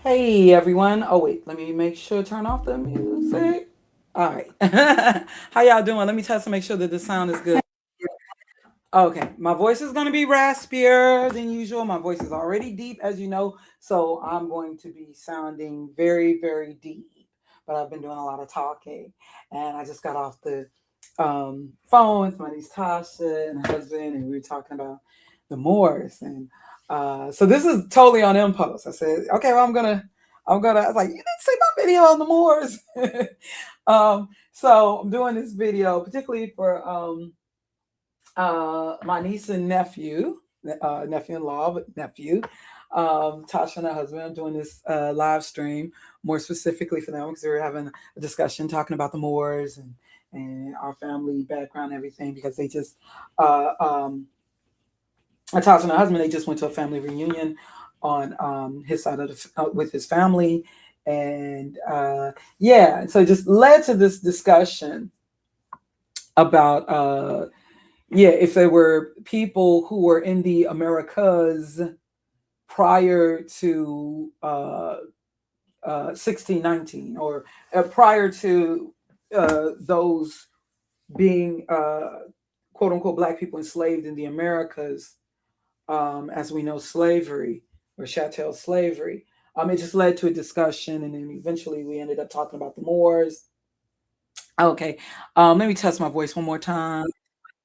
Hey everyone. Oh wait, let me make sure to turn off the music. All right. How y'all doing? Let me test to make sure that the sound is good. Okay, my voice is going to be raspier than usual. My voice is already deep, as you know, so I'm going to be sounding very, very deep. But I've been doing a lot of talking, and I just got off the phone with my niece Tasha and her husband, and we were talking about the Moors, and so this is totally on impulse. I said, okay, well, I'm gonna. I was like, you didn't see my video on the Moors, so I'm doing this video particularly for my niece and nephew, nephew-in-law, but nephew, Tasha and her husband. I'm doing this live stream more specifically for them because we were having a discussion talking about the Moors and our family background and everything because they just, Tasha and her husband, they just went to a family reunion on his side of with his family. And yeah, so it just led to this discussion about yeah, if there were people who were in the Americas prior to 1619 or prior to those being quote unquote black people enslaved in the Americas, as we know, slavery or chattel slavery. It just led to a discussion, and then eventually we ended up talking about the Moors. Okay, let me test my voice one more time.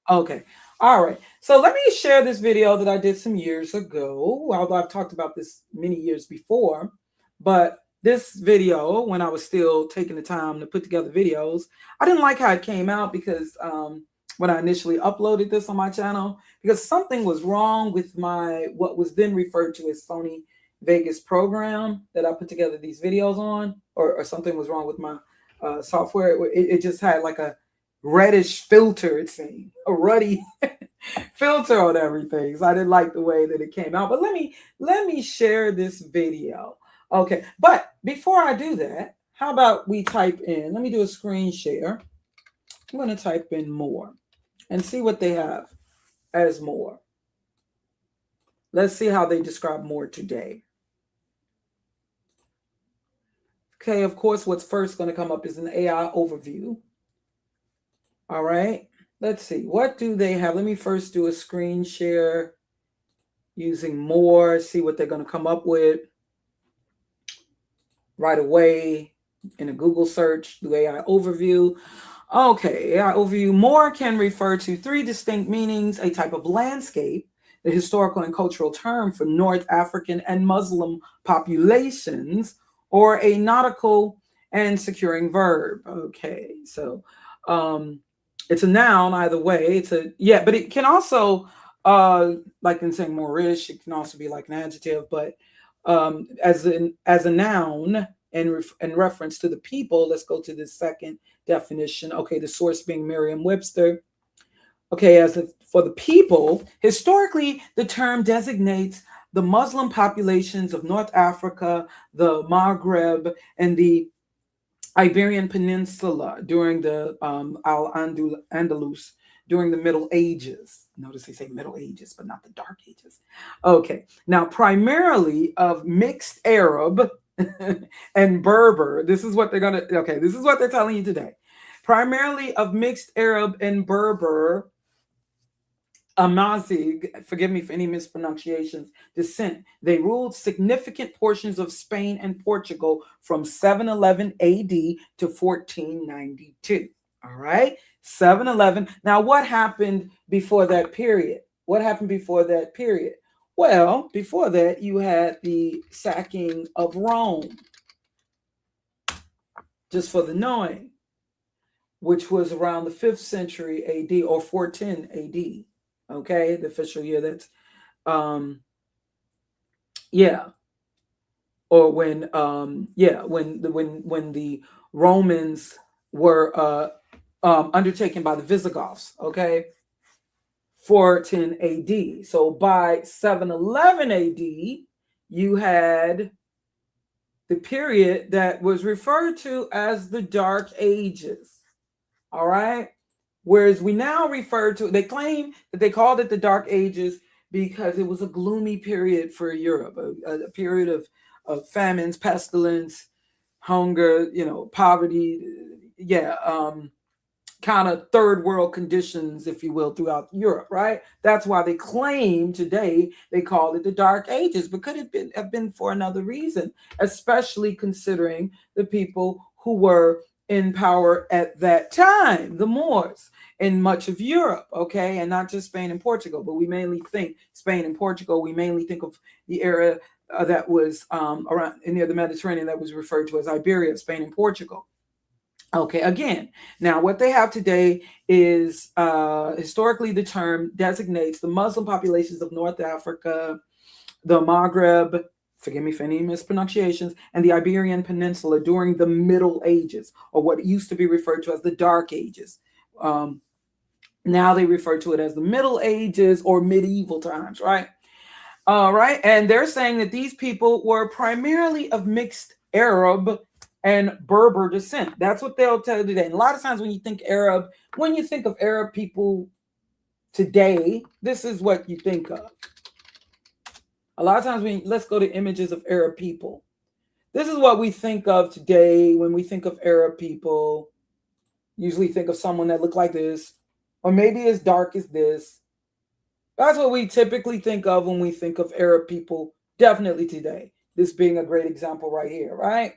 Okay. All right. So let me share this video that I did some years ago. Although I've talked about this many years before, but this video, when I was still taking the time to put together videos, I didn't like how it came out because when I initially uploaded this on my channel, because something was wrong with my what was then referred to as Sony Vegas program that I put together these videos on, or something was wrong with my software. It just had like a reddish filter, it seemed a ruddy filter on everything, so I didn't like the way that it came out. But let me share this video. Okay, but before I do that, how about we type in, let me do a screen share. I'm going to type in more and see what they have as more. Let's see how they describe more today. Okay, of course, what's first going to come up is an AI overview. All right, let's see. What do they have? Let me first do a screen share using more, see what they're going to come up with right away in a Google search, do AI overview. Okay, AI overview. More can refer to three distinct meanings: a type of landscape, the historical and cultural term for North African and Muslim populations, or a nautical and securing verb. Okay, so it's a noun either way. It's a, yeah, but it can also like in saying Moorish, it can also be like an adjective, but as a noun and in reference to the people. Let's go to the second definition. Okay, the source being Merriam-Webster. Okay, for the people, historically, the term designates the Muslim populations of North Africa, the Maghreb, and the Iberian Peninsula during the Al-Andalus during the Middle Ages. Notice they say Middle Ages, but not the Dark Ages. Okay, now primarily of mixed Arab and Berber. This is what they're gonna. Okay, this is what they're telling you today. Primarily of mixed Arab and Berber Amazigh, forgive me for any mispronunciations, descent. They ruled significant portions of Spain and Portugal from 711 AD to 1492. All right. 711. Now, what happened before that period? What happened before that period? Well, before that, you had the sacking of Rome, just for the knowing, which was around the 5th century AD or 410 AD. Okay, the official year that's, yeah, or when the Romans were undertaken by the Visigoths. Okay, 410 AD. So by 711 AD, you had the period that was referred to as the Dark Ages. All right. Whereas we now refer to, they claim that they called it the Dark Ages because it was a gloomy period for Europe, a period of famines, pestilence, hunger, poverty. Yeah. Kind of third world conditions, if you will, throughout Europe, right? That's why they claim today they call it the Dark Ages, but could it have been for another reason, especially considering the people who were in power at that time, the Moors in much of Europe, okay, and not just Spain and Portugal, but we mainly think Spain and Portugal. We mainly think of the area that was around near the Mediterranean that was referred to as Iberia, Spain and Portugal. Okay, again, now what they have today is historically the term designates the Muslim populations of North Africa, the Maghreb, forgive me for any mispronunciations, and the Iberian Peninsula during the Middle Ages, or what used to be referred to as the Dark Ages. Now they refer to it as the Middle Ages or medieval times, right? All right, and they're saying that these people were primarily of mixed Arab and Berber descent. That's what they'll tell you today. And a lot of times when you think of Arab people today, this is what you think of. A lot of times let's go to images of Arab people. This is what we think of today when we think of Arab people. Usually think of someone that looked like this, or maybe as dark as this. That's what we typically think of when we think of Arab people, definitely today. This being a great example right here, right?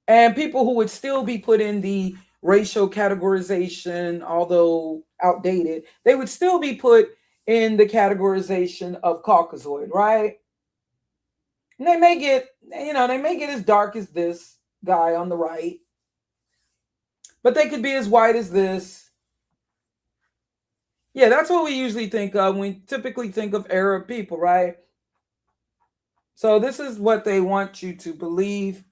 And people who would still be put in the racial categorization, although outdated, they would still be put in the categorization of Caucasoid, right? And they may get as dark as this guy on the right, but they could be as white as this. Yeah, that's what we usually think of when we typically think of Arab people, right? So this is what they want you to believe.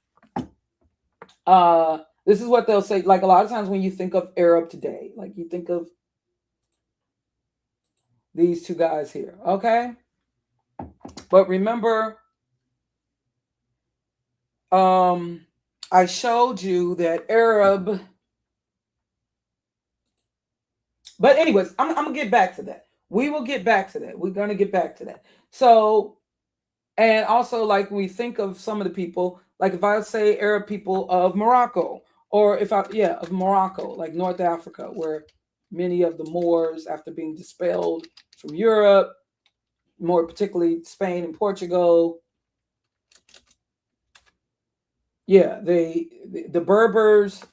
This is what they'll say. Like a lot of times when you think of Arab today, like you think of these two guys here, okay? But remember, I showed you that Arab. But anyways, I'm gonna get back to that. We will get back to that. We're gonna get back to that. So, and also like when we think of some of the people, like if I say Arab people of Morocco, or of Morocco, like North Africa, where many of the Moors, after being dispelled from Europe, more particularly Spain and Portugal, yeah, the Berbers,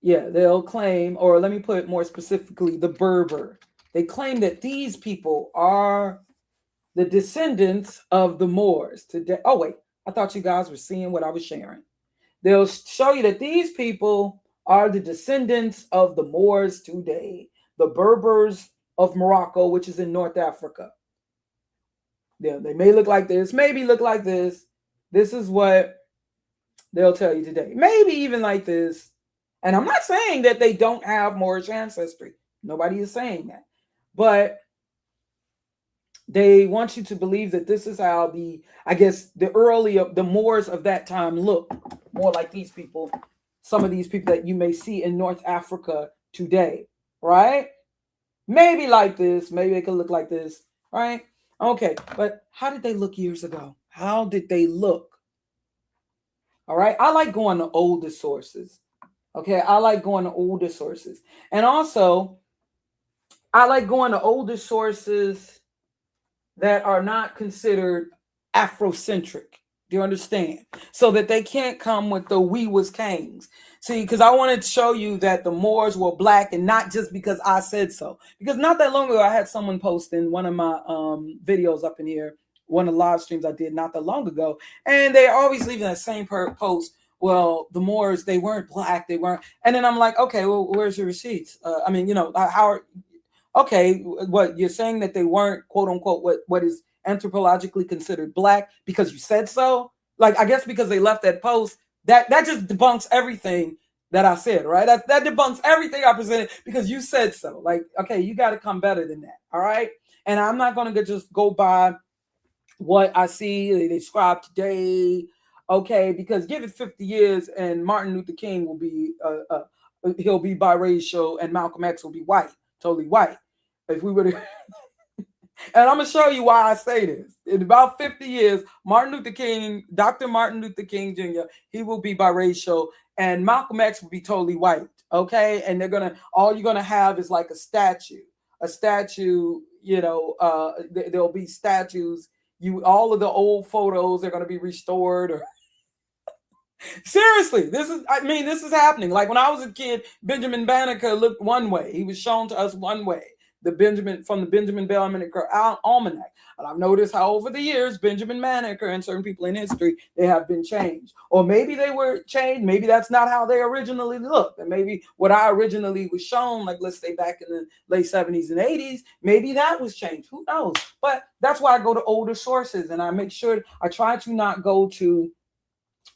yeah, they'll claim, or let me put it more specifically, the Berber. They claim that these people are the descendants of the Moors today. Oh, wait, I thought you guys were seeing what I was sharing. They'll show you that these people are the descendants of the Moors today, the Berbers of Morocco, which is in North Africa. Yeah, they may look like this, maybe look like this. This is what they'll tell you today. Maybe even like this. And I'm not saying that they don't have Moorish ancestry. Nobody is saying that. But they want you to believe that this is how the Moors of that time look, more like these people, some of these people that you may see in North Africa today, right? Maybe like this, maybe they could look like this, right? Okay, but how did they look years ago? How did they look? All right, I like going to older sources. Okay, I like going to older sources. And also, I like going to older sources that are not considered Afrocentric. Do you understand? So that they can't come with the "we was kings." See, because I wanted to show you that the Moors were black, and not just because I said so. Because not that long ago, I had someone posting one of my videos up in here, one of the live streams I did not that long ago, and they always leaving that same post. Well, the Moors, they weren't black, they weren't. And then I'm like, okay, well, where's your receipts? I mean, how are, okay, what you're saying that they weren't, quote unquote, what is anthropologically considered black because you said so? Like, I guess because they left that post, that just debunks everything that I said, right? That debunks everything I presented because you said so. Like, okay, you got to come better than that, all right? And I'm not going to just go by what I see they describe today, okay? Because give it 50 years and Martin Luther King will be he'll be biracial and Malcolm X will be white, totally white. If we were to, and I'm gonna show you why I say this. In about 50 years, Martin Luther King, Dr. Martin Luther King Jr., he will be biracial, and Malcolm X will be totally white. Okay, and all you're gonna have is like a statue. A statue, there'll be statues. All of the old photos are gonna be restored, or seriously, this is happening. Like when I was a kid, Benjamin Banneker looked one way. He was shown to us one way. The Benjamin Banneker Almanac. And I've noticed how over the years, Benjamin Banneker and certain people in history, they have been changed. Or maybe they were changed. Maybe that's not how they originally looked. And maybe what I originally was shown, like let's say back in the late 70s and 80s, maybe that was changed. Who knows? But that's why I go to older sources and I make sure I try to not go to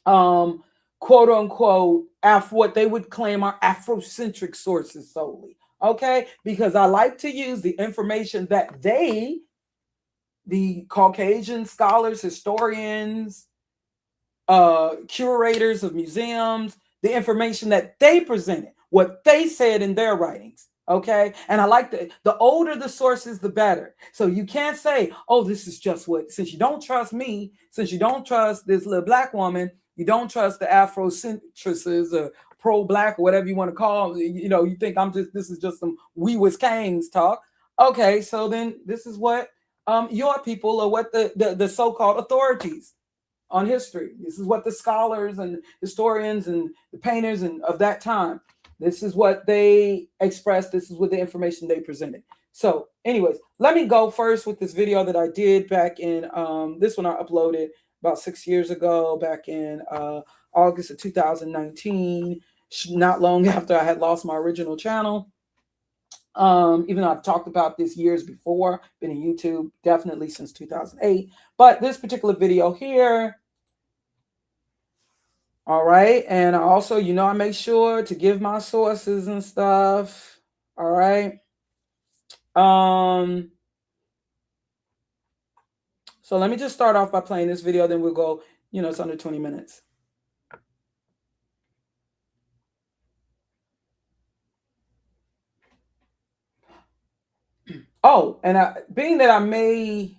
quote unquote what they would claim are Afrocentric sources solely. Okay, because I like to use the information that the Caucasian scholars, historians, curators of museums, the information that they presented, what they said in their writings. Okay, and I like the older the sources, the better. So you can't say, oh, this is just what, since you don't trust me, since you don't trust this little black woman, you don't trust the Afrocentrists or pro-black or whatever you want to call them, you think this is just some "we was kings" talk. Okay, so then this is what your people, or what the so-called authorities on history, this is what the scholars and historians and the painters and of that time, this is what they expressed, this is what the information they presented. So anyways, let me go first with this video that I did back in this one I uploaded about 6 years ago, back in August of 2019, not long after I had lost my original channel. Even though I've talked about this years before, been in YouTube definitely since 2008. But this particular video here, all right, and also, I make sure to give my sources and stuff. All right. So let me just start off by playing this video, then we'll go, it's under 20 minutes. Oh, and being that I may,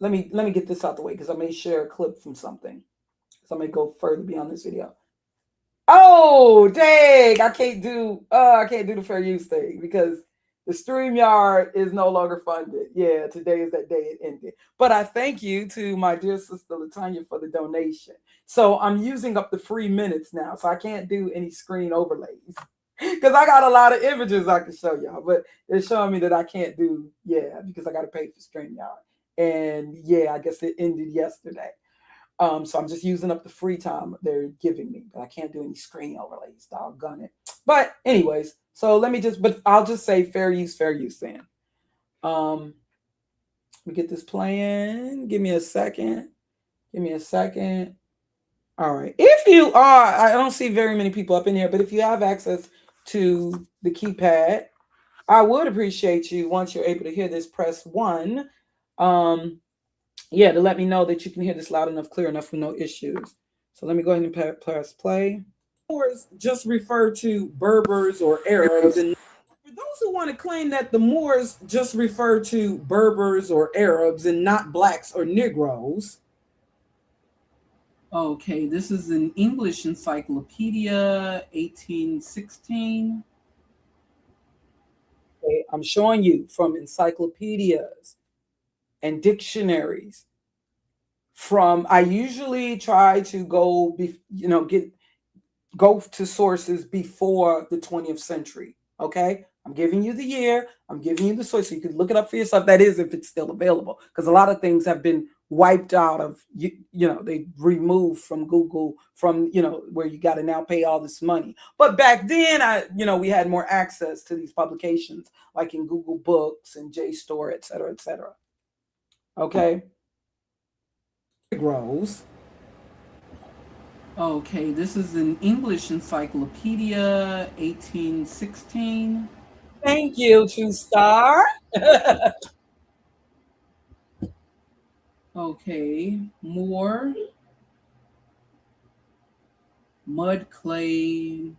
let me get this out the way because I may share a clip from something. So I may go further beyond this video. Oh, dang! I can't do the fair use thing because the StreamYard is no longer funded. Yeah, today is that day it ended. But I thank you to my dear sister Latanya for the donation. So I'm using up the free minutes now, so I can't do any screen overlays because I got a lot of images I can show y'all, but it's showing me that I can't do, because I got to pay for StreamYard. And I guess it ended yesterday. So I'm just using up the free time they're giving me, but I can't do any screen overlays. Doggone it. But anyways, so I'll just say fair use then. We get this playing. Give me a second. All right. If you are, I don't see very many people up in here, but if you have access to the keypad, I would appreciate you, once you're able to hear this, press 1. To let me know that you can hear this loud enough, clear enough with no issues. So let me go ahead and press play. Moors just refer to Berbers or Arabs. And for those who want to claim that the Moors just refer to Berbers or Arabs and not blacks or Negroes. Okay, this is an English encyclopedia, 1816. Okay, I'm showing you from encyclopedias and dictionaries from, I usually try to go to sources before the 20th century. Okay. I'm giving you the year. I'm giving you the source so you can look it up for yourself. That is, if it's still available, because a lot of things have been wiped out of they removed from Google, from where you got to now pay all this money. But back then, we had more access to these publications, like in Google Books and JSTOR, et cetera, et cetera. Okay. Grows. Okay, this is an English encyclopedia, 1816. Thank you, True Star. Okay, Moor, mud, clay,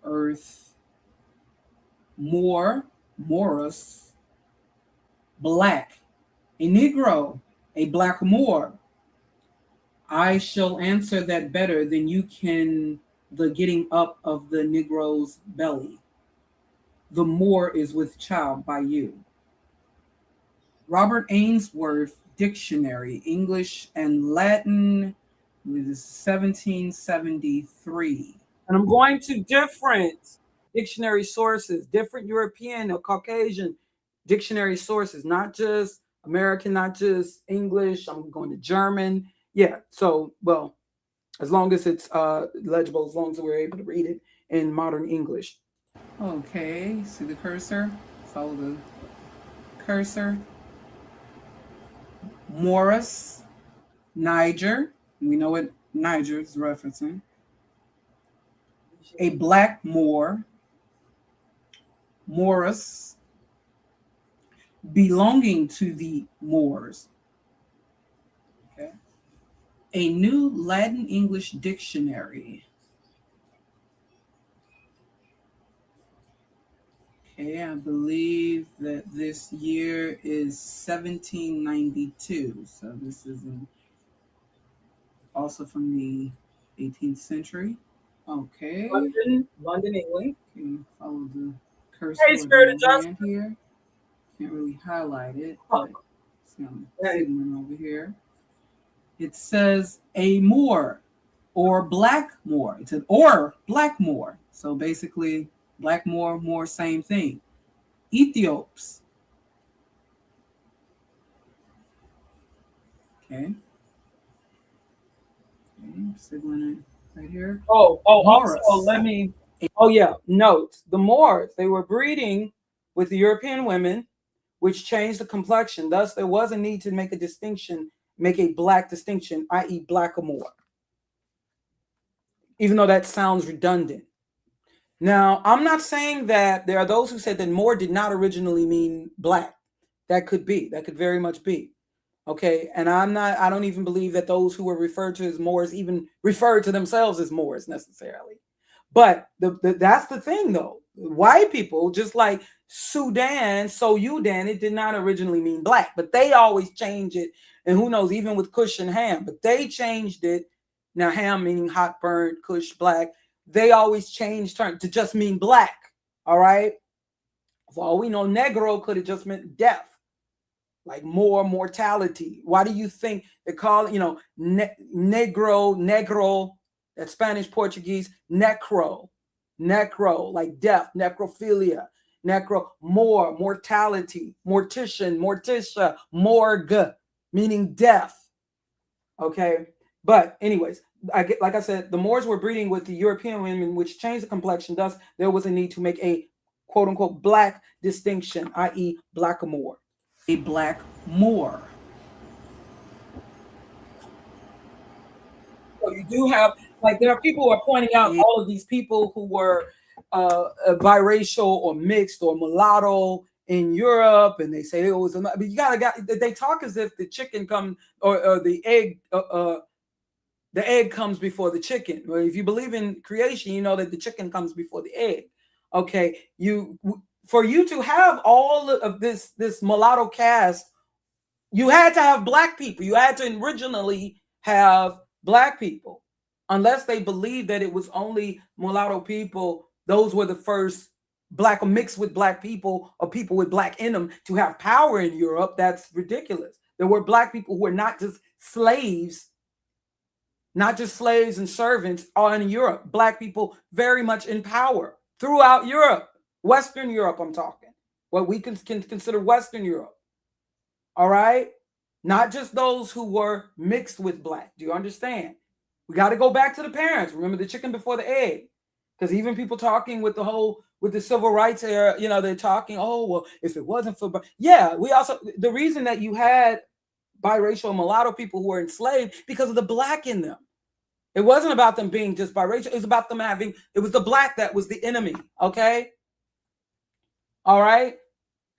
earth, Moor, Morris, black, a Negro, a black Moor. I shall answer that better than you can the getting up of the Negro's belly. The Moor is with child by you. Robert Ainsworth Dictionary, English and Latin, with 1773. And I'm going to different dictionary sources, different European or Caucasian dictionary sources, not just American, not just English. I'm going to German. Yeah. So, well, as long as it's legible, as long as we're able to read it in modern English. Okay. See the cursor? Follow the cursor. Morris, Niger. We know what Niger is referencing. A black Moor. Morris, belonging to the Moors. Okay. A new Latin English dictionary. Okay, I believe that this year is 1792. So this is also from the 18th century. Okay. London, England. Okay, follow the cursor here. Can't really highlight it, but it's signaling over here. It says a Moor or black Moor. It's an or black Moor. So basically, black Moor, Moor, same thing. Ethiops. Okay. Signaling right here. Also, let me. Oh yeah, note the Moors. They were breeding with the European women, which changed the complexion. Thus, there was a need to make a distinction, make a black distinction, i.e., blackamoor. Even though that sounds redundant. Now, I'm not saying that there are those who said that Moor did not originally mean black. That could be. That could very much be. Okay. And I don't even believe that those who were referred to as Moors even referred to themselves as Moors necessarily. But that's the thing, though. White people, just like Sudan, it did not originally mean black, but they always change it. And who knows, even with Kush and Ham, but they changed it. Now, Ham meaning hot, burnt, Kush, black. They always change term to just mean black. All right. For all we know, Negro could have just meant death, like more mortality. Why do you think they call it, Negro, that's Spanish, Portuguese, necro, like death, necrophilia, more, mortality, mortician, morticia, morgue, meaning death. Okay. But anyways, like I said, the Moors were breeding with the European women, which changed the complexion. Thus, there was a need to make a quote unquote black distinction, i.e., blackamoor. A black Moor. So you do have, like, there are people who are pointing out all of these people who were biracial or mixed or mulatto in Europe, and they say it was. But you they talk as if the chicken come or the egg. The egg comes before the chicken. Well, if you believe in creation, you know that the chicken comes before the egg. Okay, for you to have all of this mulatto cast, you had to have black people. You had to originally have black people, unless they believed that it was only mulatto people. Those were the first black or mixed with black people or people with black in them to have power in Europe. That's ridiculous. There were black people who were not just slaves, not just slaves and servants, are in Europe. Black people very much in power throughout Europe, Western Europe, I'm talking, what we can consider Western Europe. All right. Not just those who were mixed with black. Do you understand? We got to go back to the parents. Remember the chicken before the egg. Because even people talking with the civil rights era, they're talking, oh, well, if it wasn't for, yeah, we also, the reason that you had biracial mulatto people who were enslaved because of the black in them. It wasn't about them being just biracial. It was about them it was the black that was the enemy. Okay. All right.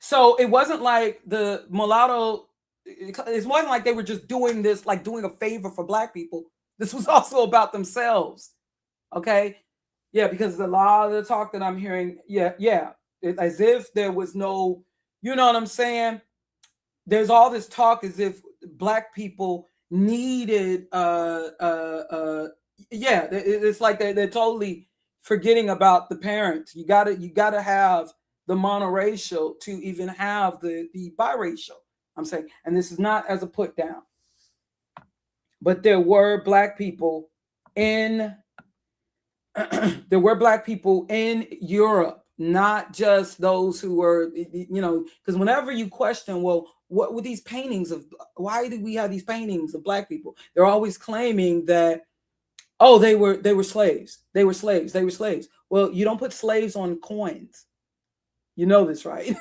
So it wasn't like the mulatto, it wasn't like they were just doing this, like doing a favor for black people. This was also about themselves. Okay. Yeah, because a lot of the talk that I'm hearing, as if there was no, you know what I'm saying? There's all this talk as if black people needed, it's like they're totally forgetting about the parents. You gotta have the monoracial to even have the biracial. I'm saying, and this is not as a put down, but there were black people in there were black people in Europe, not just those who were, because whenever you question, well, what were these paintings of? Why did we have these paintings of black people? They're always claiming that, oh, they were slaves. They were slaves. They were slaves. Well, you don't put slaves on coins. You know this, right?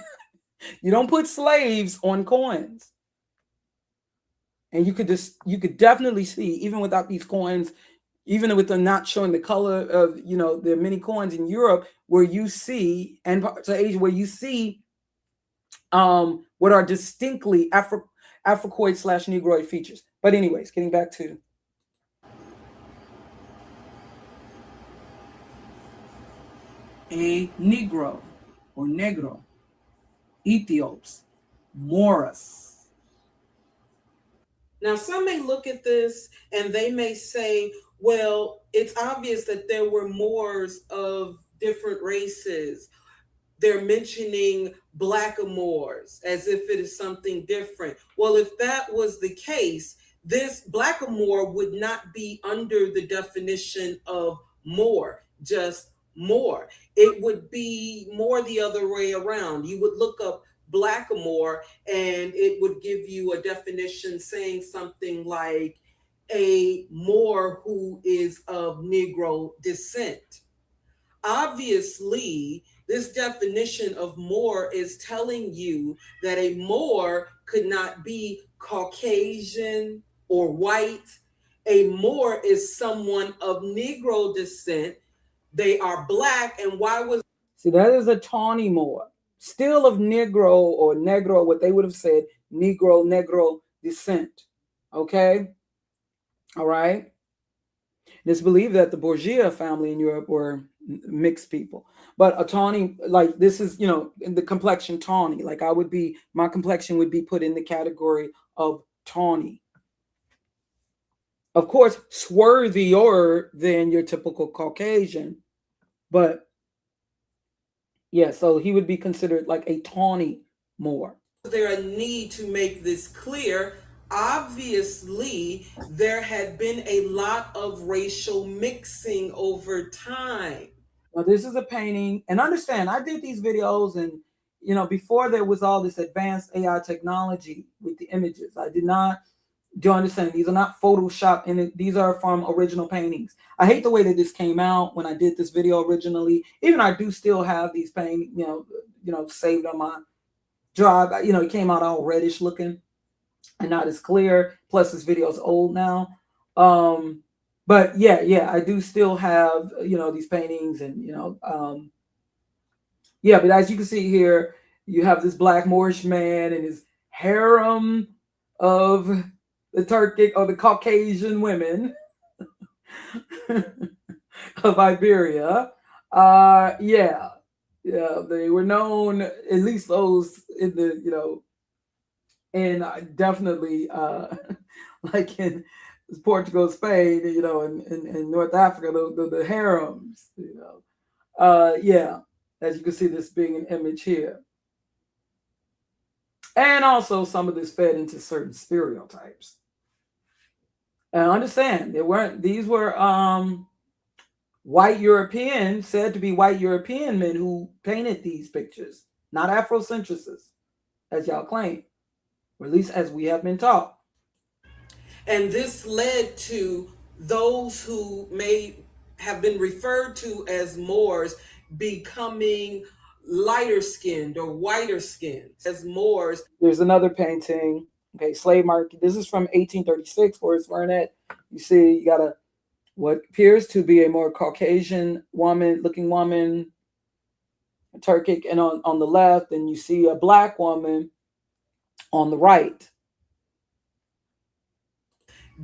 You don't put slaves on coins. And you could definitely see, even without these coins, even with them not showing the color of, there are many coins in Europe where you see, and parts of Asia where you see what are distinctly Africoid / Negroid features. But anyways, getting back to a Negro or Negro, Ethiops, Moors. Now, some may look at this and they may say, well, it's obvious that there were Moors of different races. They're mentioning blackamoors as if it is something different. Well, if that was the case, this blackamoor would not be under the definition of Moor, just Moor. It would be more the other way around. You would look up blackamoor and it would give you a definition saying something like a Moor who is of Negro descent. Obviously, this definition of Moor is telling you that a Moor could not be Caucasian or white. A Moor is someone of Negro descent. They are black. And why was... See, that is a tawny Moor. Still of Negro or Negro, what they would have said, Negro descent. Okay? All right? It's believed that the Borgia family in Europe were mixed people. But a tawny, like this is, in the complexion tawny. Like my complexion would be put in the category of tawny. Of course, swarthier than your typical Caucasian. But yeah, so he would be considered like a tawny Moor. Is there a need to make this clear? Obviously, there had been a lot of racial mixing over time. Now, this is a painting, and understand, I did these videos, and before there was all this advanced AI technology with the images, I did not. Do you understand? These are not Photoshop, and these are from original paintings. I hate the way that this came out when I did this video originally. Even I do still have these paintings, saved on my drive. It came out all reddish looking and not as clear. Plus, this video is old now. But yeah, I do still have these paintings, and but as you can see here, you have this black Moorish man and his harem of the Turkic or the Caucasian women of Iberia. They were known, at least those in the and definitely like in Portugal, Spain, in North Africa, the harems, as you can see this being an image here. And also some of this fed into certain stereotypes. And understand, there weren't these were white European, said to be white European men who painted these pictures, not Afrocentricists, as y'all claim, or at least as we have been taught. And this led to those who may have been referred to as Moors becoming lighter skinned or whiter skinned as Moors. There's another painting. Okay, slave market. This is from 1836, Forrest Burnett. You see, you got a what appears to be a more Caucasian woman, looking woman, Turkic, and on the left, and you see a black woman on the right.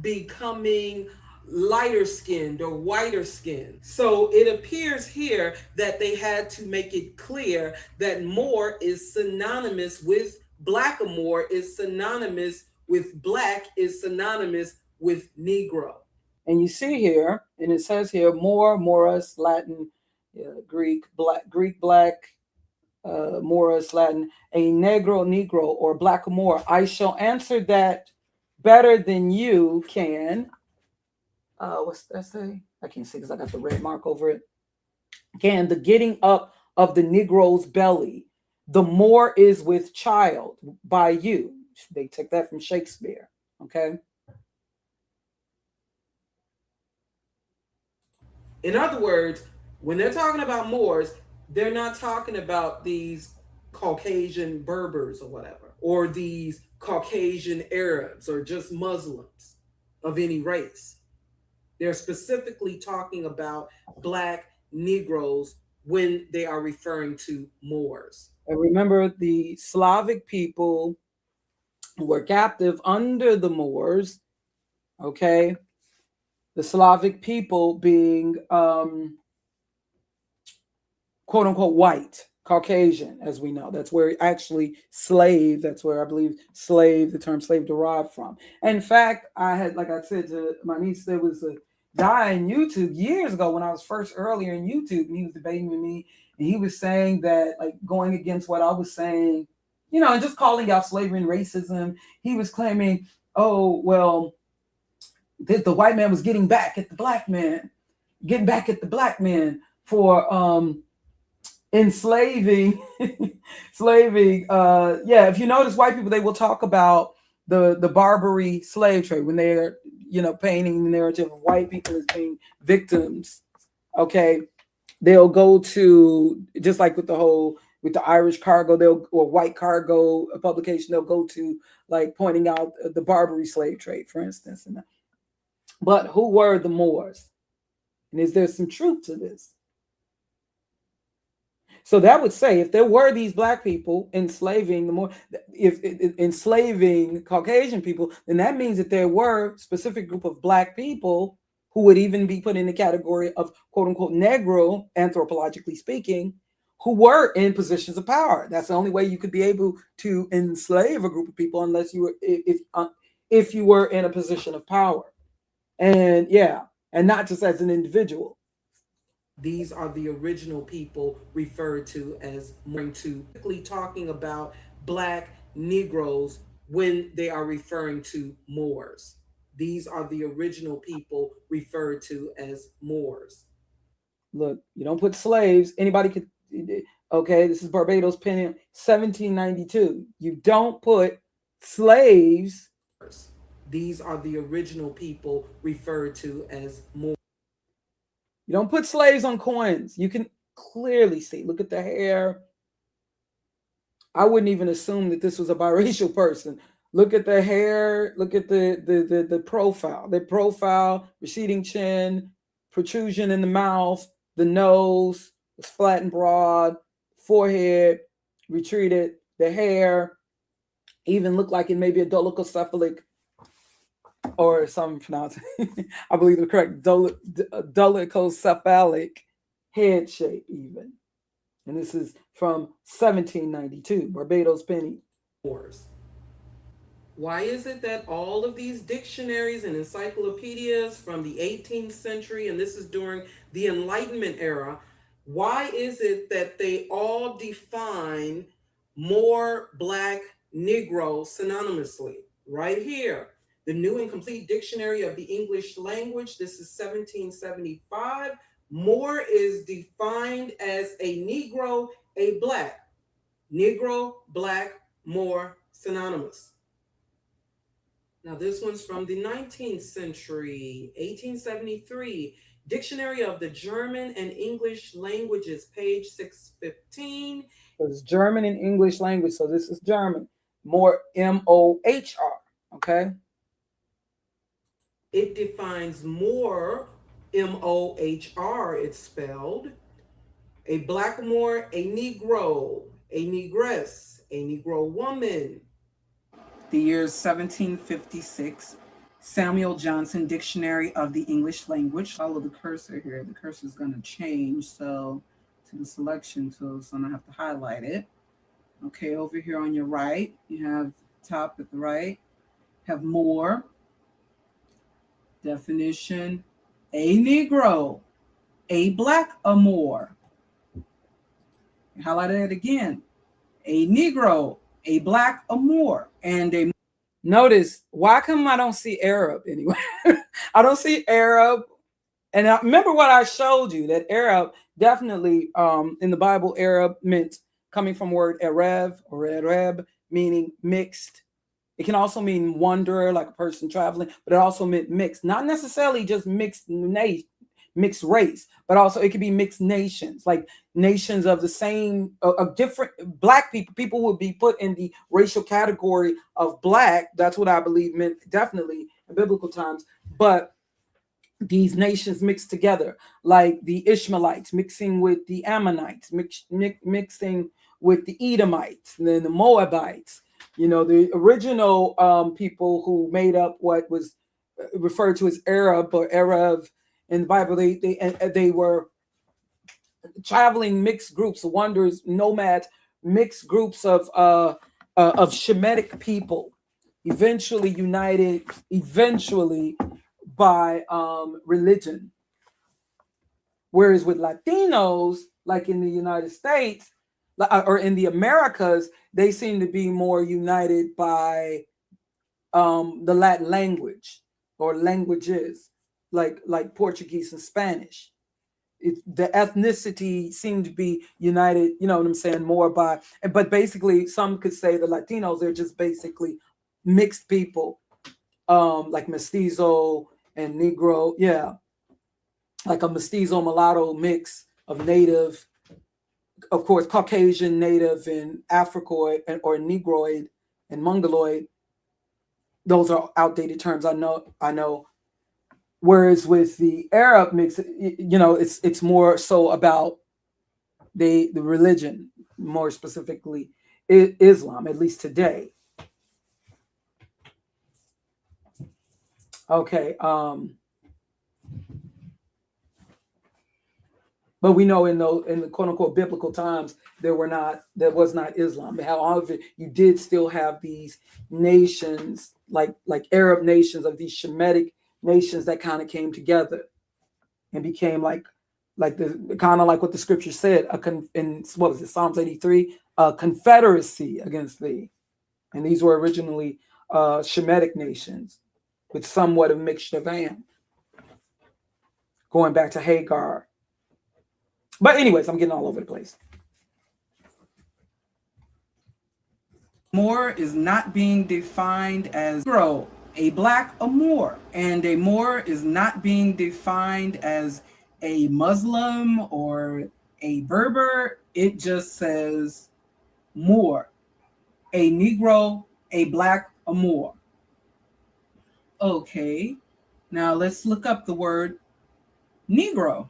Becoming lighter skinned or whiter skinned. So it appears here that they had to make it clear that Moor is synonymous with Blackamoor, is synonymous with black, is synonymous with Negro. And you see here, and it says here, Moor, Morus, Latin, Greek, black, Morus, Latin, a Negro, Negro, or Blackamoor. I shall answer that better than you can. What's that say? I can't see because I got the red mark over it. Can the getting up of the Negro's belly, the more is with child by you. They took that from Shakespeare. Okay. In other words, when they're talking about Moors, they're not talking about these Caucasian Berbers or whatever, or these Caucasian Arabs or just Muslims of any race. They're specifically talking about black Negroes when they are referring to Moors. And remember, the Slavic people who were captive under the Moors, okay, the Slavic people being quote unquote white, Caucasian, as we know. That's where actually slave, that's where I believe slave, the term slave derived from. And in fact, I had, like I said to my niece, there was a guy in YouTube years ago when I was first earlier in YouTube, and he was debating with me, and he was saying that, like, going against what I was saying, you know, and just calling out slavery and racism, he was claiming, oh, well, the white man was getting back at the black man, getting back at the black man for enslaving slaving yeah, if you notice, white people, they will talk about the Barbary slave trade when they're, you know, painting the narrative of white people as being victims. Okay, they'll go to, just like with the whole, with the Irish cargo, they'll, or white cargo publication, they'll go to, like, pointing out the Barbary slave trade, for instance. But who were the Moors, and is there some truth to this? So that would say, if there were these black people enslaving the more, if enslaving Caucasian people, then that means that there were specific group of black people who would even be put in the category of quote unquote Negro, anthropologically speaking, who were in positions of power. That's the only way you could be able to enslave a group of people, unless you were, if you were in a position of power, and yeah, and not just as an individual. These are the original people referred to as to talking about black Negroes when they are referring to Moors. These are the original people referred to as Moors. Look, you don't put slaves. Anybody could. Okay, this is Barbados Penny, 1792. You don't put slaves. These are the original people referred to as Moors. You don't put slaves on coins. You can clearly see. Look at the hair. I wouldn't even assume that this was a biracial person. Look at the hair. Look at the profile. The profile, receding chin, protrusion in the mouth, the nose was flat and broad, forehead retreated, the hair even looked like it may be a dolichocephalic, or some pronounce I believe the correct dolichocephalic head shape even. And this is from 1792, Barbados Penny. Why is it that all of these dictionaries and encyclopedias from the 18th century, and this is during the Enlightenment era, why is it that they all define Moor, black, Negro synonymously? Right here. The New and Complete Dictionary of the English Language, this is 1775. Moor is defined as a Negro, a black. Negro, black, Moor, synonymous. Now, this one's from the 19th century, 1873. Dictionary of the German and English Languages, page 615. It's German and English language. So this is German. More MOHR. Okay. It defines Moor, MOHR, it's spelled. A blackamoor, a Negro, a Negress, a Negro woman. The year is 1756. Samuel Johnson, Dictionary of the English Language. Follow the cursor here. The cursor is going to change, so to the selection tool, so I'm going to have to highlight it. Okay, over here on your right, you have top at the right, have Moor. Definition, a Negro, a black amour. Highlight it again. A Negro, a black amour, and a... Notice, why come I don't see Arab anyway? I don't see Arab. And I remember what I showed you, that Arab definitely, in the Bible, Arab meant coming from word Erev or Ereb, meaning mixed. It can also mean wanderer, like a person traveling, but it also meant mixed. Not necessarily just mixed race, but also it could be mixed nations, like nations of the same, of different black people. People would be put in the racial category of black. That's what I believe meant definitely in biblical times. But these nations mixed together, like the Ishmaelites mixing with the Ammonites, mixing with the Edomites, and then the Moabites. You know, the original people who made up what was referred to as Arab or Arab in the Bible, they were traveling mixed groups, wanderers, nomads, mixed groups of Shemitic people, eventually united, by religion. Whereas with Latinos, like in the United States or in the Americas, they seem to be more united by the Latin language or languages, like Portuguese and Spanish. The ethnicity seemed to be united, you know what I'm saying, more by, but basically some could say the Latinos, they're just basically mixed people, like mestizo and Negro, yeah, like a mestizo mulatto mix of native, of course, Caucasian, native, and Africoid or Negroid and Mongoloid. Those are outdated terms. I know. Whereas with the Arab mix, you know, it's more so about the religion, more specifically Islam, at least today. Okay. But we know in the quote unquote biblical times there was not Islam. However, you did still have these nations like Arab nations, of these Shemitic nations that kind of came together and became like the kind of like what the scripture said, in what was it, Psalms 83, a confederacy against thee. And these were originally Shemitic nations with somewhat of mixed Shavam, going back to Hagar. But anyways, I'm getting all over the place. Moor is not being defined as Negro, a black amour, and a Moor is not being defined as a Muslim or a Berber. It just says Moor, a Negro, a black amour. Okay, now let's look up the word Negro.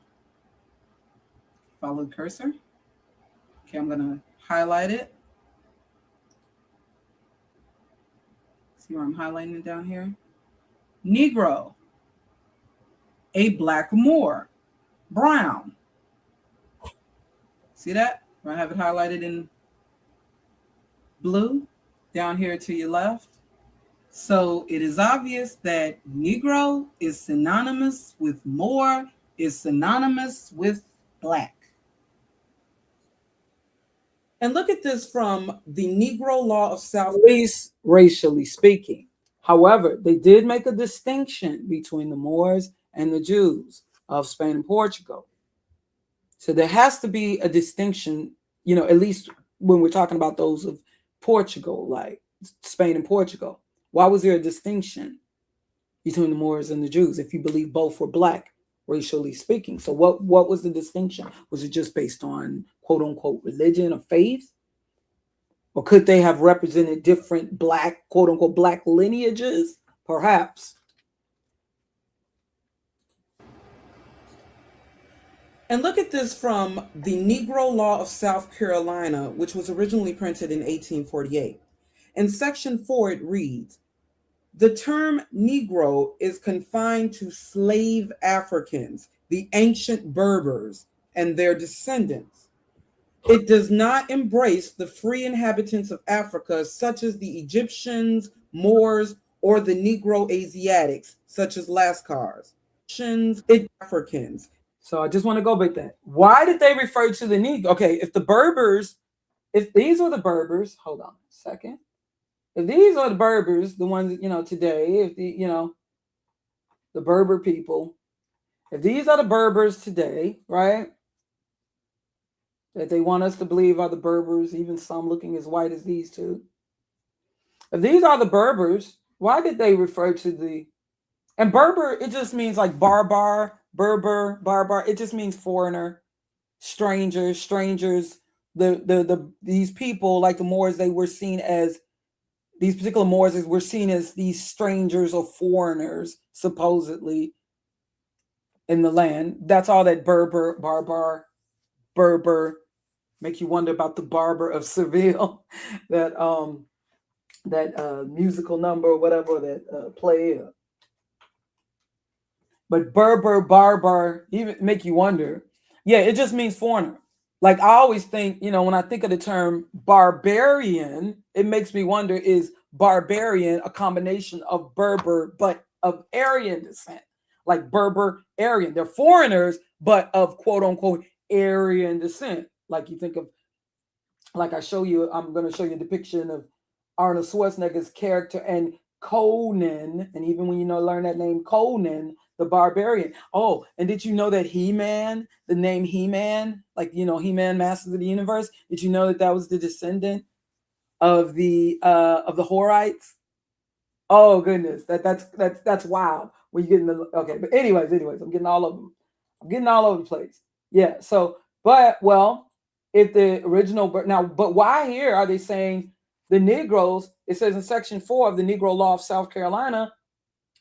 Follow the cursor. Okay, I'm going to highlight it. See where I'm highlighting it down here? Negro, a black Moor, brown. See that? I have it highlighted in blue down here to your left. So it is obvious that Negro is synonymous with Moor, is synonymous with black. And look at this from the Negro Law of South. At least racially speaking. However, they did make a distinction between the Moors and the Jews of Spain and Portugal. So there has to be a distinction, at least when we're talking about those of Portugal, like Spain and Portugal. Why was there a distinction between the Moors and the Jews if you believe both were black, racially speaking? So what was the distinction? Was it just based on quote unquote religion or faith? Or could they have represented different black, quote unquote, black lineages? Perhaps. And look at this from the Negro Law of South Carolina, which was originally printed in 1848. In Section 4, it reads, "The term Negro is confined to slave Africans, the ancient Berbers, and their descendants. It does not embrace the free inhabitants of Africa, such as the Egyptians, Moors, or the Negro Asiatics, such as Lascars. It Africans." So I just want to go back that. Why did they refer to the Negro? Okay, if these are the Berbers, hold on a second. If these are the Berbers, the ones, today, if the Berber people, if these are the Berbers today, right? That they want us to believe are the Berbers, even some looking as white as these two. If these are the Berbers, why did they refer to and Berber, it just means like barbar, Berber, barbar. It just means foreigner, strangers. These people like the Moors, they were seen as these particular Moors were seen as these strangers or foreigners, supposedly, in the land. That's all that Berber make you wonder about the Barber of Seville, that musical number or whatever, that play. But barbar, even make you wonder. Yeah, it just means foreigner. Like I always think, when I think of the term barbarian, it makes me wonder, is barbarian a combination of Berber but of Aryan descent? Like Berber, Aryan. They're foreigners, but of quote unquote Aryan descent. Like you think of, like I'm going to show you a depiction of Arnold Schwarzenegger's character and Conan, and even when learn that name, Conan the Barbarian. Oh, and did you know that He-Man, the name He-Man, like He-Man, Masters of the Universe? Did you know that was the descendant of the Horites? Oh goodness, that's wild. When you get in the okay, but anyways, I'm getting all of them. I'm getting all over the place. Yeah. So, if the original but why here are they saying the Negroes? It says in Section 4 of the Negro Law of South Carolina,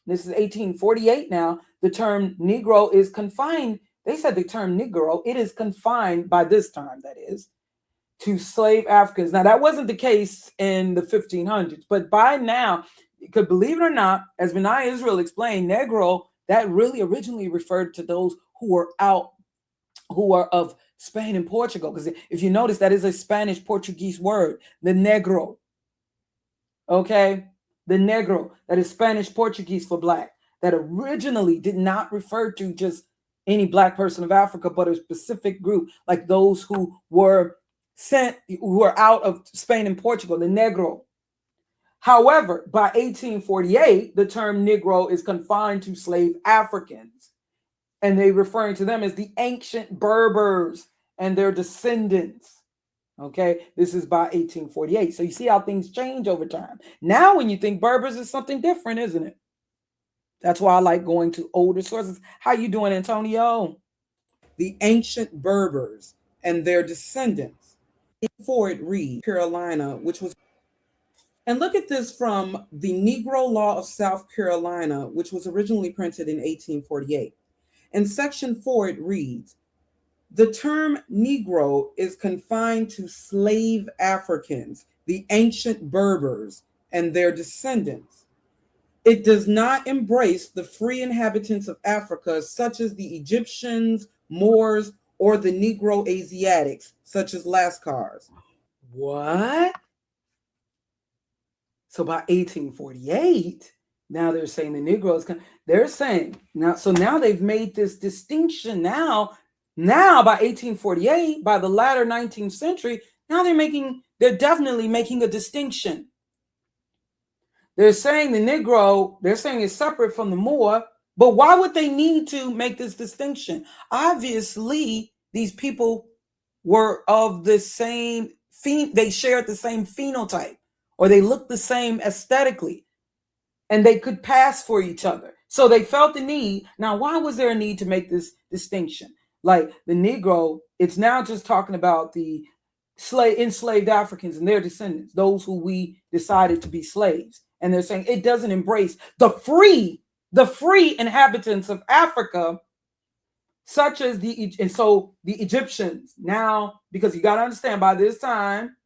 this is 1848 now, the term Negro is confined. They said the term Negro, it is confined by this time, that is, to slave Africans. Now, that wasn't the case in the 1500s, but by now, because believe it or not, as Benai Israel explained, Negro, that really originally referred to those who were of Spain and Portugal. Because if you notice, that is a Spanish Portuguese word, the negro. Okay? The negro, that is Spanish Portuguese for black, that originally did not refer to just any black person of Africa, but a specific group, like those who were out of Spain and Portugal, the negro. However, by 1848, the term Negro is confined to slave Africans, and they referring to them as the ancient Berbers and their descendants. Okay, this is by 1848. So you see how things change over time. Now, when you think Berbers is something different, isn't it? That's why I like going to older sources. How you doing, Antonio? The ancient Berbers and their descendants. Before it reads, Carolina, which was. And look at this from the Negro Law of South Carolina, which was originally printed in 1848. In Section 4, it reads, "The term Negro is confined to slave Africans, the ancient Berbers, and their descendants. It does not embrace the free inhabitants of Africa, such as the Egyptians, Moors, or the Negro Asiatics, such as Lascars." What? So by 1848, now they're saying the Negroes, they're saying now, so now they've made this distinction now by 1848, by the latter 19th century, now they're definitely making a distinction. They're saying the Negro, they're saying it's separate from the Moor, but why would they need to make this distinction? Obviously, these people were of the same, they shared the same phenotype, or they looked the same aesthetically, and they could pass for each other. So they felt the need. Now, why was there a need to make this distinction? Like the Negro, it's now just talking about the enslaved Africans and their descendants, those who we decided to be slaves. And they're saying it doesn't embrace the free inhabitants of Africa, such as and so the Egyptians. Now, because you got to understand, by this time,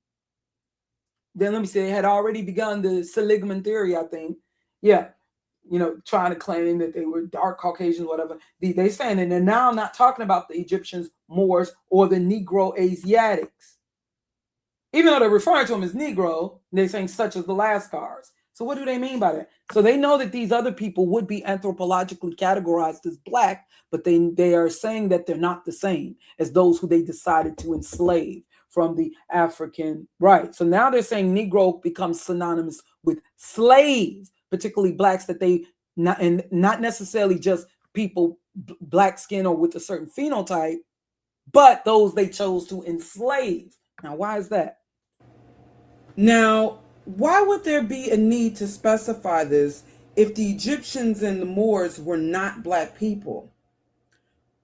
then let me say, they had already begun the Seligman theory, I think. Yeah, trying to claim that they were dark Caucasians, whatever. They saying, and they're now not talking about the Egyptians, Moors, or the Negro Asiatics. Even though they're referring to them as Negro, they're saying such as the Lascars. So what do they mean by that? So they know that these other people would be anthropologically categorized as black, but they are saying that they're not the same as those who they decided to enslave from the African right. So now they're saying Negro becomes synonymous with slaves, particularly blacks, that they not necessarily just people black skin or with a certain phenotype, but those they chose to enslave. Now, why is that? Now, why would there be a need to specify this if the Egyptians and the Moors were not black people?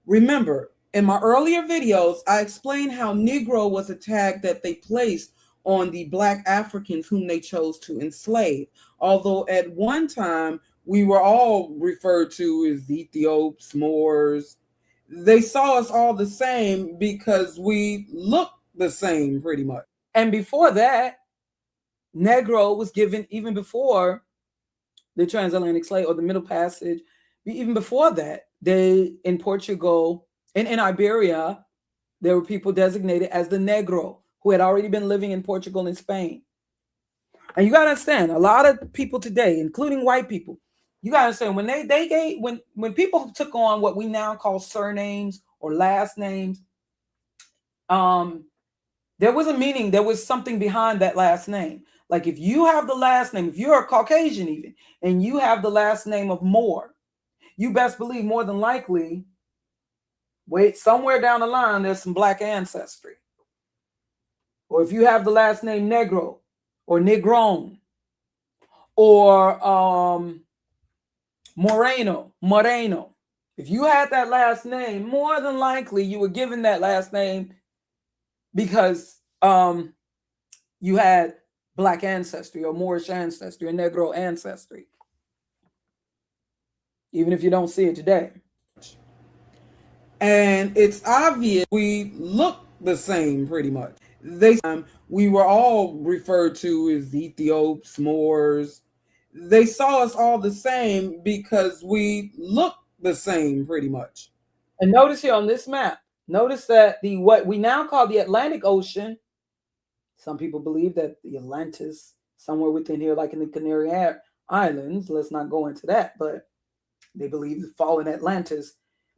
Remember, in my earlier videos, I explained how Negro was a tag that they placed on the black Africans whom they chose to enslave. Although at one time we were all referred to as Ethiops, Moors, they saw us all the same because we look the same pretty much. And before that, Negro was given, even before the transatlantic slave or the Middle Passage, even before that, they, in Portugal and in Iberia, there were people designated as the Negro who had already been living in Portugal and Spain. And you got to understand, a lot of people today, including white people, you got to understand, when they gave, when people took on what we now call surnames or last names, there was a meaning, there was something behind that last name. Like if you have the last name, if you're a Caucasian even, and you have the last name of Moore, you best believe more than likely, wait, somewhere down the line, there's some black ancestry. Or if you have the last name Negro or Negron or Moreno, if you had that last name, more than likely you were given that last name because you had black ancestry or Moorish ancestry or Negro ancestry, even if you don't see it today. And it's obvious we look the same pretty much. We were all referred to as Ethiops, Moors. They saw us all the same because we look the same pretty much. And notice here on this map, notice that what we now call the Atlantic Ocean, some people believe that the Atlantis, somewhere within here, like in the Canary Islands, let's not go into that, but they believe the fallen Atlantis.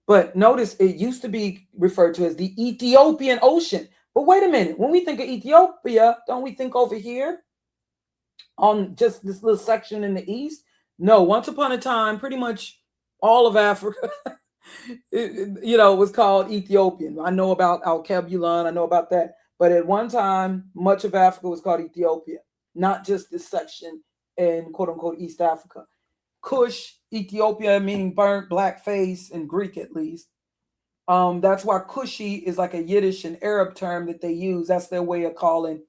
But notice it used to be referred to as the Ethiopian Ocean. But wait a minute, when we think of Ethiopia, don't we think over here on just this little section in the east? No, once upon a time, pretty much all of Africa, was called Ethiopian. I know about Al-Kebulon, I know about that. But at one time, much of Africa was called Ethiopia, not just this section in quote unquote East Africa. Kush, Ethiopia, meaning burnt, black face, in Greek at least. That's why Kushi is like a Yiddish and Arab term that they use. That's their way of calling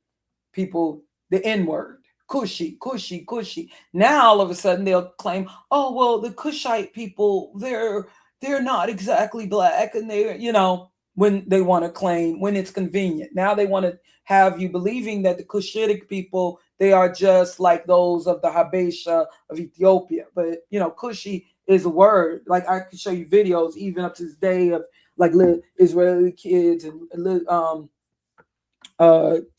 people the N-word. Kushi, Kushi, Kushi. Now all of a sudden they'll claim, oh well, the Kushite people, they're not exactly black, and they're, when they want to claim, when it's convenient. Now they want to have you believing that the Cushitic people, they are just like those of the Habesha of Ethiopia. But Kushi is a word. Like I can show you videos even up to this day of like little Israeli kids and little,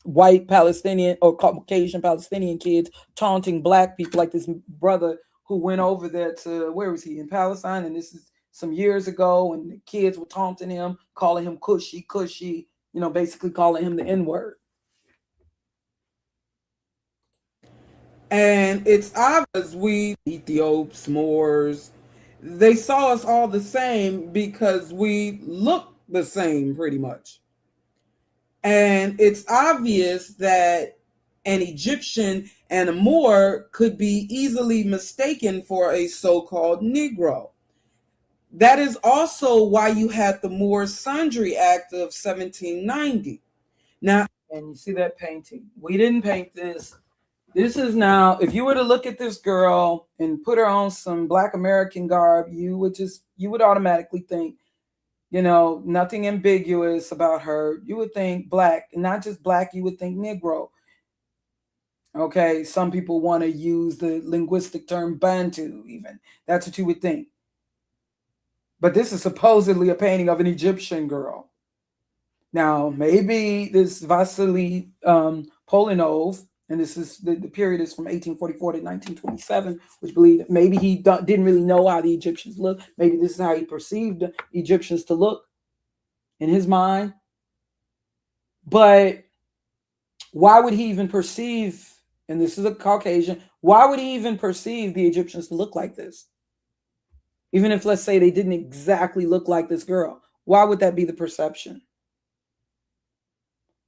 white Palestinian or Caucasian Palestinian kids taunting black people. Like this brother who went over there to, where was he, in Palestine, and this is some years ago, and the kids were taunting him, calling him Kushi, Kushi, basically calling him the N-word. And it's obvious we Ethiopians, Moors, they saw us all the same because we look the same pretty much. And it's obvious that an Egyptian and a Moor could be easily mistaken for a so-called Negro. That is also why you had the Moors Sundry Act of 1790. Now, And you see that painting. We didn't paint this. This is now, if you were to look at this girl and put her on some Black American garb, you would automatically think, nothing ambiguous about her. You would think Black, and not just Black, you would think Negro. Okay, some people want to use the linguistic term Bantu, even. That's what you would think. But this is supposedly a painting of an Egyptian girl. Now, maybe this Vasily Polinov, and this is the period is from 1844 to 1927, which believe maybe he didn't really know how the Egyptians look. Maybe this is how he perceived the Egyptians to look in his mind. But why would he even perceive, and this is a Caucasian, why would he even perceive the Egyptians to look like this? Even if, let's say, they didn't exactly look like this girl, why would that be the perception?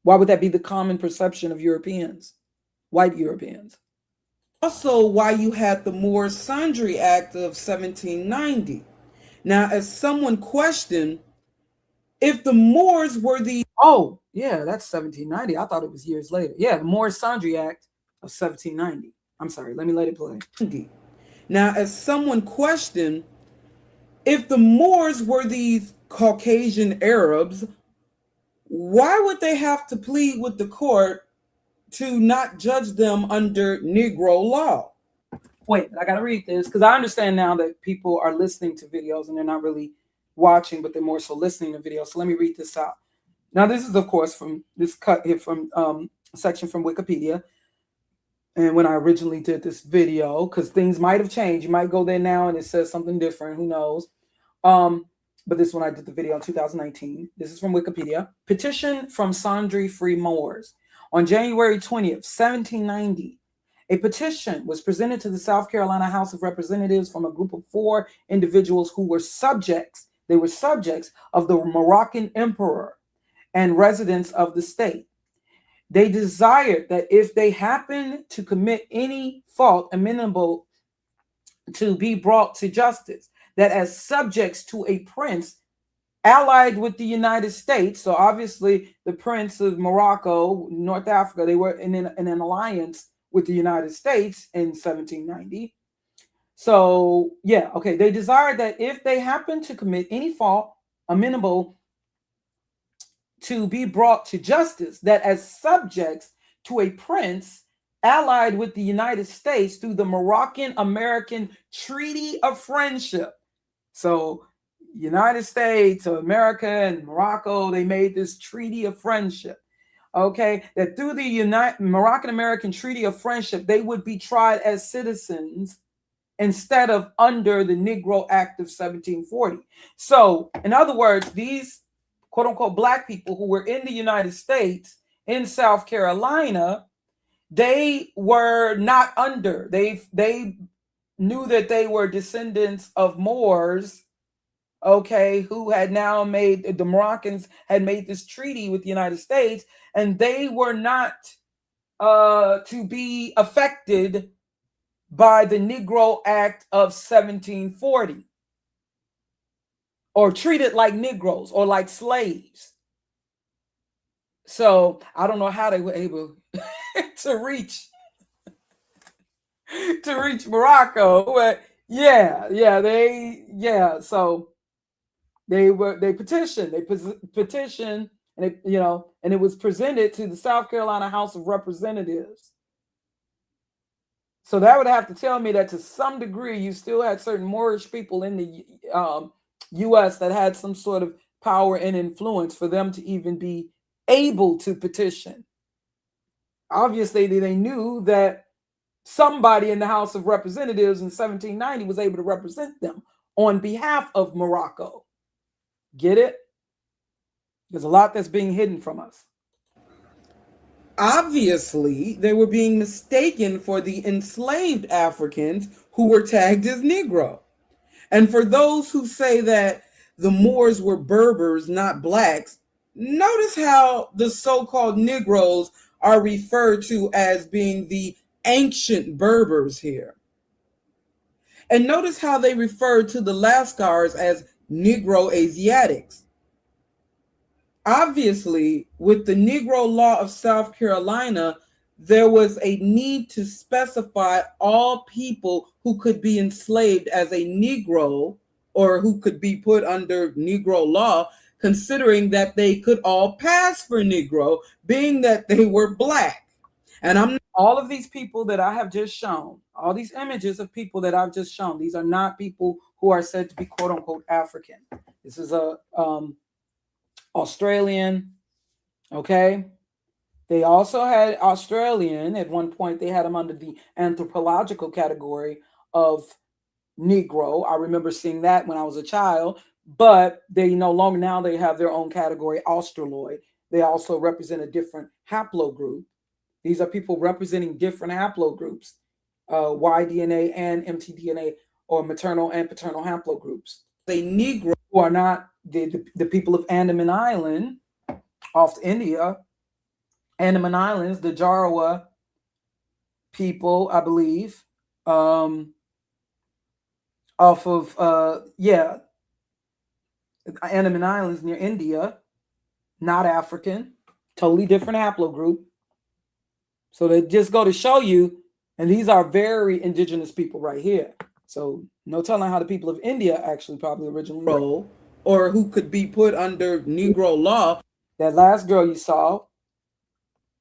Why would that be the common perception of Europeans, white Europeans? Also, why you had the Moors Sundry Act of 1790. Now, as someone questioned, if the Moors were the... Oh, yeah, that's 1790. I thought it was years later. Yeah, the Moors Sundry Act of 1790. I'm sorry, let me let it play. Now, as someone questioned, if the Moors were these Caucasian Arabs, why would they have to plead with the court to not judge them under Negro law? Wait, I got to read this because I understand now that people are listening to videos and they're not really watching, but they're more so listening to videos. So let me read this out. Now, this is, of course, from this cut here from a section from Wikipedia. And when I originally did this video, because things might have changed. You might go there now and it says something different. Who knows? But this one I did the video in 2019. This is from Wikipedia. Petition from Sundry Free Moors. On January 20th, 1790, a petition was presented to the South Carolina House of Representatives from a group of 4 individuals who were subjects. They were subjects of the Moroccan emperor and residents of the state. They desired that if they happened to commit any fault amenable to be brought to justice, that as subjects to a prince allied with the United States, so obviously the Prince of Morocco, North Africa, they were in an alliance with the United States in 1790. So, yeah, okay. They desired that if they happened to commit any fault amenable to be brought to justice, that as subjects to a prince allied with the United States through the Moroccan-American Treaty of Friendship. So United States of America and Morocco, they made this Treaty of Friendship. Okay, that through the Moroccan-American Treaty of Friendship, they would be tried as citizens instead of under the Negro Act of 1740. So, in other words, these quote-unquote Black people who were in the United States, in South Carolina, they were not under. They knew that they were descendants of Moors, okay, who had now made, the Moroccans had made this treaty with the United States, and they were not to be affected by the Negro Act of 1740 or treated like Negroes or like slaves. So I don't know how they were able to reach Morocco, but so they petitioned, and and it was presented to the South Carolina House of Representatives. So that would have to tell me that to some degree you still had certain Moorish people in the U.S. that had some sort of power and influence for them to even be able to petition. Obviously, they knew that somebody in the House of Representatives in 1790 was able to represent them on behalf of Morocco. Get it? There's a lot that's being hidden from us. Obviously, they were being mistaken for the enslaved Africans who were tagged as Negro. And for those who say that the Moors were Berbers, not blacks, notice how the so called Negroes are referred to as being the ancient Berbers here. And notice how they refer to the Lascars as Negro Asiatics. Obviously, with the Negro Law of South Carolina, there was a need to specify all people who could be enslaved as a Negro or who could be put under Negro law, considering that they could all pass for Negro, being that they were black. And I'm All of these people that I have just shown, all these images of people that I've just shown, these are not people who are said to be quote unquote African. This is a Australian. Okay. They also had Australian at one point. They had them under the anthropological category of Negro. I remember seeing that when I was a child, but they no longer, now they have their own category, Australoid. They also represent a different haplogroup. These are people representing different haplogroups, Y-DNA and mtDNA, or maternal and paternal haplogroups. a Negro Who are not the people of Andaman Island off India. Andaman Islands, the Jarawa people, I believe, off of Andaman Islands near India, not African, totally different haplogroup. So they just go to show you, and these are very indigenous people right here. So no telling how the people of India actually probably originally Negro, or who could be put under Negro law. That last girl you saw,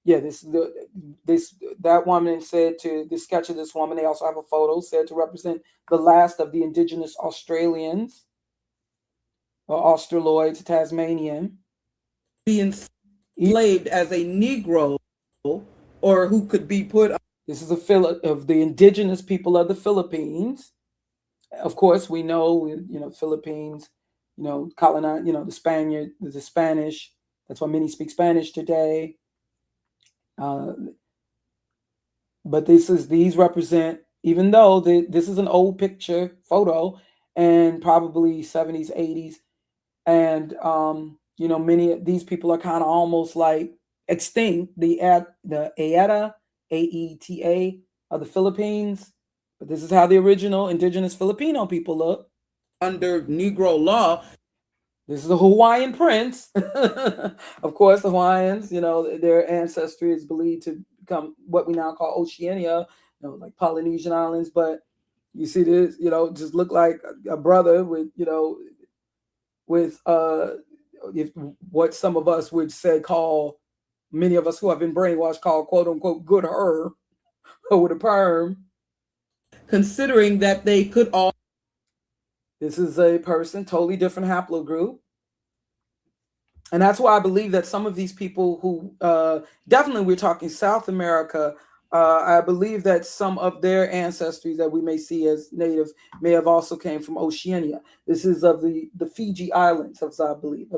yeah, that woman said to the sketch of this woman. They also have a photo said to represent the last of the indigenous Australians or Australoids, Tasmanian, Be enslaved as a Negro, or who could be put. This is of the indigenous people of the Philippines. Of course, we know, Philippines, colonize, the Spaniard, the Spanish. That's why many speak Spanish today. But these represent, even though this is an old picture photo and probably 70s, 80s, and many of these people are kind of almost like extinct. The Aeta, AETA of the Philippines, but this is how the original indigenous Filipino people look under Negro law. This is a Hawaiian prince. Of course, the Hawaiians, their ancestry is believed to become what we now call Oceania, like Polynesian islands. But you see this, just look like a brother with, if what some of us would say many of us who have been brainwashed call quote unquote good her, or with a perm. Considering that they could all. This is a person, totally different haplogroup. And that's why I believe that some of these people who, definitely we're talking South America, I believe that some of their ancestry that we may see as native may have also came from Oceania. This is of the Fiji Islands, as I believe.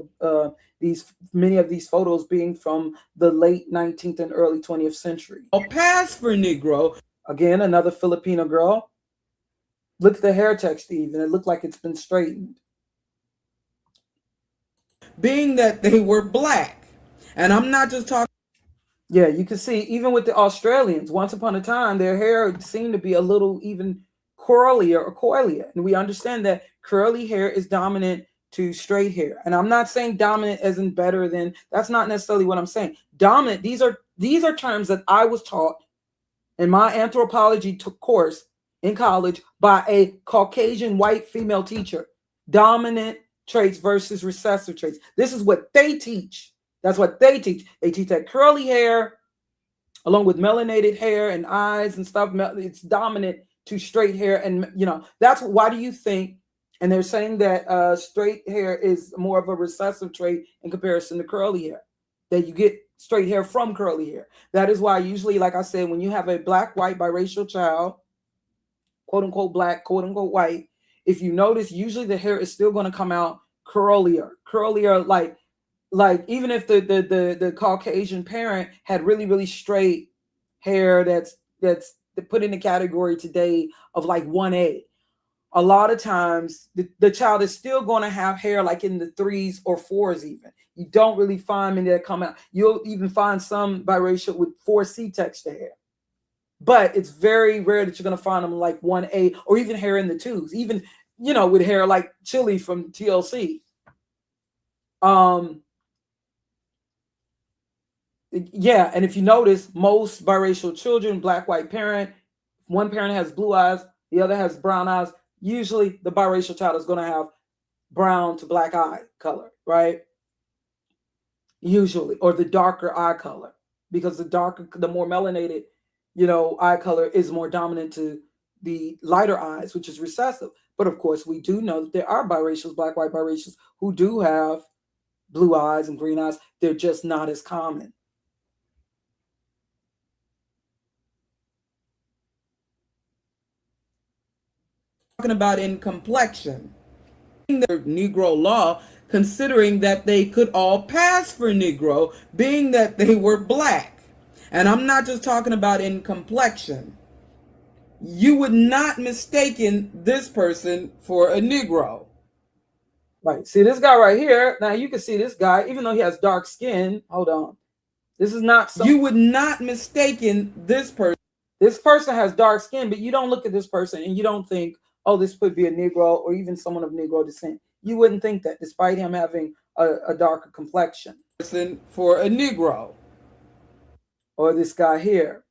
Many of these photos being from the late 19th and early 20th century. Pass for Negro. Again, another Filipino girl. Look at the hair texture even. It looked like it's been straightened. Being that they were black. And I'm not just talking. Yeah, you can see even with the Australians, once upon a time, their hair seemed to be a little even curlier or coilier. And we understand that curly hair is dominant to straight hair. And I'm not saying dominant as in better than, that's not necessarily what I'm saying. Dominant, these are terms that I was taught in my anthropology course in college by a Caucasian white female teacher. Dominant traits versus recessive traits. This is what they teach. That's what they teach. They teach that curly hair, along with melanated hair and eyes and stuff, it's dominant to straight hair. And, that's why do you think, and they're saying that straight hair is more of a recessive trait in comparison to curly hair, that you get straight hair from curly hair. That is why usually, like I said, when you have a black, white, biracial child, quote unquote black, quote unquote white, if you notice, usually the hair is still going to come out curlier, like even if the Caucasian parent had really really straight hair that's put in the category today of like 1A, a lot of times the child is still going to have hair like in the threes or fours. Even you don't really find many that come out. You'll even find some biracial with 4C texture hair, but it's very rare that you're going to find them like 1A or even hair in the twos, even with hair like Chili from TLC. Yeah, and if you notice, most biracial children, black white parent, one parent has blue eyes, the other has brown eyes. Usually the biracial child is going to have brown to black eye color, right? Usually, or the darker eye color, because the more melanated eye color is more dominant to the lighter eyes, which is recessive. But of course we do know that there are biracials, black white biracials, who do have blue eyes and green eyes. They're just not as common. Talking about in complexion. The Negro law, considering that they could all pass for Negro, being that they were black. And I'm not just talking about in complexion. You would not mistaken this person for a Negro. Right. See this guy right here. Now you can see this guy, even though he has dark skin. Hold on. This is not you would not mistaken this person. This person has dark skin, but you don't look at this person and you don't think, oh, this could be a Negro or even someone of Negro descent. You wouldn't think that, despite him having a darker complexion. Person for a Negro. Or this guy here,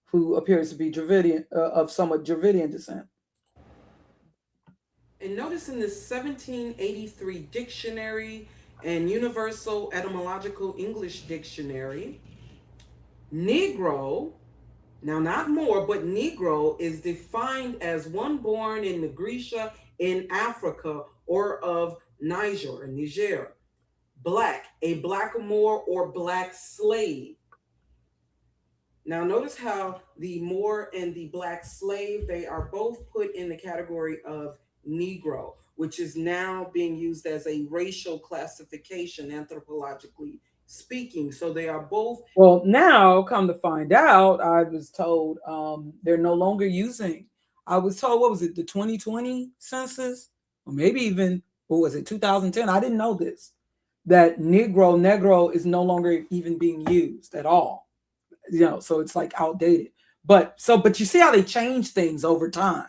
who appears to be Dravidian, of somewhat Dravidian descent. And notice in the 1783 dictionary and Universal Etymological English Dictionary, Negro, now not Moor, but Negro is defined as one born in Nigritia in Africa or of Niger, black, a blackamoor or black slave. Now notice how the Moor and the black slave, they are both put in the category of Negro, which is now being used as a racial classification, anthropologically speaking. So they are both. Well, now come to find out, I was told they're no longer using. I was told, what was it, the 2020 census, or maybe even what was it, 2010? I didn't know this. That negro is no longer even being used at all. So it's like outdated. But you see how they change things over time,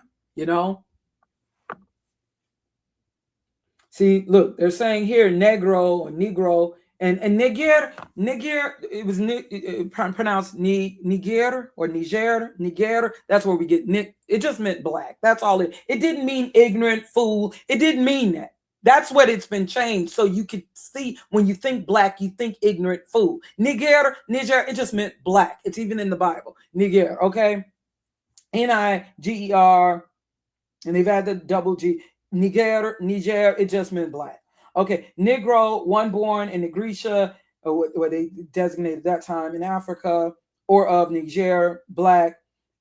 See, look, they're saying here negro or negro and niger, it was pronounced niger or niger. That's where we get nick. It just meant black. That's all it didn't mean ignorant fool. It didn't mean that. That's what it's been changed. So you could see when you think black, you think ignorant fool. Niger, it just meant black. It's even in the Bible. Niger, okay? Niger, and they've had the double G. Niger, it just meant black. Okay, Negro, one born in Nigritia, where they designated that time in Africa, or of Niger, black,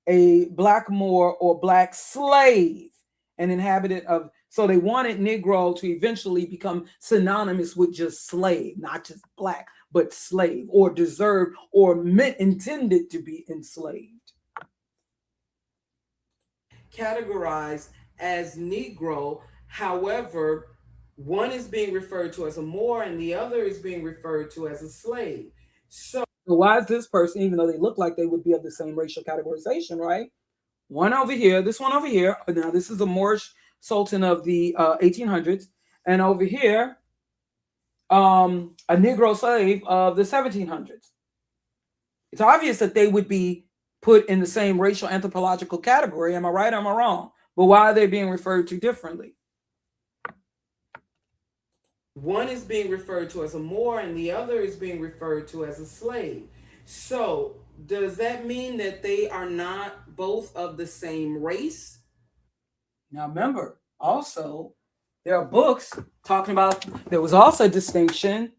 a blackamoor or black slave, an inhabitant of. So they wanted Negro to eventually become synonymous with just slave, not just black, but slave, or deserved, or intended to be enslaved. Categorized as Negro. However, one is being referred to as a Moor and the other is being referred to as a slave. So why is this person, even though they look like they would be of the same racial categorization, right? One over here, this one over here. Now, this is a Moorish sultan of the 1800s. And over here, a Negro slave of the 1700s. It's obvious that they would be put in the same racial anthropological category. Am I right or am I wrong? But why are they being referred to differently? One is being referred to as a Moor and the other is being referred to as a slave. So does that mean that they are not both of the same race? Now remember, also, there are books talking about, there was also a distinction,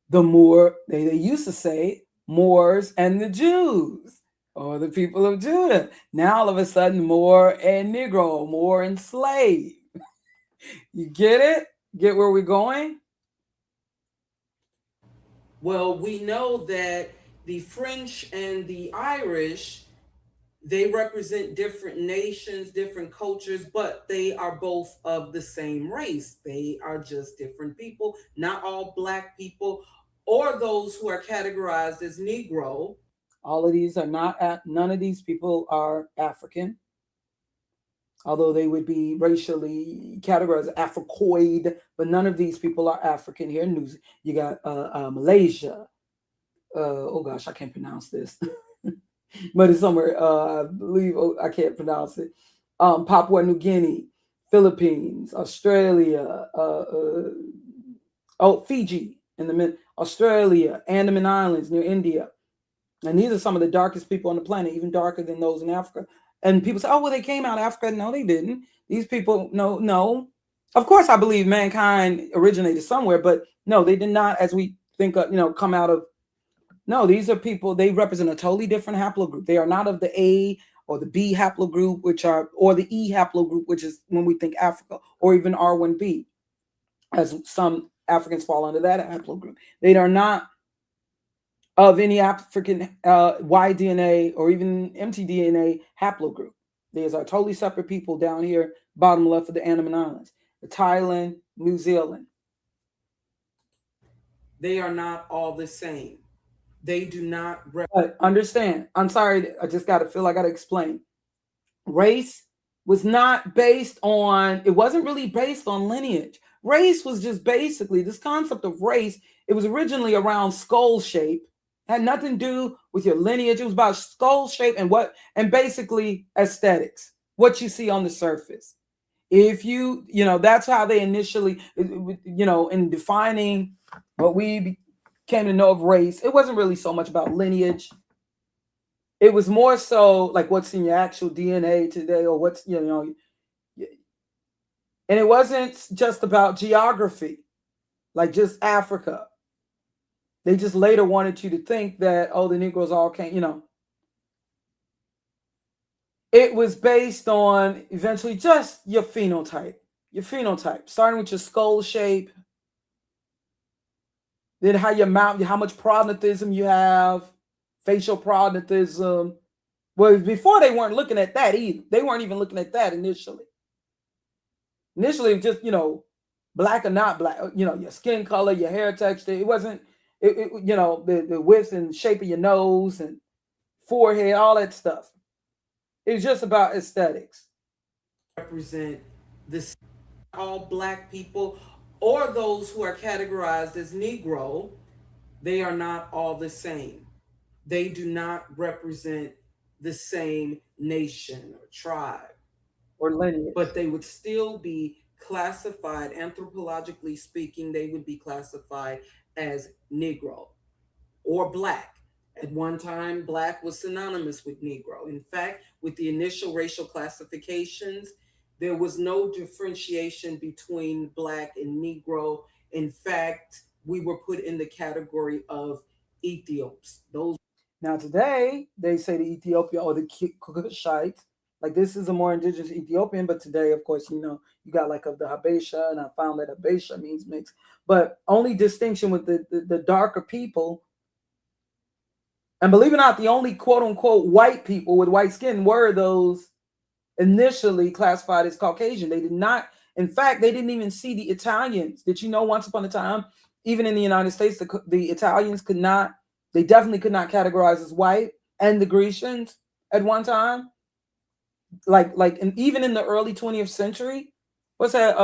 the Moor, they used to say, Moors and the Jews, or the people of Judah. Now all of a sudden, Moor and Negro, Moor and slave. You get it? Get where we're going? Well, we know that the French and the Irish, they represent different nations, different cultures, but they are both of the same race. They are just different people, not all black people or those who are categorized as Negro. All of these are not, none of these people are African, although they would be racially categorized as Africoid, but none of these people are African here. You got Malaysia. Oh gosh, I can't pronounce this, but it's somewhere. I believe, oh, I can't pronounce it. Papua New Guinea, Philippines, Australia, Fiji in the mid, Australia, Andaman Islands near India. And these are some of the darkest people on the planet, even darker than those in Africa. And people say, oh, well, they came out of Africa. No, they didn't. These people, no, no. Of course, I believe mankind originated somewhere, but no, they did not, as we think of, come out of. No, these are people, they represent a totally different haplogroup. They are not of the A or the B haplogroup, or the E haplogroup, which is when we think Africa, or even R1b, as some Africans fall under that haplogroup. They are not of any African Y-DNA or even mtDNA haplogroup. These are totally separate people down here, bottom left of the Andaman Islands, Thailand, New Zealand. They are not all the same. They do not. But understand, I'm sorry, I just got to feel I got to explain. Race was not based on, it wasn't really based on lineage. Race was just basically this concept of race. It was originally around skull shape. Had nothing to do with your lineage. It was about skull shape and basically aesthetics, what you see on the surface. If that's how they initially, in defining what we came to know of race, it wasn't really so much about lineage. It was more so like what's in your actual DNA today, or what's, and it wasn't just about geography, like just Africa. They just later wanted you to think that, oh, the Negroes all came, It was based on eventually just your phenotype, starting with your skull shape, then how your mouth, how much prognathism you have, facial prognathism. Well, before they weren't looking at that either. They weren't even looking at that initially. Initially, just, black or not black, your skin color, your hair texture. It wasn't, the width and shape of your nose and forehead, all that stuff. It was just about aesthetics. Represent this, all black people or those who are categorized as Negro. They are not all the same. They do not represent the same nation or tribe or lineage, but they would still be classified, anthropologically speaking, they would be classified as Negro or Black. At one time, Black was synonymous with Negro. In fact, with the initial racial classifications, there was no differentiation between Black and Negro. In fact, we were put in the category of Ethiops. Now today, they say the Ethiopia or the Kushites. Like, this is a more indigenous Ethiopian, but today, of course, you got like of the Habesha, and I found that Habesha means mixed. But only distinction with the darker people, and believe it or not, the only quote unquote white people with white skin were those initially classified as Caucasian. They did not, in fact, they didn't even see the Italians. Did you know once upon a time, even in the United States, the Italians could not, they definitely could not categorize as white, and the Grecians at one time. And even in the early 20th century, what's that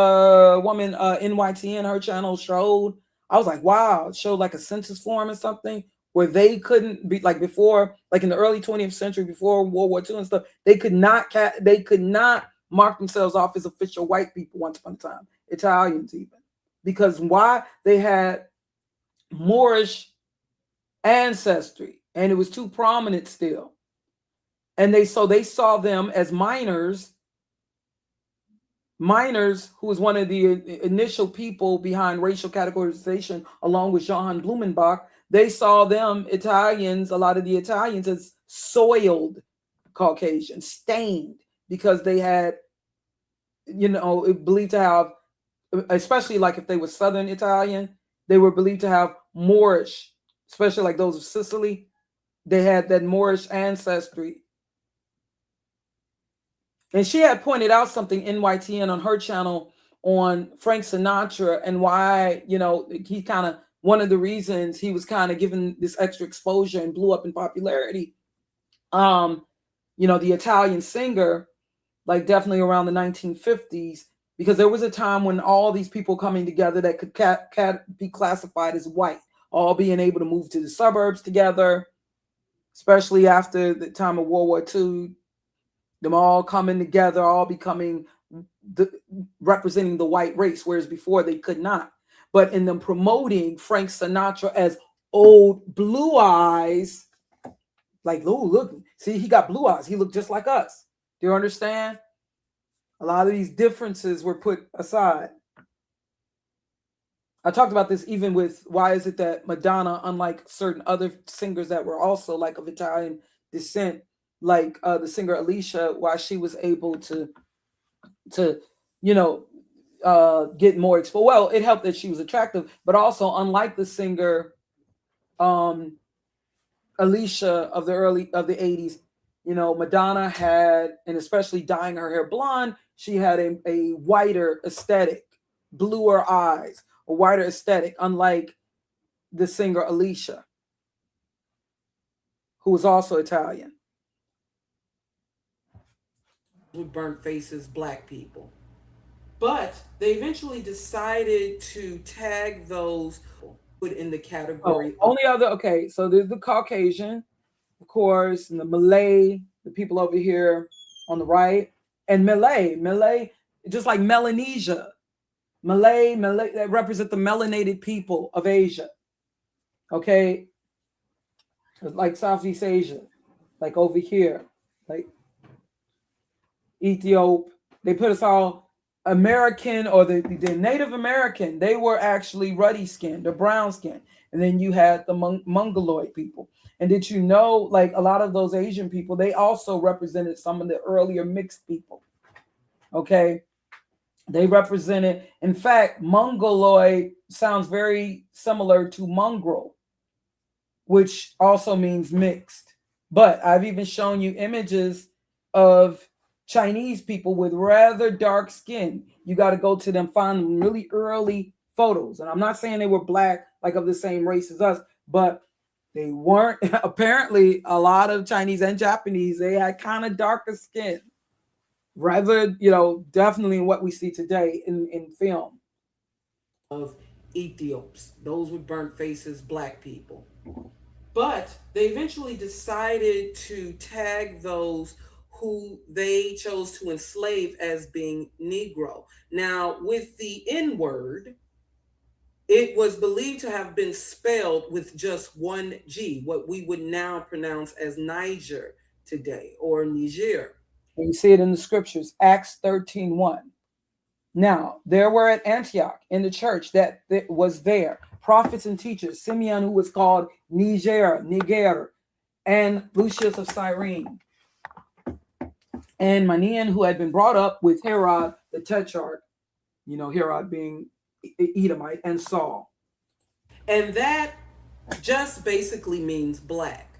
woman NYT her channel showed? I was like, wow, it showed like a census form or something where they couldn't be, like, before, like in the early 20th century, before World War II and stuff, they could not mark themselves off as official white people once upon a time, Italians even. Because why? They had Moorish ancestry, and it was too prominent still. And they saw them as minors who was one of the initial people behind racial categorization, along with Johann Blumenbach. They saw them, Italians, a lot of the Italians, as soiled Caucasian, stained, because they had, believed to have, especially like if they were Southern Italian, they were believed to have Moorish especially like those of Sicily. They had that Moorish ancestry. And she had pointed out something, NYTN, on her channel on Frank Sinatra and why, he kind of, one of the reasons he was kind of given this extra exposure and blew up in popularity. The Italian singer, like definitely around the 1950s, because there was a time when all these people coming together that could be classified as white, all being able to move to the suburbs together, especially after the time of World War II, them all coming together, all becoming representing the white race, whereas before they could not. But in them promoting Frank Sinatra as old blue eyes, like, oh, look, see, he got blue eyes. He looked just like us. Do you understand? A lot of these differences were put aside. I talked about this even with why is it that Madonna, unlike certain other singers that were also like of Italian descent, like the singer Alicia, why she was able to get more exposed. Well, it helped that she was attractive, but also unlike the singer Alicia of the 80s, Madonna had, and especially dyeing her hair blonde, she had a whiter aesthetic, bluer eyes, a whiter aesthetic, unlike the singer Alicia, who was also Italian. With burnt faces, black people. But they eventually decided to tag those put in the category. So there's the Caucasian, of course, and the Malay, the people over here on the right, and Malay, just like Melanesia, Malay that represent the melanated people of Asia. Okay, like Southeast Asia, like over here, like Ethiopia. They put us all American, or the Native American. They were actually ruddy skinned or brown skinned. And then you had the Mongoloid people. And did you know, like a lot of those Asian people, they also represented some of the earlier mixed people. Okay. They represented, in fact, Mongoloid sounds very similar to mongrel, which also means mixed. But I've even shown you images of Chinese people with rather dark skin. You got to go to them, find really early photos. And I'm not saying they were black, like of the same race as us, but they weren't. Apparently, a lot of Chinese and Japanese, they had kind of darker skin. Rather, definitely what we see today in film. Of Ethiops, those with burnt faces, black people. But they eventually decided to tag those who they chose to enslave as being Negro. Now, with the N word, it was believed to have been spelled with just one G, what we would now pronounce as Niger today, or Niger. And you see it in the scriptures, Acts 13:1. Now, there were at Antioch in the church that was there prophets and teachers, Simeon, who was called Niger, and Lucius of Cyrene, and Manian, who had been brought up with Herod the Tetrarch, Herod being Edomite, and Saul. And that just basically means black.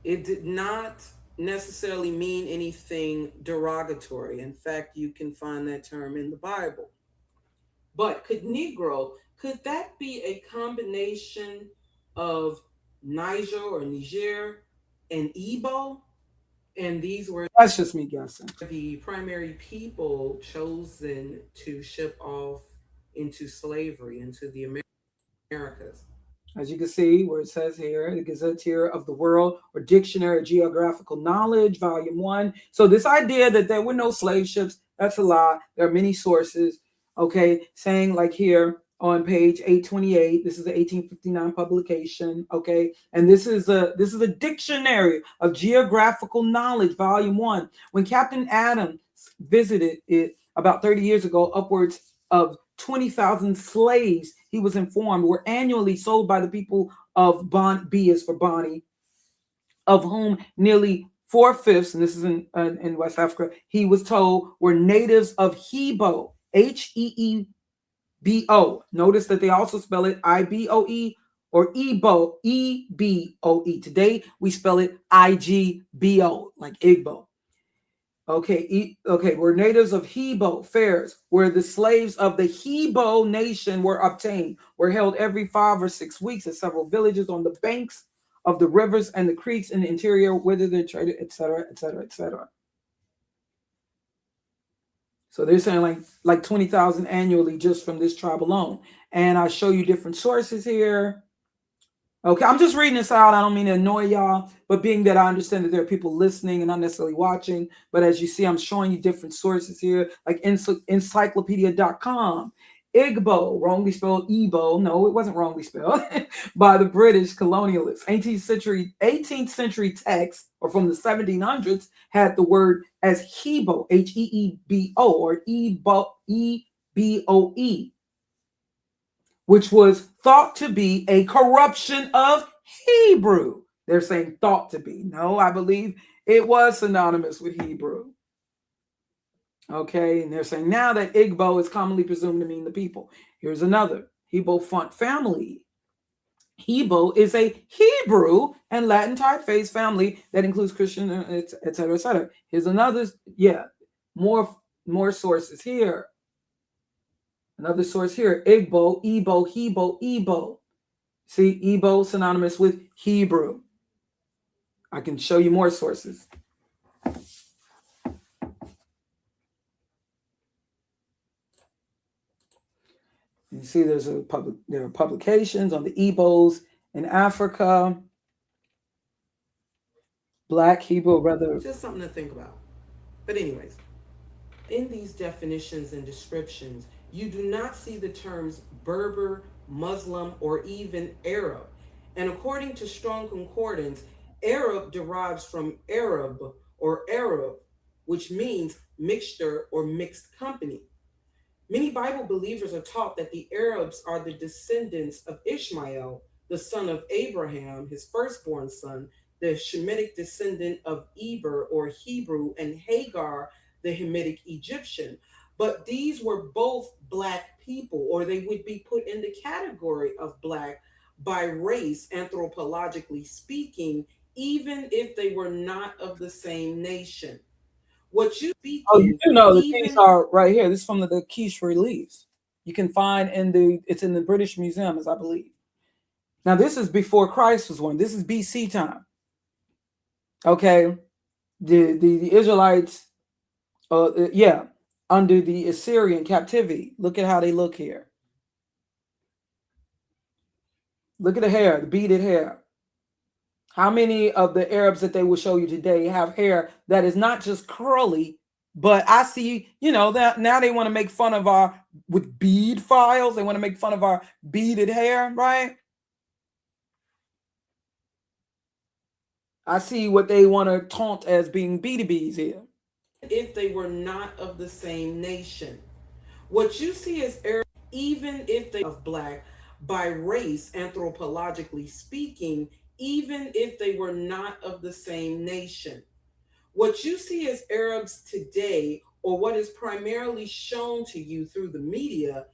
It did not necessarily mean anything derogatory. In fact, you can find that term in the Bible. But Negro, could that be a combination of Niger or Niger and Igbo? And these were, that's just me guessing, the primary people chosen to ship off into slavery, into the Americas. As you can see where it says here, the Gazetteer of the World, or Dictionary of Geographical Knowledge, Volume 1. So this idea that there were no slave ships, that's a lie. There are many sources, okay, saying like here on page 828, this is the 1859 publication, okay, and this is a Dictionary of Geographical Knowledge, Volume 1. When Captain Adams visited it about 30 years ago, upwards of 20,000 slaves, he was informed, were annually sold by the people of B is for Bonnie, of whom nearly 4/5, and this is in West Africa, he was told were natives of Hebo, Heebo. Notice that they also spell it Iboe, or Igbo, E-B-O-E. Today we spell it I-G-B-O, like Igbo. Okay, okay, were natives of Hebo fairs, where the slaves of the Hebo nation were obtained, were held every 5 or 6 weeks at several villages on the banks of the rivers and the creeks in the interior, whither they traded, etc., etc., etc. So they're saying like 20,000 annually just from this tribe alone. And I show you different sources here. Okay, I'm just reading this out. I don't mean to annoy y'all, but being that I understand that there are people listening and not necessarily watching, but as you see, I'm showing you different sources here, like encyclopedia.com. Igbo, wrongly spelled Igbo. No, it wasn't wrongly spelled by the British colonialists. 18th century texts, or from the 1700s, had the word as Hebo, H-E-E-B-O, or Ebo, E-B-O-E, which was thought to be a corruption of Hebrew. They're saying thought to be. No, I believe it was synonymous with Hebrew. Okay, and they're saying now that Igbo is commonly presumed to mean the people. Here's another. Hebo font family. Hebo is a Hebrew and Latin typeface family that includes Christian, etc., etc. Here's another, yeah, more sources here. Another source here, Igbo, Igbo, Hebo, Igbo. See, Igbo synonymous with Hebrew. I can show you more sources. You see, there are publications on the Igbos in Africa. Black Hebrew, rather. Just something to think about. But anyways, in these definitions and descriptions, you do not see the terms Berber, Muslim, or even Arab. And according to Strong Concordance, Arab derives from Arab or Arab, which means mixture or mixed company. Many Bible believers are taught that the Arabs are the descendants of Ishmael, the son of Abraham, his firstborn son, the Shemitic descendant of Eber or Hebrew, and Hagar, the Hamitic Egyptian. But these were both Black people, or they would be put in the category of Black by race, anthropologically speaking, even if they were not of the same nation. What you speaking, oh, you do know that these even are right here. This is from the Quiche reliefs. You can find it's in the British Museum, as I believe. Now, this is before Christ was born. This is BC time. Okay, the Israelites, yeah, under the Assyrian captivity. Look at how they look here. Look at the hair, the beaded hair. How many of the Arabs that they will show you today have hair that is not just curly, but I see, that now they want to make fun of with bead files. They want to make fun of our beaded hair, right? I see what they want to taunt as being beady bees here. if they were not of the same nation. What you see as Arab, even if they of Black by race, anthropologically speaking, even if they were not of the same nation. What you see as Arabs today, or what is primarily shown to you through the media,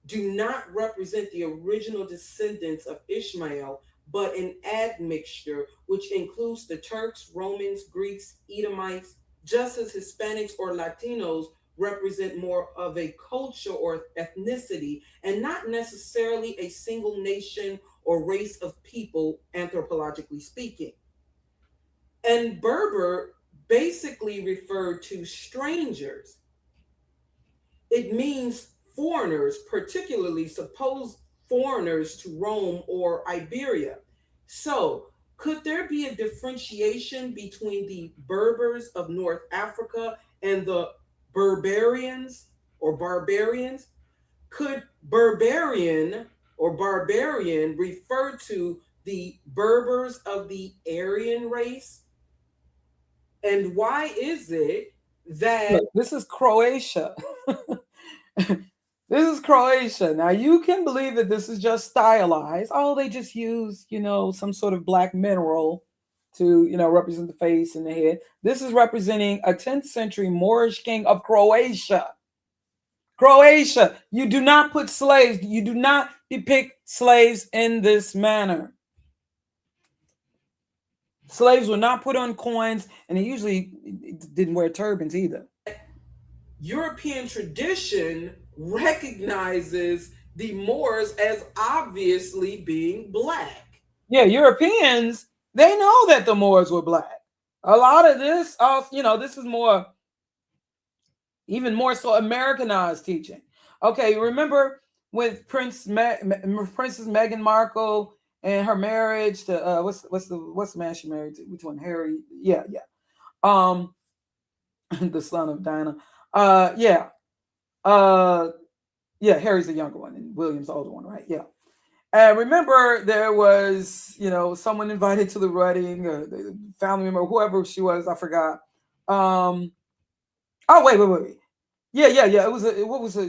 do not represent the original descendants of Ishmael, but an admixture, which includes the Turks, Romans, Greeks, Edomites, just as Hispanics or Latinos represent more of a culture or ethnicity, and not necessarily a single nation or race of people, anthropologically speaking. And Berber basically referred to strangers. It means foreigners, particularly supposed foreigners to Rome or Iberia. So, could there be a differentiation between the Berbers of North Africa and the Berberians or barbarians? Could barbarian refer to the Berbers of the Aryan race? And why is it that Look, this is Croatia. This is Croatia. Now you can believe that this is just stylized. Oh, they just use, some sort of black mineral to, represent the face and the head. This is representing a 10th century Moorish king of Croatia. Croatia. You do not put slaves. You do not depict slaves in this manner. Slaves were not put on coins, and they usually didn't wear turbans either. European tradition recognizes the Moors as obviously being black. Yeah, Europeans, they know that the Moors were black. A lot of this, this is more, even more so Americanized teaching. Okay, remember with Princess Meghan Markle and her marriage to what's the man she married to? Which one? Harry? Yeah. Um, the son of Diana. Yeah. Yeah. Harry's the younger one, and William's the older one, right? Yeah. And remember, there was, someone invited to the wedding, the family member, whoever she was, I forgot. Oh, wait. Yeah.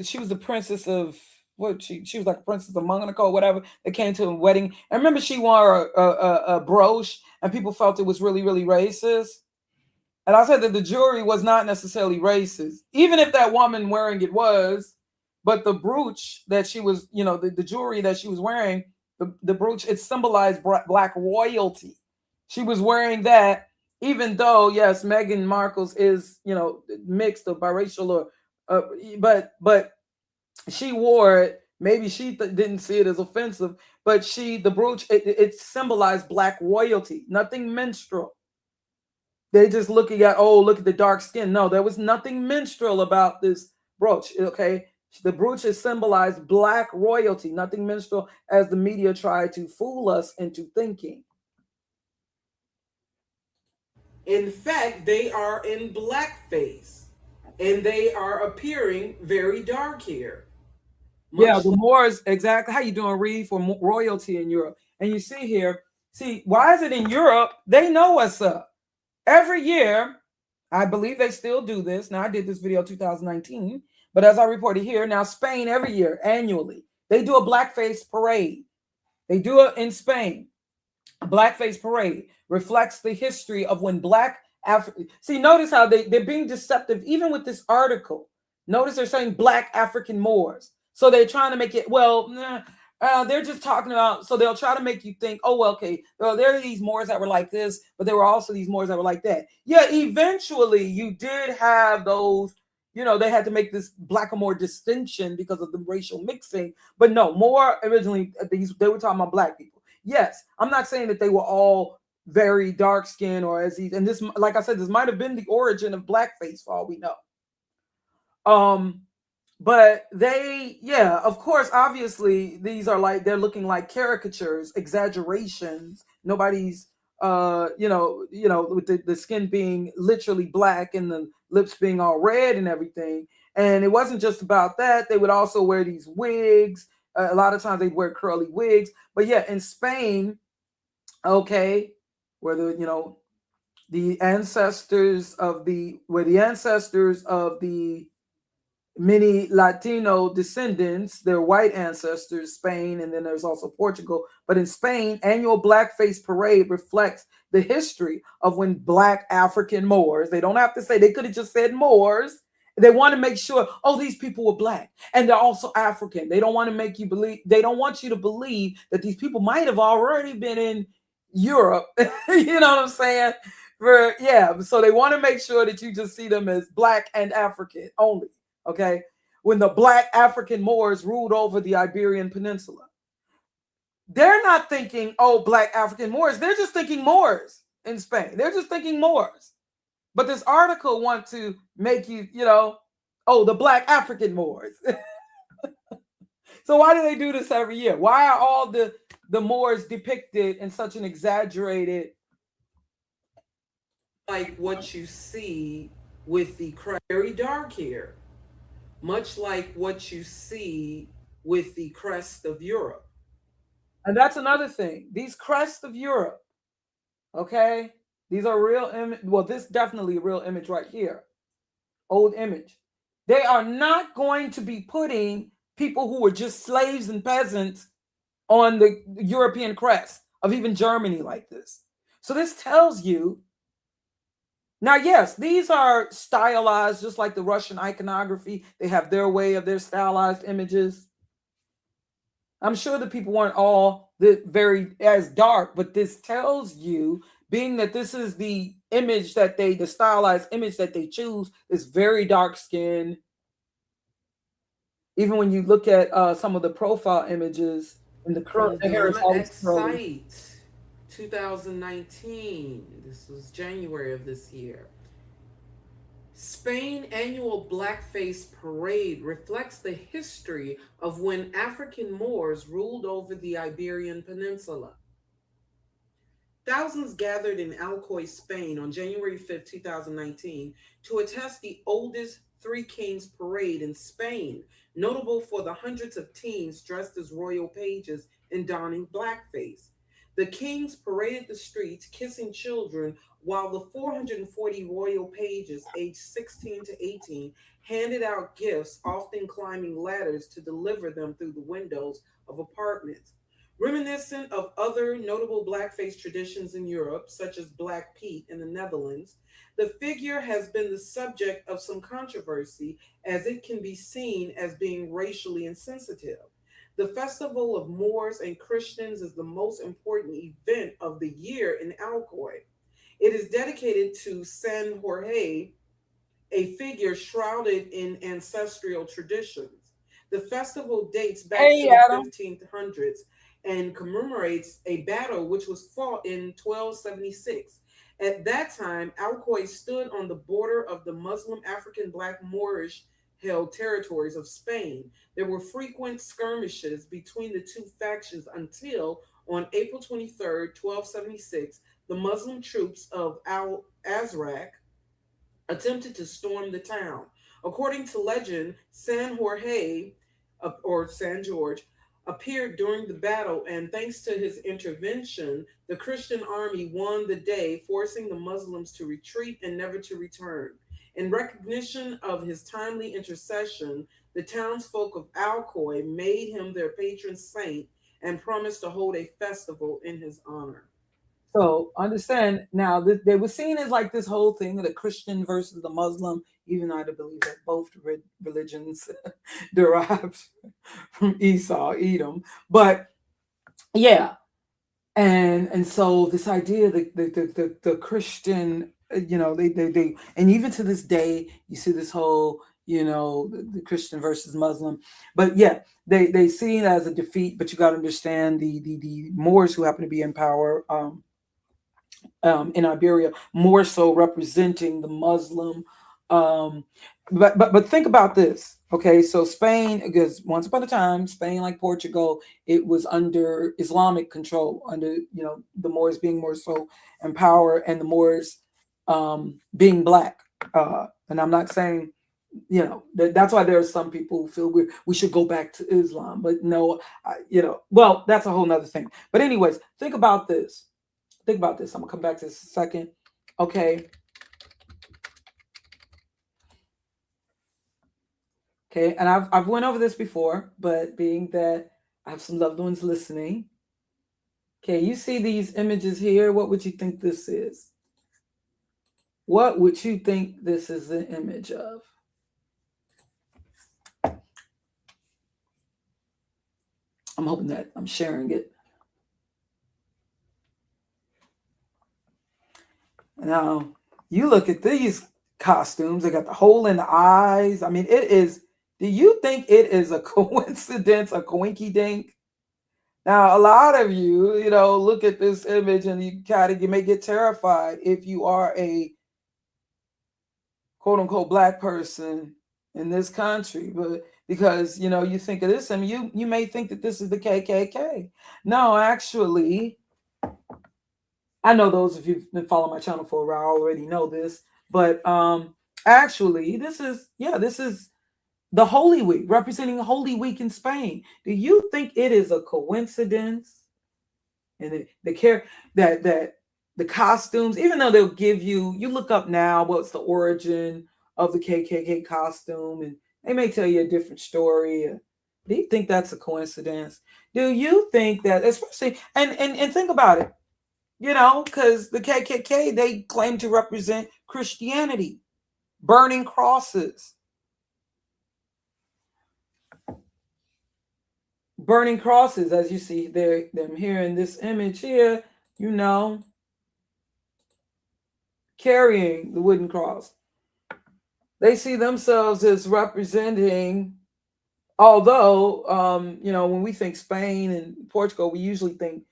She was the princess of what? She was like a princess of Monaco or whatever. That came to a wedding. And remember, she wore a brooch, and people felt it was really, really racist. And I said that the jewelry was not necessarily racist, even if that woman wearing it was. But the brooch that she was, the jewelry that she was wearing, the brooch, it symbolized black royalty. She was wearing that, even though, yes, Meghan Markle's is, mixed or biracial, or, but she wore it. Maybe she didn't see it as offensive, but the brooch, it symbolized black royalty, nothing minstrel. They just looking at, oh, look at the dark skin. No, there was nothing minstrel about this brooch. Okay. The brooch has symbolized black royalty, nothing minstrel, as the media tried to fool us into thinking. In fact, they are in blackface, and they are appearing very dark here. Yeah, the Moors, exactly. How you doing, Reed, for royalty in Europe? And you see here, why is it in Europe? They know what's up. Every year, I believe they still do this. Now, I did this video 2019, but as I reported here, now Spain every year, annually, they do a blackface parade. They do it in Spain. A blackface parade reflects the history of when black African. See, notice how they're being deceptive, even with this article. Notice they're saying black African Moors. So they're trying to make it, they're just talking about, so they'll try to make you think, oh, well, okay, well, there are these Moors that were like this, but there were also these Moors that were like that. Yeah, eventually you did have those, they had to make this black and Moor distinction because of the racial mixing. But no, Moor originally, they were talking about black people. Yes, I'm not saying that they were all very dark skinned or as these, and this, like I said, this might have been the origin of blackface for all we know. But they, yeah, of course, obviously, these are like, they're looking like caricatures, exaggerations. Nobody's, with the skin being literally black and the lips being all red and everything. And it wasn't just about that. They would also wear these wigs. A lot of times they wear curly wigs. But yeah, in Spain, okay, where the ancestors of the many Latino descendants, their white ancestors, Spain, and then there's also Portugal. But in Spain, annual blackface parade reflects the history of when black African Moors, they don't have to say, they could have just said Moors. They want to make sure, oh, these people were black and they're also African. They don't want to make you believe, they don't want you to believe that these people might have already been in Europe. You know what I'm saying? So they want to make sure that you just see them as black and African only. Okay, when the black African Moors ruled over the Iberian Peninsula. They're not thinking, oh, black African Moors. They're just thinking Moors in Spain. They're just thinking Moors. But this article wants to make you, oh, the black African Moors. So why do they do this every year? Why are all the Moors depicted in such an exaggerated? Like what you see with the very dark hair. Much like what you see with the crest of Europe. And that's another thing. These crests of Europe, okay? These are real image. Well, this is definitely a real image right here. Old image. They are not going to be putting people who were just slaves and peasants on the European crest of even Germany like this. So this tells you. Now, yes, these are stylized, just like the Russian iconography. They have their way of their stylized images. I'm sure the people weren't all the very as dark, but this tells you, being that this is the image that the stylized image that they choose, is very dark skinned. Even when you look at some of the profile images, and From the hair is them always at curly. site 2019. This was January of this year. Spain annual blackface parade reflects the history of when African Moors ruled over the Iberian Peninsula. Thousands gathered in Alcoy, Spain on January 5th, 2019 to attest the oldest Three Kings parade in Spain, notable for the hundreds of teens dressed as royal pages and donning blackface. The kings paraded the streets kissing children while the 440 royal pages aged 16 to 18 handed out gifts, often climbing ladders to deliver them through the windows of apartments. Reminiscent of other notable blackface traditions in Europe, such as Black Pete in the Netherlands, the figure has been the subject of some controversy as it can be seen as being racially insensitive. The Festival of Moors and Christians is the most important event of the year in Alcoy. It is dedicated to San Jorge, a figure shrouded in ancestral traditions. The festival dates back to Hey, the Adam. 1500s and commemorates a battle which was fought in 1276. At that time, Alcoy stood on the border of the Muslim African Black Moorish held territories of Spain. There were frequent skirmishes between the two factions until on April 23rd, 1276, the Muslim troops of Al Azraq attempted to storm the town. According to legend, San Jorge, or San George, appeared during the battle, and thanks to his intervention, the Christian army won the day, forcing the Muslims to retreat and never to return. In recognition of his timely intercession, the townsfolk of Alcoy made him their patron saint and promised to hold a festival in his honor. So understand now that they were seen as like this whole thing of the Christian versus the Muslim, even though I believe that both religions derived from Esau, Edom. But yeah, and so this idea that the Christian, they and even to this day you see this whole, the Christian versus Muslim. But yeah, they see it as a defeat. But you got to understand the Moors who happen to be in power. In Iberia, more so representing the Muslim. Um, but think about this. Okay, so Spain, because once upon a time, Spain, like Portugal, it was under Islamic control, under the Moors being more so in power, and the Moors being black. And I'm not saying that's why there are some people who feel we should go back to Islam, but no, well, that's a whole nother thing. But anyways, think about this. Think about this. I'm gonna come back to this in a second. Okay. Okay. And I've went over this before, but being that I have some loved ones listening. Okay, you see these images here. What would you think this is? What would you think this is the image of? I'm hoping that I'm sharing it. Now, you look at these costumes, they got the hole in the eyes. I mean, it is, do you think it is a coincidence, a coinky dink? Now, a lot of you, look at this image and you may get terrified if you are a quote unquote black person in this country, but because you think of this, I mean, you may think that this is the KKK. No, actually, I know those of you who've been following my channel for a while already know this, but actually, this is the Holy Week, representing Holy Week in Spain. Do you think it is a coincidence? And the care that the costumes, even though they'll give you look up now what's the origin of the KKK costume, and they may tell you a different story. Do you think that's a coincidence? Do you think that, especially, and think about it, because the KKK, they claim to represent Christianity, burning crosses. burning crosses, as you see them here in this image here, you know, carrying the wooden cross. They see themselves as representing, although, you know, when we think Spain and Portugal, we usually think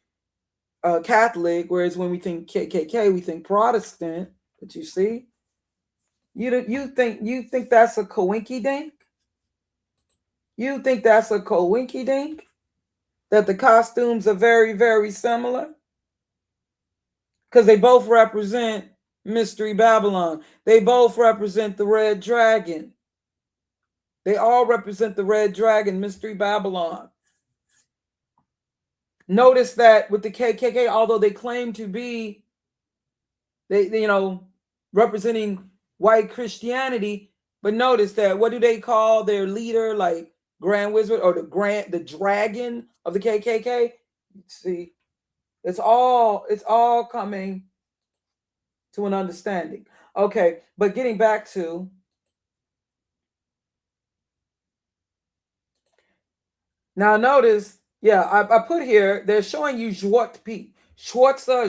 Catholic, whereas when we think KKK, we think Protestant. But you see, you think that's a coinky dink? You think that's a coinky dink? That the costumes are very, very similar? Because they both represent Mystery Babylon. They both represent the Red Dragon. They all represent the Red Dragon, Mystery Babylon. Notice that with the KKK, although they claim to be, they you know, representing white Christianity, but notice that what do they call their leader, like Grand Wizard or the dragon of the KKK? See, it's all coming to an understanding. Okay, but getting back to now, notice, yeah, I put here, they're showing you Zwart Piet. Schwarzer,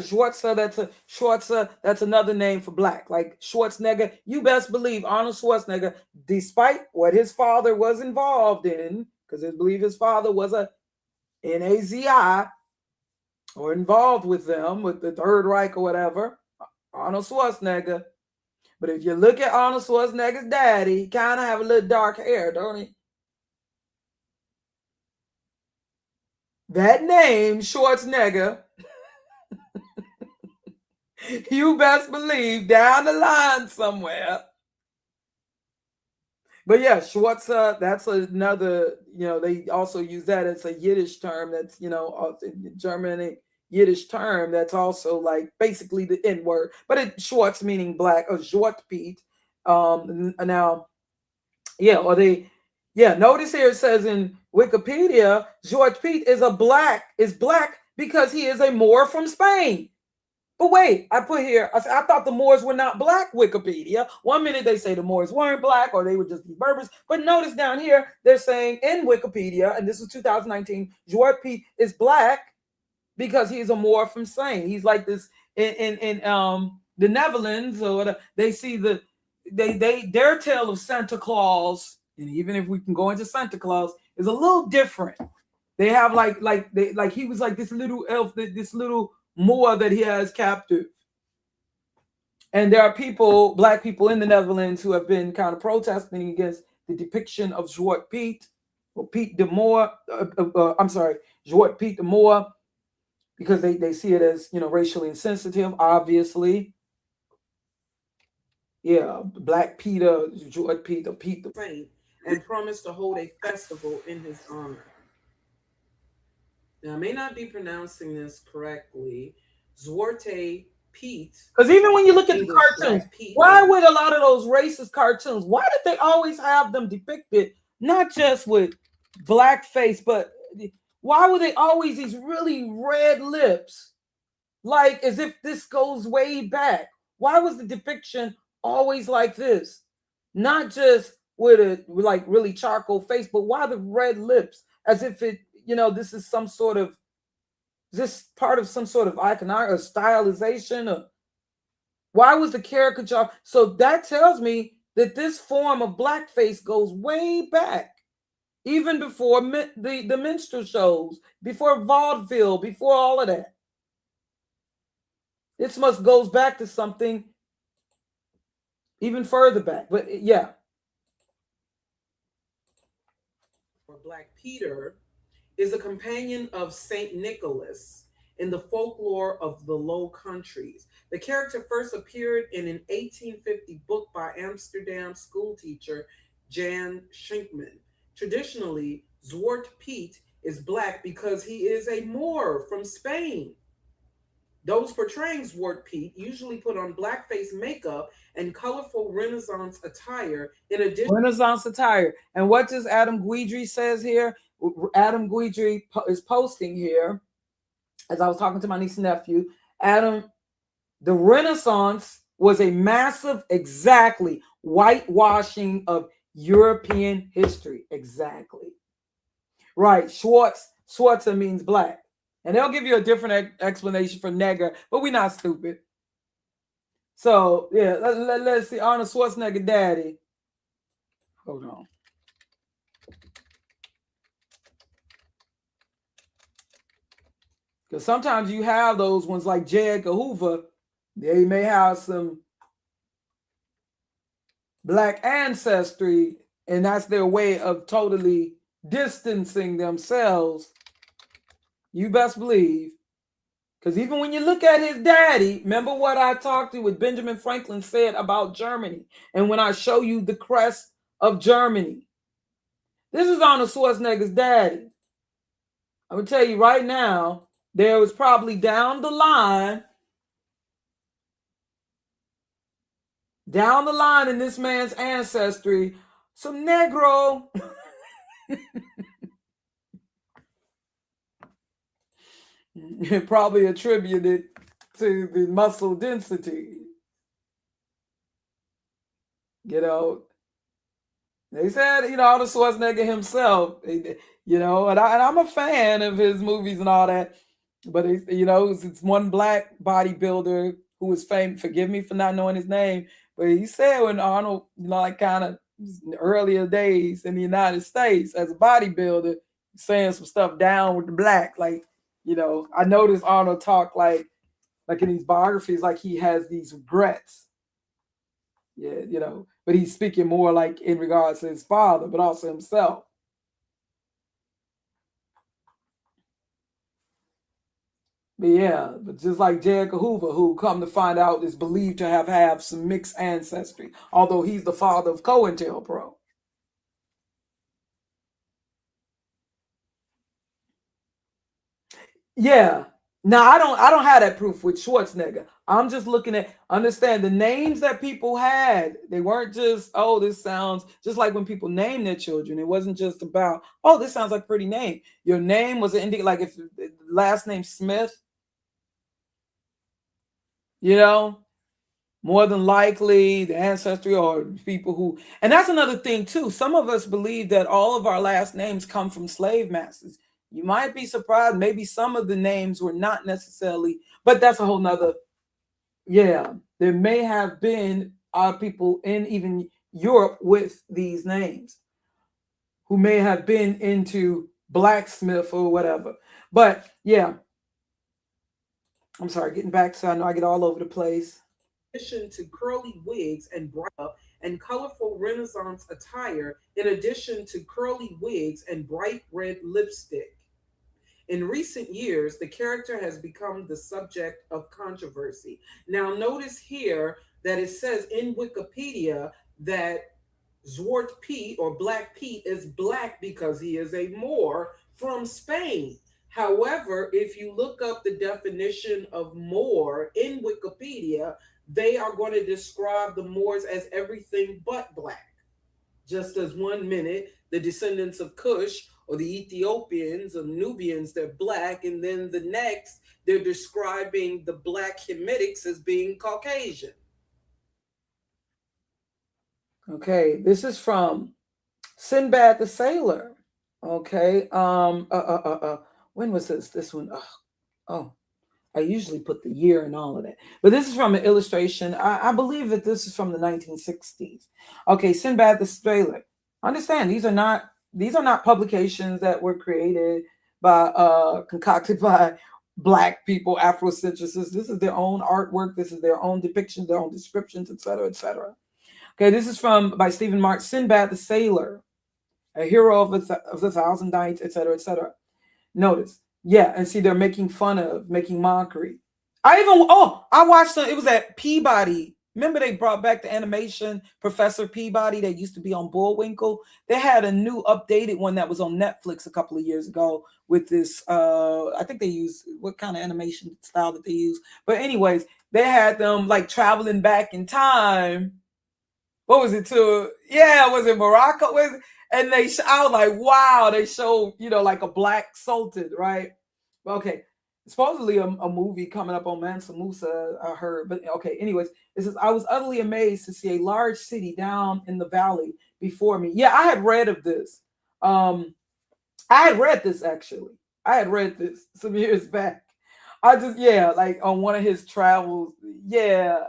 that's another name for black. Like Schwarzenegger, you best believe Arnold Schwarzenegger, despite what his father was involved in, because I believe his father was a Nazi or involved with them, with the Third Reich or whatever, Arnold Schwarzenegger. But if you look at Arnold Schwarzenegger's daddy, he kind of have a little dark hair, don't he? That name, Schwarzenegger, you best believe down the line somewhere. But yeah, Schwarzer, that's another, you know, they also use that as a Yiddish term that's, you know, Germanic Yiddish term that's also like basically the N word, but it Schwarz meaning black, or Zwart Piet. Now, yeah, or they, yeah, notice here it says in Wikipedia, Zwart Piet is black because he is a Moor from Spain. But wait, I put here, I thought the Moors were not black, Wikipedia. One minute they say the Moors weren't black or they were just these Berbers. But notice down here, they're saying in Wikipedia, and this is 2019, Zwart Piet is black because he's a Moor from Spain. He's like this in the Netherlands or whatever. They see their tale of Santa Claus, and even if we can go into Santa Claus, is a little different. They have like he was like this little elf, this little Moor that he has captive. And there are people, black people in the Netherlands, who have been kind of protesting against the depiction of Zwart Piet, or Piet de Moor. Zwart Piet de Moor, because they see it as, you know, racially insensitive, obviously. Yeah, Black Peter, Zwart Piet, or Piet the Saint, and promised to hold a festival in his honor. Now, I may not be pronouncing this correctly. Zwarte Piet. Because even when you look at the English cartoons, Black Piet, why would a lot of those racist cartoons, why did they always have them depicted not just with blackface, but why were they always these really red lips? Like as if this goes way back. Why was the depiction always like this? Not just with a like really charcoal face, but why the red lips? As if it, you know, this is some sort of, this part of some sort of iconography or stylization. Or why was the caricature? So that tells me that this form of blackface goes way back, even before the minstrel shows, before vaudeville, before all of that. This must goes back to something even further back. But yeah. or Black Peter, is a companion of Saint Nicholas in the folklore of the Low Countries. The character first appeared in an 1850 book by Amsterdam schoolteacher Jan Schenkman. Traditionally, Zwart Piet is black because he is a Moor from Spain. Those portraying Zwart Piet usually put on blackface makeup and colorful Renaissance attire in addition. Renaissance attire. And what does Adam Guidry says here? Adam Guidry is posting here, as I was talking to my niece and nephew, Adam, the Renaissance was a massive, exactly, whitewashing of European history. Exactly. Right. Schwartz Schwarzer means black. And they'll give you a different explanation for nigger, but we're not stupid. So, yeah, let's see. Arnold Schwarzenegger daddy. Hold on. Because sometimes you have those ones like J. Edgar Hoover. They may have some black ancestry, and that's their way of totally distancing themselves. You best believe. Because even when you look at his daddy, remember what I talked to what Benjamin Franklin said about Germany. And when I show you the crest of Germany, this is Arnold Schwarzenegger's daddy. I'm going to tell you right now, there was probably down the line in this man's ancestry, some Negro. Probably attributed to the muscle density. You know, they said, Arnold Schwarzenegger himself, and I'm a fan of his movies and all that, but it's one black bodybuilder who was famous. Forgive me for not knowing his name, but he said when Arnold, like kind of earlier days in the United States as a bodybuilder, saying some stuff down with the black, like, I noticed Arnold talk like in these biographies, like he has these regrets. Yeah, but he's speaking more like in regards to his father, but also himself. But yeah, but just like J. Edgar Hoover, who come to find out is believed to have some mixed ancestry, although he's the father of COINTELPRO. Yeah. Now I don't have that proof with Schwarzenegger. I'm just looking at understand the names that people had. They weren't just, oh, this sounds just like when people name their children. It wasn't just about, oh, this sounds like a pretty name. Your name was an like if last name Smith, more than likely the ancestry or people who, and that's another thing too. Some of us believe that all of our last names come from slave masters. You might be surprised. Maybe some of the names were not necessarily, but that's a whole nother. Yeah, there may have been people in even Europe with these names who may have been into blacksmith or whatever. But yeah, I'm sorry, getting back to, I know I get all over the place. In addition to curly wigs and bright and colorful Renaissance attire, in addition to curly wigs and bright red lipstick. In recent years, the character has become the subject of controversy. Now, notice here that it says in Wikipedia that Zwart Pete or Black Pete is black because he is a Moor from Spain. However, if you look up the definition of Moor in Wikipedia, they are going to describe the Moors as everything but black. Just as one minute, the descendants of Cush or the Ethiopians or Nubians, they're black, and then the next, they're describing the black Hamitic as being Caucasian. Okay, this is from Sinbad the Sailor. Okay, when was this? This one, oh, I usually put the year and all of that, but this is from an illustration. I believe that this is from the 1960s. Okay, Sinbad the Sailor. Understand these are not publications that were created by concocted by black people, Afrocentricists. This is their own artwork. This is their own depictions, their own descriptions, etc., etc. Okay, this is by Stephen Mark, Sinbad the Sailor, a hero of the thousand nights, etc., etc. Notice, yeah, and see, they're making fun of, making mockery. I watched it was at Peabody. Remember they brought back the animation, Professor Peabody, that used to be on Bullwinkle? They had a new updated one that was on Netflix a couple of years ago with this, I think they used, what kind of animation style that they use? But anyways, they had them like traveling back in time. What was it was it Morocco? And I was like, wow, they showed, like a black sultan, right? Okay. Supposedly a movie coming up on Mansa Musa, I heard. But okay, anyways, it says, I was utterly amazed to see a large city down in the valley before me. Yeah, I had read of this. I had read this actually. I had read this some years back. I just, yeah, like on one of his travels. Yeah,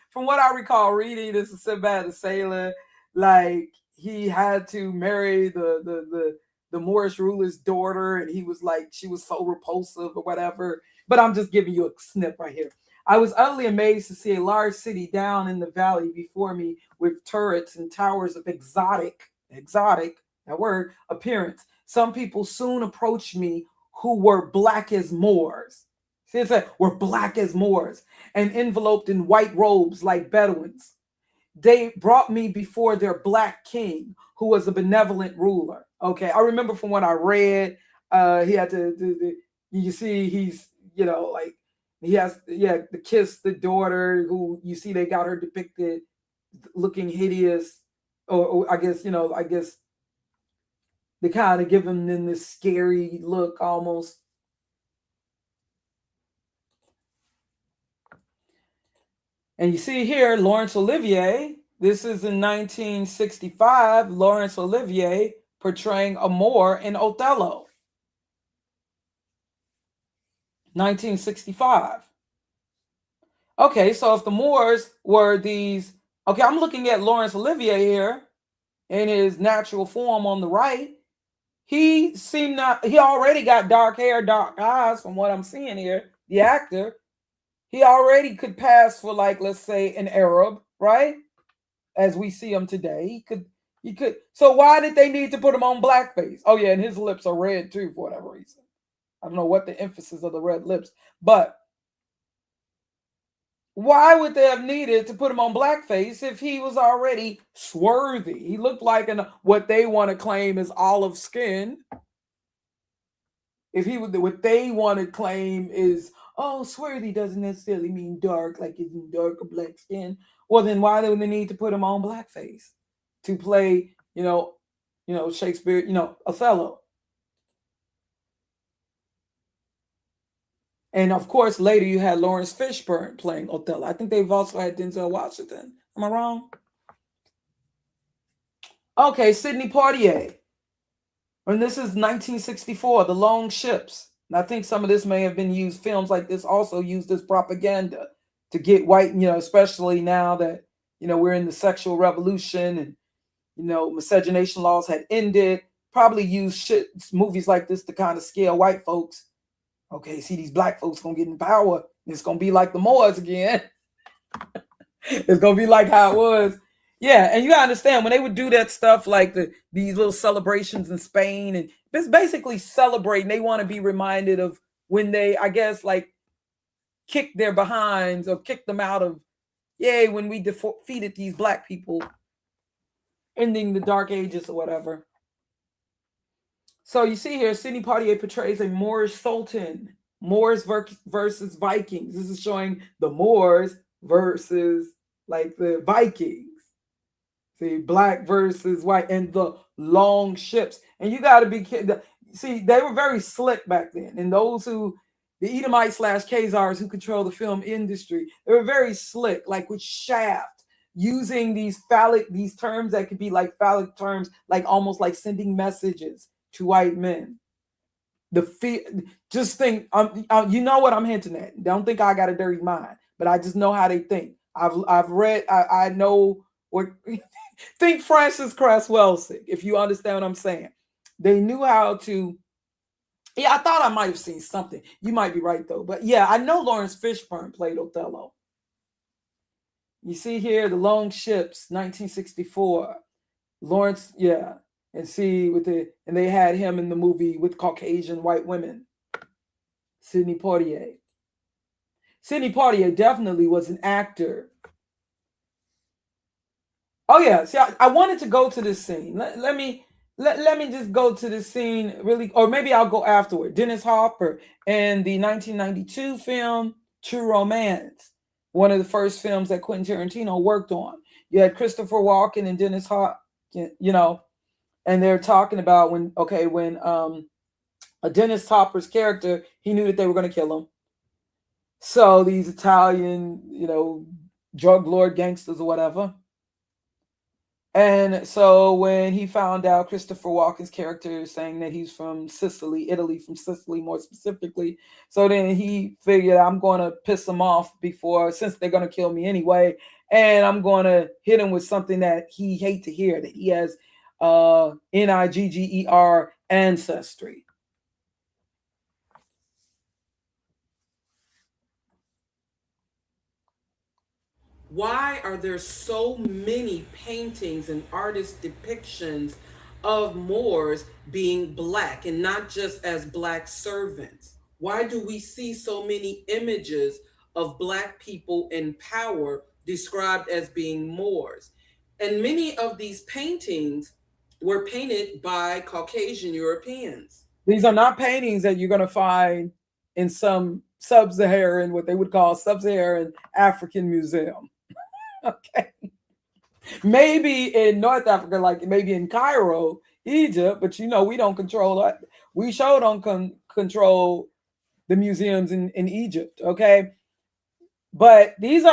from what I recall reading, this is Sinbad the Sailor. Like he had to marry the Moorish ruler's daughter, and he was like, she was so repulsive or whatever. But I'm just giving you a snip right here. I was utterly amazed to see a large city down in the valley before me with turrets and towers of exotic, that word, appearance. Some people soon approached me who were black as Moors. See, it said, were black as Moors and enveloped in white robes like Bedouins. They brought me before their black king, who was a benevolent ruler. Okay, I remember from what I read, he had to you see, he's, like he has, yeah, to kiss the daughter who you see they got her depicted looking hideous, or I guess, I guess they kind of give him then this scary look almost. And you see here, Laurence Olivier, this is in 1965, Laurence Olivier portraying a Moor in Othello. 1965. Okay, so if the Moors were these, okay, I'm looking at Laurence Olivier here in his natural form on the right. He already got dark hair, dark eyes from what I'm seeing here, the actor. He already could pass for, like, let's say an Arab, right? As we see him today. He could. So why did they need to put him on blackface? Oh yeah, and his lips are red too for whatever reason. I don't know what the emphasis of the red lips, but why would they have needed to put him on blackface if he was already swarthy? He looked like what they want to claim is olive skin. If he would, what they want to claim is, oh, swarthy doesn't necessarily mean dark, like it's dark or black skin. Well, then why do they need to put him on blackface to play, Shakespeare, Othello? And of course, later you had Lawrence Fishburne playing Othello. I think they've also had Denzel Washington. Am I wrong? Okay, Sidney Poitier. And this is 1964, The Long Ships. And I think some of this may have been used, films like this also used as propaganda to get white, especially now that, we're in the sexual revolution and, miscegenation laws had ended. Probably used movies like this to kind of scare white folks. Okay, see, these black folks gonna get in power. It's gonna be like the Moors again. It's gonna be like how it was. Yeah, and you gotta understand when they would do that stuff like these little celebrations in Spain, and it's basically celebrating. They want to be reminded of when they, I guess, like kicked their behinds or kicked them out of, yay, when we defeated these black people, ending the Dark Ages or whatever. So you see here, Sidney Poitier portrays a Moorish sultan, Moors versus Vikings. This is showing the Moors versus like the Vikings. See, black versus white, and the long ships. And you got to be kidding. See, they were very slick back then. And those the Edomites / Khazars who control the film industry, they were very slick, like with Shaft, using these terms that could be like phallic terms, like almost like sending messages to white men. Just think, you know what I'm hinting at. Don't think I got a dirty mind, but I just know how they think. I've read, I know what. Think Francis Cress Welsing, if you understand what I'm saying. They knew how to. Yeah, I thought I might have seen something. You might be right though, but yeah, I know Lawrence Fishburne played Othello. You see here, The Long Ships, 1964. Lawrence, yeah. And see and they had him in the movie with Caucasian white women. Sidney Poitier. Sidney Poitier definitely was an actor. Oh yeah, see, I wanted to go to this scene. Let me just go to this scene really, or maybe I'll go afterward. Dennis Hopper and the 1992 film True Romance, one of the first films that Quentin Tarantino worked on. You had Christopher Walken and Dennis Hopper, and they're talking about when Dennis Hopper's character, he knew that they were going to kill him. So these Italian, drug lord gangsters or whatever, And so when he found out Christopher Walken's character saying that he's from Sicily, Italy, from Sicily more specifically, so then he figured I'm going to piss them off before, since they're going to kill me anyway, and I'm going to hit him with something that he hate to hear, that he has Nigger ancestry. Why are there so many paintings and artist depictions of Moors being black and not just as black servants? Why do we see so many images of black people in power described as being Moors? And many of these paintings were painted by Caucasian Europeans. These are not paintings that you're going to find in some sub-Saharan, what they would call sub-Saharan African museum. Okay. Maybe in North Africa, like maybe in Cairo, Egypt, but we don't control that. We sure don't control the museums in Egypt, okay? But these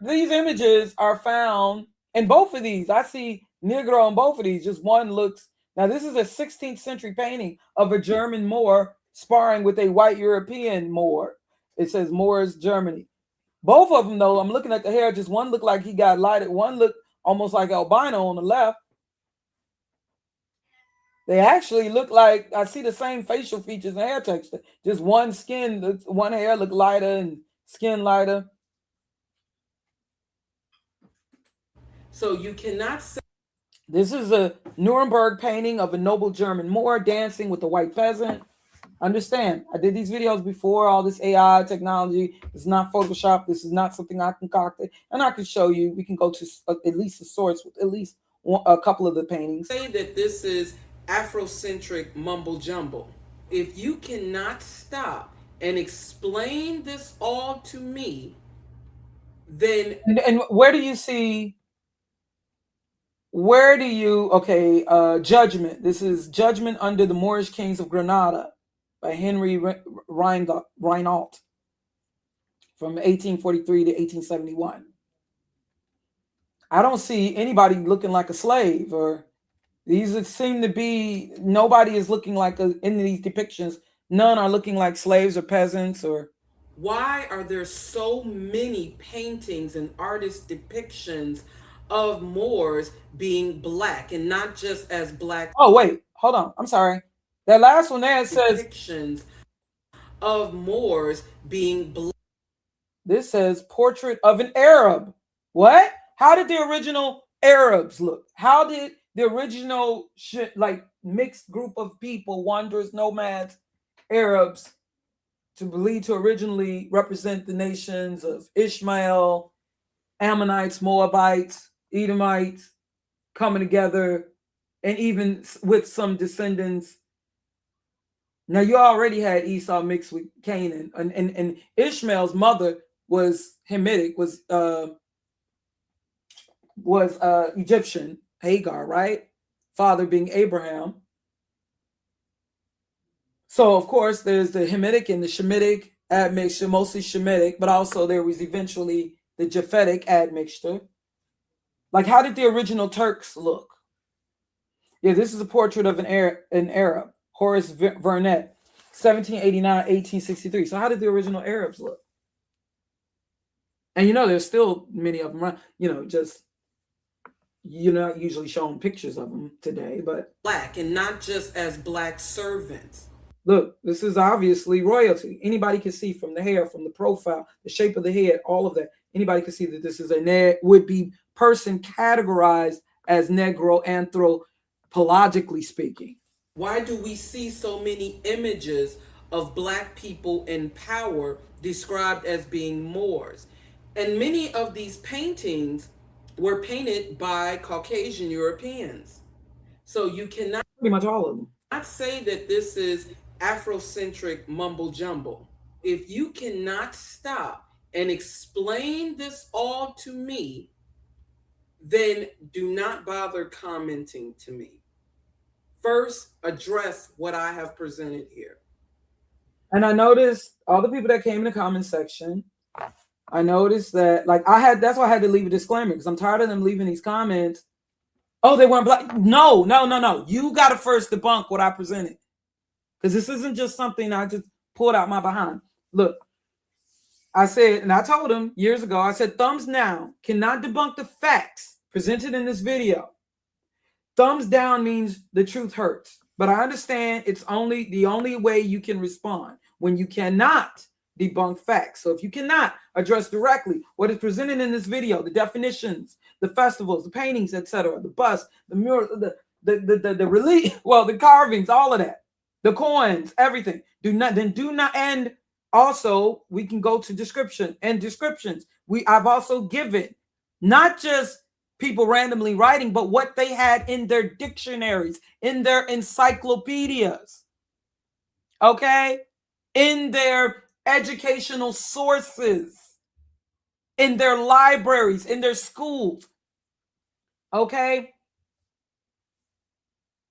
images are found in both of these. I see Negro in both of these. Just one looks, now this is a 16th century painting of a German Moor sparring with a white European Moor. It says Moors, Germany. Both of them, though, I'm looking at the hair, just one looked like he got lighted. One looked almost like albino on the left. They actually look like, I see the same facial features and hair texture. Just one hair look lighter and skin lighter. So you cannot say. This is a Nuremberg painting of a noble German Moor dancing with a white peasant. Understand, I did these videos before. All this AI technology is not Photoshop. This is not something I concocted, and I can show you. We can go to at least a source with at least a couple of the paintings. Say that this is Afrocentric mumble jumble. If you cannot stop and explain this all to me, then and where do you see? Judgment. This is Judgment under the Moorish Kings of Granada by Henry Reinalt from 1843 to 1871. I don't see anybody looking like a slave, or these seem to be, nobody is looking like in these depictions. None are looking like slaves or peasants. Or why are there so many paintings and artist depictions of Moors being black and not just as black? Oh, wait, hold on. I'm sorry. That last one there says depictions of Moors being black. This says portrait of an Arab. What? How did the original Arabs look? How did the original mixed group of people, wanderers, nomads, Arabs, to believe to originally represent the nations of Ishmael, Ammonites, Moabites, Edomites, coming together, and even with some descendants. Now you already had Esau mixed with Canaan, and Ishmael's mother was Hamitic, was Egyptian, Hagar, right? Father being Abraham. So of course there's the Hamitic and the Shemitic admixture, mostly Shemitic, but also there was eventually the Japhetic admixture. Like, how did the original Turks look? Yeah, this is a portrait of an Arab, Horace Vernet, 1789, 1863. So how did the original Arabs look? And there's still many of them, just you're not usually showing pictures of them today, but black and not just as black servants. Look, this is obviously royalty. Anybody can see from the hair, from the profile, the shape of the head, all of that. Anybody can see that this is a would-be person categorized as Negro, anthropologically speaking. Why do we see so many images of black people in power described as being Moors? And many of these paintings were painted by Caucasian Europeans. So you cannot, pretty much all of them, not say that this is Afrocentric mumble jumble. If you cannot stop and explain this all to me, then do not bother commenting to me. First, address what I have presented here. And I noticed all the people that came in the comment section, I noticed that, that's why I had to leave a disclaimer, because I'm tired of them leaving these comments Oh, they weren't black. No, no, no, no. You got to first debunk what I presented. Because this isn't just something I just pulled out my behind. Look, I said, and I told him years ago, I said, thumbs down cannot debunk the facts presented in this video. Thumbs down means the truth hurts. But I understand it's only the only way you can respond when you cannot debunk facts. So if you cannot address directly what is presented in this video, the definitions, the festivals, the paintings, etc., the bust, the mural, the relief, well, the carvings, all of that, the coins, everything. Do not, and also we can go to description and descriptions. I've also given not just people randomly writing, but what they had in their dictionaries, in their encyclopedias, okay, in their educational sources, in their libraries, in their schools, okay.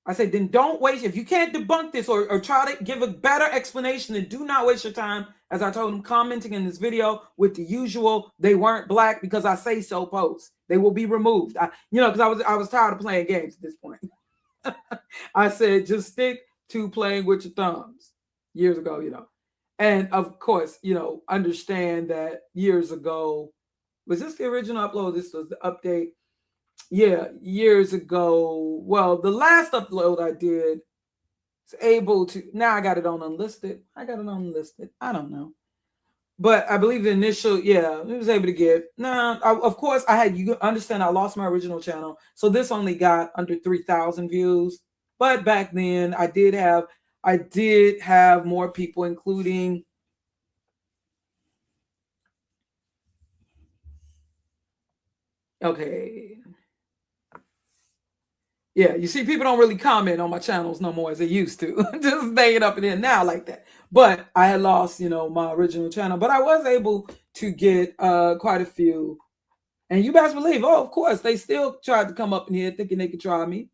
I said, then don't waste, if you can't debunk this or try to give a better explanation, then do not waste your time, as I told them, commenting in this video with the usual, they weren't black because I say so post. They will be removed. Because I was tired of playing games at this point. I said, just stick to playing with your thumbs years ago, And of course, understand that years ago, was this the original upload? This was the update. Yeah, years ago. Well, the last upload I did was able to, now I got it on unlisted. I don't know. But I believe the initial, it was able to get, of course you understand I lost my original channel. So this only got under 3,000 views. But back then I did have more people, including, okay. Yeah, you see, people don't really comment on my channels no more as they used to. Just staying up in there now like that. But I had lost, my original channel. But I was able to get quite a few. And you best believe, of course, they still tried to come up in here thinking they could try me.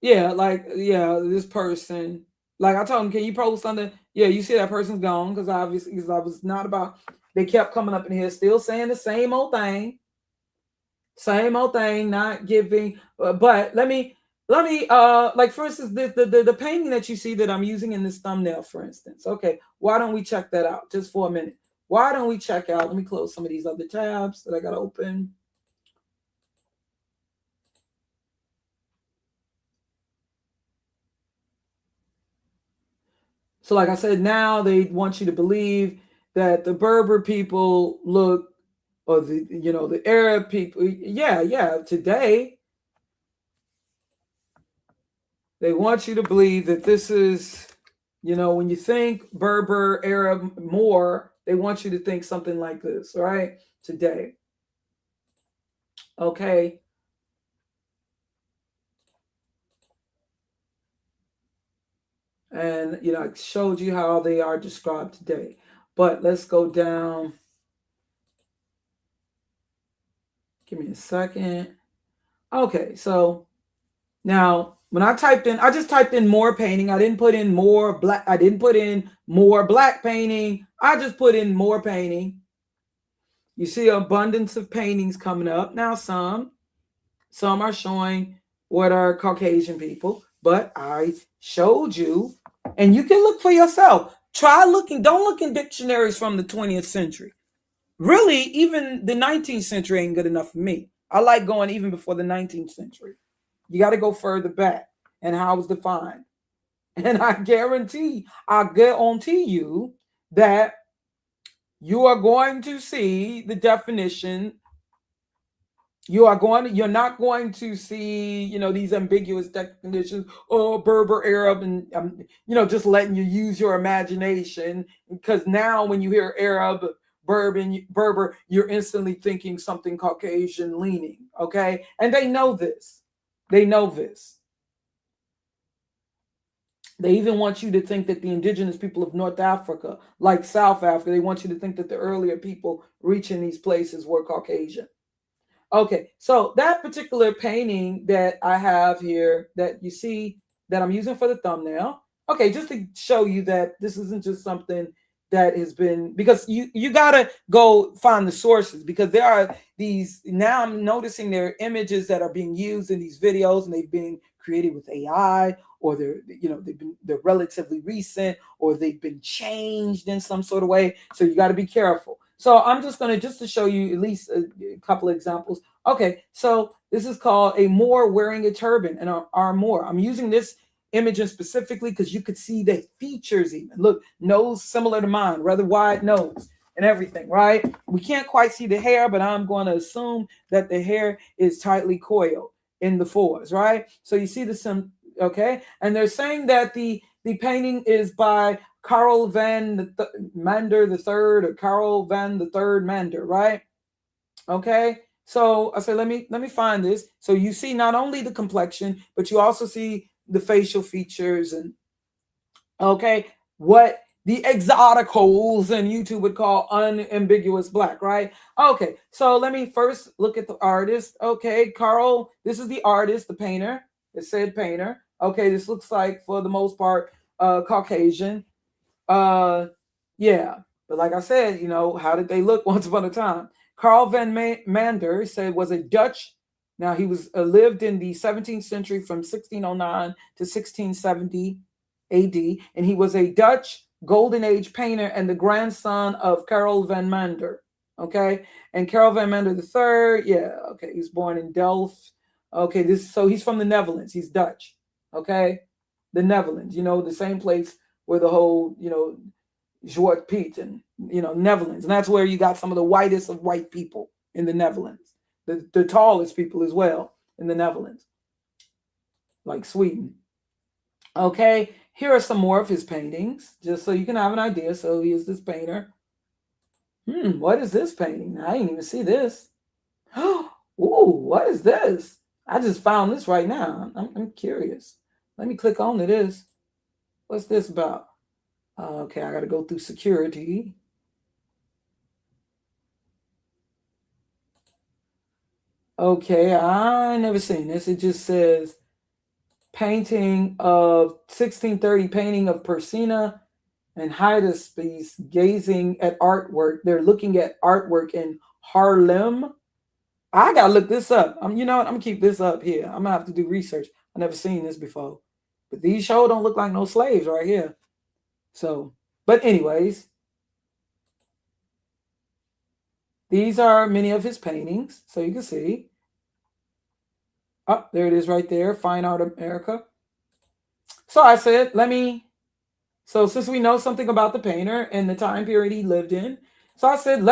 This person. Like I told them, can you post something? Yeah, you see that person's gone because I was not about. They kept coming up in here, still saying the same old thing. Same old thing, not giving. But let me. Like for instance, the painting that you see that I'm using in this thumbnail, for instance. Okay, why don't we check that out just for a minute? Why don't we check out? Let me close some of these other tabs that I got open. So like I said, now they want you to believe that the Berber people look, or the Arab people. Yeah. Today, they want you to believe that this is, when you think Berber, Arab, Moor, they want you to think something like this, right? Today. Okay. And, I showed you how they are described today. But let's go down. Give me a second. Okay, so now when I just typed in more painting. I didn't put in more black. I didn't put in more black painting. I just put in more painting. You see abundance of paintings coming up. Now some are showing what are Caucasian people, but I showed you, and you can look for yourself. Try looking. Don't look in dictionaries from the 20th century. Really, even the 19th century ain't good enough for me. I like going even before the 19th century. You got to go further back and how it's defined. And I guarantee you that you are going to see the definition. You're not going to see, these ambiguous definitions, Berber, Arab, and, just letting you use your imagination. Because now when you hear Arab, Berber, you're instantly thinking something Caucasian leaning, okay? And they know this. They even want you to think that the indigenous people of North Africa, like South Africa, they want you to think that the earlier people reaching these places were Caucasian. Okay, so that particular painting that I have here that you see that I'm using for the thumbnail, okay, just to show you that this isn't just something that has been, because you got to go find the sources, because there are these, now I'm noticing there are images that are being used in these videos and they've been created with AI, or they're relatively recent, or they've been changed in some sort of way. So you got to be careful. So I'm just going to, just to show you at least a couple of examples. Okay, so this is called a Moor wearing a turban, and our Moor. I'm using this image specifically because you could see the features even. Look, nose similar to mine, rather wide nose and everything, right? We can't quite see the hair, but I'm going to assume that the hair is tightly coiled in the fours, right? So you see the okay? And they're saying that the painting is by Karel van Mander the Third, or Karel van the Third Mander, right? Okay. So I said, let me find this. So you see not only the complexion, but you also see the facial features, and okay, what the exoticals and YouTube would call unambiguous black, right? Okay, so let me first look at the artist. Okay, Carl, this is the artist, the painter. It said painter. Okay, this looks like, for the most part, Caucasian. Yeah, but like I said, how did they look once upon a time? Carl van Mander said was a Dutch. Now he was lived in the 17th century from 1609 to 1670 AD, and he was a Dutch Golden Age painter and the grandson of Karel van Mander. Okay, and Karel van Mander the Third. Yeah, okay, he was born in Delft. Okay, so he's from the Netherlands. He's Dutch. Okay, the Netherlands. The same place where the whole Zwarte Piet and Netherlands, and that's where you got some of the whitest of white people in the Netherlands, the tallest people as well in the Netherlands, like Sweden. Okay, here are some more of his paintings, just so you can have an idea. So he is this painter. What is this painting? I didn't even see this. Ooh, what is this? I just found this right now. I'm curious. Let me click on to this. What's this about? Okay, I got to go through security. Okay, I never seen this. It just says painting of 1630, painting of Persina and Hydaspes gazing at artwork. They're looking at artwork in Haarlem. I gotta look this up. I'm gonna keep this up here. I'm gonna have to do research. I never seen this before, but these sure don't look like no slaves right here. So, but anyways, these are many of his paintings, so you can see. Oh, there it is right there, Fine Art America. So I said, so since we know something about the painter and the time period he lived in, so I said,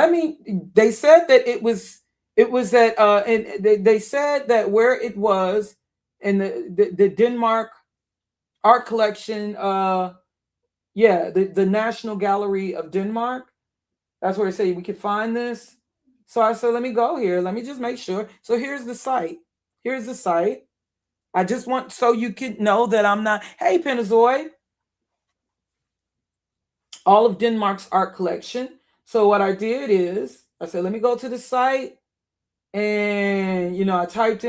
they said that it was that, and they said that where it was in the Denmark art collection, the National Gallery of Denmark. That's where they say we could find this. So I said, let me go here. Let me just make sure. So here's the site. Here's the site. I just want, so you could know that I'm not, hey, Pentazoid. All of Denmark's art collection. So what I did is, I said, let me go to the site. And, I typed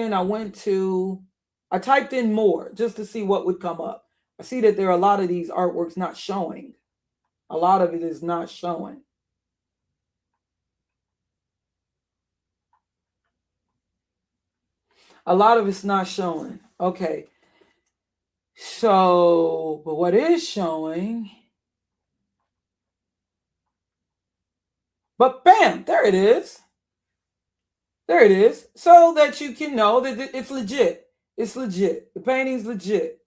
in more just to see what would come up. I see that there are a lot of these artworks not showing. A lot of it is not showing. A lot of it's not showing. Okay. So, but what is showing? But bam, there it is. There it is. So that you can know that it's legit. It's legit. The painting's legit.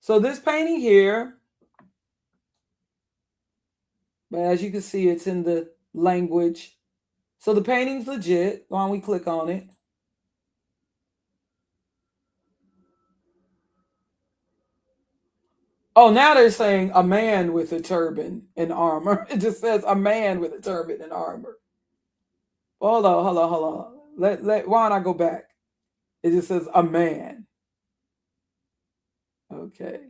So this painting here, but as you can see, it's in the language. So the painting's legit. Why don't we click on it? Oh, now they're saying a man with a turban and armor. It just says a man with a turban and armor. Hold on. Why don't I go back? It just says a man. Okay.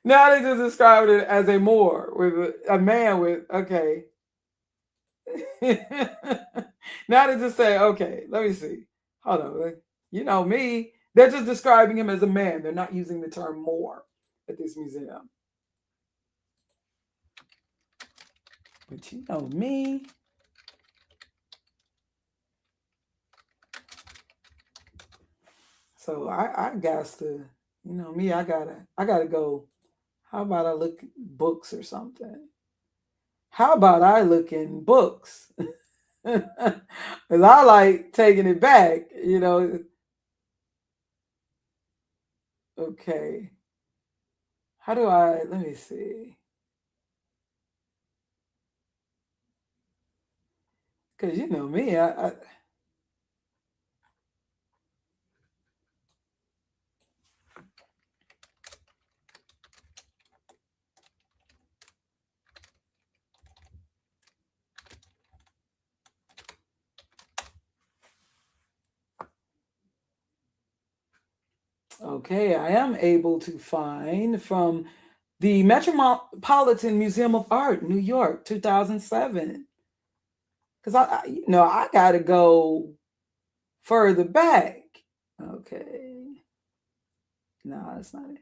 Now they just described it as a Moor with a man with, okay. Now they just say, okay, let me see. Hold on. You know me. They're just describing him as a man. They're not using the term Moor. at this museum. But you know me. So I got to, you know me, I gotta go. How about I look at books or something? How about I look in books? Because I like taking it back, you know. Okay. How do I, let me see. Because you know me, okay, I am able to find from the Metropolitan Museum of Art, New York, 2007. Because you know, I got to go further back. Okay. No, that's not it.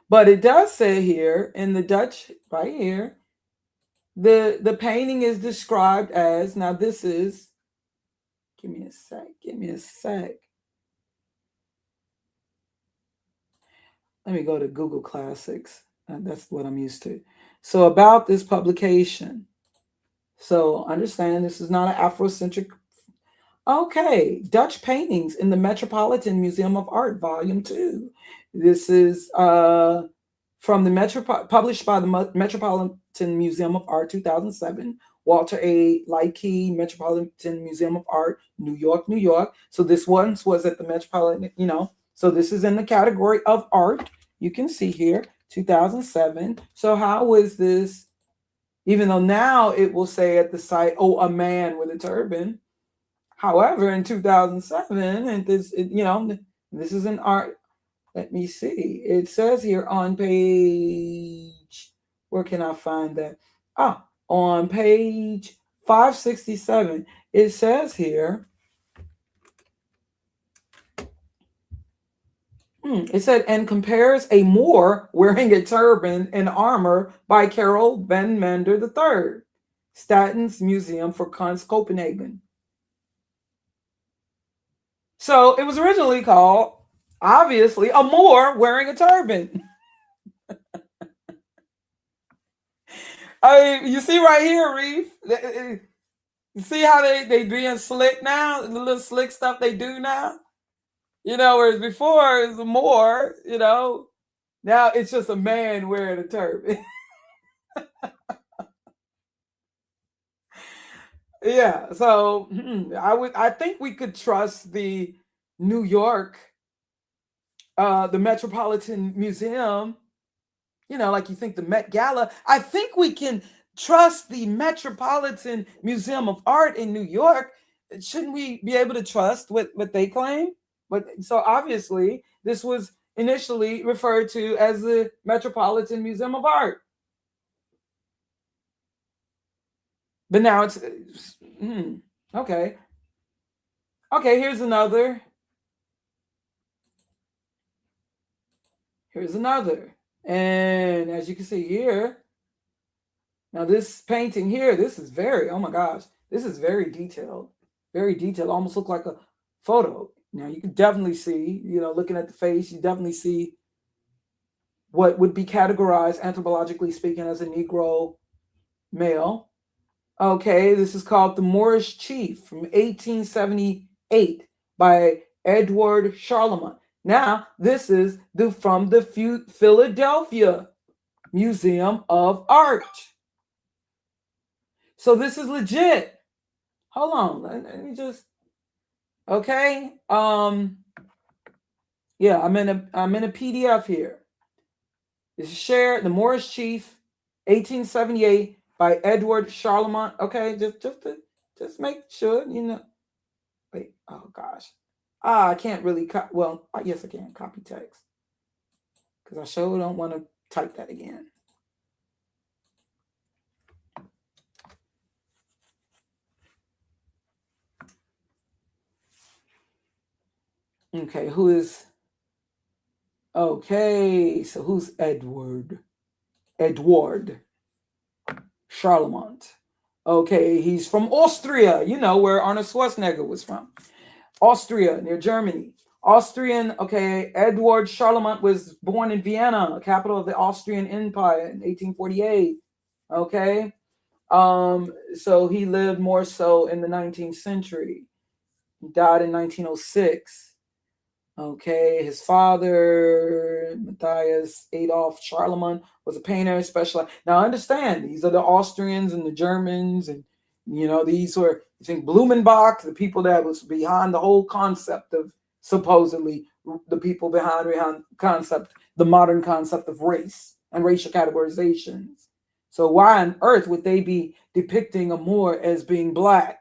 But it does say here in the Dutch, right here, the painting is described as, now this is, give me a sec. Let me go to Google Classics. That's what I'm used to. So about this publication. So understand this is not an Afrocentric. Okay, Dutch paintings in the Metropolitan Museum of Art, Volume 2. This is from the published by the Metropolitan Museum of Art, 2007. Walter A. Leakey, Metropolitan Museum of Art, New York, New York. So this once was at the Metropolitan, you know. So this is in the category of art. You can see here, 2007. So how was this? Even though now it will say at the site, oh, a man with a turban. However, in 2007, and you know, this is an art. Let me see. It says here on page, where can I find that? Ah, on page 567, it says here, it said, and compares a Moor wearing a turban and armor by Carol van Mander III, Statens Museum for Kunst, Copenhagen. So it was originally called, obviously, a Moor wearing a turban. I mean, you see right here, Reef. You see how they being slick now? The little slick stuff they do now? You know, whereas before it was more, you know. Now it's just a man wearing a turban. Yeah. So I think we could trust the New York, the Metropolitan Museum, you know, like you think the Met Gala. I think we can trust the Metropolitan Museum of Art in New York. Shouldn't we be able to trust what they claim? But so obviously, this was initially referred to as the Metropolitan Museum of Art. But now it's okay. Okay, here's another. Here's another. And as you can see here, now this painting here, this is very, oh my gosh, this is very detailed. Very detailed, almost look like a photo. Now you can definitely see, you know, looking at the face, you definitely see what would be categorized anthropologically speaking as a Negro male. Okay, this is called The Moorish Chief from 1878 by Edward Charlemagne. Now, this is from the Philadelphia Museum of Art. So this is legit. Hold on, let me just. Okay. Yeah, I'm in a PDF here. This is shared The Moorish Chief, 1878 by Edward Charlemagne. Okay, just make sure, you know. Wait, oh gosh. I can't really well, yes I can copy text. Because I sure don't want to type that again. Okay, who is Okay, so who's Edward? Edward Charlemont. Okay, he's from Austria, you know, where Arnold Schwarzenegger was from. Austria, near Germany. Austrian, okay, Edward Charlemont was born in Vienna, capital of the Austrian Empire in 1848. Okay. So he lived more so in the 19th century. He died in 1906. Okay, his father, Matthias Adolf Charlemagne, was a painter, specialized. Now, understand, these are the Austrians and the Germans, and you know, these were, I think, Blumenbach, the people that was behind the whole concept of supposedly the people behind concept, the modern concept of race and racial categorizations. So, why on earth would they be depicting a Moor as being black?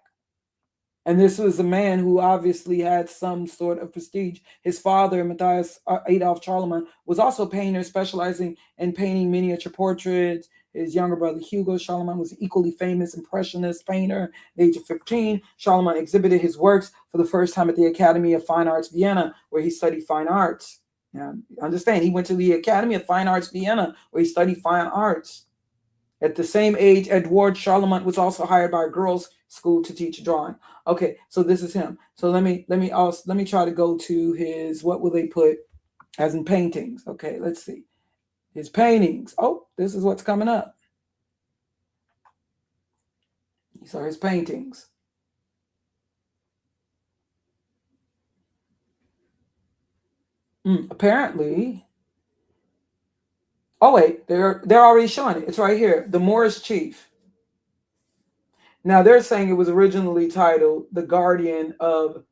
And this was a man who obviously had some sort of prestige. His father, Matthias Adolf Charlemagne, was also a painter specializing in painting miniature portraits. His younger brother, Hugo Charlemagne, was an equally famous impressionist painter. At the age of 15, Charlemagne exhibited his works for the first time at the Academy of Fine Arts, Vienna, where he studied fine arts. Now, understand, he went to the Academy of Fine Arts, Vienna, where he studied fine arts. At the same age, Edward Charlemont was also hired by a girls' school to teach drawing. Okay, so this is him. So let me try to go to his, what will they put as in paintings? Okay, let's see. His paintings. Oh, this is what's coming up. These are his paintings. Apparently. Oh wait, they're already showing it. It's right here. The Moorish Chief. Now they're saying it was originally titled The Guardian of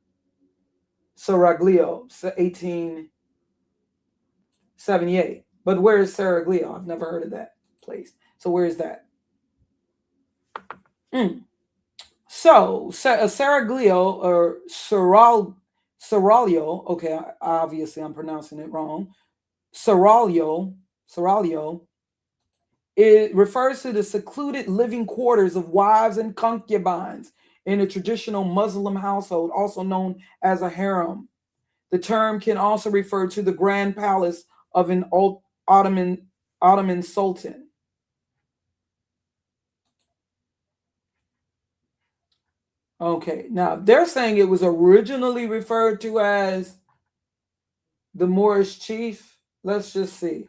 Seraglio, 1878. But where is Seraglio? I've never heard of that place. So where is that? So Seraglio or Seraglio, okay, obviously I'm pronouncing it wrong. Seraglio, it refers to the secluded living quarters of wives and concubines in a traditional Muslim household, also known as a harem. The term can also refer to the grand palace of an Ottoman sultan. Okay, now they're saying it was originally referred to as the Moorish chief. Let's just see.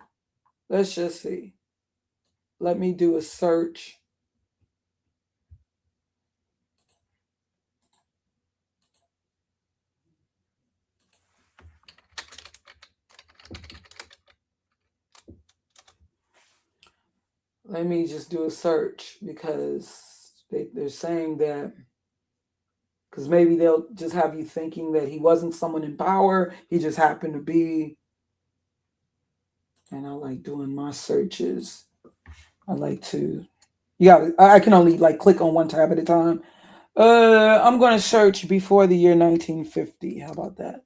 Let me do a search. Let me just do a search because they're saying that, because maybe they'll just have you thinking that he wasn't someone in power. He just happened to be. And I like doing my searches. I like to, I can only like click on one tab at a time. I'm going to search before the year 1950. How about that?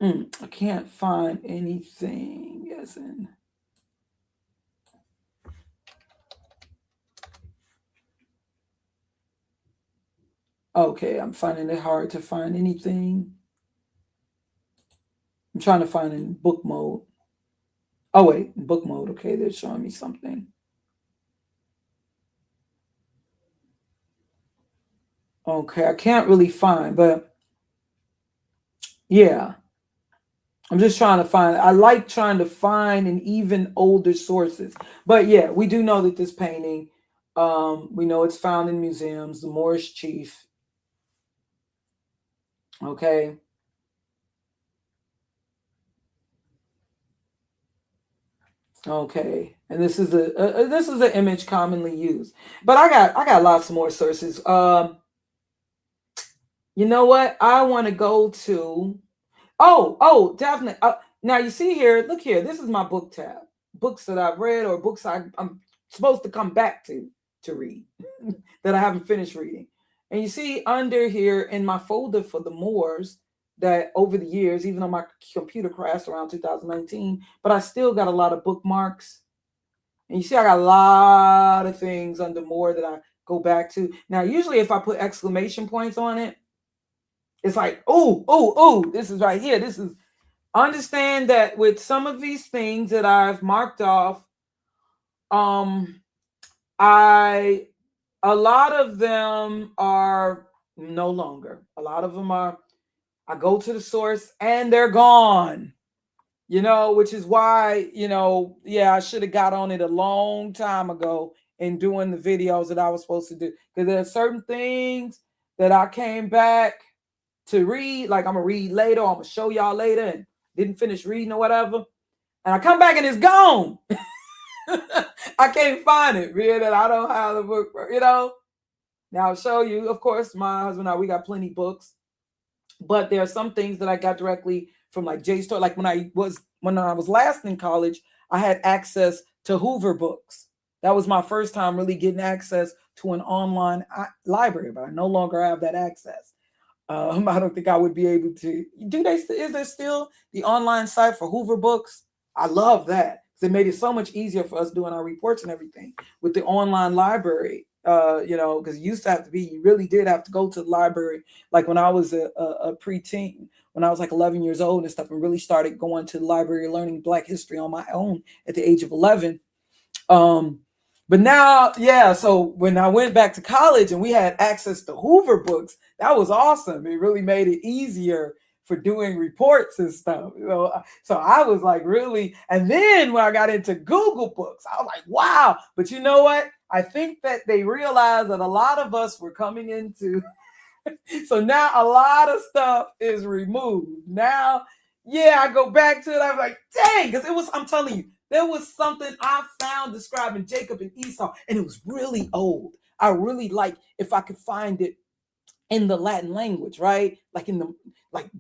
I can't find anything as in. Okay, I'm finding it hard to find anything. I'm trying to find in book mode. Oh, wait, book mode. Okay, they're showing me something. Okay, I can't really find, but yeah. I'm just trying to find, I like trying to find in even older sources. But yeah, we do know that this painting, we know it's found in museums, the Moorish chief. Okay. Okay, and this is an image commonly used, but I got lots more sources. You know what? I want to go to. Oh, definitely. Now you see here. Look here. This is my book tab. Books that I've read or books I'm supposed to come back to read that I haven't finished reading. And you see under here in my folder for the Moors, that over the years, even though my computer crashed around 2019, but I still got a lot of bookmarks. And you see, I got a lot of things under Moor that I go back to. Now, usually if I put exclamation points on it, It's like, oh, this is right here. This is understand that with some of these things that I've marked off, um, I a lot of them are no longer. A lot of them are. I go to the source and they're gone. Which is why, yeah, I should have got on it a long time ago in doing the videos that I was supposed to do. Because there are certain things that I came back to read, like I'm gonna read later, I'm gonna show y'all later, and didn't finish reading or whatever. And I come back and it's gone. I can't find it, man, and I don't have the book, Now I'll show you, of course, my husband and I, we got plenty books, but there are some things that I got directly from like JSTOR. Like when I was last in college, I had access to Hoover books. That was my first time really getting access to an online library, but I no longer have that access. I don't think I would be able to. Is there still the online site for Hoover books? I love that. It made it so much easier for us doing our reports and everything with the online library. Because it used to have to be, you really did have to go to the library. Like when I was a preteen, when I was like 11 years old and stuff, and really started going to the library, learning Black history on my own at the age of 11. But now, yeah, so when I went back to college and we had access to Hoover books, that was awesome. It really made it easier for doing reports and stuff. So I was like really, and then when I got into Google Books, I was like, wow. But you know what? I think that they realized that a lot of us were coming into, so now a lot of stuff is removed. Now, yeah, I go back to it. I'm like, dang, because I'm telling you, there was something I found describing Jacob and Esau, and it was really old. I really like if I could find it in the Latin language, right? Like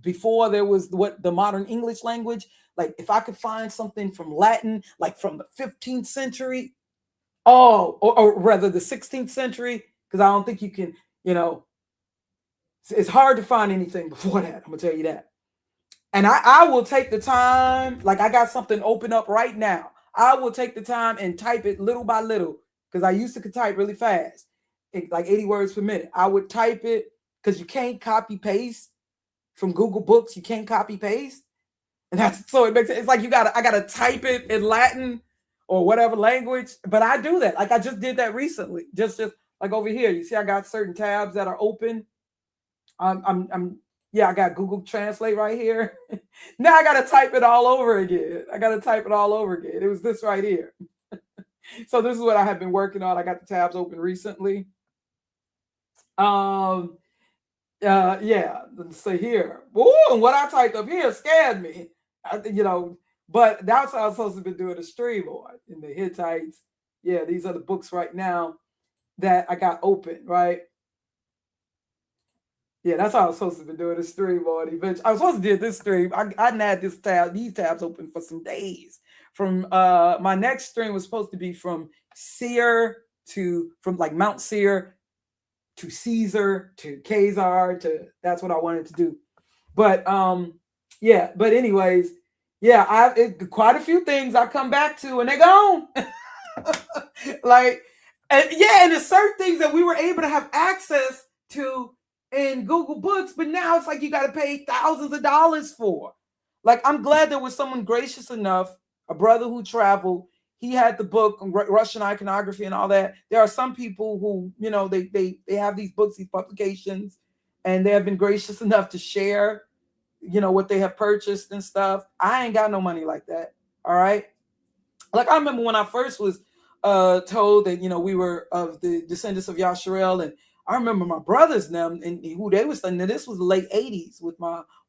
before there was the modern English language. Like if I could find something from Latin, like from the 15th century, or rather the 16th century, because I don't think you can, it's hard to find anything before that. I'm gonna tell you that. And I will take the time, like I got something open up right now. I will take the time and type it little by little, because I used to type really fast, like 80 words per minute. I would type it because you can't copy paste from Google Books. You can't copy paste. And so it makes it's like I gotta type it in Latin or whatever language. But I do that. Like I just did that recently. Just like over here. You see, I got certain tabs that are open. I got Google Translate right here. Now I got to type it all over again. It was this right here. So this is what I have been working on. I got the tabs open recently. Let's see here. Ooh, what I typed up here scared me. But that's how I was supposed to be doing a stream on in the Hittites. Yeah, these are the books right now that I got open, right? Yeah, that's how I was supposed to be doing a stream on eventually. I was supposed to do this stream. I had these tabs open for some days. From my next stream was supposed to be from like Mount Seir to Caesar to Khazar to, that's what I wanted to do. But but anyways, yeah, quite a few things I come back to and they're gone. And there's certain things that we were able to have access to in Google Books, but now it's like you got to pay thousands of dollars for. Like, I'm glad there was someone gracious enough, a brother who traveled. He had the book on Russian iconography and all that. There are some people who, they have these books, these publications, and they have been gracious enough to share, what they have purchased and stuff. I ain't got no money like that. All right. Like, I remember when I first was told that, we were of the descendants of Yasharel, and I remember my brothers and them, and who they was studying. This was the late 80s with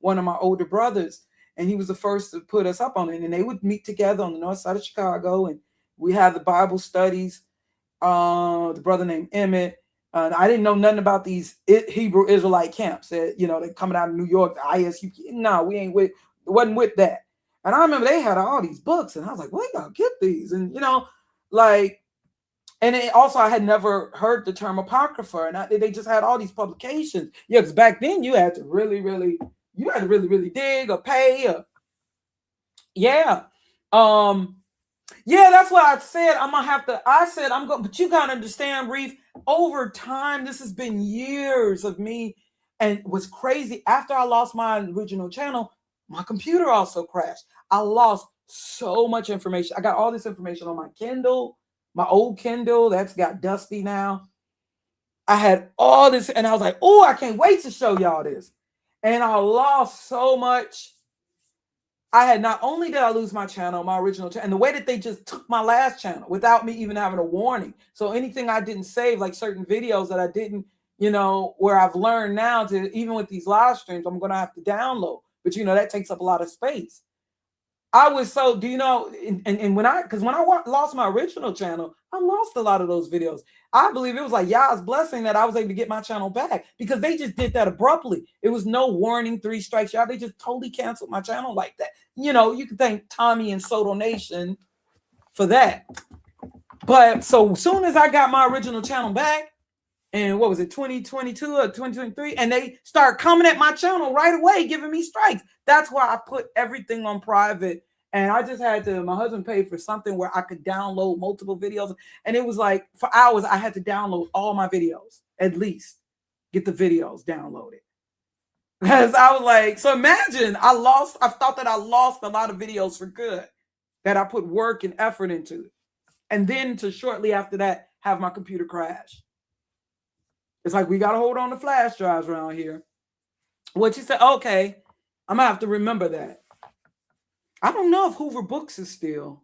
one of my older brothers, and he was the first to put us up on it. And they would meet together on the north side of Chicago, and we had the Bible studies. The brother named Emmett. I didn't know nothing about these Hebrew Israelite camps that, they coming out of New York, the ISU. No, we wasn't with that. And I remember they had all these books, and I was like, where y'all get these? And, and also, I had never heard the term apocrypha, and they just had all these publications. Yeah, because back then you had to really, really dig or pay. That's what I said. But you gotta understand, Reef. Over time, this has been years of me, And what's crazy, after I lost my original channel, my computer also crashed. I lost so much information. I got all this information on my Kindle, my old Kindle that's got dusty now. I had all this, and I was like, oh, I can't wait to show y'all this. And I lost so much. I had, not only did I lose my channel, my original channel, and the way that they just took my last channel without me even having a warning. So anything I didn't save, like certain videos that I didn't, where I've learned now to, even with these live streams, I'm going to have to download. But, that takes up a lot of space. I was so, and when I lost my original channel, I lost a lot of those videos. I believe it was like Yah's blessing that I was able to get my channel back, because they just did that abruptly. It was no warning, 3 strikes, y'all. They just totally canceled my channel like that. You can thank Tommy and Soto Nation for that. But so soon as I got my original channel back, and what was it, 2022 or 2023, and they start coming at my channel right away, giving me strikes. That's why I put everything on private. And I just had to, my husband paid for something where I could download multiple videos. And it was like, for hours, I had to download all my videos, at least get the videos downloaded. Because I was like, so imagine I thought that I lost a lot of videos for good, that I put work and effort into. And then to shortly after that, have my computer crash. It's like, we got to hold on to flash drives around here. What you said, okay, I'm going to have to remember that. I don't know if Hoover Books is still.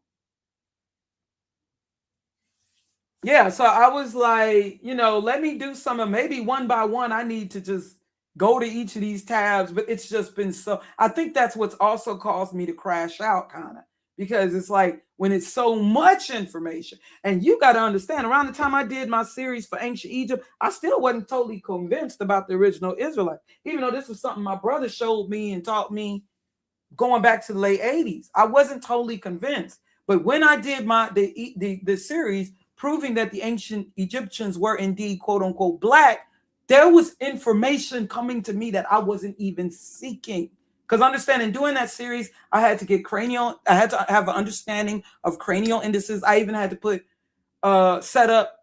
Yeah, so I was like, let me do some of, maybe one by one, I need to just go to each of these tabs. But it's just been so, I think that's what's also caused me to crash out, kind of. Because it's like, when it's so much information, and you got to understand, around the time I did my series for ancient Egypt, I still wasn't totally convinced about the original Israelite, even though this was something my brother showed me and taught me going back to the late 80s. I wasn't totally convinced. But when I did the series proving that the ancient Egyptians were indeed, quote unquote, black, there was information coming to me that I wasn't even seeking. Because understand, in doing that series, I had to get I had to have an understanding of cranial indices. I even had to put, set up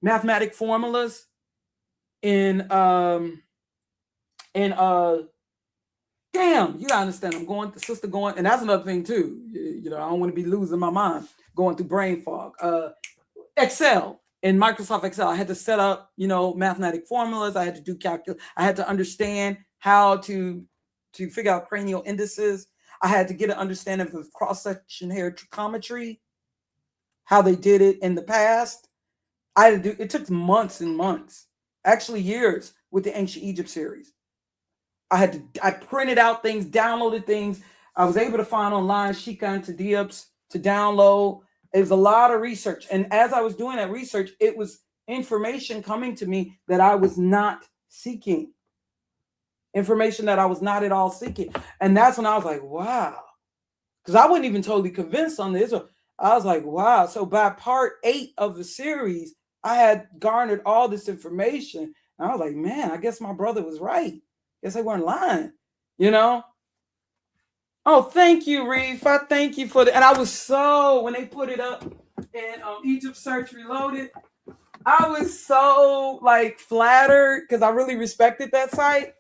mathematic formulas in damn, you gotta understand, I'm going, the sister going, and that's another thing too. I don't want to be losing my mind going through brain fog. Excel. In Microsoft Excel, I had to set up, mathematic formulas. I had to do calculus. I had to understand how to figure out cranial indices. I had to get an understanding of cross-section hair trigonometry, how they did it in the past. It took months and months, actually years, with the Ancient Egypt series. I printed out things, downloaded things. I was able to find online Shika and Tadiabs to download. It was a lot of research. And as I was doing that research, it was information coming to me that I was not seeking. Information that I was not at all seeking. And that's when I was like, wow. Because I wasn't even totally convinced on this. I was like, wow. So by part 8 of the series, I had garnered all this information. And I was like, man, I guess my brother was right. Guess they weren't lying, Oh, thank you, Reef. I thank you for that. And I was so, when they put it up in Egypt Search Reloaded, I was so flattered, because I really respected that site.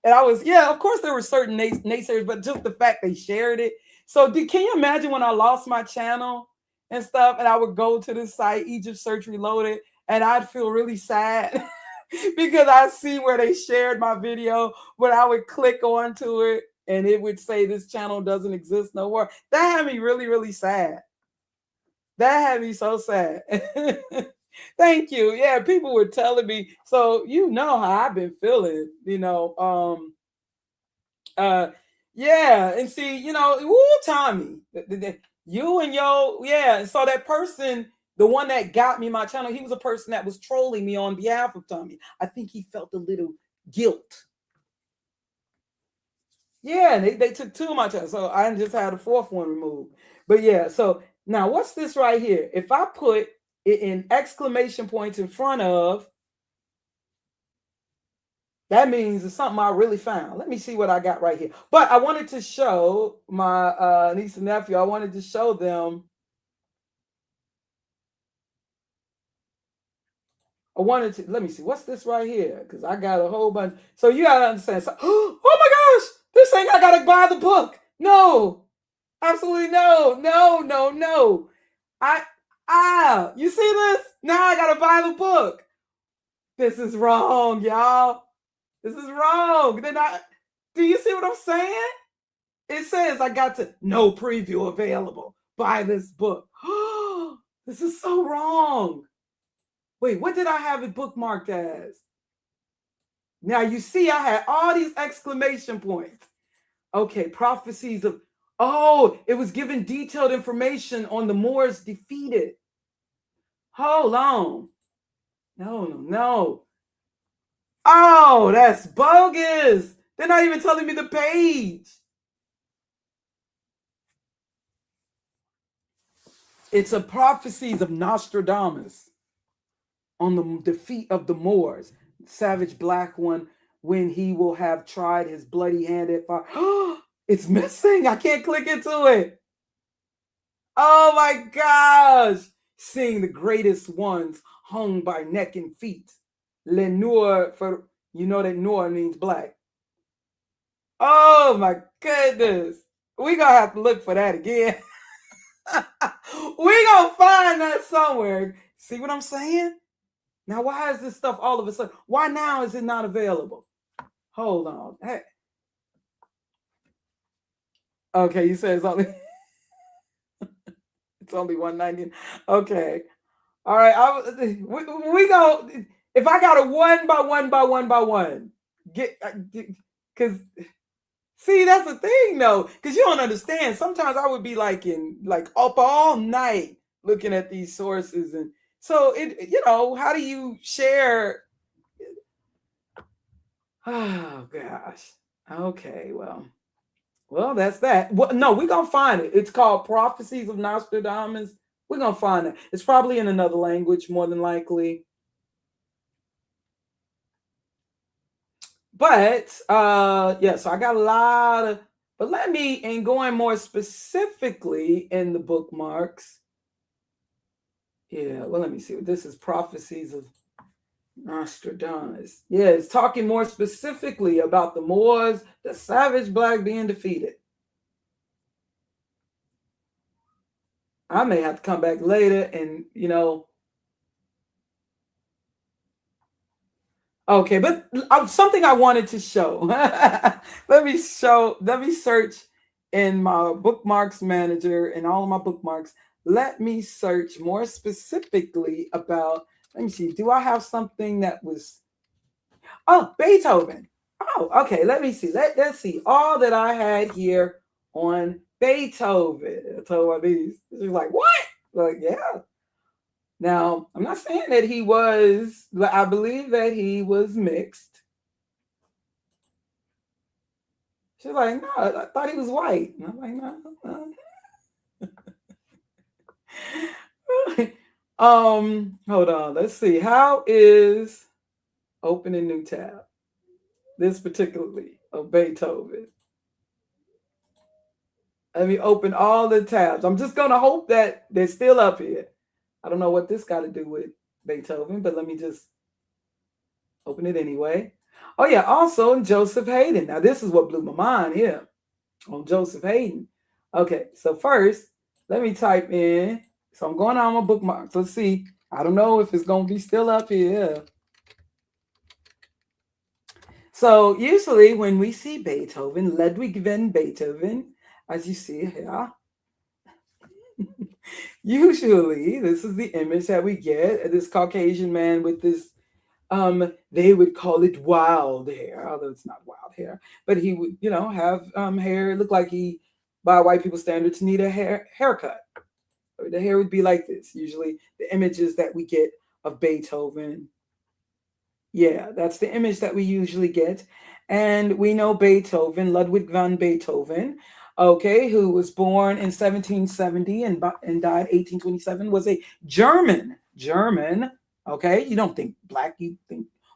And I was, of course there were certain naysayers, but just the fact they shared it. So can you imagine when I lost my channel and stuff, and I would go to the site, Egypt Search Reloaded, and I'd feel really sad because I see where they shared my video, but I would click onto it, and it would say this channel doesn't exist no more. That had me really, really sad. That had me so sad. Thank you. Yeah, people were telling me. So how I've been feeling, yeah. And see, Tommy, you and and so that person, the one that got me my channel, he was a person that was trolling me on behalf of Tommy. I think he felt a little guilt. Yeah, they took 2 of my channels, so I just had a 4th one removed. But yeah, so now what's this right here? If I put it in exclamation points in front of, that means it's something I really found. Let me see what I got right here. But I wanted to show my niece and nephew, I wanted to show them I wanted to, let me see, what's this right here? Because I got a whole bunch. So you gotta understand. So, oh my gosh, this ain't I gotta buy the book. No, absolutely no, no, no, no. You see this? Now I gotta buy the book. This is wrong, y'all. This is wrong. Do you see what I'm saying? It says I got to no preview available. Buy this book. This is so wrong. Wait, what did I have it bookmarked as? Now you see I had all these exclamation points. Okay, prophecies of, oh, it was given detailed information on the Moors defeated. Hold on. No. Oh, that's bogus. They're not even telling me the page. It's a prophecies of Nostradamus on the defeat of the Moors, savage black one, when he will have tried his bloody hand at fire. It's missing. I can't click into it. Oh my gosh. Seeing the greatest ones hung by neck and feet. Le Noir, for you know that Noir means black. Oh my goodness. We're gonna have to look for that again. We're gonna find that somewhere. See what I'm saying? Now, why is this stuff all of a sudden? Why now is it not available? Hold on. Hey. Okay, you said it's only it's only $1.90. Okay. All right. We go. If I got a one by one, because see, that's the thing though, because you don't understand. Sometimes I would be like up all night looking at these sources, and so how do you share? Oh gosh. Okay, well, that's that. Well, no, we're gonna find it. It's called Prophecies of Nostradamus. We're gonna find it. It's probably in another language, more than likely. But yeah, so I got a lot of, but and going more specifically in the bookmarks. Yeah, well, let me see. This is Prophecies of Nostradamus. Yeah, it's talking more specifically about the Moors, the savage black being defeated. I may have to come back later and, okay, but something I wanted to show. Let me search in my bookmarks manager and all of my bookmarks. Let me search more specifically about, let me see, do I have something that was, Beethoven. Oh, okay, let me see. Let's see all that I had here on Beethoven. I told my niece, she's like, what? Like, yeah. Now, I'm not saying that he was, I believe that he was mixed. She's like, no, I thought he was white. And I'm like, no. Hold on. Let's see. How is open a new tab? This particularly of Beethoven. Let me open all the tabs. I'm just going to hope that they're still up here. I don't know what this got to do with Beethoven, but let me just open it anyway. Oh, yeah. Also, Joseph Haydn. Now, this is what blew my mind here on Joseph Haydn. Okay. So first, let me type in. So I'm going on my bookmarks. Let's see. I don't know if it's going to be still up here. So usually when we see Beethoven, Ludwig van Beethoven, as you see here, usually this is the image that we get, this Caucasian man with this, they would call it wild hair, although it's not wild hair, but he would, have hair, look like he, by white people standards, need a haircut. The hair would be like this, usually the images that we get of Beethoven. Yeah, that's the image that we usually get. And we know Beethoven, Ludwig van Beethoven, okay, who was born in 1770 and died 1827, was a German, okay? You don't think black,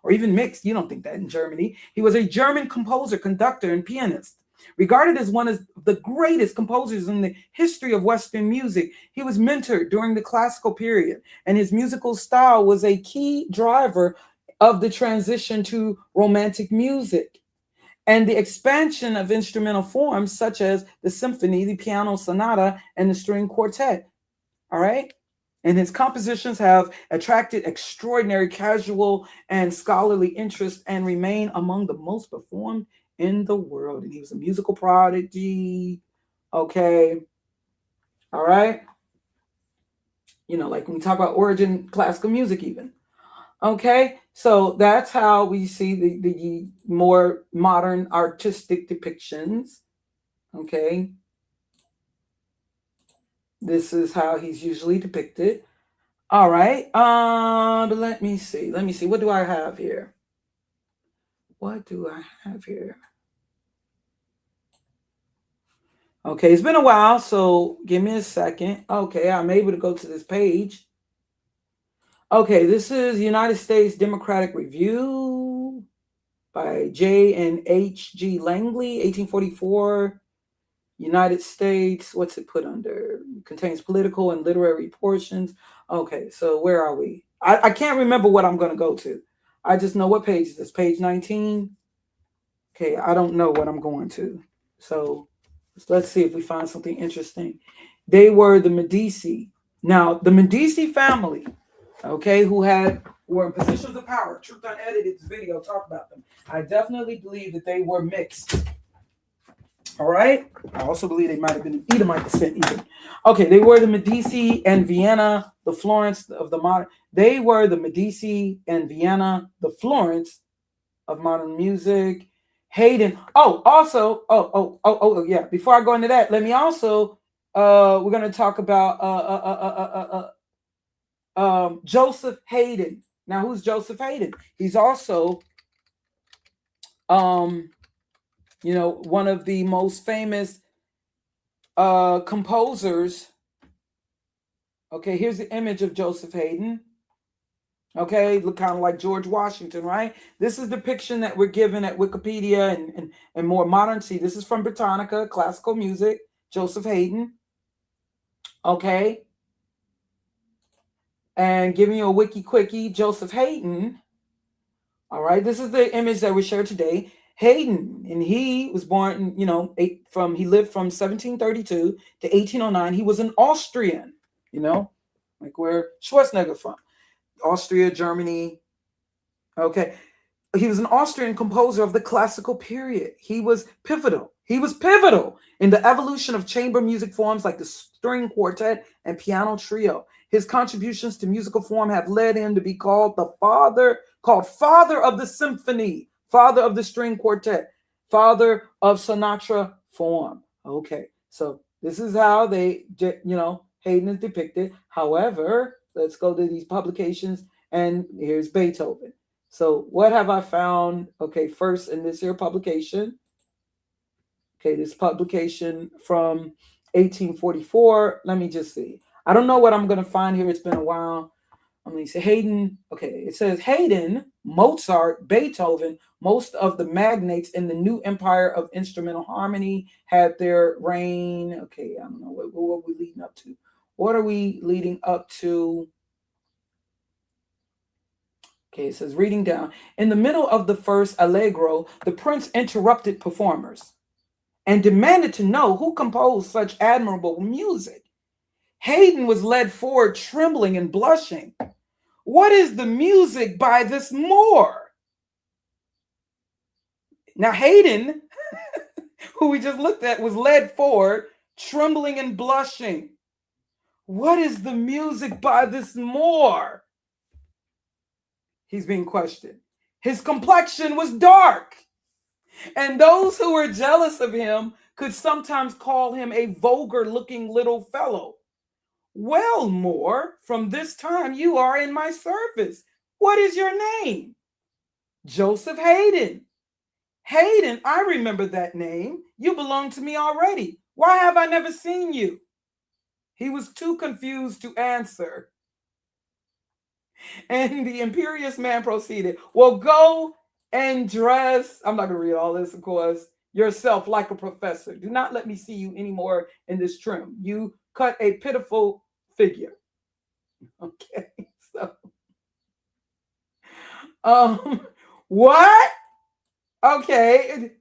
or even mixed, you don't think that in Germany. He was a German composer, conductor, and pianist. Regarded as one of the greatest composers in the history of Western music, he was mentored during the classical period, and his musical style was a key driver of the transition to romantic music and the expansion of instrumental forms such as the symphony, the piano sonata, and the string quartet. All right. And his compositions have attracted extraordinary casual and scholarly interest and remain among the most performed in the world. And he was a musical prodigy. Okay. All right. You know, like when we talk about origin classical music, even. Okay. So that's how we see the more modern artistic depictions. Okay. This is how he's usually depicted. All right. But let me see. Let me see. What do I have here? What do I have here? Okay, it's been a while, so give me a second. Okay, I'm able to go to this page. Okay, this is United States Democratic Review by J. and H. G. Langley, 1844. United States, what's it put under? Contains political and literary portions. Okay, so where are we? I can't remember what I'm going to go to. I just know what page is this, page 19. Okay, I don't know what I'm going to. So let's see if we find something interesting. They were the Medici. Now, the Medici family, okay, who were in positions of power. Truth Unedited video talk about them. I definitely believe that they were mixed. All right. I also believe they might have been Edomite descent even. Okay, they were the Medici and Vienna, the Florence of the modern. They were the Medici and Vienna, the Florence of modern music. Haydn. Oh, also, yeah. Before I go into that, let me also we're gonna talk about Joseph Haydn. Now, who's Joseph Haydn? He's also one of the most famous composers. Okay, here's the image of Joseph Haydn. Okay, look kind of like George Washington, right? This is the depiction that we're given at Wikipedia and more modern. See, this is from Britannica, classical music, Joseph Haydn. Okay. And giving you a wiki quickie, Joseph Haydn. All right, this is the image that we share today. Haydn, and he was born, he lived from 1732 to 1809. He was an Austrian, like where Schwarzenegger from. Austria, Germany. Okay. He was an Austrian composer of the classical period. He was pivotal. In the evolution of chamber music forms like the string quartet and piano trio. His contributions to musical form have led him to be called father of the symphony, father of the string quartet, father of sonata form. Okay. So this is how Haydn is depicted. However, let's go to these publications, and here's Beethoven. So what have I found? Okay, first in this here publication. Okay, this publication from 1844. Let me just see. I don't know what I'm going to find here. It's been a while. Let me say Haydn. Okay, it says Haydn, Mozart, Beethoven, most of the magnates in the new empire of instrumental harmony had their reign. Okay, I don't know what are we leading up to. What are we leading up to? Okay, it says reading down. In the middle of the first allegro, the prince interrupted performers and demanded to know who composed such admirable music. Haydn was led forward trembling and blushing. What is the music by this Moor? Now, Haydn, who we just looked at, was led forward trembling and blushing. What is the music by this Moor? He's being questioned. His complexion was dark, and those who were jealous of him could sometimes call him a vulgar-looking little fellow. Well, Moor, from this time you are in my service. What is your name? Joseph Haydn. Haydn, I remember that name. You belong to me already. Why have I never seen you? He was too confused to answer. And the imperious man proceeded, well, go and dress. I'm not going to read all this, of course. yourself like a professor. Do not let me see you anymore in this trim. You cut a pitiful figure. Okay, so um, what? Okay,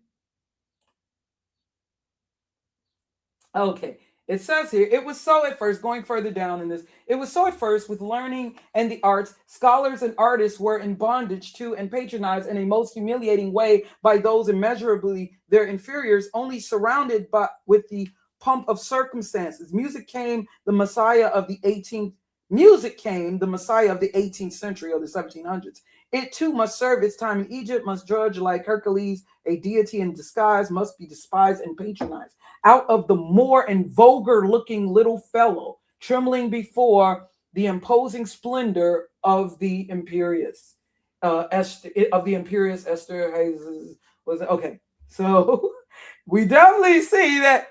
okay. It says here, it was so at first, going further down in this, it was so at first with learning and the arts, scholars and artists were in bondage to and patronized in a most humiliating way by those immeasurably their inferiors, only surrounded by with the pomp of circumstances. Music came, the Messiah of the 18th century or the 1700s. It too must serve its time in Egypt, must judge like Hercules, a deity in disguise, must be despised and patronized. Out of the Moor and vulgar looking little fellow, trembling before the imposing splendor of the imperious Esther was okay. So we definitely see that.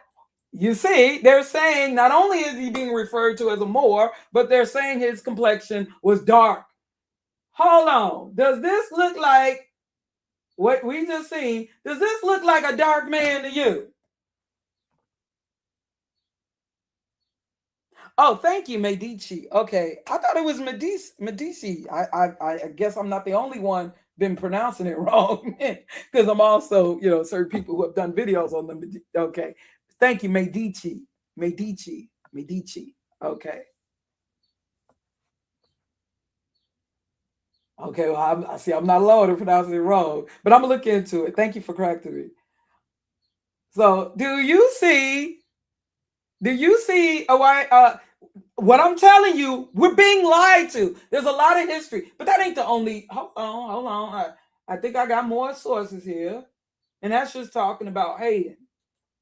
You see, they're saying not only is he being referred to as a Moor, but they're saying his complexion was dark. Hold on. Does this look like what we just seen? Does this look like a dark man to you? Oh, thank you, Medici. Okay, I thought it was Medici. I guess I'm not the only one been pronouncing it wrong because I'm also, certain people who have done videos on them. Okay, thank you, Medici. Okay. Okay, well, I see. I'm not alone in pronouncing it wrong, but I'm gonna look into it. Thank you for correcting me. So, do you see? What I'm telling you? We're being lied to. There's a lot of history, but that ain't the only. Hold on. I think I got more sources here, and that's just talking about Hayden.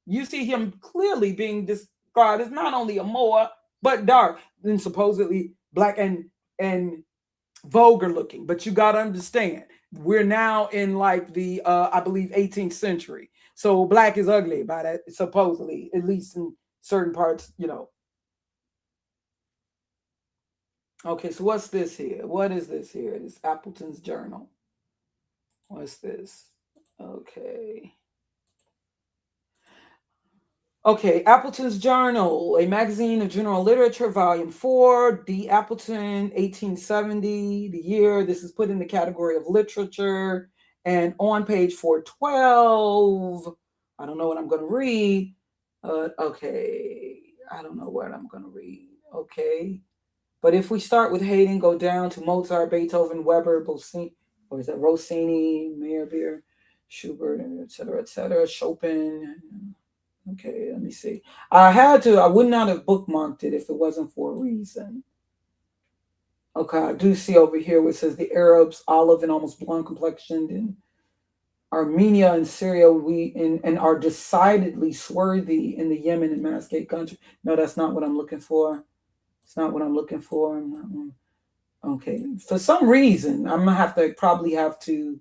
You see him clearly being described as not only a Moor but dark and supposedly black and vulgar looking. But you got to understand, we're now in like the I believe 18th century, so black is ugly by that, supposedly, at least in certain parts. Okay, so what's this here? What is this here? This Appleton's journal. What's this? Okay. Okay, Appleton's Journal, a magazine of general literature, volume 4, D. Appleton, 1870, the year. This is put in the category of literature. And on page 412, I don't know what I'm going to read. Okay, I don't know what I'm going to read. Okay. But if we start with Haydn, go down to Mozart, Beethoven, Weber, Rossini, Meyerbeer, Schubert, et cetera, Chopin. Okay, let me see. I would not have bookmarked it if it wasn't for a reason. Okay, I do see over here where it says the Arabs, olive and almost blonde complexioned, in Armenia and Syria, and are decidedly swarthy in the Yemen and Mascate country. No, that's not what I'm looking for. It's not what I'm looking for. Okay, for some reason, I'm gonna probably have to.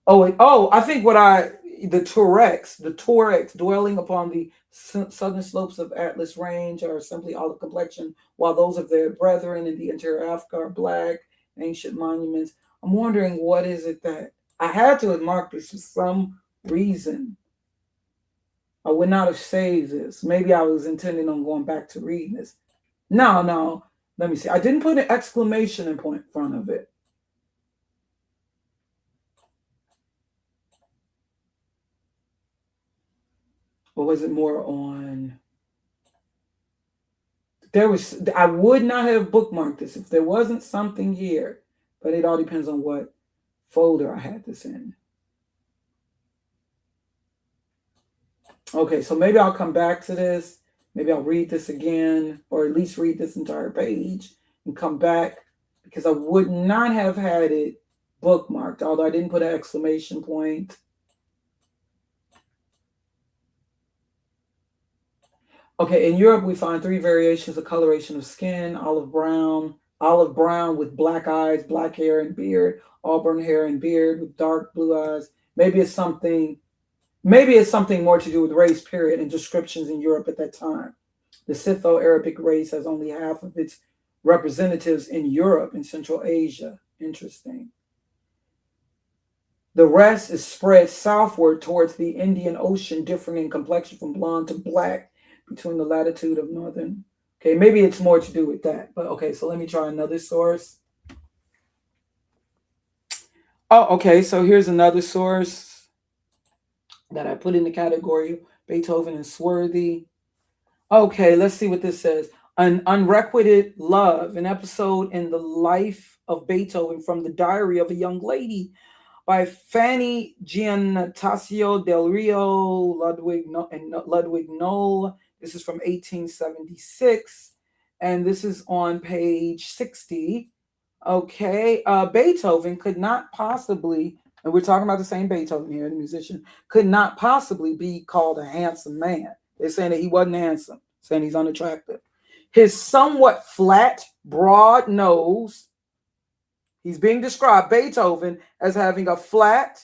I think the Tuaregs dwelling upon the southern slopes of Atlas Range are simply olive complexion, while those of their brethren in the interior Africa are black, ancient monuments. I'm wondering what is it that I had to have marked this for some reason. I would not have saved this. Maybe I was intending on going back to reading this. No. Let me see. I didn't put an exclamation point in front of it. Or was it more on? I would not have bookmarked this if there wasn't something here, but it all depends on what folder I had this in. Okay, so maybe I'll come back to this. Maybe I'll read this again, or at least read this entire page and come back, because I would not have had it bookmarked, although I didn't put an exclamation point. Okay, in Europe, we find 3 variations of coloration of skin: olive brown with black eyes, black hair and beard, auburn hair and beard with dark blue eyes. Maybe it's something more to do with race, period, and descriptions in Europe at that time. The Scytho-Arabic race has only half of its representatives in Europe and Central Asia. Interesting. The rest is spread southward towards the Indian Ocean, differing in complexion from blonde to black between the latitude of northern. Okay, maybe it's more to do with that. But okay, so let me try another source. Oh, okay, so here's another source that I put in the category Beethoven and Swarthy. Okay, let's see what this says. An Unrequited Love, an episode in the life of Beethoven from the diary of a young lady by Fanny Giannatasio del Rio and Ludwig Noll. This is from 1876, and this is on page 60. Okay, Beethoven could not possibly, and we're talking about the same Beethoven here, the musician, could not possibly be called a handsome man. They're saying that he wasn't handsome, saying he's unattractive. His somewhat flat, broad nose, he's being described, Beethoven, as having a flat,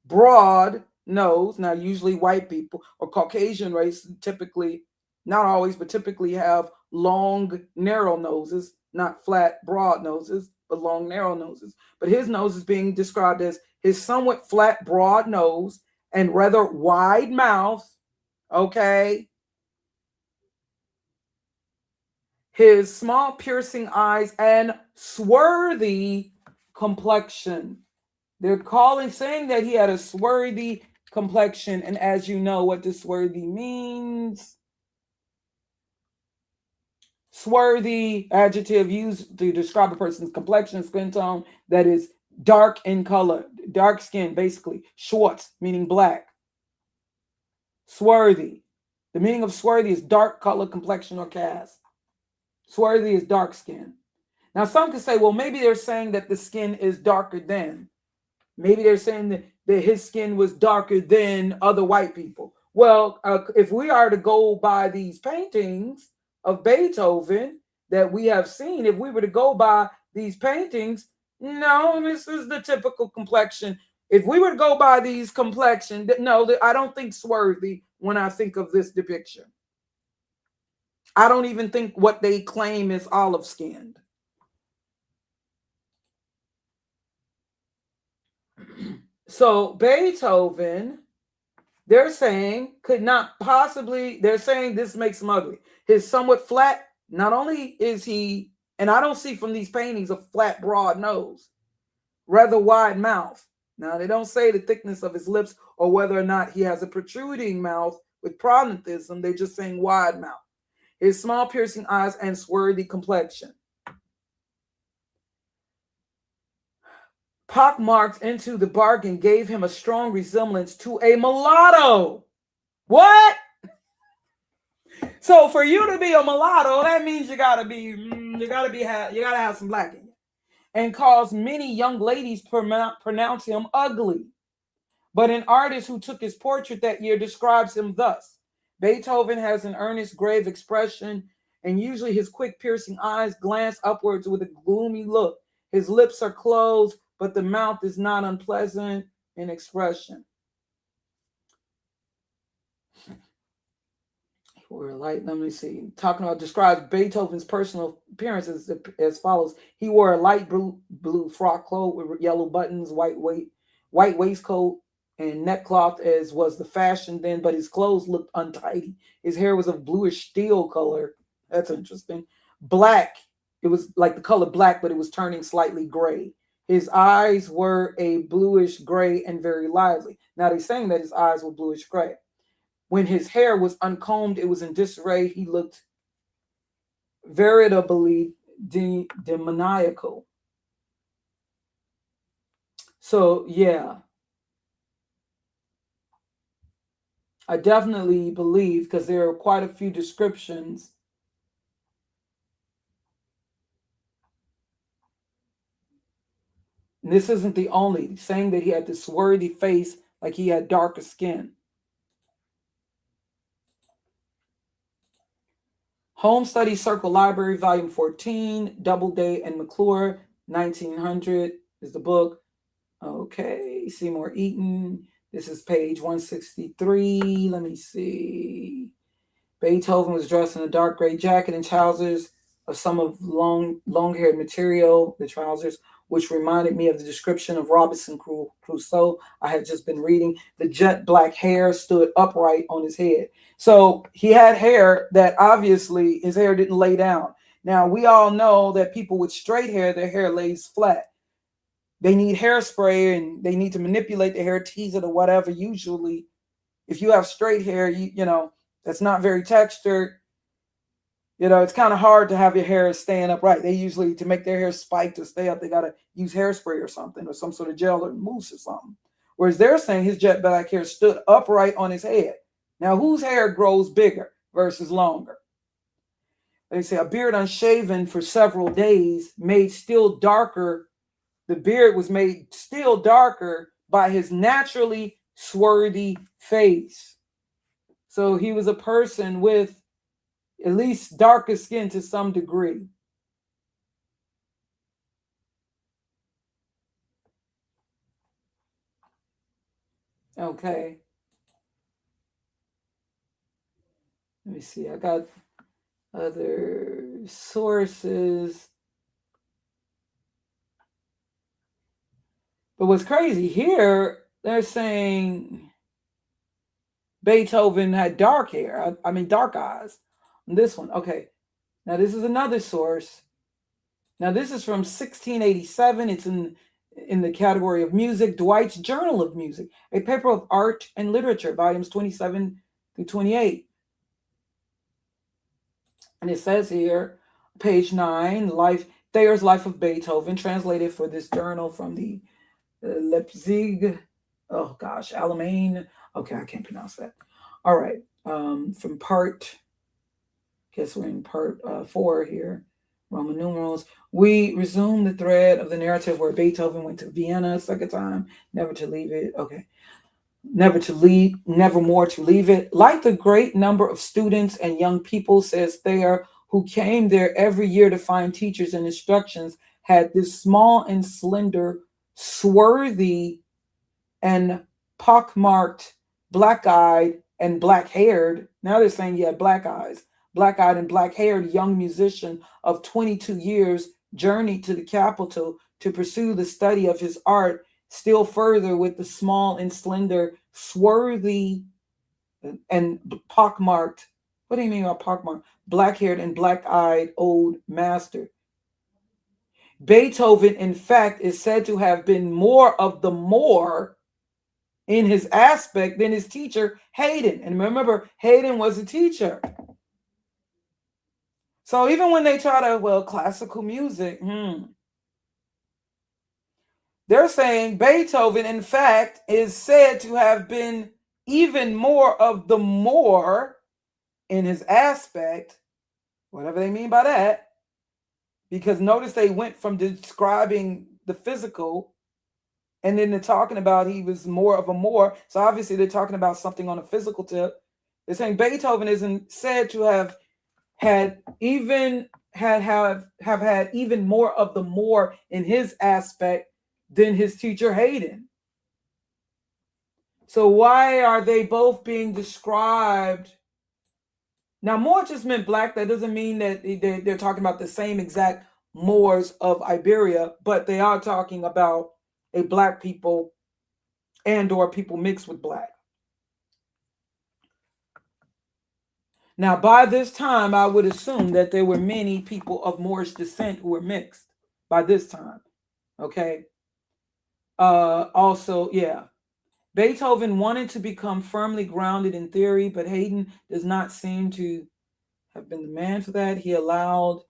broad nose. Now, usually white people or Caucasian race typically, not always, but typically have long, narrow noses, not flat, broad noses, but long, narrow noses. But his nose is being described as his somewhat flat, broad nose and rather wide mouth. Okay. His small, piercing eyes and swarthy complexion. They're saying that he had a swarthy complexion. And as you know what the swarthy means, swarthy, adjective used to describe a person's complexion, skin tone that is dark in color, dark skin, basically. Schwarz, meaning black. Swarthy. The meaning of swarthy is dark color, complexion, or cast. Swarthy is dark skin. Now, some could say, well, maybe they're saying that the skin is darker than. Maybe they're saying that his skin was darker than other white people. Well, if we are to go by these paintings of Beethoven that we have seen, if we were to go by these paintings, no, this is the typical complexion. If we were to go by these complexion, no, I don't think swarthy when I think of this depiction. I don't even think what they claim is olive skinned. So Beethoven, they're saying, could not possibly, they're saying this makes him ugly. His somewhat flat, not only is he, and I don't see from these paintings a flat, broad nose, rather wide mouth. Now, they don't say the thickness of his lips or whether or not he has a protruding mouth with prognathism. They're just saying wide mouth. His small, piercing eyes and swarthy complexion. Pockmarked into the bargain gave him a strong resemblance to a mulatto. What? So for you to be a mulatto, that means you gotta have some black in you, and caused many young ladies pronounce him ugly. But an artist who took his portrait that year describes him thus: Beethoven has an earnest, grave expression, and usually his quick, piercing eyes glance upwards with a gloomy look. His lips are closed, but the mouth is not unpleasant in expression. Let me see. Talking about describes Beethoven's personal appearance as follows. He wore a light blue frock coat with yellow buttons, white waistcoat, and neckcloth, as was the fashion then, but his clothes looked untidy. His hair was of bluish steel color. That's interesting. Black. It was like the color black, but it was turning slightly gray. His eyes were a bluish gray and very lively. Now they're saying that his eyes were bluish gray. When his hair was uncombed, it was in disarray. He looked veritably demoniacal. So, yeah. I definitely believe, because there are quite a few descriptions. And this isn't the only, saying that he had this swarthy face, like he had darker skin. Home Study Circle Library, Volume 14, Doubleday and McClure, 1900 is the book. Okay, Seymour Eaton. This is page 163. Let me see. Beethoven was dressed in a dark gray jacket and trousers of some of long-haired material. The trousers which reminded me of the description of Robinson Crusoe I had just been reading. The jet black hair stood upright on his head. So he had hair that obviously his hair didn't lay down. Now, we all know that people with straight hair, their hair lays flat. They need hairspray and they need to manipulate the hair, tease it or whatever. Usually, if you have straight hair, you know, that's not very textured. You know, it's kind of hard to have your hair staying upright. They usually, to make their hair spike to stay up, they got to use hairspray or something, or some sort of gel or mousse or something. Whereas they're saying his jet black hair stood upright on his head. Now, whose hair grows bigger versus longer? They say a beard unshaven for several days made still darker. The beard was made still darker by his naturally swarthy face. So he was a person with at least darker skin to some degree. Okay. Let me see. I got other sources. But what's crazy here, they're saying Beethoven had dark hair. I mean, dark eyes. And this one, okay. Now, this is another source. Now, this is from 1687. It's in the category of music, Dwight's Journal of Music, a paper of art and literature, volumes 27 through 28. And it says here, page 9, Thayer's Life of Beethoven, translated for this journal from the Leipzig, Allemagne. Okay, I can't pronounce that. All right, from part, guess we're in part 4 here, Roman numerals. We resume the thread of the narrative where Beethoven went to Vienna a second time, never to leave it. Okay. Never more to leave it. Like the great number of students and young people, says Thayer, who came there every year to find teachers and instructions, had this small and slender, swarthy and pockmarked, black-eyed and black-haired. Now they're saying he had black eyes. Black-eyed and black-haired young musician of 22 years journeyed to the capital to pursue the study of his art still further with the small and slender, swarthy and pockmarked. What do you mean by pockmarked? Black-haired and black-eyed old master. Beethoven, in fact, is said to have been more of the Moor in his aspect than his teacher, Haydn. And remember, Haydn was a teacher. So even when they try to, classical music, they're saying Beethoven, in fact, is said to have been even more of the Moor in his aspect, whatever they mean by that, because notice they went from describing the physical and then they're talking about he was more of a Moor. So obviously they're talking about something on a physical tip. They're saying Beethoven isn't said to have had even had even more of the Moor in his aspect than his teacher Haydn. So why are they both being described? Now, Moor just meant black. That doesn't mean that they're talking about the same exact Moors of Iberia, but they are talking about a black people and or people mixed with black. Now, by this time, I would assume that there were many people of Moorish descent who were mixed by this time. Okay. Also, Beethoven wanted to become firmly grounded in theory, but Haydn does not seem to have been the man for that. He allowed,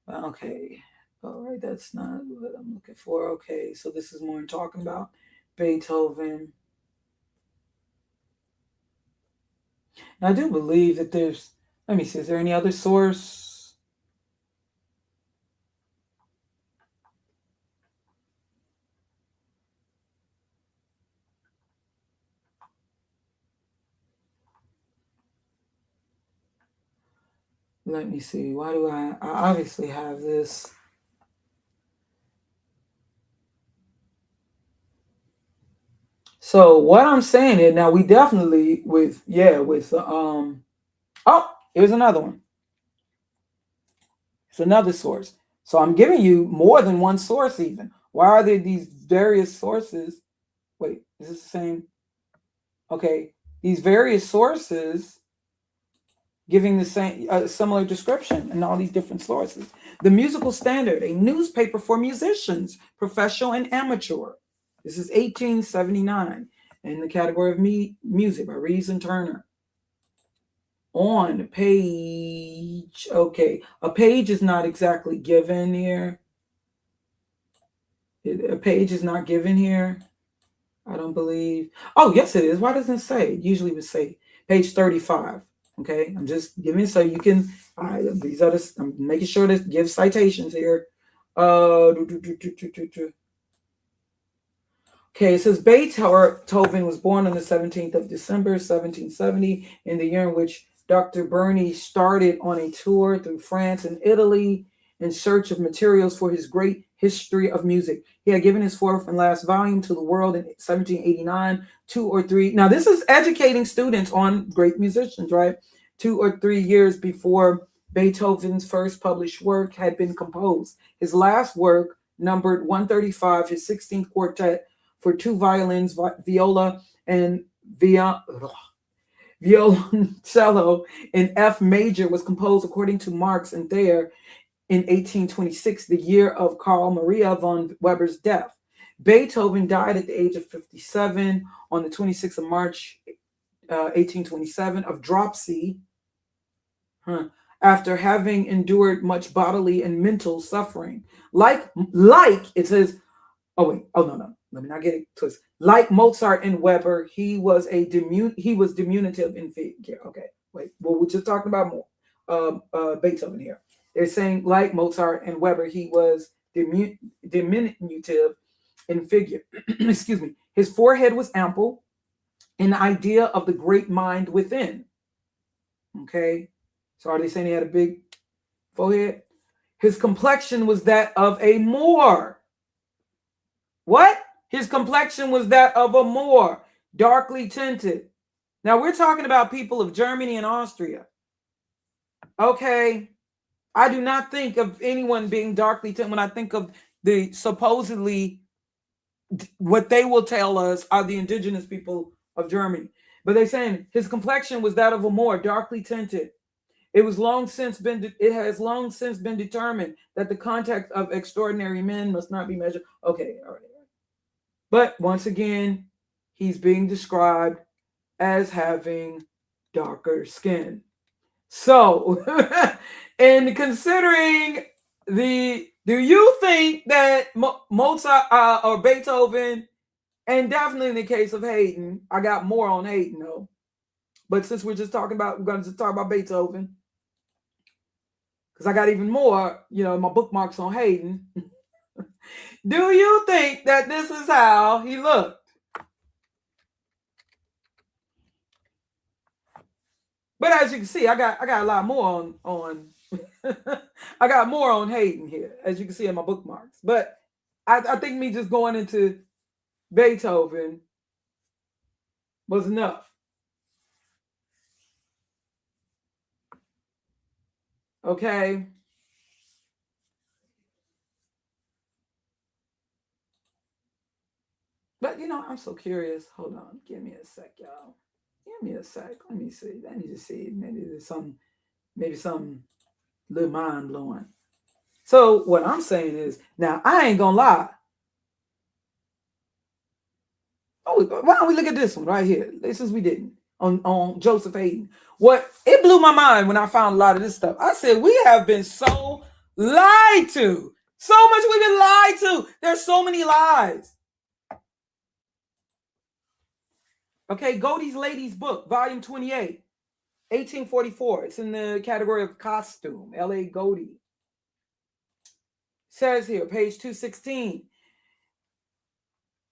okay, all right, that's not what I'm looking for. Okay, so this is more talking about Beethoven. Now, I do believe that there's, let me see, is there any other source? Let me see. Why do I obviously have this. So what I'm saying is now we definitely here's another one. It's another source. So I'm giving you more than one source even. Why are there these various sources? Wait, is this the same? Okay, these various sources giving the same similar description in all these different sources. The Musical Standard, a newspaper for musicians, professional and amateur. This is 1879 in the category of music by Reason Turner. On page, okay, a page is not exactly given here. A page is not given here. I don't believe. Oh, yes, it is. Why doesn't it say? It usually would say page 35. Okay, I'm just giving so you can. These are the. I'm making sure to give citations here. Okay, it says Beethoven was born on the 17th of December, 1770, in the year in which Dr. Burney started on a tour through France and Italy in search of materials for his great history of music. He had given his fourth and last volume to the world in 1789, 2 or 3. Now, this is educating students on great musicians, right? 2 or 3 years before Beethoven's first published work had been composed. His last work, numbered 135, his 16th quartet, for 2 violins, viola, and violoncello in F major, was composed according to Marx and Thayer in 1826, the year of Carl Maria von Weber's death. Beethoven died at the age of 57 on the 26th of March, 1827, of dropsy, after having endured much bodily and mental suffering. Like it says, oh no, let me not get it twisted. Like Mozart and Weber, he was diminutive in figure. Okay, wait. Well, we're just talking about more Beethoven here. They're saying like Mozart and Weber, he was diminutive in figure. Excuse me. His forehead was ample, an idea of the great mind within. Okay, so are they saying he had a big forehead? His complexion was that of a Moor. What? His complexion was that of a Moor, darkly tinted. Now we're talking about people of Germany and Austria. Okay. I do not think of anyone being darkly tinted when I think of the supposedly what they will tell us are the indigenous people of Germany. But they're saying his complexion was that of a Moor, darkly tinted. It has long since been determined that the contact of extraordinary men must not be measured. Okay, all right. But once again, he's being described as having darker skin. So, in considering do you think that Mozart or Beethoven, and definitely in the case of Haydn, I got more on Haydn though, but since we're going to just talk about Beethoven, because I got even more, my bookmarks on Haydn. Do you think that this is how he looked? But as you can see, I got a lot more on I got more on Haydn here, as you can see in my bookmarks. But I think me just going into Beethoven was enough. Okay. But I'm so curious. Hold on, give me a sec, y'all. Give me a sec. Let me see. I need to see. Maybe there's some little mind blowing. So what I'm saying is, now I ain't gonna lie. Oh, why don't we look at this one right here? Since we didn't on Joseph Haydn. It blew my mind when I found a lot of this stuff. I said we have been so lied to. So much we've been lied to. There's so many lies. Okay, Godey's Lady's Book, volume 28, 1844. It's in the category of costume. L.A. Godey. Says here, page 216.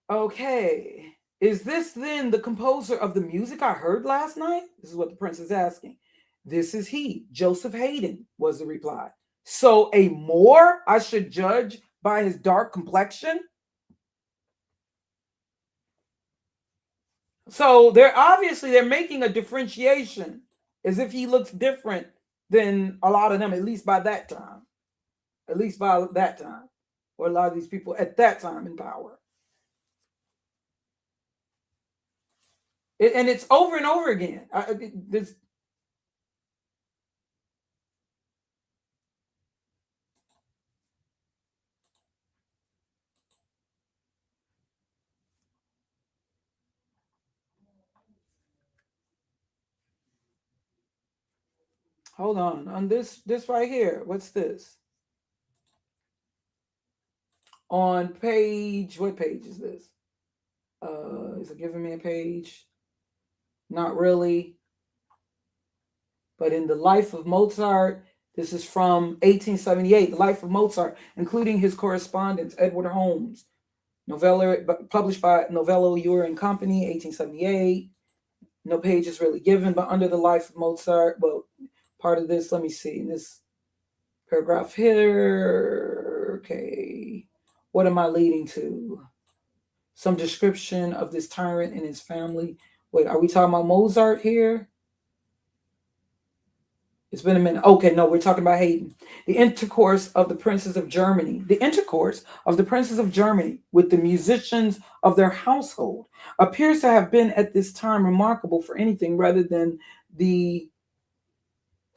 Okay. Is this then the composer of the music I heard last night? This is what the prince is asking. This is he, Joseph Haydn, was the reply. So a Moor I should judge by his dark complexion? So they're making a differentiation as if he looks different than a lot of them, at least by that time. at least by that time, or a lot of these people at that time in power. And it's over and over again. This, hold on this right here. What's this? On page, what page is this? Is it giving me a page? Not really. But in the life of Mozart, this is from 1878, the life of Mozart, including his correspondence, Edward Holmes, novella published by Novello Ure and Company, 1878. No page is really given, but under the life of Mozart, well, part of this, let me see, in this paragraph here, okay, what am I leading to? Some description of this tyrant and his family. Wait, are we talking about Mozart here? It's been a minute. Okay, no, we're talking about Haydn. The intercourse of the princes of Germany. The intercourse of the princes of Germany with the musicians of their household appears to have been at this time remarkable for anything rather than the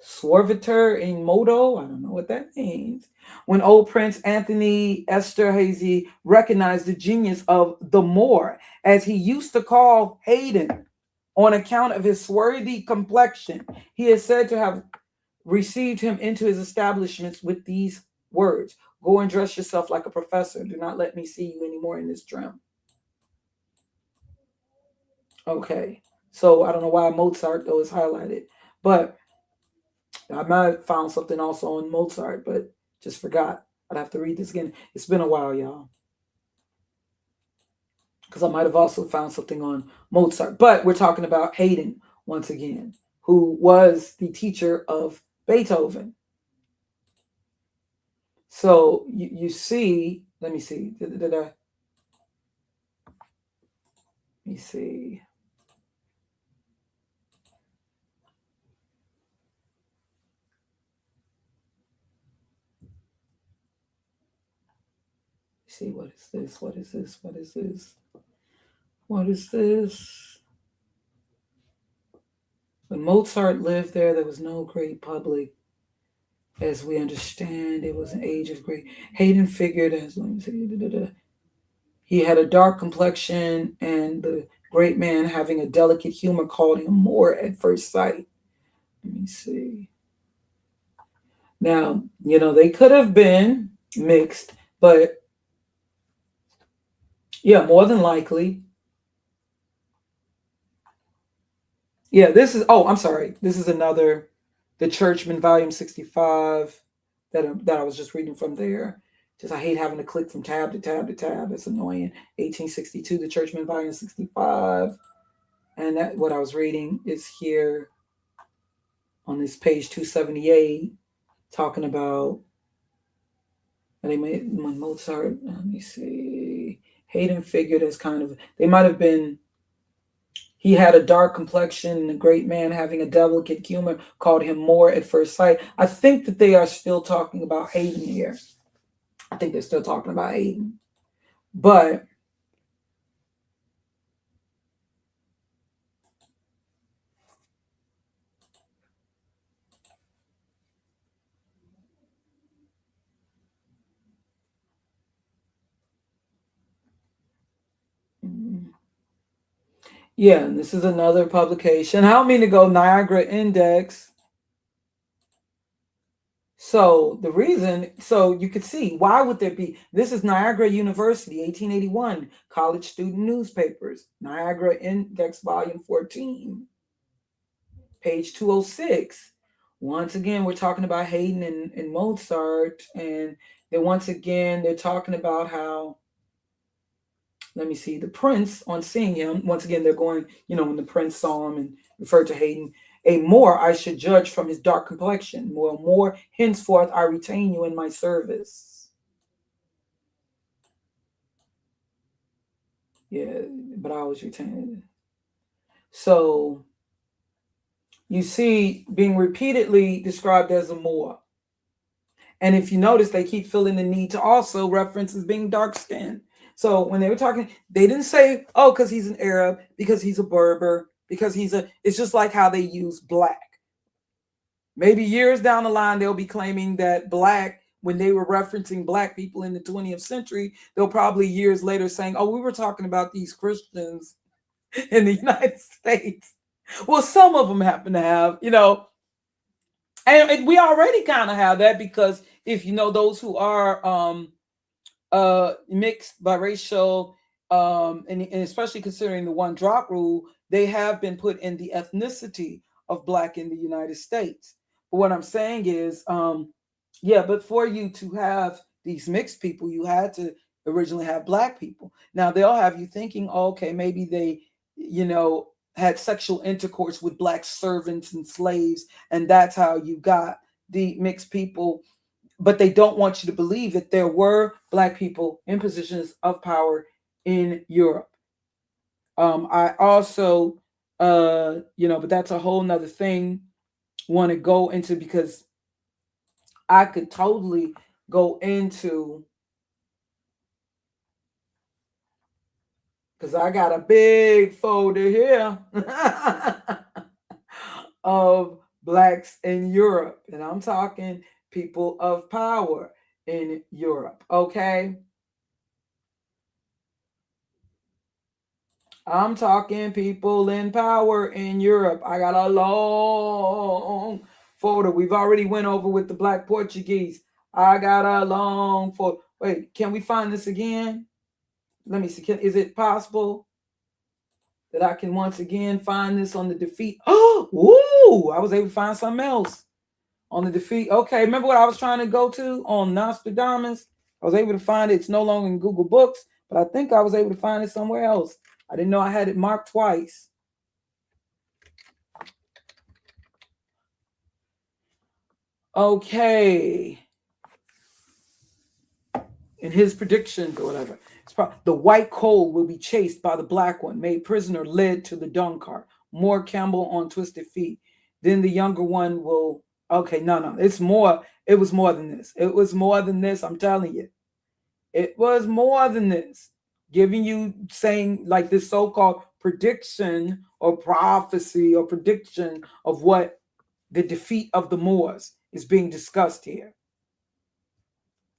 suaviter in modo. I don't know what that means. When old Prince Anthony Esterhazy recognized the genius of the Moor, as he used to call Haydn, on account of his swarthy complexion, he is said to have received him into his establishments with these words: "Go and dress yourself like a professor. Do not let me see you anymore in this trim." Okay, so I don't know why Mozart though is highlighted, but I might have found something also on Mozart, but just forgot. I'd have to read this again. It's been a while, y'all, because I might have also found something on Mozart. But we're talking about Haydn once again, who was the teacher of Beethoven. So you see, let me see. Let me see. See, what is this? What is this? What is this? What is this? When Mozart lived there, there was no great public. As we understand, it was an age of great. Haydn figured as, let me see, he had a dark complexion, and the great man, having a delicate humor, called him Moor at first sight. Let me see. Now, they could have been mixed, but yeah, more than likely. Yeah, this is, oh, I'm sorry. This is another, the Churchman, volume 65, that I was just reading from there. Just, I hate having to click from tab to tab to tab. It's annoying. 1862, the Churchman, volume 65. And that, what I was reading is here on this page 278, talking about, and they made, when Mozart, let me see, Haydn figured as kind of, they might have been, he had a dark complexion, and a great man having a delicate humor, called him Moor at first sight. I think that they are still talking about Haydn here. I think they're still talking about Haydn. But yeah, and this is another publication. I don't mean to go Niagara Index. So the reason, so you could see, why would there be, this is Niagara University, 1881, college student newspapers, Niagara Index, volume 14, page 206. Once again, we're talking about Haydn and Mozart, and then once again, they're talking about how, let me see, the prince, on seeing him, once again, they're going, when the prince saw him and referred to Haydn, "A Moor I should judge from his dark complexion. More, henceforth I retain you in my service." Yeah, but I always retain it. So you see, being repeatedly described as a Moor. And if you notice, they keep feeling the need to also reference as being dark skinned. So when they were talking, they didn't say, oh, because he's an Arab, because he's a Berber, because it's just like how they use black. Maybe years down the line, they'll be claiming that black, when they were referencing black people in the 20th century, they'll probably years later saying, oh, we were talking about these Christians in the United States. Well, some of them happen to have, and we already kind of have that, because if you know those who are mixed biracial, and especially considering the one drop rule, they have been put in the ethnicity of black in the United States. But what I'm saying is, yeah, but for you to have these mixed people, you had to originally have black people. Now they'll have you thinking, oh, okay, maybe they, had sexual intercourse with black servants and slaves, and that's how you got the mixed people. But they don't want you to believe that there were black people in positions of power in Europe. I also, but that's a whole nother thing. Want to go into, because I could totally go into, because I got a big folder here of blacks in Europe, and I'm talking people of power in Europe. Okay, I'm talking people in power in Europe. I got a long folder. We've already went over with the Black Portuguese. I got a long folder. Wait, can we find this again? Let me see. Is it possible that I can once again find this on the defeat? Oh, woo! I was able to find something else on the defeat. Okay, remember what I was trying to go to on Nostradamus? I was able to find it. It's no longer in Google Books, but I think I was able to find it somewhere else. I didn't know I had it marked twice. Okay. In his predictions or whatever, the white coal will be chased by the black one, made prisoner, led to the dung cart. More Campbell on twisted feet. Then the younger one will. Okay, no, it's more. It was more than this. It was more than this. I'm telling you, it was more than this. Giving you, saying like this so-called prediction or prophecy or prediction of what the defeat of the Moors is being discussed here.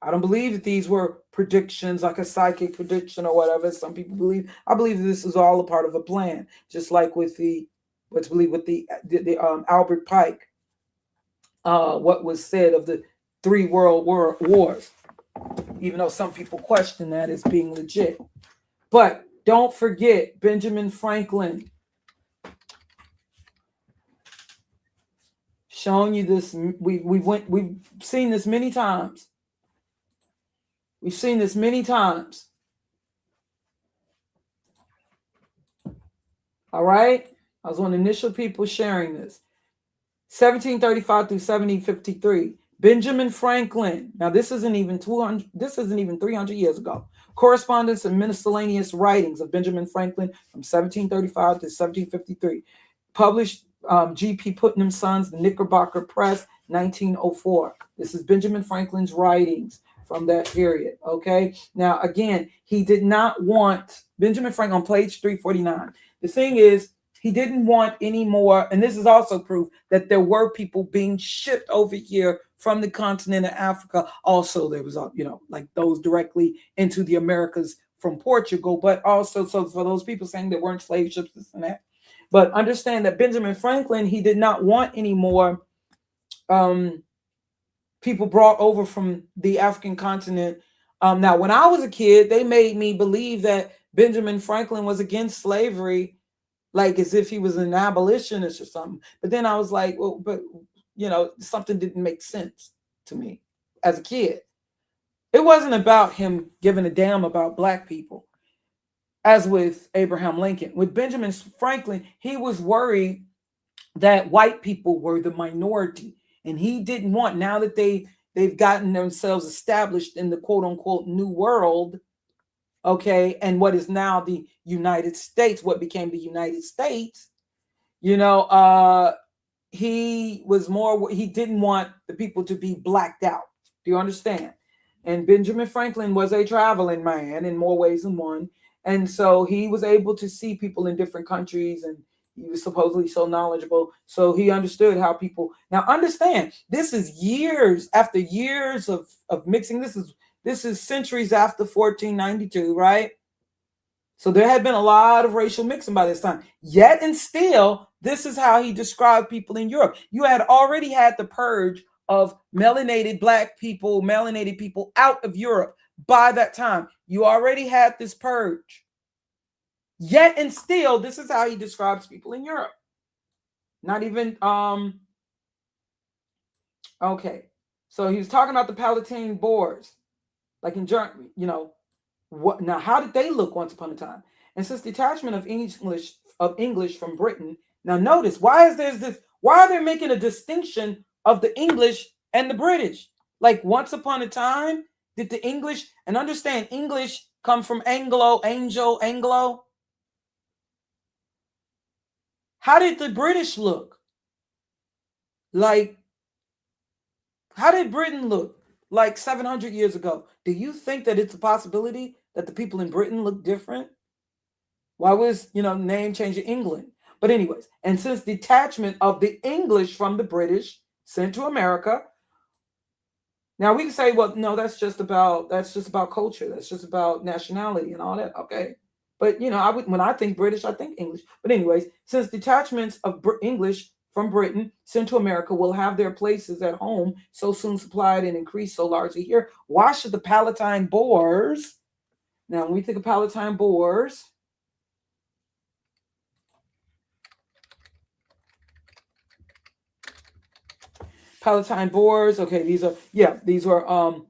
I don't believe that these were predictions, like a psychic prediction or whatever some people believe. I believe this is all a part of a plan, just like with the Albert Pike, what was said of the 3 world wars, even though some people question that as being legit. But don't forget Benjamin Franklin. Showing you this, we've seen this many times. We've seen this many times. All right? I was one of the initial people sharing this. 1735 through 1753. Benjamin Franklin. Now, this isn't even 300 years ago. Correspondence and miscellaneous writings of Benjamin Franklin from 1735 to 1753. Published G.P. Putnam Sons, the Knickerbocker Press, 1904. This is Benjamin Franklin's writings from that period. Okay. Now, again, he did not want Benjamin Franklin on page 349. The thing is, he didn't want any more, and this is also proof that there were people being shipped over here from the continent of Africa. Also, there was, like those directly into the Americas from Portugal, but also, so for those people saying there weren't slave ships, this and that. But understand that Benjamin Franklin, he did not want any more people brought over from the African continent. Now, when I was a kid, they made me believe that Benjamin Franklin was against slavery, like as if he was an abolitionist or something. But then I was like, well, but something didn't make sense to me as a kid. It wasn't about him giving a damn about black people, as with Abraham Lincoln. With Benjamin Franklin, he was worried that white people were the minority, and he didn't want, now that they've gotten themselves established in the quote unquote new world, okay, and what is now the United States, what became the United States, he didn't want the people to be blacked out. Do you understand? And Benjamin Franklin was a traveling man in more ways than one. And so he was able to see people in different countries, and he was supposedly so knowledgeable. So he understood how people, now understand, this is years after years of mixing. This is centuries after 1492, right? So there had been a lot of racial mixing by this time. Yet and still, this is how he described people in Europe. You had already had the purge of melanated people out of Europe by that time. You already had this purge. Yet and still, this is how he describes people in Europe. Not even, okay. So he was talking about the Palatine Boers, like in Germany, what now? How did they look once upon a time? And since detachment of English from Britain, now notice why are they making a distinction of the English and the British? Like once upon a time, did the English, and understand English come from Anglo. How did the British look? Like, how did Britain look like 700 years ago? Do you think that it's a possibility that the people in Britain look different? Why was, name change to England? But anyways, and since detachment of the English from the British sent to America, now we can say, well, no, that's just about culture. That's just about nationality and all that. Okay. But, when I think British, I think English. But anyways, since detachments of English from Britain sent to America will have their places at home so soon supplied and increased so largely here, why should the Palatine Boers, now when we think of Palatine Boers, okay, these were,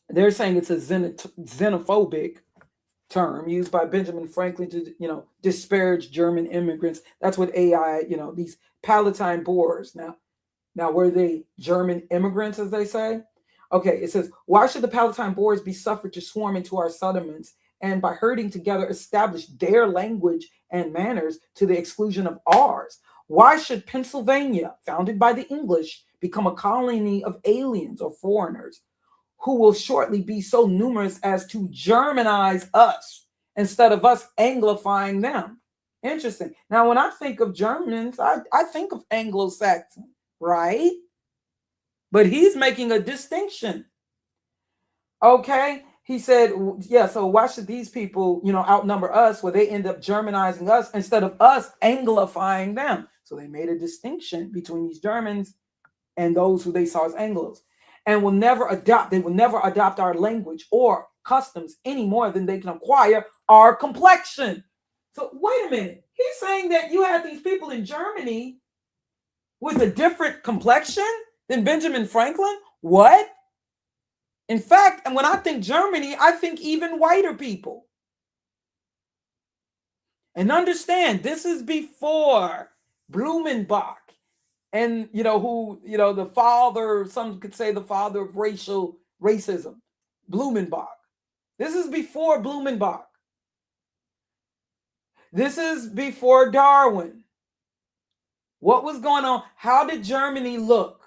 they're saying it's a xenophobic term used by Benjamin Franklin to, disparage German immigrants. That's what AI, these Palatine Boers. Now, were they German immigrants, as they say? Okay, it says, why should the Palatine Boers be suffered to swarm into our settlements and by herding together establish their language and manners to the exclusion of ours? Why should Pennsylvania, founded by the English, become a colony of aliens or foreigners who will shortly be so numerous as to Germanize us instead of us Anglifying them? Interesting. Now, when I think of Germans, I think of Anglo-Saxon, right? But he's making a distinction. Okay. He said, yeah, so why should these people, outnumber us where they end up Germanizing us instead of us Anglifying them? So they made a distinction between these Germans and those who they saw as Anglos, and they will never adopt our language or customs any more than they can acquire our complexion. So wait a minute. He's saying that you had these people in Germany with a different complexion than Benjamin Franklin? What? In fact, and when I think Germany, I think even whiter people. And understand, this is before Blumenbach and, the father, some could say the father of racism, Blumenbach. This is before Blumenbach. This is before Darwin. What was going on? How did Germany look?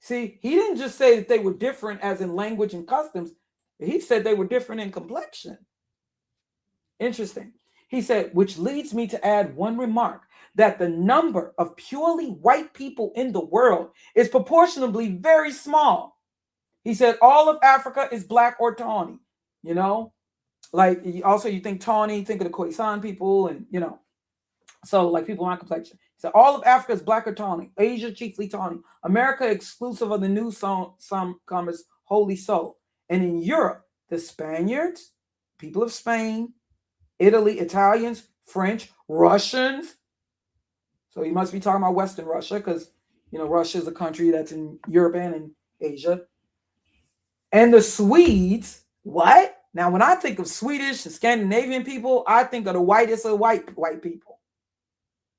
See, he didn't just say that they were different as in language and customs. He said they were different in complexion. Interesting. He said, which leads me to add one remark, that the number of purely white people in the world is proportionally very small. He said all of Africa is black or tawny, like also you think tawny, think of the Khoisan people and, so like people on complexion. So all of Africa is black or tawny. Asia chiefly tawny. America exclusive of the new some comers wholly so. And in Europe, the Spaniards, people of Spain, Italy, Italians, French, Russians. So you must be talking about Western Russia because, Russia is a country that's in Europe and in Asia. And the Swedes, what? Now, when I think of Swedish and Scandinavian people, I think of the whitest of white people.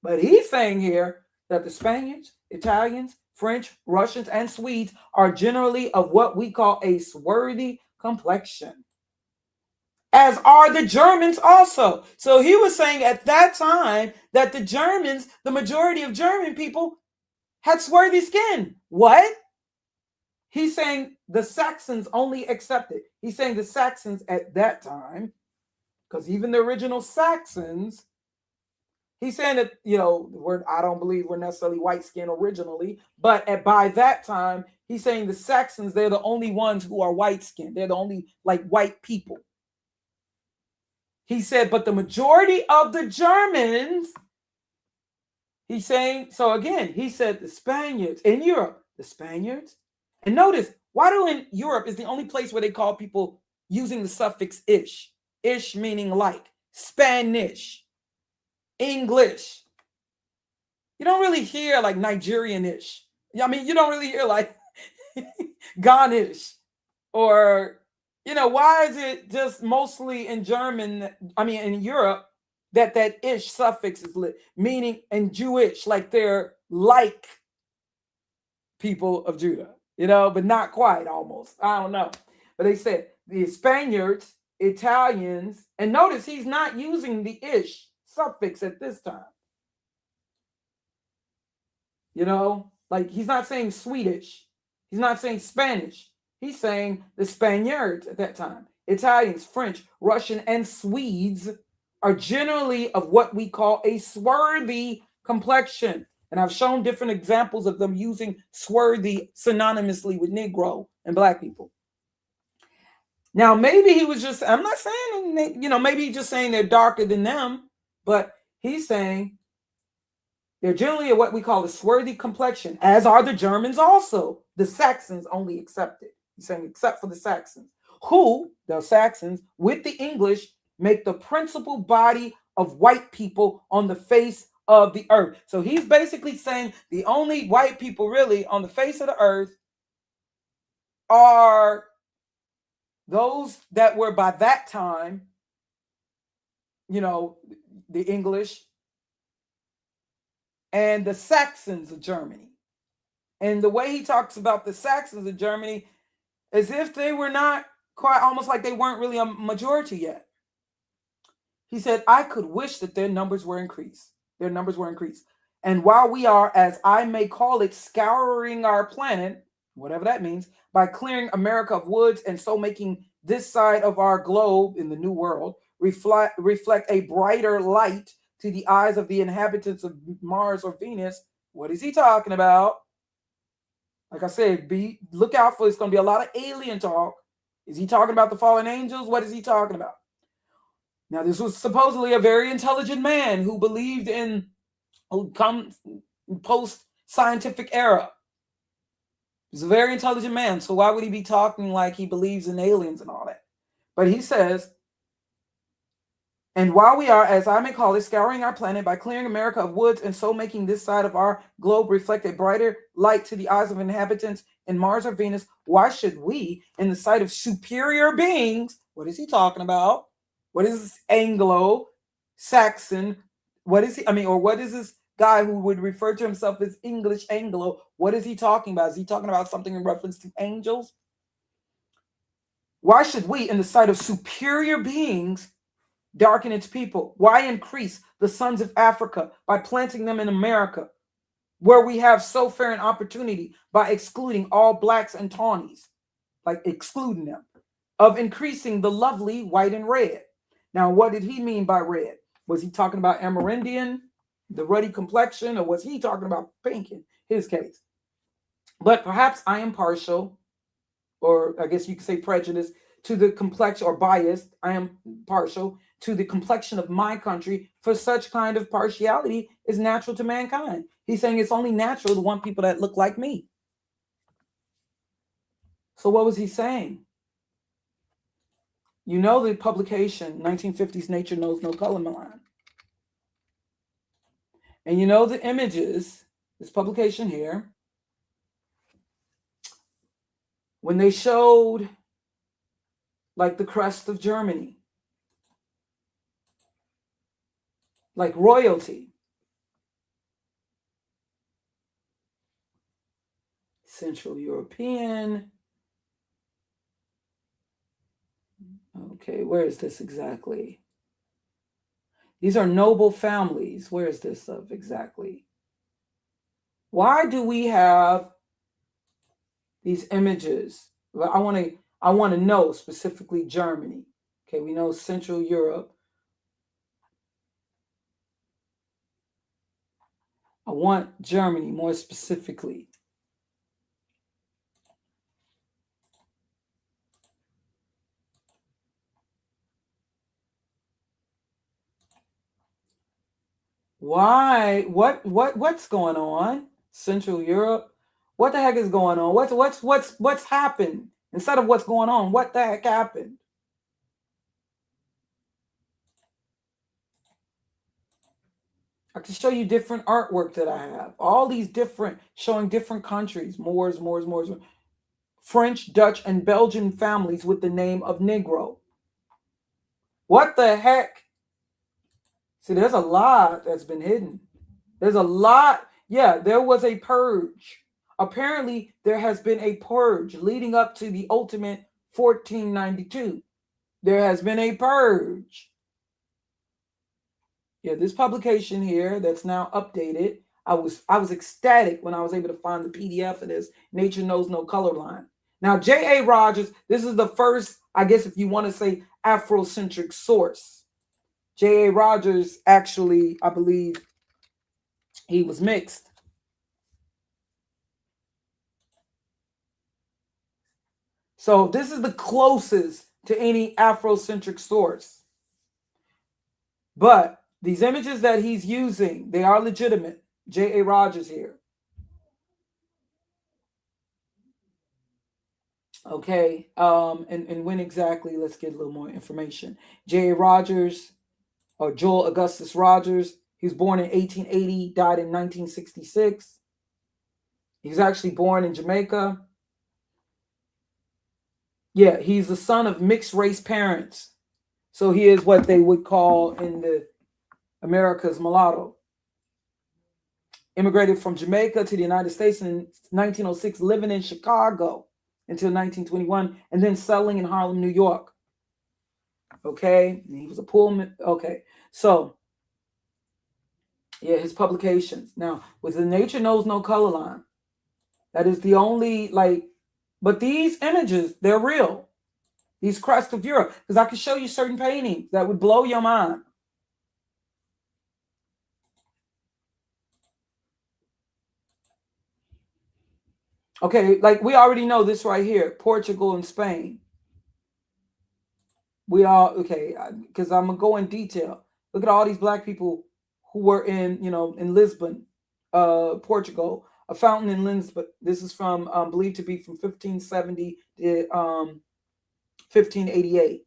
But he's saying here that the Spaniards, Italians, French, Russians, and Swedes are generally of what we call a swarthy complexion, as are the Germans also. So he was saying at that time that the Germans, the majority of German people, had swarthy skin. What? He's saying the Saxons only accepted. He's saying the Saxons at that time, because even the original Saxons, he's saying that, I don't believe we're necessarily white skin originally, but by that time, he's saying the Saxons, they're the only ones who are white skinned. They're the only like white people. He said, but the majority of the Germans, he's saying, so again, he said the Spaniards in Europe, the Spaniards. And notice, why do in Europe is the only place where they call people using the suffix ish? Ish meaning like, Spanish, English. You don't really hear like Nigerian-ish. I mean, you don't really hear like Ghanish or, why is it just mostly in in Europe that ish suffix is lit, meaning and Jewish, like they're like people of Judah, but not quite almost. I don't know. But they said the Spaniards, Italians, and notice he's not using the ish suffix at this time. Like he's not saying Swedish. He's not saying Spanish. He's saying the Spaniards at that time. Italians, French, Russian, and Swedes are generally of what we call a swarthy complexion. And I've shown different examples of them using swarthy synonymously with Negro and Black people. Now, maybe he was just, I'm not saying, maybe he's just saying they're darker than them, but he's saying they're generally what we call a swarthy complexion, as are the Germans also. The Saxons only accepted. He's saying except for the Saxons, who, the Saxons, with the English, make the principal body of white people on the face of the earth. So he's basically saying the only white people really on the face of the earth are those that were by that time, the English and the Saxons of Germany. And the way he talks about the Saxons of Germany, as if they were not quite, almost like they weren't really a majority yet. He said, I could wish that their numbers were increased. Their numbers were increased. And while we are, as I may call it, scouring our planet, whatever that means, by clearing America of woods and so making this side of our globe in the new world reflect a brighter light to the eyes of the inhabitants of Mars or Venus. What is he talking about? Like I said, look out for, it's going to be a lot of alien talk. Is he talking about the fallen angels? What is he talking about? Now, this was supposedly a very intelligent man who believed in post-scientific era. He's a very intelligent man, so why would he be talking like he believes in aliens and all that? But he says, and while we are, as I may call it, scouring our planet by clearing America of woods and so making this side of our globe reflect a brighter light to the eyes of inhabitants in Mars or Venus, why should we, in the sight of superior beings, what is he talking about? What is this Anglo-Saxon? What is he, or what is this guy who would refer to himself as English Anglo? What is he talking about? Is he talking about something in reference to angels? Why should we, in the sight of superior beings, darken its people? Why increase the sons of Africa by planting them in America, where we have so fair an opportunity by excluding all blacks and tawnies, like excluding them, of increasing the lovely white and red? Now, what did he mean by red? Was he talking about Amerindian, the ruddy complexion, or was he talking about pink in his case? But perhaps I am partial, or I guess you could say prejudiced, to the complexion, or biased. I am partial to the complexion of my country, for such kind of partiality is natural to mankind. He's saying it's only natural to want people that look like me. So what was he saying? The publication, 1950s Nature Knows No Color line. And the images, this publication here, when they showed like the crest of Germany, like royalty, Central European. Okay, where is this exactly? These are noble families. Where is this of exactly? Why do we have these images But I want to know specifically Germany. Okay, we know Central Europe. I want Germany more specifically. Why? What's going on? Central Europe? What the heck is going on? What's happened? Instead of what's going on, what the heck happened? I can show you different artwork that I have. All these different showing different countries, Moors, Moors, Moors, French, Dutch, and Belgian families with the name of Negro. What the heck? See, there's a lot that's been hidden. There's a lot. Yeah, there was a purge. Apparently, there has been a purge leading up to the ultimate 1492. There has been a purge. Yeah, this publication here that's now updated. I was ecstatic when I was able to find the PDF of this. Nature Knows No Color Line. Now, J.A. Rogers, this is the first, I guess, if you want to say, Afrocentric source. J.A. Rogers actually, I believe, he was mixed. So this is the closest to any Afrocentric source. But these images that he's using, they are legitimate. J.A. Rogers here. Okay, and when exactly, let's get a little more information. J.A. Rogers, or Joel Augustus Rogers, he was born in 1880, died in 1966. He was actually born in Jamaica. Yeah, he's the son of mixed race parents. So he is what they would call in the Americas mulatto. Immigrated from Jamaica to the United States in 1906, living in Chicago until 1921, and then settling in Harlem, New York. Okay, and he was a Pullman. Okay, so yeah, his publications. Now, with The Nature Knows No Color Line, that is the only, like, but these images, they're real. These crests of Europe, because I can show you certain paintings that would blow your mind. Okay, like we already know this right here, Portugal and Spain. We all, okay, because I'm gonna go in detail. Look at all these black people who were in Lisbon, Portugal, a fountain in Lisbon. This is from believed to be from 1570 to 1588.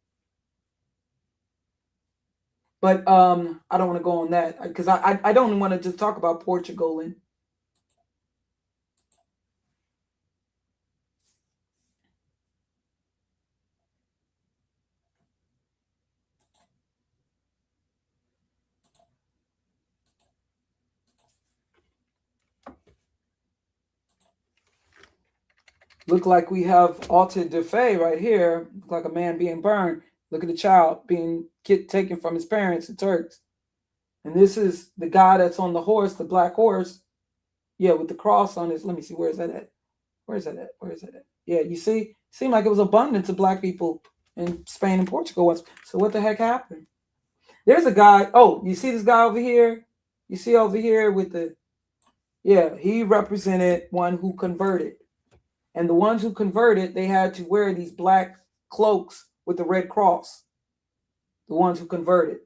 But I don't want to go on that because I don't want to just talk about Portugal and look like we have Alta de Fe right here. Look like a man being burned. Look at the child being taken from his parents, the Turks. And this is the guy that's on the horse, the black horse. Yeah, with the cross on his. Let me see. Where is that at? Where is that at? Where is that at? Yeah, you see? Seemed like it was abundance of black people in Spain and Portugal once. So what the heck happened? There's a guy. Oh, you see this guy over here? You see over here with the. Yeah, he represented one who converted. And the ones who converted, they had to wear these black cloaks with the red cross. The ones who converted.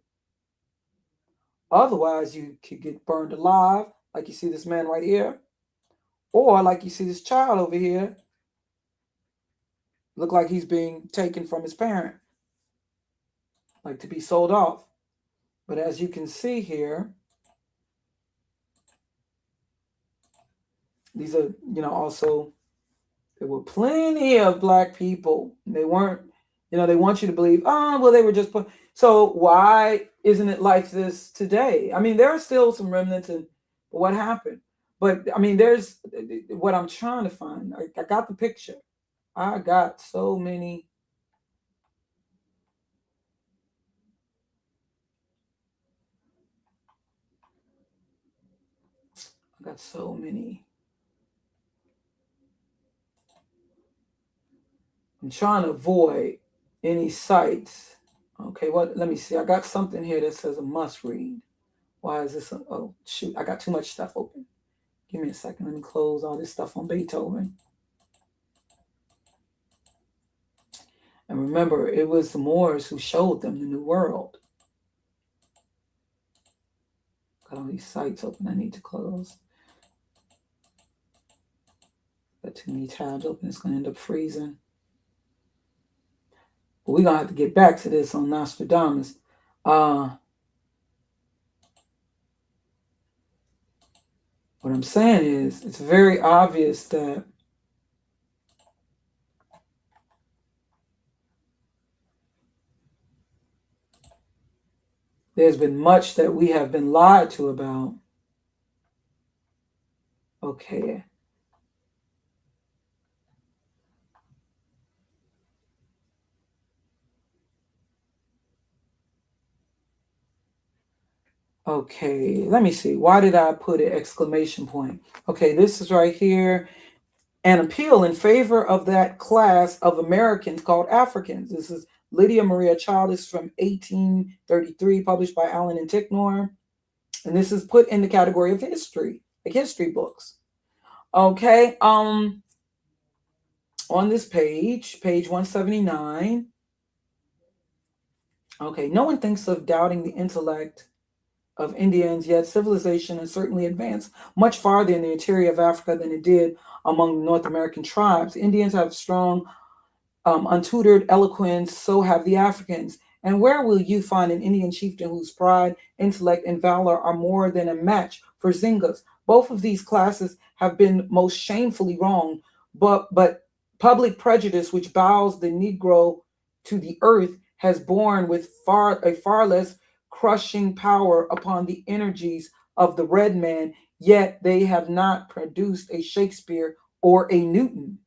Otherwise, you could get burned alive, like you see this man right here. Or like you see this child over here. Look like he's being taken from his parent. Like to be sold off. But as you can see here, these are, also, there were plenty of black people. They weren't, they want you to believe, oh, well, they were just put. So why isn't it like this today? I mean, there are still some remnants and what happened. But I mean, there's what I'm trying to find. I got the picture. I got so many. I got so many. I'm trying to avoid any sites. Okay, what? Let me see. I got something here that says a must read. Why is this? Oh, shoot. I got too much stuff open. Give me a second. Let me close all this stuff on Beethoven. And remember, it was the Moors who showed them the New World. Got all these sites open I need to close. Got too many tabs open. It's going to end up freezing. But we're going to have to get back to this on Nostradamus. What I'm saying is, it's very obvious that there's been much that we have been lied to about. Okay. Okay, let me see. Why did I put an exclamation point? Okay, this is right here. An appeal in favor of that class of Americans called Africans. This is Lydia Maria Child. This is from 1833, published by Allen and Ticknor. And this is put in the category of history, like history books. Okay, on this page 179. Okay, no one thinks of doubting the intellect of Indians, yet civilization has certainly advanced much farther in the interior of Africa than it did among the North American tribes. Indians have strong, untutored eloquence, so have the Africans. And where will you find an Indian chieftain whose pride, intellect, and valor are more than a match for Zinga's? Both of these classes have been most shamefully wrong, but public prejudice, which bows the Negro to the earth, has borne with a far less crushing power upon the energies of the red man, yet they have not produced a Shakespeare or a Newton.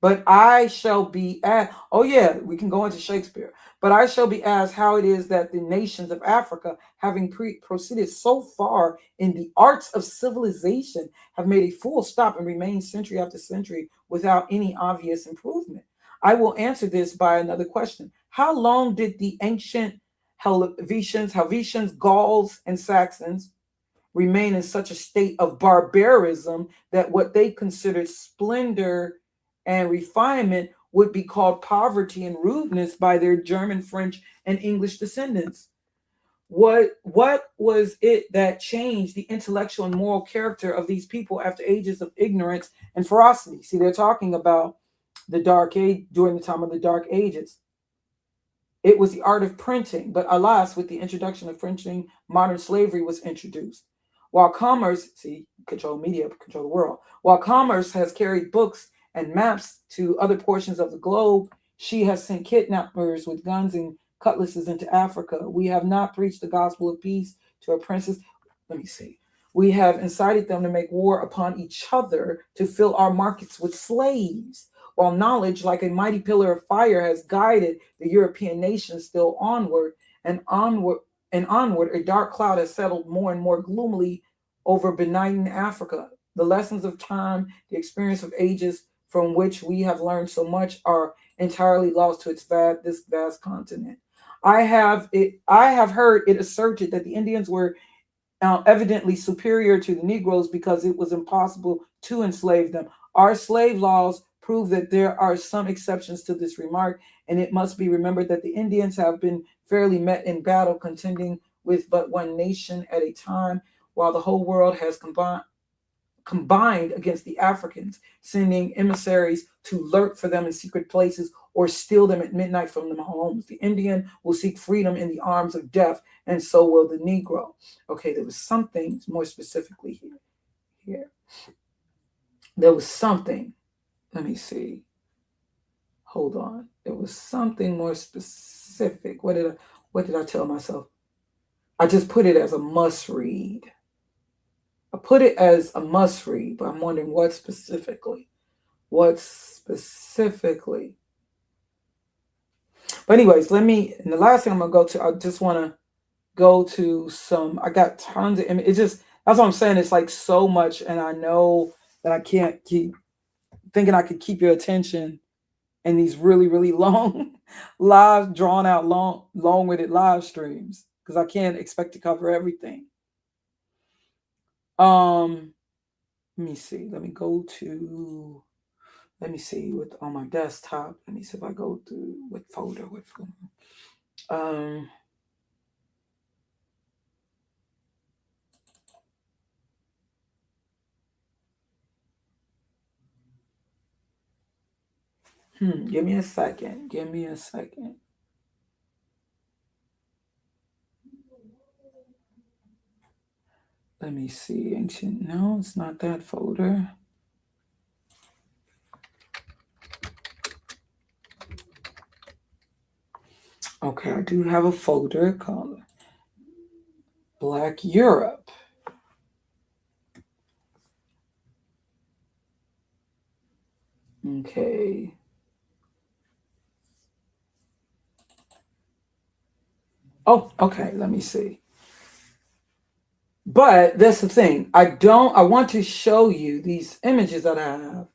But I shall be asked, oh yeah, we can go into Shakespeare, but I shall be asked how it is that the nations of Africa, having proceeded so far in the arts of civilization, have made a full stop and remained century after century without any obvious improvement. I will answer this by another question. How long did the ancient Helvetians, Gauls, and Saxons remain in such a state of barbarism that what they considered splendor and refinement would be called poverty and rudeness by their German, French, and English descendants? What was it that changed the intellectual and moral character of these people after ages of ignorance and ferocity? See, they're talking about the Dark Age, during the time of the Dark Ages. It was the art of printing, but alas, with the introduction of printing, modern slavery was introduced. While commerce, see, control media, control the world. While commerce has carried books and maps to other portions of the globe, she has sent kidnappers with guns and cutlasses into Africa. We have not preached the gospel of peace to our princes. Let me see. We have incited them to make war upon each other to fill our markets with slaves. While knowledge, like a mighty pillar of fire, has guided the European nations still onward, a dark cloud has settled more and more gloomily over benighted Africa. The lessons of time, the experience of ages from which we have learned so much, are entirely lost to this vast continent. I have heard it asserted that the Indians were evidently superior to the Negroes because it was impossible to enslave them. Our slave laws prove that there are some exceptions to this remark, and it must be remembered that the Indians have been fairly met in battle, contending with but one nation at a time, while the whole world has combined against the Africans, sending emissaries to lurk for them in secret places or steal them at midnight from their homes. The Indian will seek freedom in the arms of death, and so will the Negro. Okay, there was something more specifically here. There was something. Let me see. Hold on. There was something more specific. What did I tell myself? I just put it as a must read. I put it as a must read, but I'm wondering what specifically. What specifically? But anyways, and the last thing I'm gonna go to, I just want to go to some. I got tons of images. That's what I'm saying. It's like so much, and I know that I can't keep thinking I could keep your attention and these really, really long live, drawn out, long-winded live streams because I can't expect to cover everything. Let me see. Let me go to. Let me see with on my desktop. Let me see if I go through what folder. What folder? Um. Give me a second. Give me a second. Let me see. Ancient. No, it's not that folder. Okay, I do have a folder called Black Europe. Okay. Oh, okay. Let me see. But that's the thing. I want to show you these images that I have.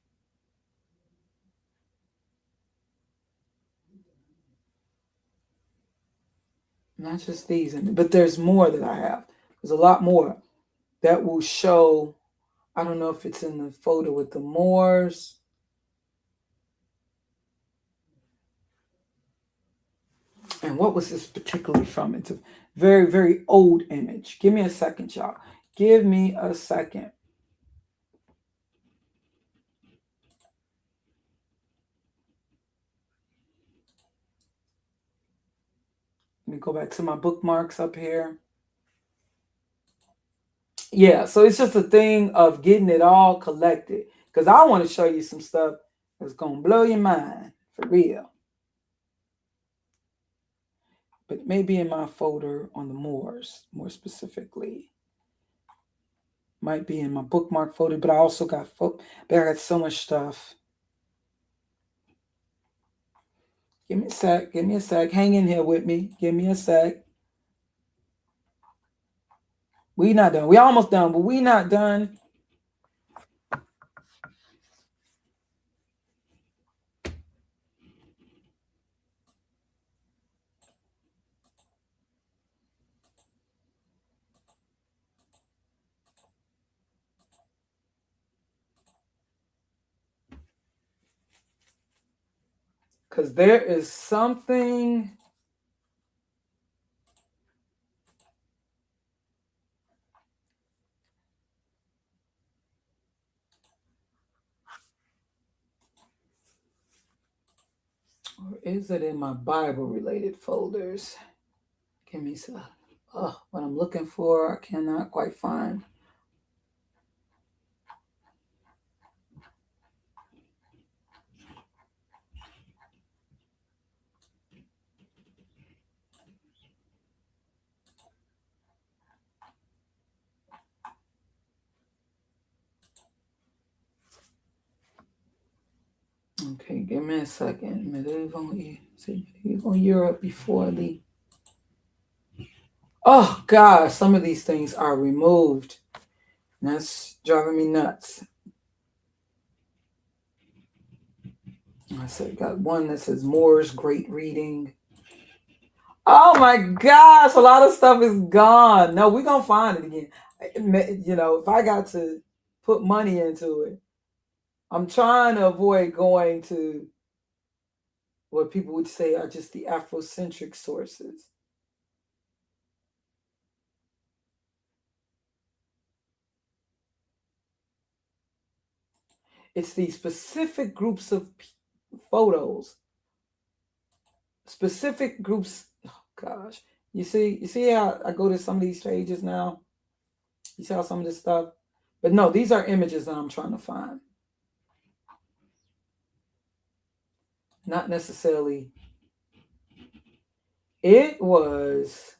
Not just these, but there's more that I have. There's a lot more that will show. I don't know if it's in the folder with the Moors. And what was this particularly from? It's a very, very old image. Give me a second, y'all. Give me a second. Let me go back to my bookmarks up here. Yeah, so it's just a thing of getting it all collected. Because I want to show you some stuff that's going to blow your mind, for real. But maybe in my folder on the Moors, more specifically. Might be in my bookmark folder, but I also got so much stuff. Give me a sec. Give me a sec. Hang in here with me. Give me a sec. We not done. We almost done, but we not done. Because there is something. Or is it in my Bible related folders? Give me some. Oh, what I'm looking for, I cannot quite find. Okay, give me a second. Medieval Europe before the. Oh God, some of these things are removed. And that's driving me nuts. I said, got one that says Moors Great Reading. Oh my gosh, a lot of stuff is gone. No, we're gonna find it again. You know, if I got to put money into it, I'm trying to avoid going to what people would say are just the Afrocentric sources. It's these specific groups of photos, specific groups. Oh gosh, you see how I go to some of these pages now. You see how some of this stuff, but no, these are images that I'm trying to find. Not necessarily. It was.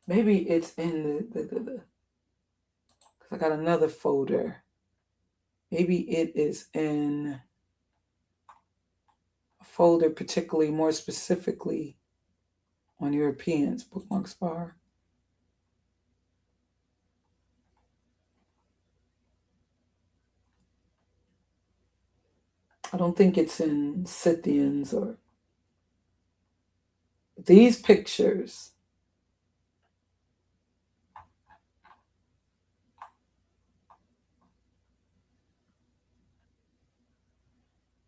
Maybe it's in the I got another folder. Maybe it is in a folder particularly more specifically on Europeans, bookmarks bar. I don't think it's in Scythians or these pictures.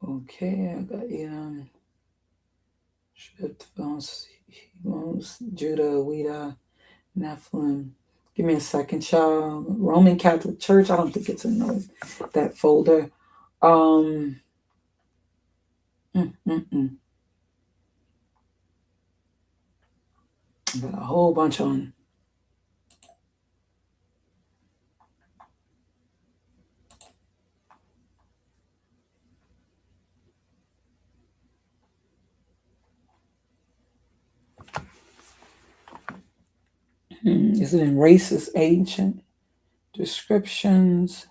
Okay, I got Judah, Weda, Nephilim. Give me a second, child. Roman Catholic Church. I don't think it's in that folder. Mm, mm, mm. I got a whole bunch on. Is it in racist ancient descriptions?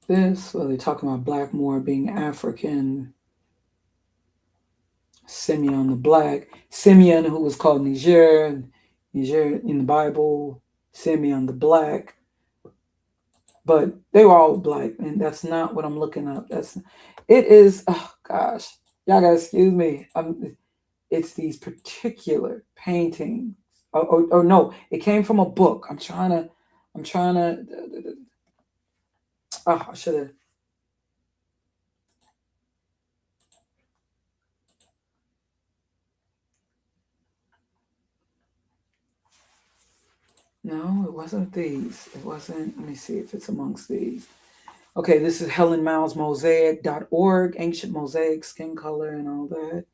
This, well, they're talking about Blackmore being African. Simeon the Black. Simeon, who was called Niger in the Bible. Simeon the Black. But they were all black, and that's not what I'm looking up. It is, oh gosh. Y'all gotta excuse me. It's these particular paintings. Or no, it came from a book. I'm trying to, I should have. No, it wasn't these. It wasn't. Let me see if it's amongst these. Okay, this is HelenMilesMosaic.org, ancient mosaic, skin color, and all that.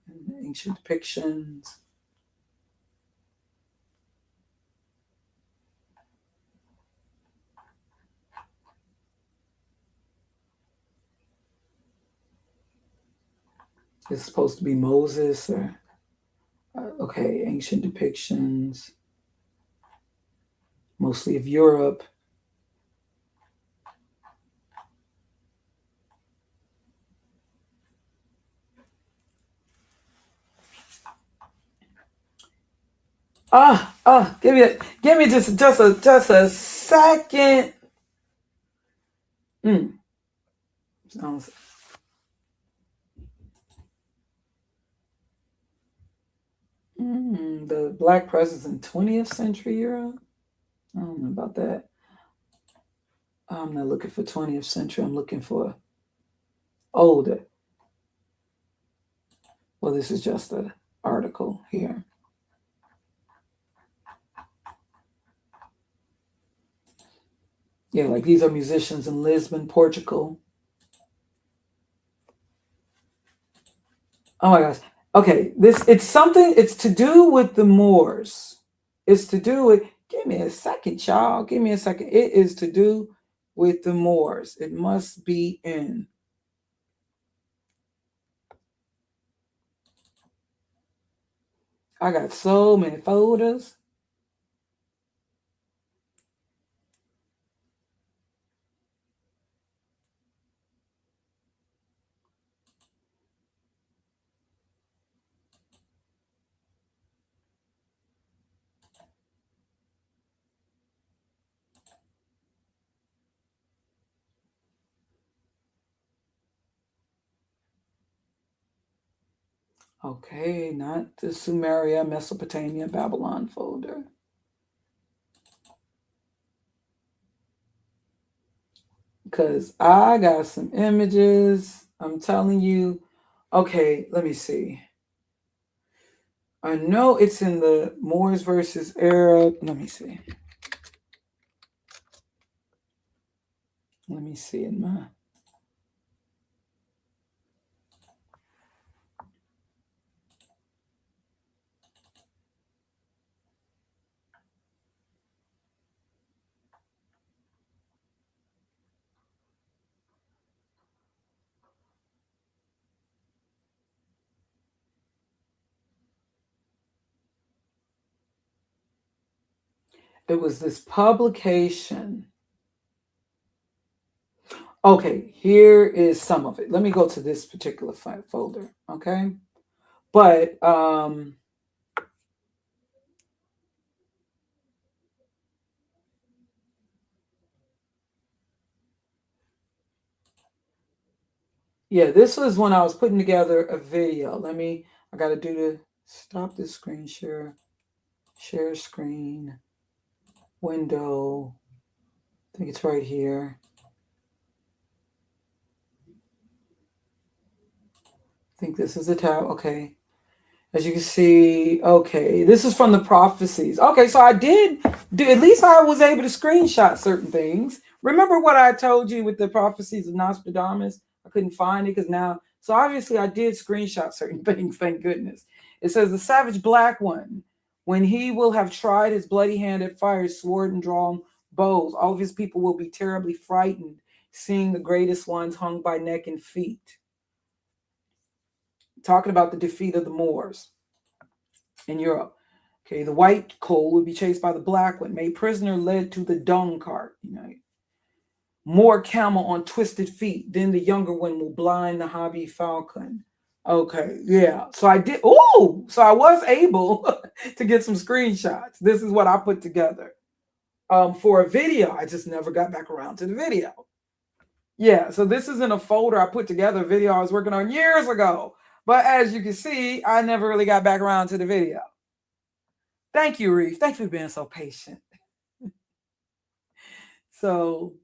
And ancient depictions. It's supposed to be Moses or okay, ancient depictions, mostly of Europe. Give me just a second. Sounds. The black presence in 20th century Europe. I don't know about that. I'm not looking for 20th century. I'm looking for older. Well, this is just an article here. Yeah, like these are musicians in Lisbon, Portugal. Oh my gosh. Okay, it's to do with the Moors. It's to do with, give me a second, y'all. Give me a second. It is to do with the Moors. It must be in. I got so many folders. Okay, not the Sumeria, Mesopotamia, Babylon folder. Because I got some images. I'm telling you. Okay, let me see. I know it's in the Moors versus Arab. Let me see. Let me see in my. It was this publication. Okay, here is some of it. Let me go to this particular folder. Okay, but yeah, this was when I was putting together a video. I got to do the stop this screen share screen window. I think it's right here. I think this is the tab. Okay. As you can see, okay, this is from the prophecies. Okay, so I did do, at least I was able to screenshot certain things. Remember what I told you with the prophecies of Nostradamus? I couldn't find it because now, so obviously I did screenshot certain things, thank goodness. It says the savage black one, when he will have tried his bloody hand at fire, sword, and drawn bows, all of his people will be terribly frightened, seeing the greatest ones hung by neck and feet. Talking about the defeat of the Moors in Europe. Okay, the white coal would be chased by the black one, made prisoner, led to the dung cart. More camel on twisted feet. Then the younger one will blind the hobby falcon. Okay, yeah. So I did. Oh, so I was able to get some screenshots. This is what I put together for a video. I just never got back around to the video. Yeah, so this is in a folder I put together, a video I was working on years ago. But as you can see, I never really got back around to the video. Thank you, Reef. Thanks for being so patient. So,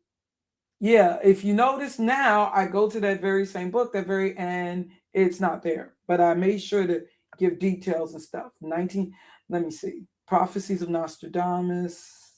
yeah, if you notice now, I go to that very same book, that very end, it's not there. But I made sure to give details and stuff. Let me see. Prophecies of Nostradamus.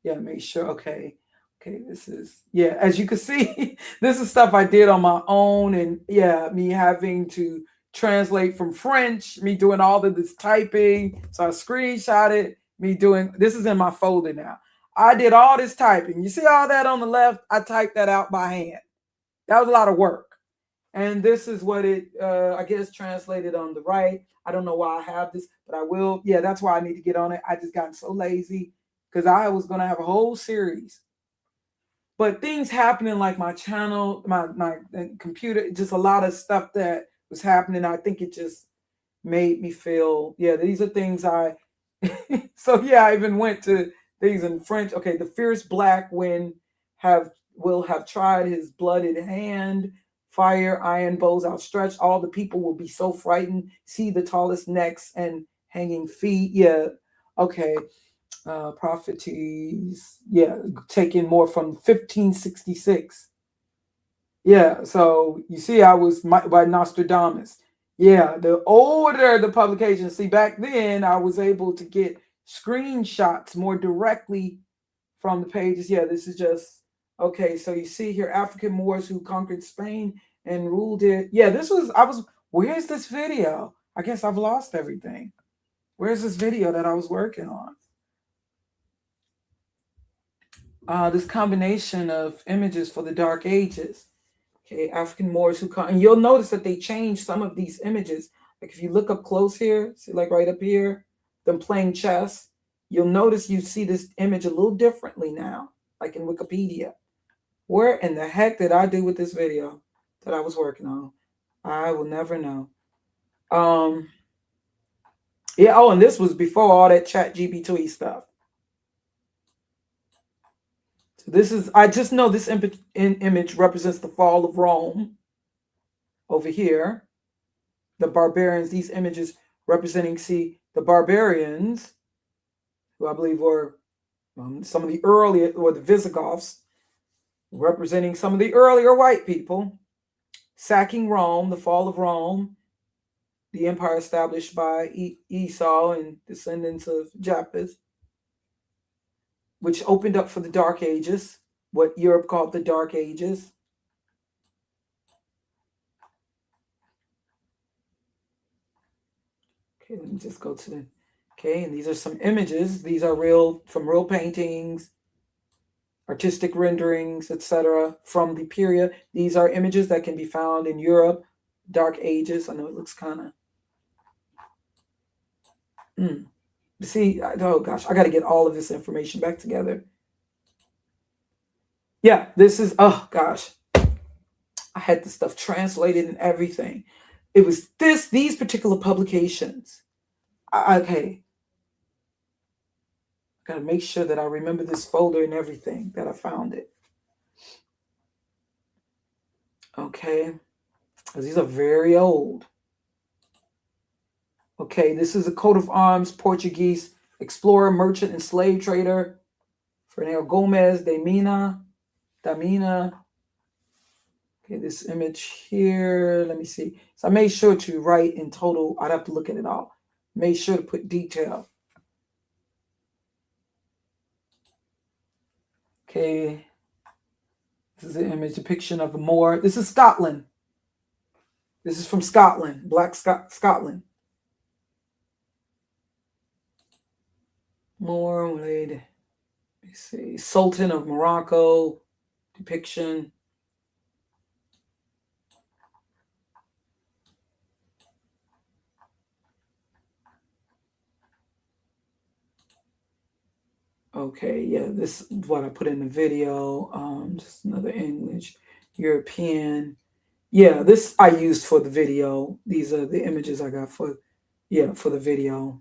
Yeah, make sure. Okay, this is, yeah, as you can see, this is stuff I did on my own. And yeah, me having to translate from French, me doing all of this typing. So I screenshot it, me doing, this is in my folder now. I did all this typing. You see all that on the left? I typed that out by hand. That was a lot of work. And this is what it, I guess, translated on the right. I don't know why I have this, but I will. Yeah, that's why I need to get on it. I just got so lazy because I was going to have a whole series. But things happening like my channel, my computer, just a lot of stuff that was happening. I think it just made me feel, yeah, these are things I, so yeah, I even went to things in French. Okay, the fierce black wind will have tried his blooded hand, fire, iron bows outstretched. All the people will be so frightened, see the tallest necks and hanging feet. Yeah, okay. Prophecies, yeah, taken more from 1566. Yeah, so you see, I was by Nostradamus. Yeah, the older the publication, see, back then I was able to get screenshots more directly from the pages. Yeah, this is just, okay, so you see here, African Moors who conquered Spain and ruled it. Yeah, where's this video? I guess I've lost everything. Where's this video that I was working on? This combination of images for the Dark Ages. Okay, African Moors who come, and you'll notice that they changed some of these images. Like if you look up close here, see like right up here, them playing chess, you'll notice you see this image a little differently now, like in Wikipedia. Where in the heck did I do with this video that I was working on? I will never know. Yeah, oh, and this was before all that ChatGPT stuff. So this is, I just know this image represents the fall of Rome. Over here, the barbarians, these images representing, see, the barbarians, who I believe were some of the earlier, or the Visigoths, representing some of the earlier white people, sacking Rome, the fall of Rome, the empire established by Esau and descendants of Japheth, which opened up for the Dark Ages, what Europe called the Dark Ages. Okay, let me just go to the, okay, and these are some images. These are from real paintings, artistic renderings, etc. from the period. These are images that can be found in Europe, Dark Ages. I know it looks kind of, See, oh gosh, I got to get all of this information back together. Yeah, this is, oh gosh, I had the stuff translated and everything. It was these particular publications. Okay, got to make sure that I remember this folder and everything, that I found it. Okay, because these are very old. Okay, this is a coat of arms, Portuguese explorer, merchant, and slave trader, Fernando Gomez Damina. Okay, this image here, let me see. So I made sure to write in total, I'd have to look at it all. Made sure to put detail. Okay, this is an image depiction of a Moor. This is Scotland. This is from Scotland, Black Scotland. Moor, let me see, Sultan of Morocco depiction. Okay, yeah, this is what I put in the video. Just another English, European. Yeah, this I used for the video. These are the images I got for the video.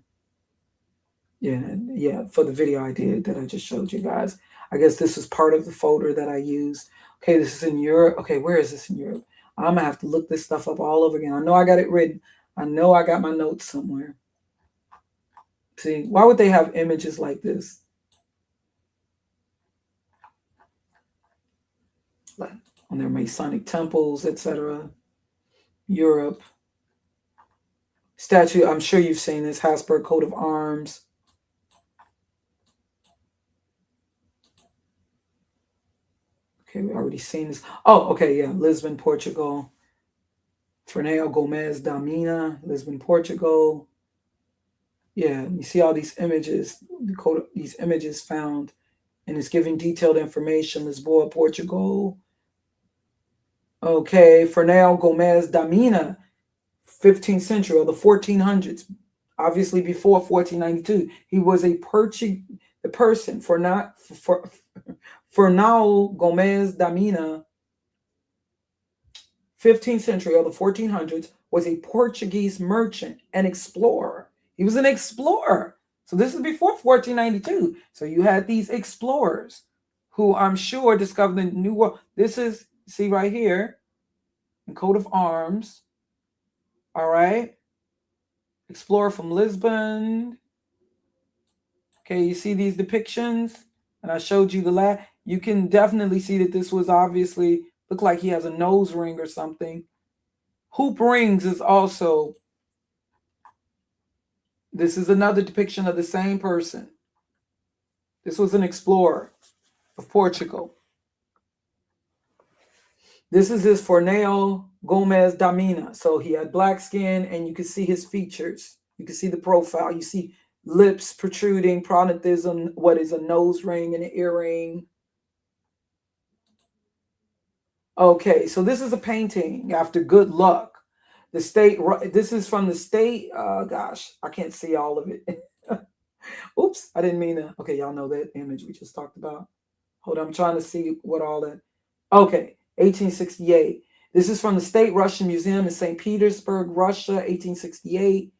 Yeah, for the video I did that I just showed you guys. I guess this is part of the folder that I used. Okay, this is in Europe. Okay, where is this in Europe? I'm gonna have to look this stuff up all over again. I know I got it written. I know I got my notes somewhere. See, why would they have images like this? Like on their Masonic temples, etc. Europe. Statue, I'm sure you've seen this, Habsburg coat of arms. Okay, we already seen this. Oh, okay, yeah, Lisbon, Portugal. Fernando Gomez Damina, Lisbon, Portugal. Yeah, you see all these images, these images found, and it's giving detailed information. Lisboa, Portugal. Okay, Fernando Gomez Damina, 15th century or the 1400s, obviously before 1492. He was a person for Fernão Gomes Damina, 15th century or the 1400s, was a Portuguese merchant and explorer. He was an explorer. So this is before 1492. So you had these explorers who I'm sure discovered the New World. This is, see right here, in coat of arms. All right. Explorer from Lisbon. Okay, you see these depictions? And I showed you the last. You can definitely see that this was obviously, looked like he has a nose ring or something. Hoop rings is also, this is another depiction of the same person. This was an explorer of Portugal. This is his Fernão Gomes Damina. So he had black skin and you can see his features. You can see the profile. You see lips protruding, prognathism, what is a nose ring and an earring. Okay, so this is a painting after good luck. The state, this is from the state, gosh, I can't see all of it. Oops, I didn't mean to. Okay, y'all know that image we just talked about. Hold on, I'm trying to see what all that. Okay, 1868. This is from the State Russian Museum in St. Petersburg, Russia, 1868.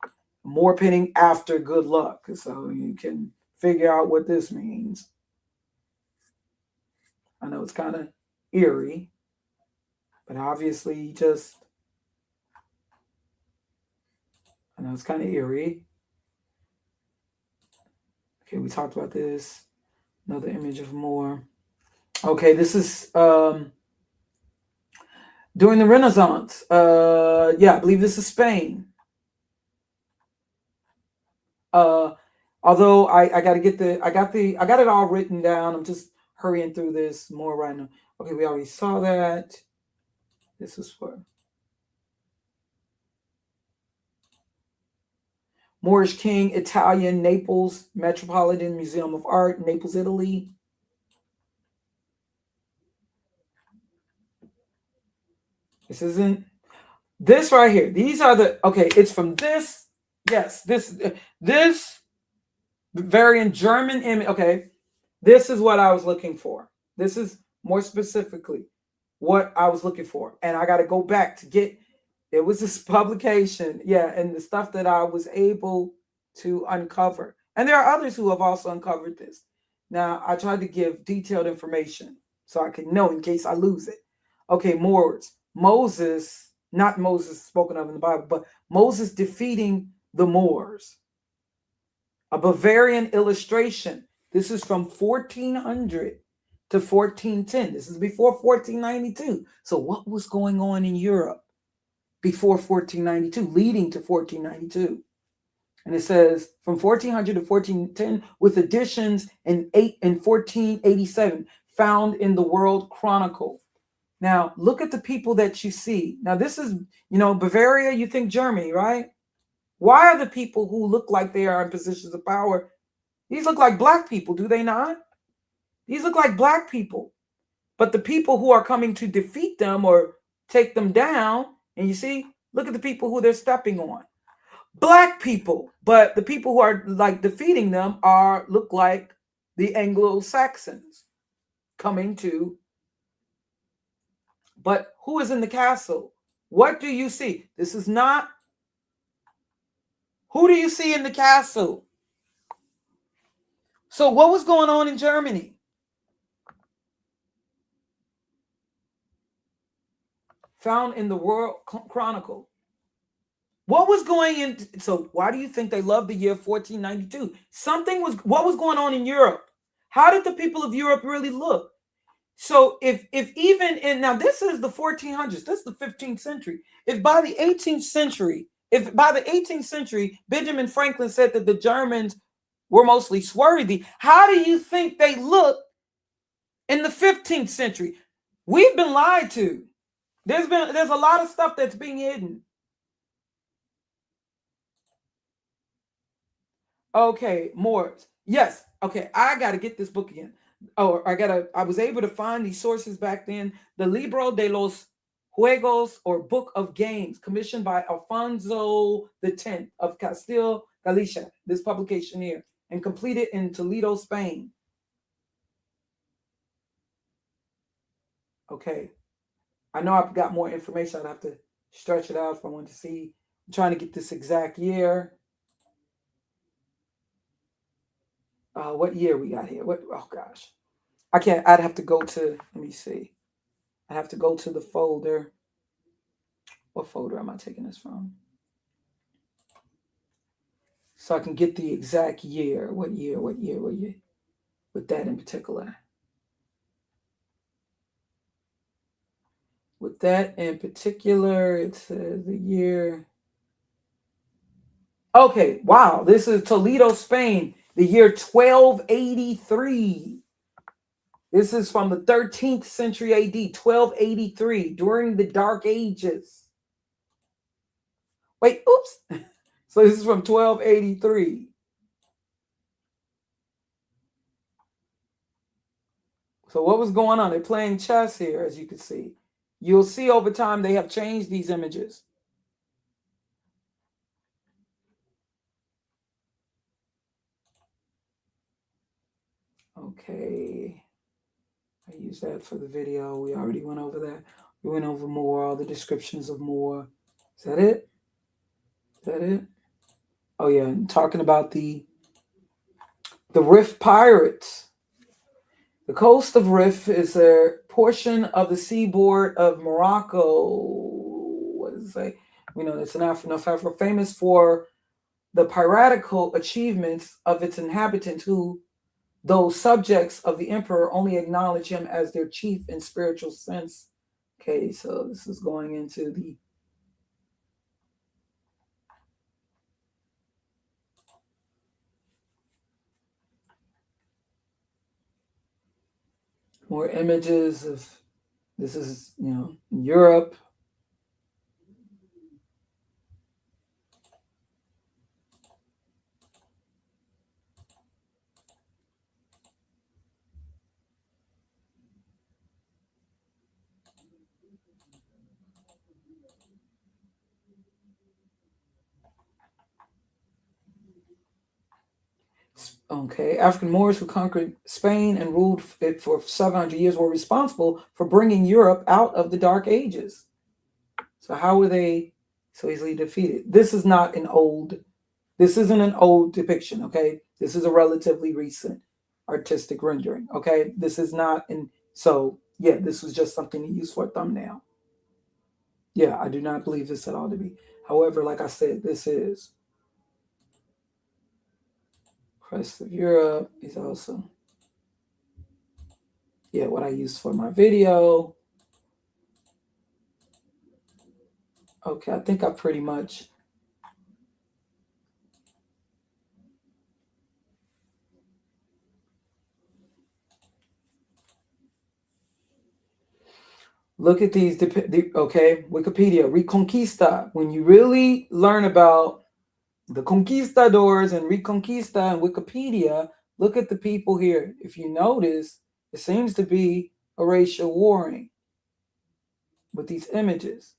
More painting after good luck. So you can figure out what this means. I know it's kind of eerie, but obviously I know it's kind of eerie. Okay, we talked about this. Another image of Moor. Okay, this is during the Renaissance. Yeah, I believe this is Spain. Although I got to get I got it all written down. I'm just hurrying through this more right now. Okay, we already saw that. This is for Moorish King, Italian, Naples, Metropolitan Museum of Art, Naples, Italy. This isn't this right here. These are the, okay, it's from this. Yes, this Bavarian German image. Okay, this is what I was looking for. This is more specifically what I was looking for. And I got to go back to get it was this publication. Yeah, and the stuff that I was able to uncover. And there are others who have also uncovered this. Now, I tried to give detailed information so I can know in case I lose it. Okay, Moors. Moses, not Moses spoken of in the Bible, but Moses defeating the Moors. A Bavarian illustration. This is from 1400 to 1410. This is before 1492. So, what was going on in Europe before 1492, leading to 1492? And it says from 1400 to 1410, with additions in 1487, found in the World Chronicle. Now, look at the people that you see. Now, this is, Bavaria, you think Germany, right? Why are the people who look like they are in positions of power? These look like black people, do they not? These look like black people. But the people who are coming to defeat them or take them down, and you see, look at the people who they're stepping on. Black people, but the people who are like defeating them look like the Anglo-Saxons coming to. But who is in the castle? What do you see? This is not. Who do you see in the castle? So what was going on in Germany? Found in the World Chronicle. What was going in? So why do you think they loved the year 1492? What was going on in Europe? How did the people of Europe really look? So if even in, now this is the 1400s, this is the 15th century. If by the 18th century, Benjamin Franklin said that the Germans were mostly swarthy, how do you think they looked in the 15th century? We've been lied to. There's a lot of stuff that's being hidden. Okay, Moors. Yes. Okay, I got to get this book again. I was able to find these sources back then. The Libro de los Juegos, or Book of Games, commissioned by Alfonso X of Castile Galicia. This publication here, and completed in Toledo, Spain. Okay. I know I've got more information. I'd have to stretch it out if I want to see. I'm trying to get this exact year. What year we got here? Oh gosh, I can't. I'd have to go to. Let me see. I have to go to the folder. What folder am I taking this from? So I can get the exact year. What year? With that in particular. With that in particular, it says the year. Okay, wow. This is Toledo, Spain, the year 1283. This is from the 13th century AD, 1283, during the Dark Ages. Wait, oops. So this is from 1283. So what was going on? They're playing chess here, as you can see. You'll see over time they have changed these images. Okay. I use that for the video. We already went over that. We went over more, all the descriptions of more. Is that it? Is that it? Oh yeah, I'm talking about the Rif Pirates. The coast of Rif is a portion of the seaboard of Morocco. What does it say? We know it's an Africa famous for the piratical achievements of its inhabitants, who, though subjects of the emperor, only acknowledge him as their chief in spiritual sense. Okay, so this is going into the more images of, this is, Europe. Okay, African Moors who conquered Spain and ruled it for 700 years were responsible for bringing Europe out of the Dark Ages. So how were they so easily defeated? This is not an old, this isn't an old depiction, okay? This is a relatively recent artistic rendering, okay? This is not in, so yeah, this was just something to use for a thumbnail. Yeah, I do not believe this at all to be. However, like I said, this is Crest of Europe. Is also, yeah, what I used for my video. Okay, I think I pretty much look at these. Okay, Wikipedia, Reconquista. When you really learn about the conquistadors and Reconquista and Wikipedia, look at the people here. If you notice, it seems to be a racial warring with these images.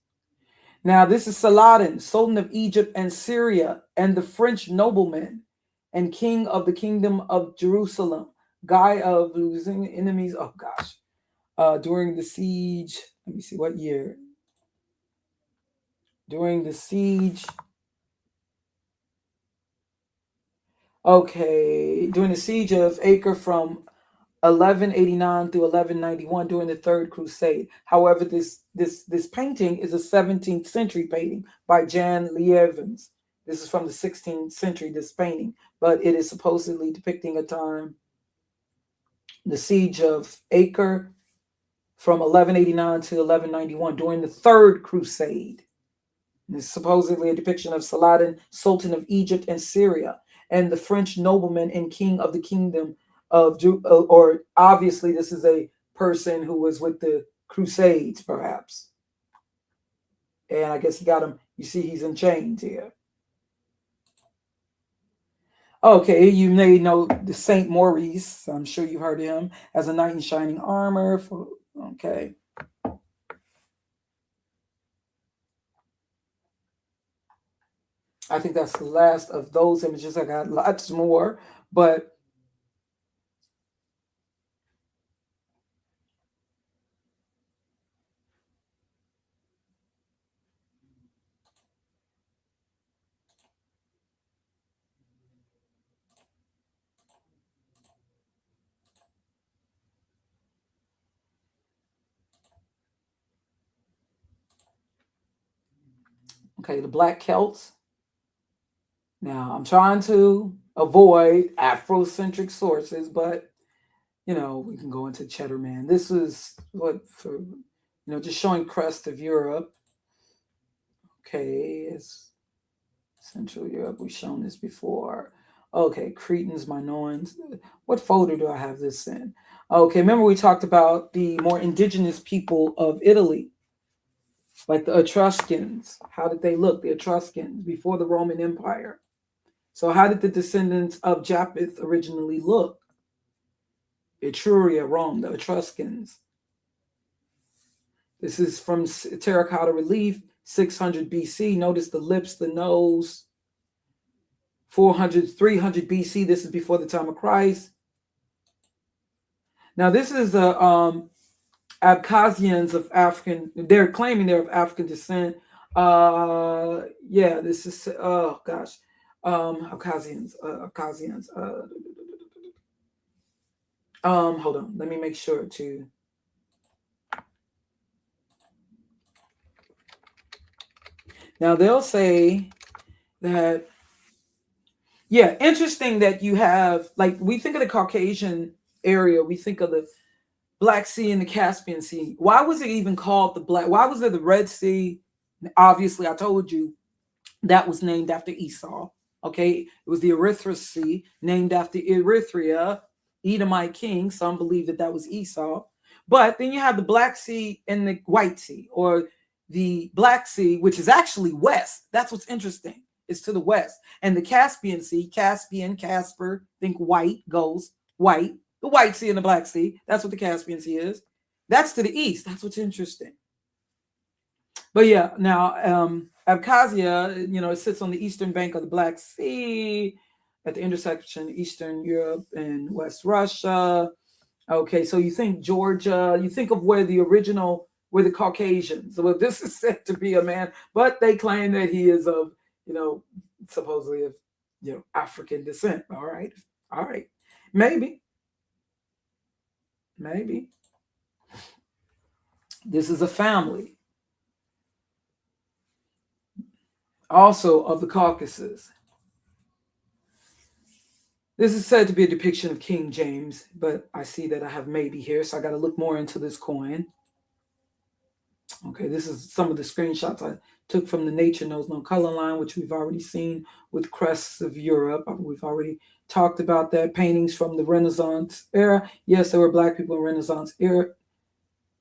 Now, this is Saladin, Sultan of Egypt and Syria, and the French nobleman and king of the kingdom of Jerusalem, guy of losing enemies. Oh gosh, during the siege. Let me see what year. During the siege. Okay, during the siege of Acre from 1189 through 1191 during the Third Crusade. However, this painting is a 17th century painting by Jan Lievens. This is from the 16th century, this painting, but it is supposedly depicting a time, the siege of Acre from 1189 to 1191 during the Third Crusade. And it's supposedly a depiction of Saladin, Sultan of Egypt and Syria, and the French nobleman and king of the kingdom of, or obviously this is a person who was with the Crusades, perhaps. And I guess he got him, you see he's in chains here. Okay, you may know the Saint Maurice. I'm sure you've heard of him as a knight in shining armor. Okay. I think that's the last of those images. I got lots more, but okay, the Black Celts. Now, I'm trying to avoid Afrocentric sources, but, you know, we can go into Cheddar Man. This is what, for, you know, just showing crest of Europe. Okay, it's Central Europe. We've shown this before. Okay, Cretans, Minoans. What folder do I have this in? Okay, remember we talked about the more indigenous people of Italy, like the Etruscans. How did they look? The Etruscans before the Roman Empire. So how did the descendants of Japheth originally look? Etruria, Rome, the Etruscans. This is from terracotta relief, 600 BC. Notice the lips, the nose. 400, 300 BC. This is before the time of Christ. Now, this is the Abkhazians of African. They're claiming they're of African descent. Yeah, this is, oh gosh. Abkhazians. Hold on. Let me make sure to. Now they'll say that, yeah, interesting that you have, like, we think of the Caucasian area, we think of the Black Sea and the Caspian Sea. Why was it even called the Black? Why was there the Red Sea? Obviously, I told you that was named after Esau. Okay, it was the Erythra Sea, named after Erythrea, Edomite king. Some believe that that was Esau. But then you have the Black Sea and the White Sea, or the Black Sea, which is actually west. That's what's interesting. It's to the west. And the Caspian Sea, Caspian, Casper, think white, ghost, white. The White Sea and the Black Sea. That's what the Caspian Sea is. That's to the east. That's what's interesting. But yeah, now Abkhazia, you know, it sits on the eastern bank of the Black Sea. at the intersection Eastern Europe and West Russia. Okay, so you think Georgia, you think of where the Caucasians. Well, this is said to be a man, but they claim that he is of, supposedly of, African descent. All right, maybe. This is a family, also of the Caucasus. This is said to be a depiction of King James, but I see that I have maybe here, so I got to look more into this coin. Okay, this is some of the screenshots I took from the Nature Knows No Color line, which we've already seen with crests of Europe. We've already talked about that. Paintings from the Renaissance era. Yes, there were Black people in Renaissance era.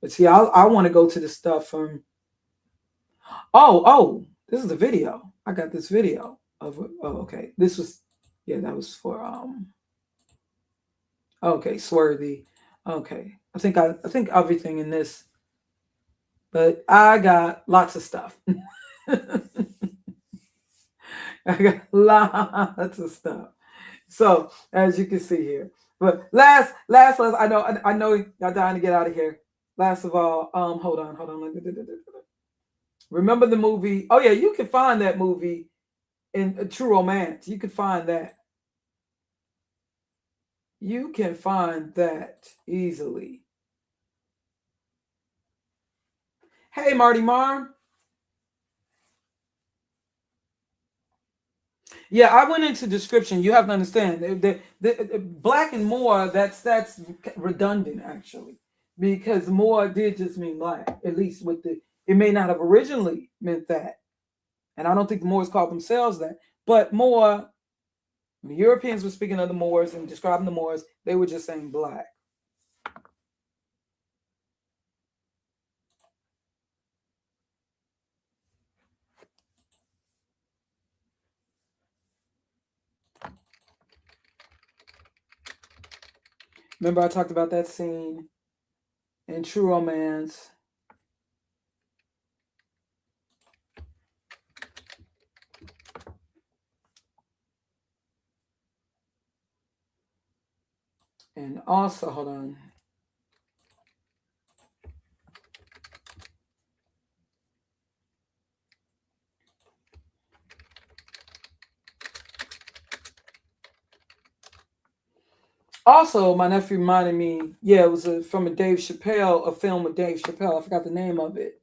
But see, I want to go to the stuff from... Oh, this is a video. I got this video of... Oh, okay. This was... Yeah, that was for... Okay, Swarthy. Okay. I think everything in this... But I got lots of stuff. I got lots of stuff. So as you can see here, but last, I know y'all dying to get out of here. Last of all, hold on. Remember the movie? Oh yeah, you can find that movie in True Romance. You can find that. You can find that easily. Hey, Marty Marr. Yeah, I went into description. You have to understand the black and Moor. That's redundant actually, because Moor did just mean black. At least with it may not have originally meant that, and I don't think the Moors called themselves that. But Moor, the Europeans were speaking of the Moors and describing the Moors. They were just saying black. Remember I talked about that scene in True Romance. And also, hold on. Also, my nephew reminded me, yeah, it was from a Dave Chappelle, a film with Dave Chappelle. I forgot the name of it.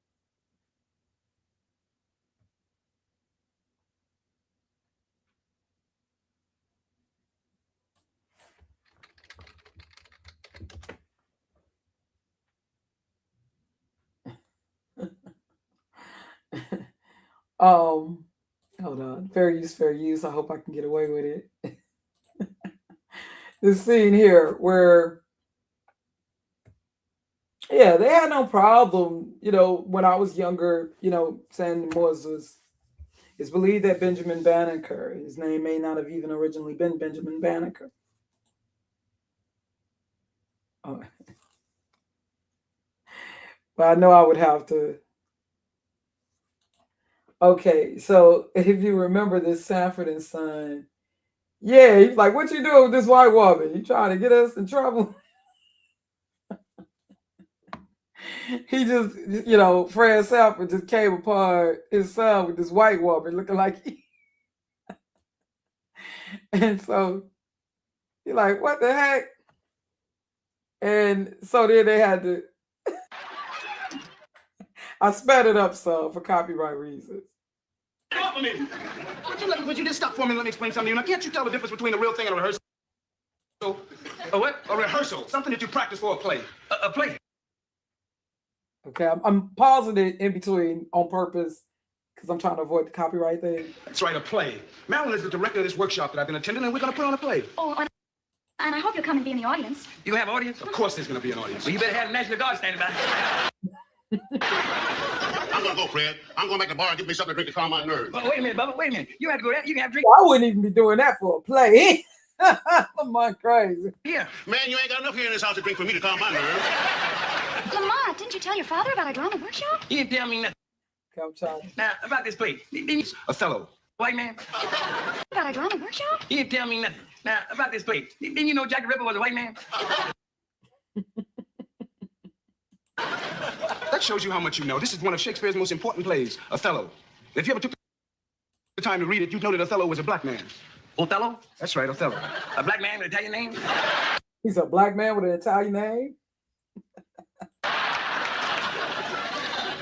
Hold on. Fair use. I hope I can get away with it. This scene here where, yeah, they had no problem, when I was younger, saying Moors it's believed that Benjamin Banneker, his name may not have even originally been Benjamin Banneker. Oh. But I know I would have to. Okay, so if you remember this Sanford and Son, yeah, he's like, what you doing with this white woman? You trying to get us in trouble? He just, Fred Sanford just came upon his son with this white woman looking like he. And so he's like, what the heck? And so then they had to. I sped it up some for copyright reasons. Stop for me. Would you just stop for me and let me explain something to you? Now, can't you tell the difference between a real thing and a rehearsal? A what? A rehearsal. Something that you practice for a play. A play. Okay, I'm pausing it in between on purpose because I'm trying to avoid the copyright thing. That's right, a play. Marilyn is the director of this workshop that I've been attending, and we're going to put on a play. Oh, and I hope you'll come and be in the audience. You have audience? Of course there's going to be an audience. Well, you better have the National Guard standing by. I'm gonna go, Fred. I'm going back to the bar and get me something to drink to calm my nerves. Oh, wait a minute, Bubba. Wait a minute. You have to go there. You can have a drink. I wouldn't even be doing that for a play. I'm not crazy. Yeah. Man, you ain't got enough here in this house to drink for me to calm my nerves. Lamont, didn't you tell your father about our drama workshop? You didn't tell me nothing. Come, child. Now, about this play. Othello. white man? About a drama workshop? He didn't tell me nothing. Now, about this place. Didn't you know Jack the Ripper was a white man? That shows you how much you know. This is one of Shakespeare's most important plays, Othello. If you ever took the time to read it, you'd know that Othello was a black man. Othello? That's right, Othello. A black man with an Italian name? He's a black man with an Italian name.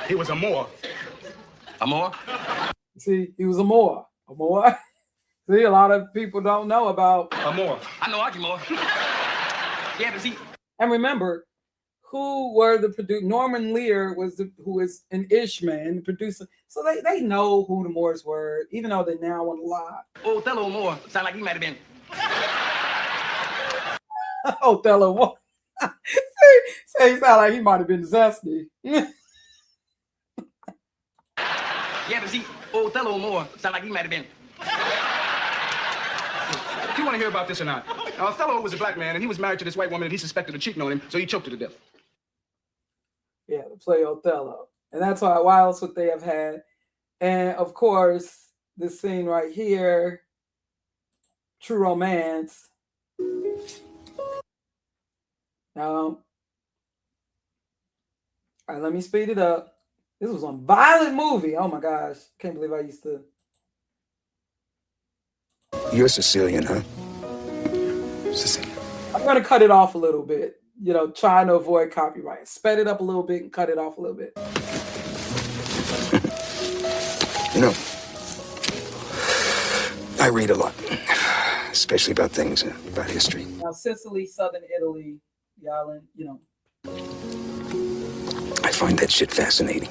He was a Moor. A Moor? See, he was a Moor. A Moor. See, a lot of people don't know about. A Moor. I know Archie Moore. Yeah, but see, And remember, who were the producer? Norman Lear was who is an Ishman, the producer. So they know who the Moors were, even though they now want to lie. Othello Moore sound like he might have been. Othello Moore. Say he sound like he might have been zesty. Yeah, but see, Othello Moore sound like he might have been. Do you want to hear about this or not? Now, Othello was a black man, and he was married to this white woman, and he suspected her cheating on him, so he choked her to death. Yeah, to play Othello. And that's why else would they have had? And of course, this scene right here, True Romance. Now, all right, let me speed it up. This was a violent movie. Oh my gosh. Can't believe I used to. You're Sicilian, huh? Sicilian. I'm going to cut it off a little bit, trying to avoid copyright. Sped it up a little bit and cut it off a little bit. You know, I read a lot, especially about things, about history. Now, Sicily, southern Italy, y'all, I find that shit fascinating.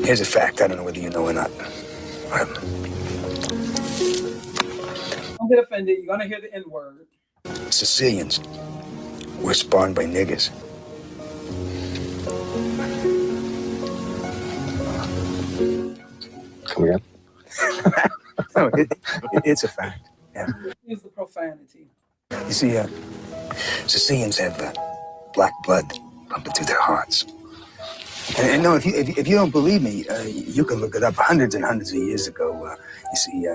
Here's a fact, I don't know whether you know or not. Don't get offended. You're going to hear the N-word. Sicilians were spawned by niggers. Come again? No, it's a fact. Yeah. Use the profanity. You see, Sicilians have black blood pumping through their hearts. And no, if you don't believe me, you can look it up. Hundreds and hundreds of years ago, you see,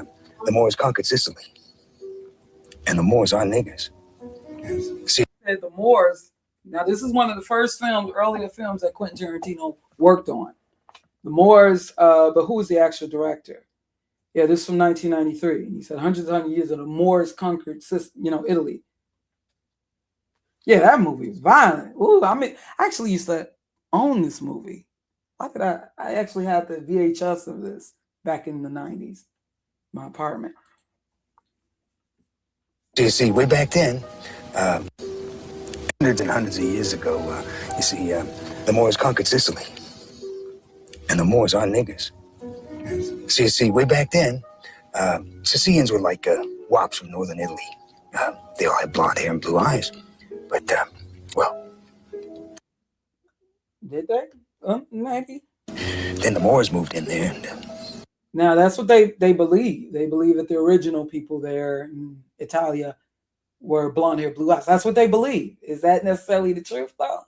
the Moors conquered Sicily. And the Moors are niggers. See, The Moors. Now, this is one of the first earlier films that Quentin Tarantino worked on. The Moors, but who was the actual director? Yeah, this is from 1993. And he said hundreds of years ago, the Moors conquered, Italy. Yeah, that movie was violent. Ooh, I actually used to own this movie. Why did I actually had the VHS of this back in the 90s, my apartment. you see, way back then, hundreds and hundreds of years ago, you see, the Moors conquered Sicily. And the Moors are niggers. So you see, way back then, Sicilians were like wops from northern Italy. They all had blonde hair and blue eyes. But, well... Did they? Maybe. Then the Moors moved in there and... Now, that's what they believe. They believe that the original people there in Italia were blonde hair, blue eyes. That's what they believe. Is that necessarily the truth, though?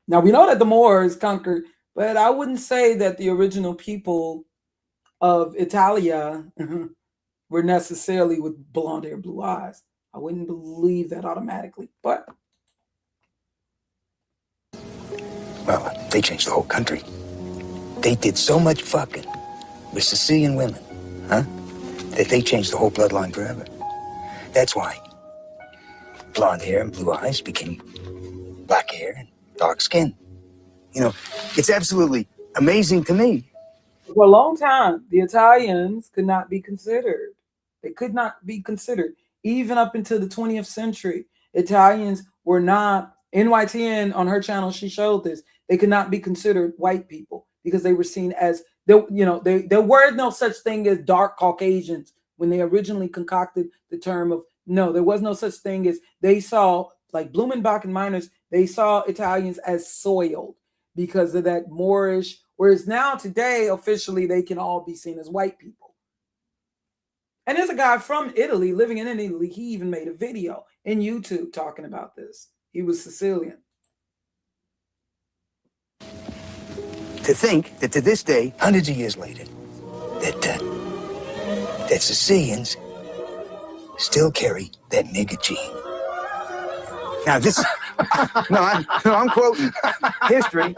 Now, we know that the Moors conquered, but I wouldn't say that the original people of Italia were necessarily with blonde hair, blue eyes. I wouldn't believe that automatically, but... Well, they changed the whole country. They did so much fucking with Sicilian women, huh? That they changed the whole bloodline forever. That's why blonde hair and blue eyes became black hair and dark skin. You know, it's absolutely amazing to me. For a long time, the Italians could not be considered. They could not be considered. Even up into the 20th century, Italians were not, NYTN on her channel, she showed this, they could not be considered white people because they were seen as, there were no such thing as dark Caucasians when they originally concocted the term of, no, there was no such thing as, they saw, like Blumenbach and Miners, they saw Italians as soiled because of that Moorish, whereas now today, officially, they can all be seen as white people. And there's a guy from Italy, living in Italy, he even made a video in YouTube talking about this. He was Sicilian. To think that to this day, hundreds of years later, that Sicilians still carry that nigger gene. Now this, I'm quoting history.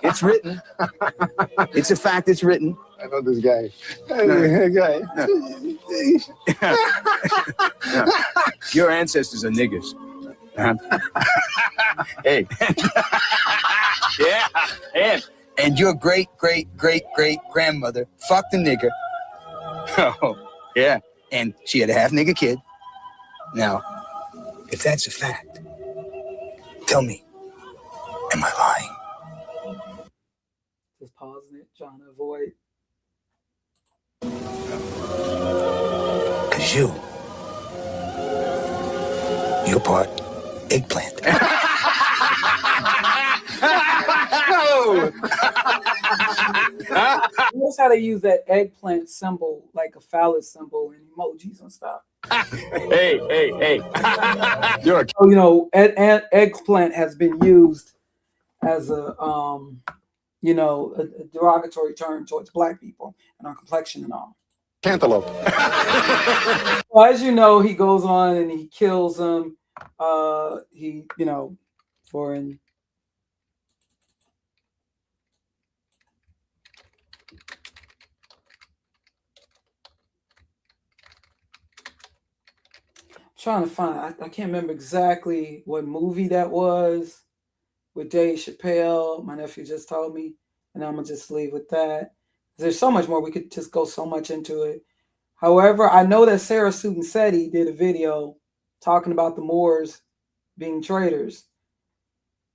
It's written. It's a fact. It's written. I know this guy. No. Your ancestors are niggers. Hey. Yeah. And your great grandmother fucked a nigger. Oh, yeah. And she had a half nigger kid. Now, if that's a fact, tell me, am I lying? Just pausing it, trying to avoid. Because you're part eggplant. No. Notice how they use that eggplant symbol, like a phallus symbol, in emojis and stuff. Hey. You're a... So, you know, eggplant has been used as a derogatory term towards black people and our complexion and all. Cantaloupe. Well, as you know, he goes on and he kills him. Trying to find, I can't remember exactly what movie that was with Dave Chappelle. My nephew just told me, and I'm gonna just leave with that. There's so much more. We could just go so much into it. However, I know that Sarah Sutton-Seti did a video talking about the Moors being traitors.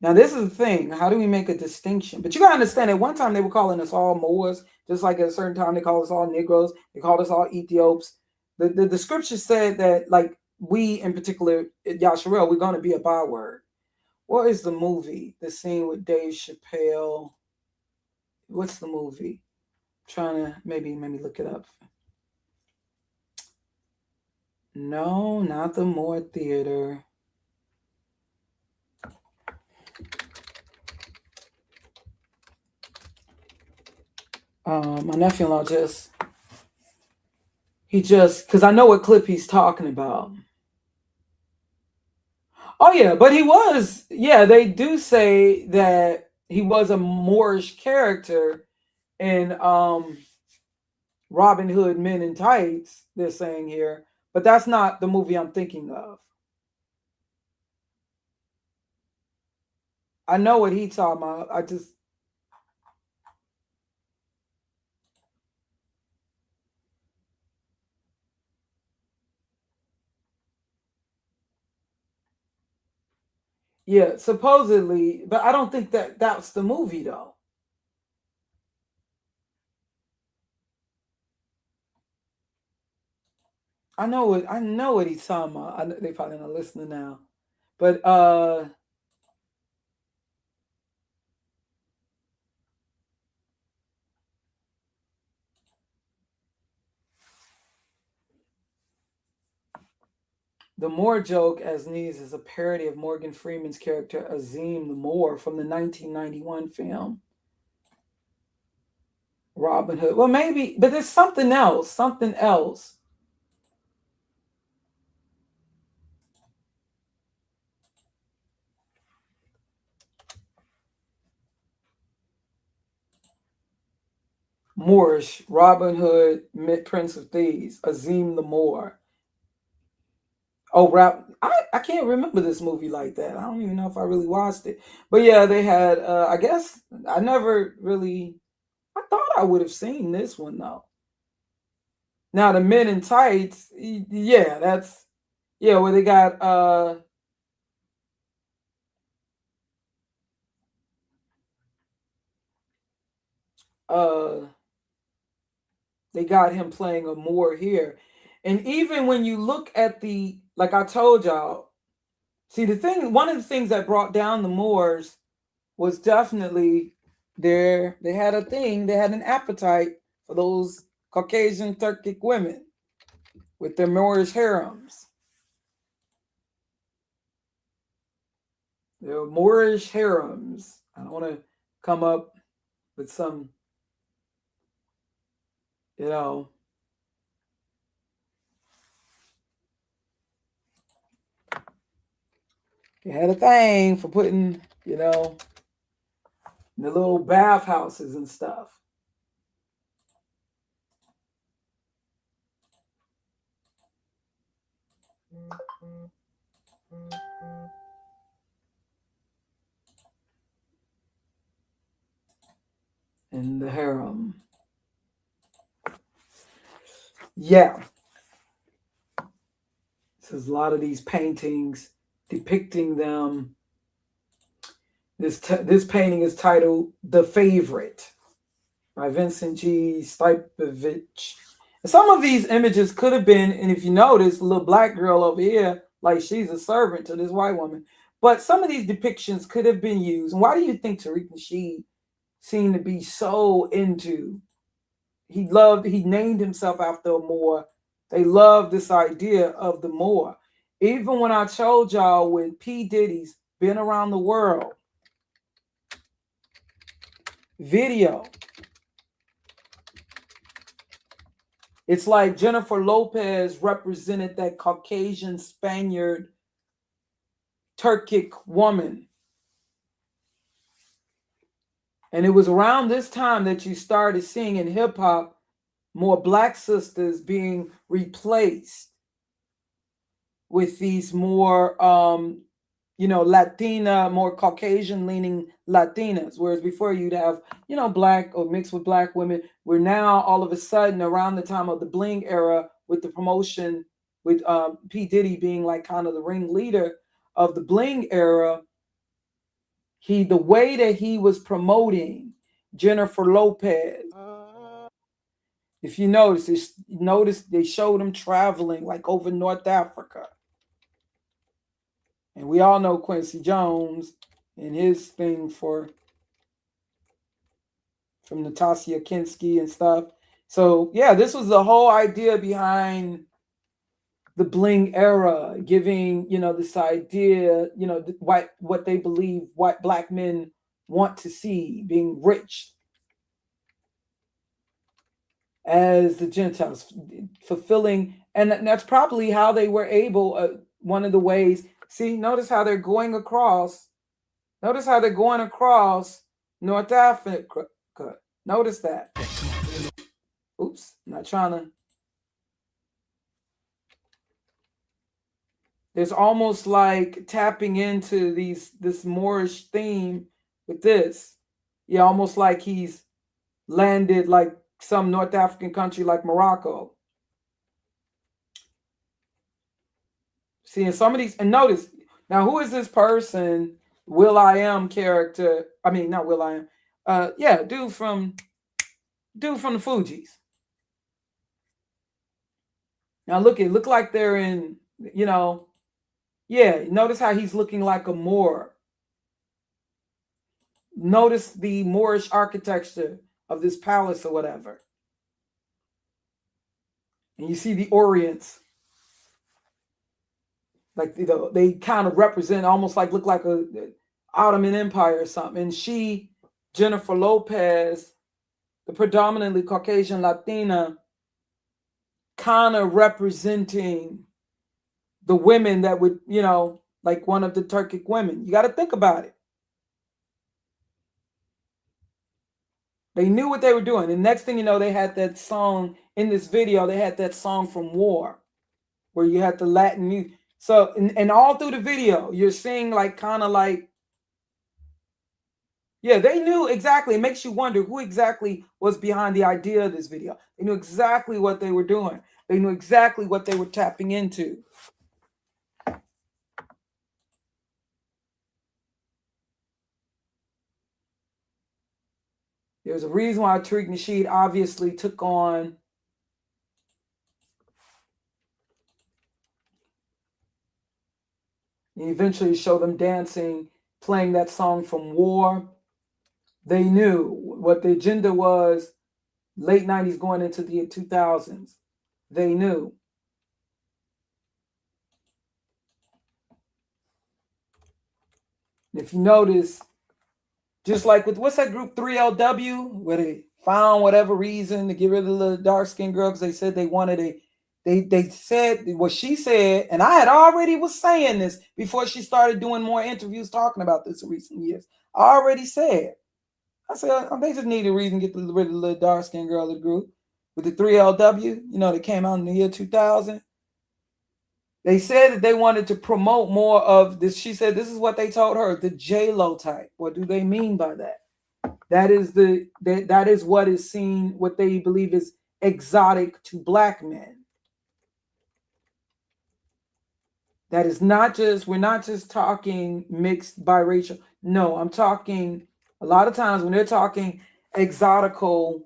Now, this is the thing. How do we make a distinction? But you gotta understand, at one time they were calling us all Moors, just like at a certain time they called us all Negroes. They called us all Ethiops. The scripture said that, like, we in particular, Yasharel, we're going to be a byword. What is the movie? The scene with Dave Chappelle. What's the movie? I'm trying to maybe look it up. No, not the Moore Theater. My nephew-in-law because I know what clip he's talking about. Oh, yeah, but they do say that he was a Moorish character in Robin Hood Men in Tights, they're saying here, but that's not the movie I'm thinking of. I know what he's talking about. Yeah, supposedly, but I don't think that's the movie though. I know what he's talking about. They probably not listening now, but the Moor joke as Needs is a parody of Morgan Freeman's character Azim the Moor from the 1991 film Robin Hood. Well, maybe, but there's something else. Moorish, Robin Hood, Prince of Thieves, Azim the Moor. Oh, I can't remember this movie like that. I don't even know if I really watched it. But yeah, they had, I guess, I never really, I thought I would have seen this one though. Now, the Men in Tights, yeah, where they got, they got him playing a Moor here. And even when you look at like I told y'all, see, one of the things that brought down the Moors was definitely they had an appetite for those Caucasian Turkic women with their Moorish harems. Their Moorish harems. I don't want to come up with some You know, they had a thing for putting, you know, the little bathhouses and stuff. In the harem. Yeah. There's a lot of these paintings depicting them. This painting is titled "The Favorite" by Vincent G. Stipovich. Some of these images could have been, and if you notice, a little black girl over here, like she's a servant to this white woman. But some of these depictions could have been used. And why do you think Tariq Nasheed seemed to be so into? He named himself after a Moor. They love this idea of the Moor. Even when I told y'all when P. Diddy's been around the world, video, it's like Jennifer Lopez represented that Caucasian Spaniard Turkic woman. And it was around this time that you started seeing in hip hop more black sisters being replaced with these more Latina, more Caucasian leaning Latinas. Whereas before you'd have, black or mixed with black women. We're now all of a sudden around the time of the bling era with the promotion with P. Diddy being like kind of the ringleader of the bling era. The way that he was promoting Jennifer Lopez, if you notice they showed him traveling like over North Africa. And we all know Quincy Jones and his thing from Natasha Kinski and stuff. So yeah, this was the whole idea behind the bling era, giving, this idea, what they believe white black men want to see, being rich as the Gentiles, fulfilling. And that's probably how they were able, one of the ways. See, notice how they're going across. Notice how they're going across North Africa. Notice that. Oops, not trying to. There's almost like tapping into this Moorish theme with this. Yeah, almost like he's landed like some North African country like Morocco. See, in some of these, and notice, now who is this person? Will I Am character. I mean, not Will I Am. Dude from the Fugees. Now look like they're in, notice how he's looking like a Moor. Notice the Moorish architecture of this palace or whatever. And you see the Orients. Like, they kind of represent, almost like look like a Ottoman Empire or something. And she, Jennifer Lopez, the predominantly Caucasian Latina, kind of representing the women that would, like one of the Turkic women. You got to think about it. They knew what they were doing. And next thing you know, they had that song in this video. They had that song from War, where you had the Latin music. So, and all through the video, you're seeing like kind of like, yeah, they knew exactly. It makes you wonder who exactly was behind the idea of this video. They knew exactly what they were doing. They knew exactly what they were tapping into. There's a reason why Tariq Nasheed obviously took on and eventually showed them dancing, playing that song from War. They knew what the agenda was, late 90s going into the 2000s. They knew. If you notice, just like with, what's that group, 3LW, where they found whatever reason to get rid of the dark skinned girl because they said they wanted a. They said what she said, and I had already was saying this before she started doing more interviews talking about this in recent years. I already said, I said they just need a reason to get rid of the little dark skinned girl of the group with the 3LW. You know, that came out in the year 2000. They said that they wanted to promote more of this. She said this is what they told her, the J-Lo type. What do they mean by that? That is what is seen, what they believe is exotic to black men. That is not just, we're not just talking mixed biracial. No, I'm talking a lot of times when they're talking exotical,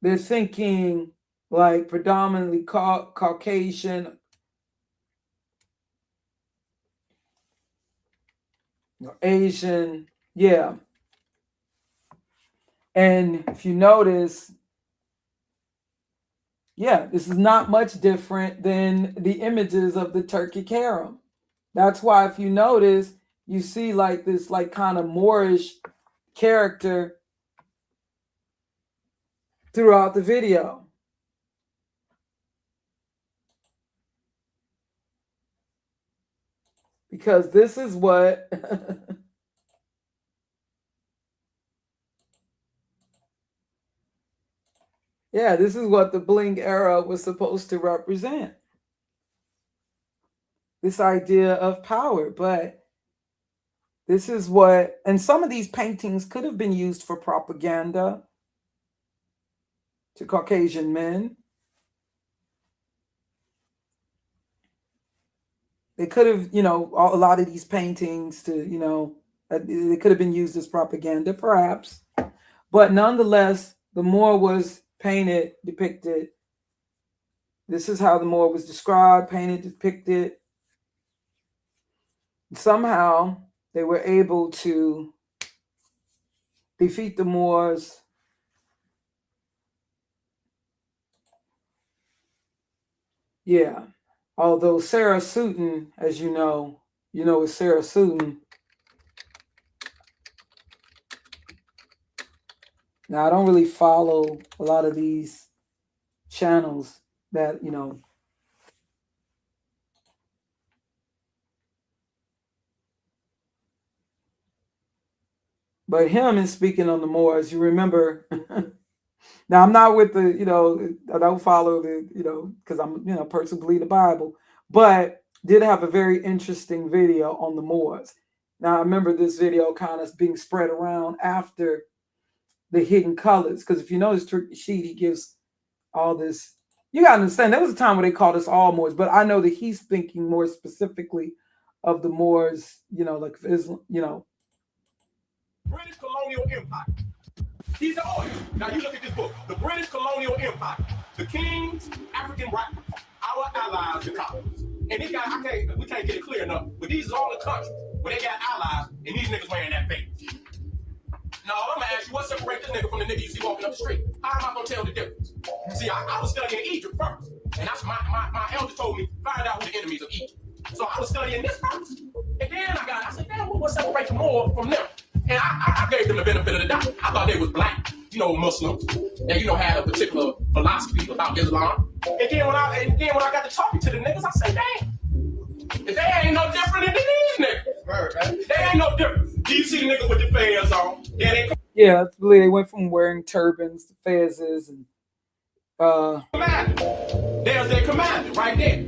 they're thinking like predominantly Caucasian, Asian, yeah. And if you notice, yeah, this is not much different than the images of the Turkic harem. That's why if you notice, you see like this like kind of Moorish character throughout the video. Because this is what yeah, this is what the bling era was supposed to represent. This idea of power, but this is what, and some of these paintings could have been used for propaganda to Caucasian men. They could have, you know, a lot of these paintings to, you know, they could have been used as propaganda, perhaps. But nonetheless, the Moor was painted, depicted. This is how the Moor was described, painted, depicted. Somehow they were able to defeat the Moors. Yeah. Although Sarah Sutton, as you know is Sarah Sutton. Now, I don't really follow a lot of these channels that, you know, but him is speaking on the Moors. You remember, now I'm not with the, you know, I don't follow the, you know, because I'm, you know, a person who believe the Bible, but did have a very interesting video on the Moors. Now, I remember this video kind of being spread around after the hidden colors, because if you notice Turkish Sheet, he gives all this. You gotta understand, there was a time where they called us all Moors, but I know that he's thinking more specifically of the Moors, you know, like Islam, you know. British colonial empire. These are all. Now you look at this book. The British colonial empire. The kings, African right, our allies, the colonies. And these guys, we can't get it clear enough, but these are all the countries where they got allies, and these niggas wearing that bait. Now, I'm gonna ask you, what separates this nigga from the nigga you see walking up the street? How am I gonna tell the difference? See, I was studying Egypt first, and that's my elder told me, find out who the enemies of Egypt. So I was studying this first, and then I said, damn, what separates the Moor from them? And I gave them the benefit of the doubt. I thought they was black, you know, Muslims, and you know had a particular philosophy about Islam. And then when I got to talking to the niggas, I said, damn, they ain't no different than these niggas. They ain't no different. Do you see the niggas with the fez on? Yeah, they went from wearing turbans to fezzes and commander. There's their commander right there.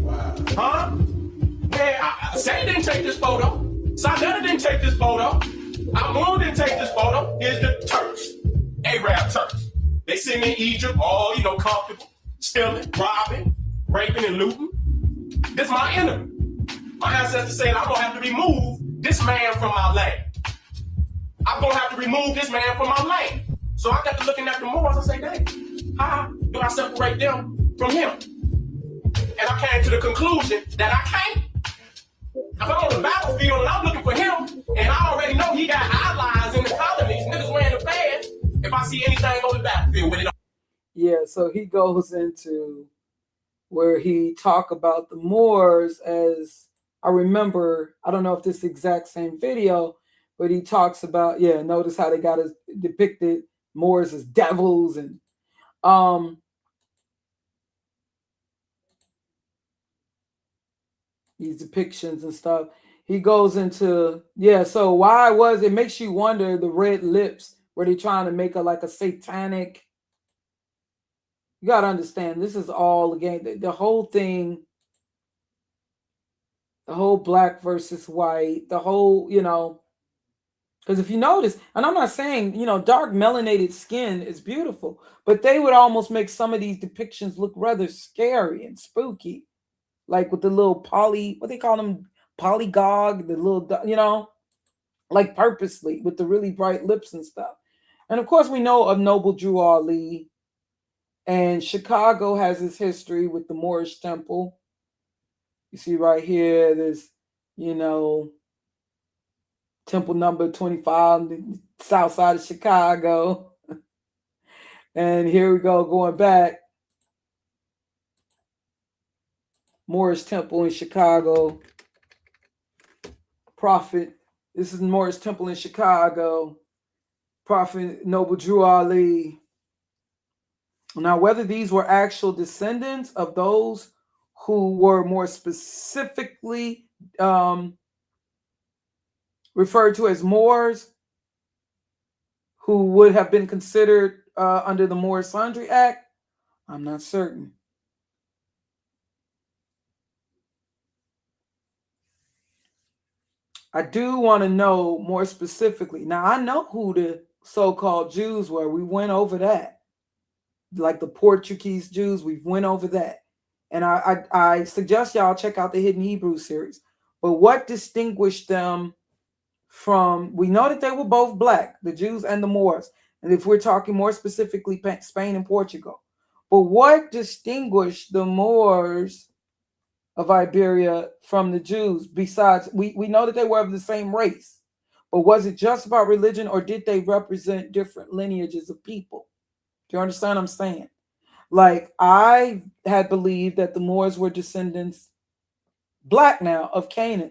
Wow. Huh? Man, Say didn't take this photo. Sanetta didn't take this photo. Amun didn't take this photo. Here's the Turks. Arab Turks. They see me in Egypt, all, you know, comfortable, stealing, robbing, raping, and looting. This is my enemy. My ancestors said I'm gonna have to remove this man from my land. I'm gonna have to remove this man from my land. So I got to looking at the Moors and say, dang, how do I separate them from him? And I came to the conclusion that I can't. If I'm on the battlefield and I'm looking for him, and I already know he got allies in the colonies, niggas wearing the fez, if I see anything on the battlefield with it on. Yeah, so he goes into where he talk about the Moors as, I remember, I don't know if this is the exact same video, but he talks about, yeah, notice how they got us depicted Moors as devils and these depictions and stuff. He goes into, yeah, so why was it makes you wonder the red lips, were they trying to make her like a satanic? You got to understand, this is all again, the whole thing, the whole black versus white, the whole, because if you notice, and I'm not saying, dark melanated skin is beautiful, but they would almost make some of these depictions look rather scary and spooky, like with the little what they call them, polygog, the little, like purposely with the really bright lips and stuff. And of course, we know of Noble Drew Ali, and Chicago has its history with the Moorish temple. You see right here, there's, temple number 25, the south side of Chicago. And here we go, going back. Moorish temple in Chicago. Prophet. This is Moorish temple in Chicago. Prophet Noble Drew Ali. Now, whether these were actual descendants of those who were more specifically referred to as Moors, who would have been considered under the Moorish Sundry Act, I'm not certain. I do want to know more specifically. Now, I know who the so-called Jews were. We went over that. Like the Portuguese Jews, we've went over that. And I suggest y'all check out the Hidden Hebrew series. But what distinguished them from, we know that they were both black, the Jews and the Moors. And if we're talking more specifically, Spain and Portugal. But what distinguished the Moors of Iberia from the Jews? Besides, we know that they were of the same race. But was it just about religion, or did they represent different lineages of people? Do you understand what I'm saying? Like, I had believed that the Moors were descendants, black now, of Canaan.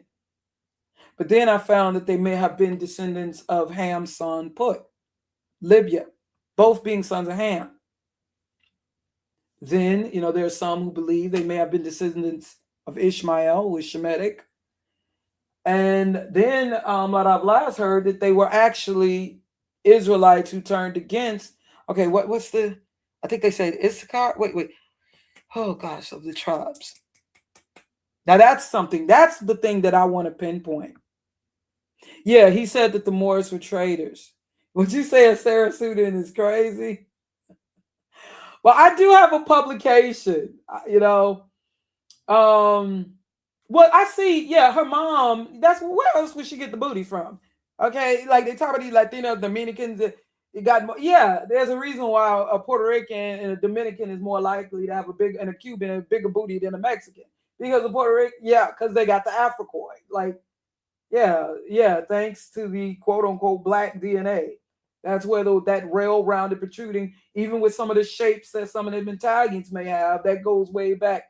But then I found that they may have been descendants of Ham's son Put, Libya, both being sons of Ham. Then, there are some who believe they may have been descendants of Ishmael, who is Shemitic. And then what I've last heard, that they were actually Israelites who turned against, okay, what's the, I think they said Issachar. Wait. Oh gosh, of the tribes. Now that's the thing that I want to pinpoint. Yeah, he said that the Moors were traitors. What you say, Sarah Sudan is crazy. Well, I do have a publication, well, I see, yeah, her mom, that's, where else would she get the booty from? Okay, like they talk about these Latino Dominicans that got, yeah, there's a reason why a Puerto Rican and a Dominican is more likely to have and a Cuban a bigger booty than a Mexican. Because of Puerto Rican, yeah, because they got the Africoid. Like, yeah, thanks to the quote unquote black DNA. That's where that rail-rounded protruding, even with some of the shapes that some of the Italians may have, that goes way back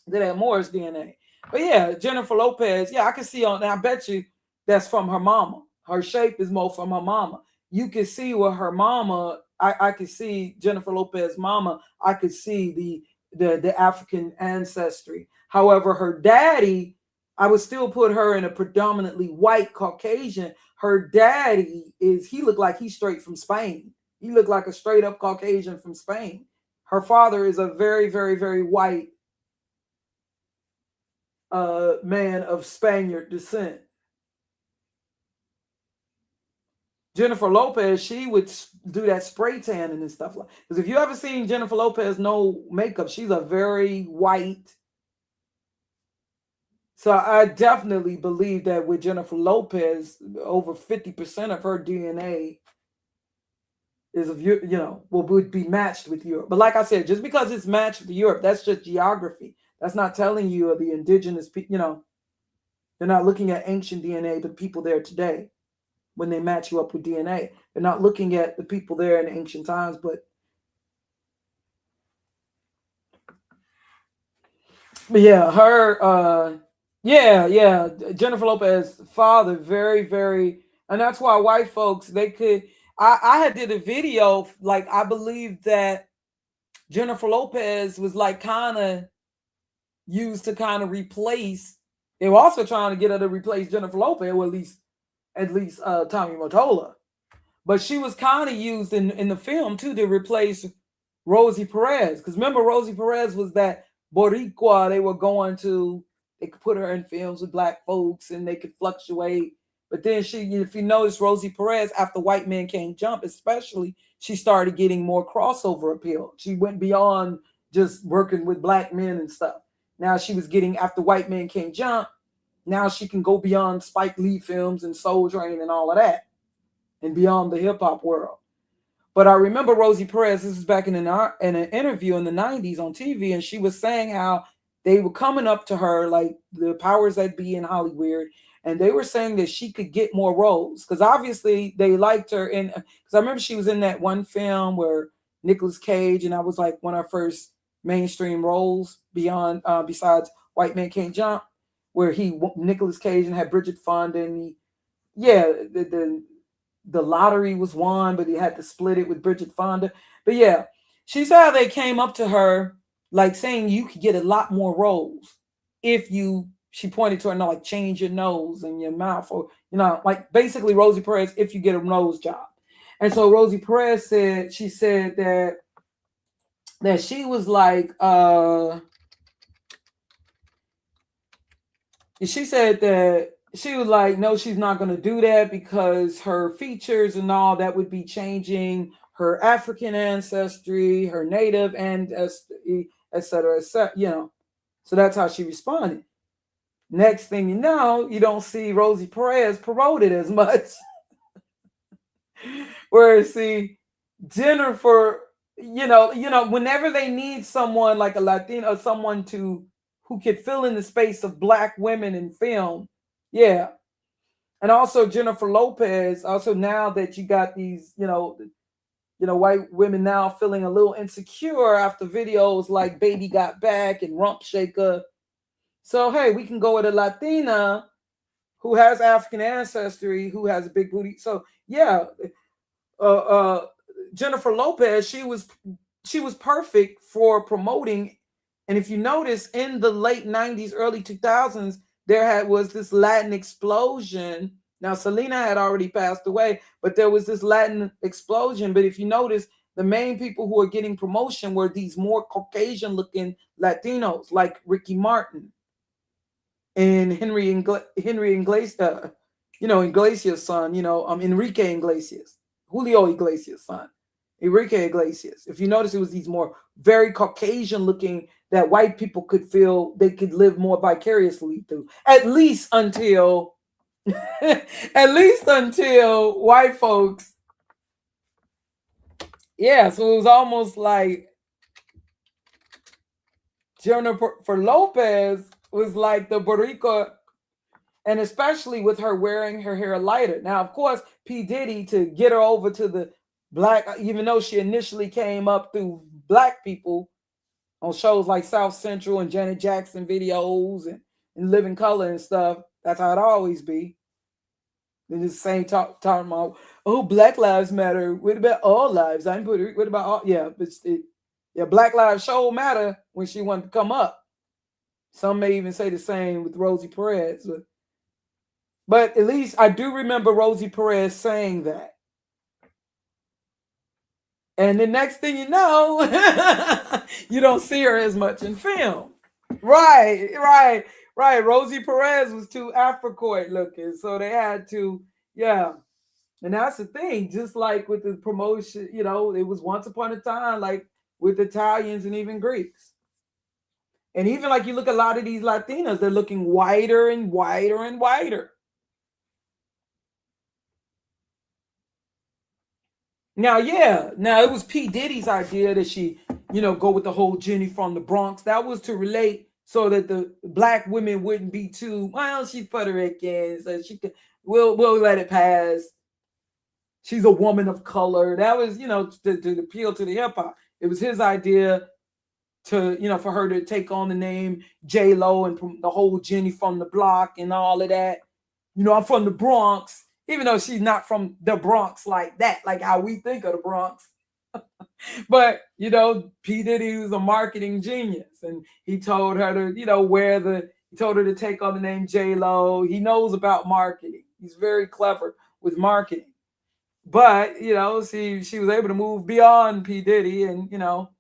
to that Moorish DNA. But yeah, Jennifer Lopez, yeah, I can see I bet you that's from her mama. Her shape is more from her mama. You can see where her mama, I could see Jennifer Lopez's mama, I could see the African ancestry. However, her daddy, I would still put her in a predominantly white Caucasian. Her daddy he looked like he's straight from Spain. He looked like a straight up Caucasian from Spain. Her father is a very, very, very white man of Spaniard descent. Jennifer Lopez, she would do that spray tanning and stuff like. Because if you ever seen Jennifer Lopez no makeup, she's a very white. So I definitely believe that with Jennifer Lopez, over 50% of her DNA is of would be matched with Europe. But like I said, just because it's matched with Europe, that's just geography. That's not telling you of the indigenous people. They're not looking at ancient DNA, but people there today. When they match you up with DNA, they're not looking at the people there in ancient times, but yeah, her, Jennifer Lopez's father, very, very And that's why white folks, they could, I had did a video, like I believe that Jennifer Lopez was like kind of used to kind of replace, they were also trying to get her to replace Jennifer Lopez, or at least Tommy Mottola. But she was kind of used in the film too to replace Rosie Perez. Because remember, Rosie Perez was that Boricua they were going to, they could put her in films with black folks and they could fluctuate. But then she, if you notice, Rosie Perez, after White Men Can't Jump, especially, she started getting more crossover appeal. She went beyond just working with black men and stuff. Now she was getting, after White Men Can't Jump, now she can go beyond Spike Lee films and Soul Train and all of that, and beyond the hip hop world. But I remember Rosie Perez, this is back in an interview in the 90s on TV, and she was saying how they were coming up to her, like the powers that be in Hollywood, and they were saying that she could get more roles because obviously they liked her. And because I remember she was in that one film where Nicolas Cage, and that was like one of her first mainstream roles beyond besides White Men Can't Jump, where Nicolas Cage and had Bridget Fonda, and the lottery was won, but he had to split it with Bridget Fonda. But yeah, she said how they came up to her like saying you could get a lot more roles if you, she pointed to her, like change your nose and your mouth, or like basically Rosie Perez, if you get a nose job. And so Rosie Perez said, she said that she was like she said that she was like, no, she's not going to do that because her features and all that would be changing her African ancestry, her native ancestry, et cetera, So that's how she responded. Next thing you know, you don't see Rosie Perez promoted as much. Whereas, see, Jennifer, whenever they need someone like a Latina or someone who could fill in the space of black women in film, yeah. And also Jennifer Lopez, also now that you got these, white women now feeling a little insecure after videos like Baby Got Back and Rump Shaker. So, hey, we can go with a Latina who has African ancestry, who has a big booty. So, yeah, Jennifer Lopez, she was perfect for promoting. And if you notice, in the late 90s, early 2000s, there was this Latin explosion. Now, Selena had already passed away, but there was this Latin explosion. But if you notice, the main people who are getting promotion were these more Caucasian-looking Latinos, like Ricky Martin and Henry Iglesias, Iglesias' son, Enrique Iglesias, Julio Iglesias' son, Enrique Iglesias. If you notice, it was these more very Caucasian-looking that white people could feel they could live more vicariously through, at least until white folks. Yeah, so it was almost like Jennifer Lopez was like the Boricua, and especially with her wearing her hair lighter. Now, of course, P. Diddy, to get her over to the black, even though she initially came up through black people on shows like South Central and Janet Jackson videos and Living Color and stuff. That's how it always be. Then the same talking about, oh, Black Lives Matter. What about all lives? What about all? Yeah, but Black Lives sure matter when she wanted to come up. Some may even say the same with Rosie Perez. But at least I do remember Rosie Perez saying that. And the next thing you know, you don't see her as much in film. Right. Rosie Perez was too Africoid looking, so they had to, yeah. And that's the thing, just like with the promotion, it was once upon a time, like with Italians and even Greeks. And even like you look at a lot of these Latinas, they're looking whiter and whiter and whiter. Now it was P. Diddy's idea that she, go with the whole Jenny from the Bronx. That was to relate so that the black women wouldn't be too, well, she's Puerto Rican, so we'll let it pass. She's a woman of color. That was, to appeal to the hip hop. It was his idea to, for her to take on the name J-Lo and the whole Jenny from the block and all of that. I'm from the Bronx. even though she's not from the Bronx like that, like how we think of the Bronx. But you know, P. Diddy was a marketing genius, and he told her to, you know, he told her to take on the name J Lo. He knows about marketing. He's very clever with marketing. But you know, she was able to move beyond P. Diddy and, you know,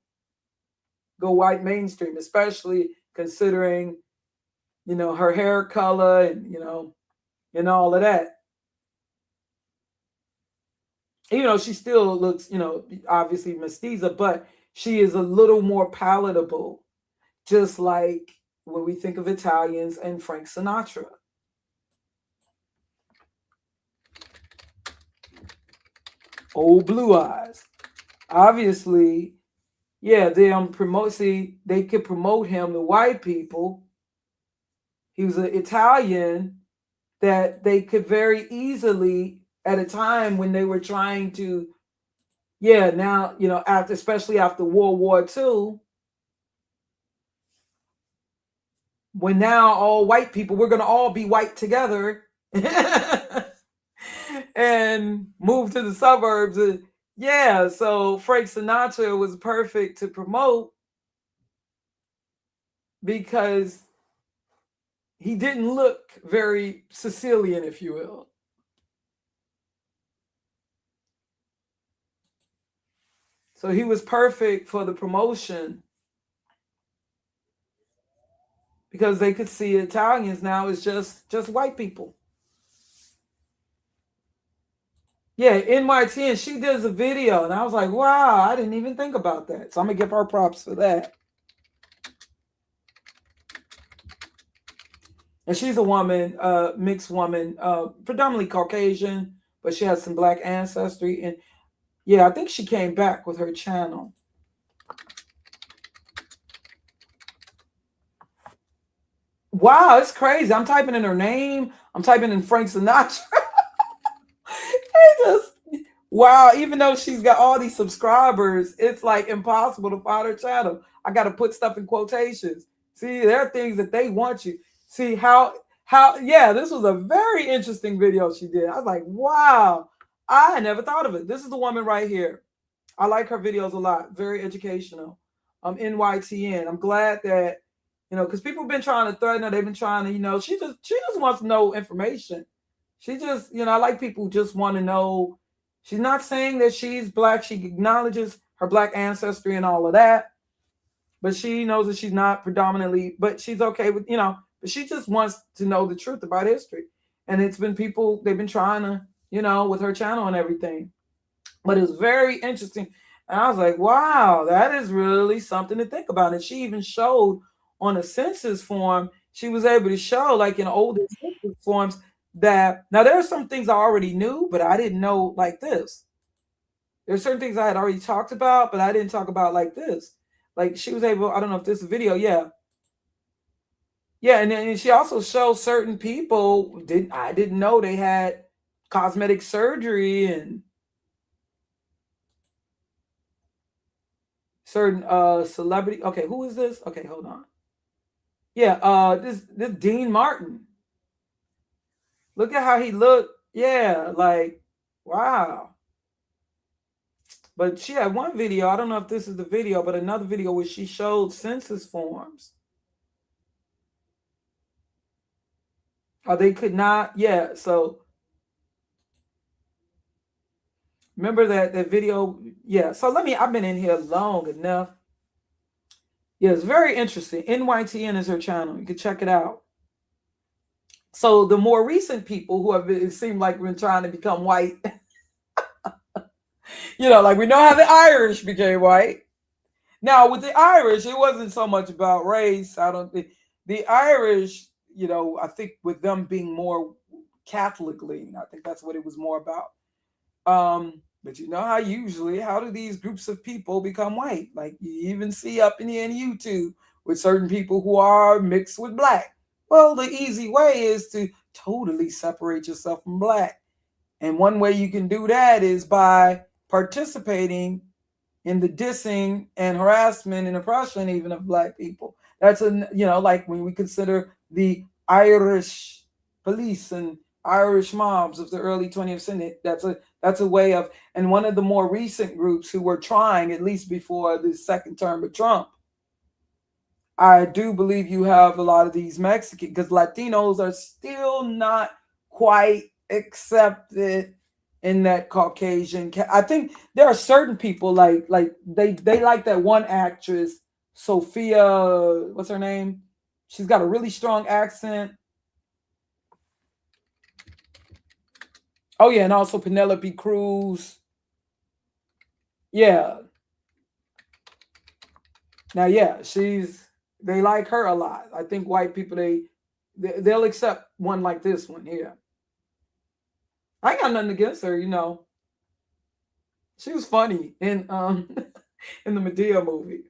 go white mainstream, especially considering, you know, her hair color and, you know, and all of that. You know, she still looks, you know, obviously mestiza, but she is a little more palatable, just like when we think of Italians and Frank Sinatra. Old Blue Eyes. Obviously, yeah, they could promote him to white people. He was an Italian that they could very easily, at a time when they were trying to, yeah, now, you know, after, especially after World War II, when now all white people, we're going to all be white together and move to the suburbs. Yeah, so Frank Sinatra was perfect to promote because he didn't look very Sicilian, if you will. So he was perfect for the promotion because they could see Italians now as just white people. Yeah, NYT, and she does a video, and I was like, wow, I didn't even think about that. So I'm gonna give her props for that. And she's a woman, mixed woman, predominantly Caucasian, but she has some black ancestry. And yeah, I think she came back with her channel. Wow, it's crazy. I'm typing in her name. I'm typing in Frank Sinatra. Just, wow, even though she's got all these subscribers, it's like impossible to find her channel. I got to put stuff in quotations. See, there are things that they want you. See how yeah, this was a very interesting video she did. I was like, wow, I never thought of it. This is the woman right here. I like her videos a lot. Very educational. NYTN. I'm glad that, you know, because people have been trying to threaten her. They've been trying to, you know, she just wants to know information. She just, you know, I like people who just want to know. She's not saying that she's black. She acknowledges her black ancestry and all of that. But she knows that she's not predominantly, but she's okay with, you know, but she just wants to know the truth about history. And it's been people, they've been trying to, you know, with her channel and everything. But it's very interesting. And I was like, wow, that is really something to think about. And she even showed on a census form, she was able to show, like in older census forms, that now there are some things I already knew, but I didn't know like this. There's certain things I had already talked about, but I didn't talk about like this. Like she was able, I don't know if this video, yeah. Yeah, and then she also showed certain people, I didn't know they had cosmetic surgery and certain celebrity. Okay, who is this? Okay, hold on. Yeah, this Dean Martin. Look at how he looked. Yeah, like wow. But she had one video, I don't know if this is the video, but another video where she showed census forms. They could not, yeah. So remember that video? Yeah. So I've been in here long enough. Yeah, it's very interesting. NYTN is her channel. You can check it out. So the more recent people who have been, it seemed like been trying to become white. You know, like we know how the Irish became white. Now with the Irish, it wasn't so much about race. I don't think the Irish, you know, I think with them being more Catholic leaning, I think that's what it was more about. But you know how do these groups of people become white? Like you even see up in YouTube with certain people who are mixed with black. Well, the easy way is to totally separate yourself from black. And one way you can do that is by participating in the dissing and harassment and oppression even of black people. That's like when we consider the Irish police and Irish mobs of the early 20th century. That's a way of, and one of the more recent groups who were trying, at least before the second term of Trump, I do believe you have a lot of these Mexican, because Latinos are still not quite accepted in that Caucasian. I think there are certain people like they like that one actress, Sophia, what's her name? She's got a really strong accent. Oh yeah, and also Penelope Cruz. Yeah. Now, yeah, they like her a lot. I think white people they'll accept one like this one here. I got nothing against her, you know. She was funny in in the Medea movie.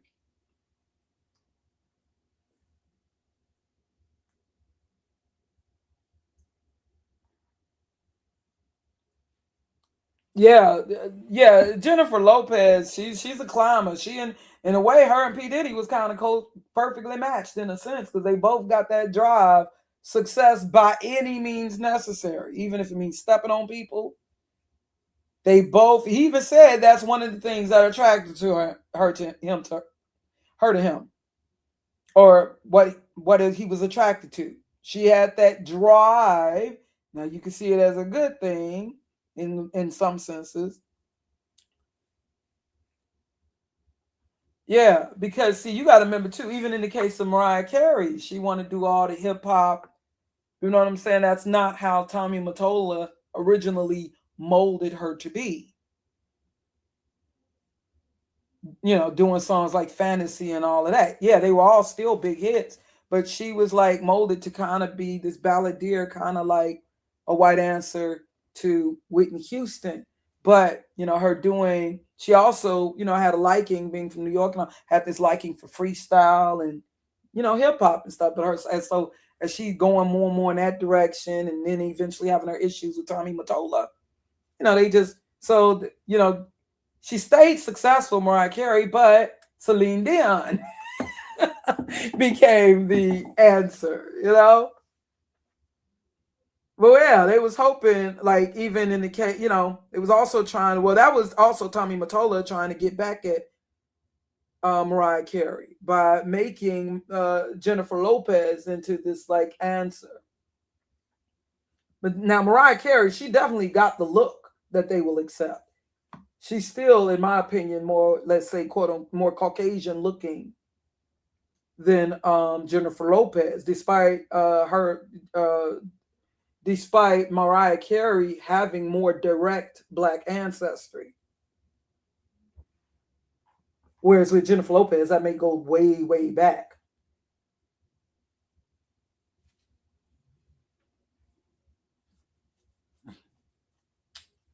Yeah, yeah. Jennifer Lopez, she's a climber. She in a way, her and P Diddy was kind of perfectly matched in a sense because they both got that drive, success by any means necessary, even if it means stepping on people. They both. He even said that's one of the things that attracted to her to him, or what he was attracted to. She had that drive. Now you can see it as a good thing in some senses. Yeah, because see, you got to remember too. Even in the case of Mariah Carey, she wanted to do all the hip hop. You know what I'm saying? That's not how Tommy Mottola originally molded her to be. You know, doing songs like Fantasy and all of that. Yeah, they were all still big hits, but she was like molded to kind of be this balladeer, kind of like a white answer to Whitney Houston. But, you know, she also, you know, had a liking being from New York and had this liking for freestyle and, you know, hip hop and stuff. But so as she going more and more in that direction and then eventually having her issues with Tommy Mottola, you know, you know, she stayed successful, Mariah Carey, but Celine Dion became the answer, you know? Well, yeah, they was hoping, like, even in the case, you know, it was also that was also Tommy Mottola trying to get back at Mariah Carey by making Jennifer Lopez into this, like, answer. But now Mariah Carey, she definitely got the look that they will accept. She's still, in my opinion, more, let's say, more Caucasian looking than Jennifer Lopez, despite despite Mariah Carey having more direct black ancestry. Whereas with Jennifer Lopez, that may go way, way back.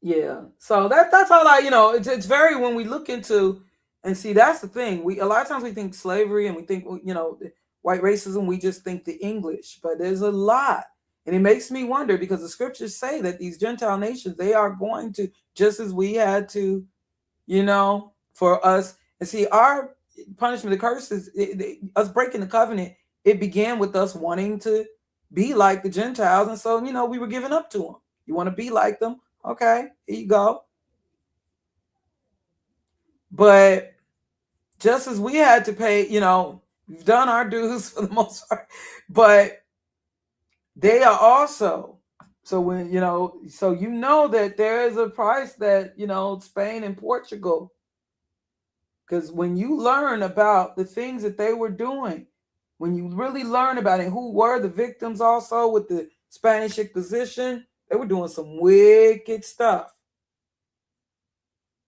Yeah. So that's all it's very, when we look into and see, that's the thing. A lot of times we think slavery and we think, you know, white racism, we just think the English, but there's a lot. And it makes me wonder because the scriptures say that these Gentile nations, they are going to, just as we had to, you know, for us. And see, our punishment, the curses, us breaking the covenant, it began with us wanting to be like the Gentiles. And so, you know, we were giving up to them. You want to be like them? Okay, here you go. But just as we had to pay, you know, we've done our dues for the most part, but they are also, so when, you know, that there is a price that, you know, Spain and Portugal, because when you learn about the things that they were doing, when you really learn about it, who were the victims also with the Spanish Inquisition, they were doing some wicked stuff.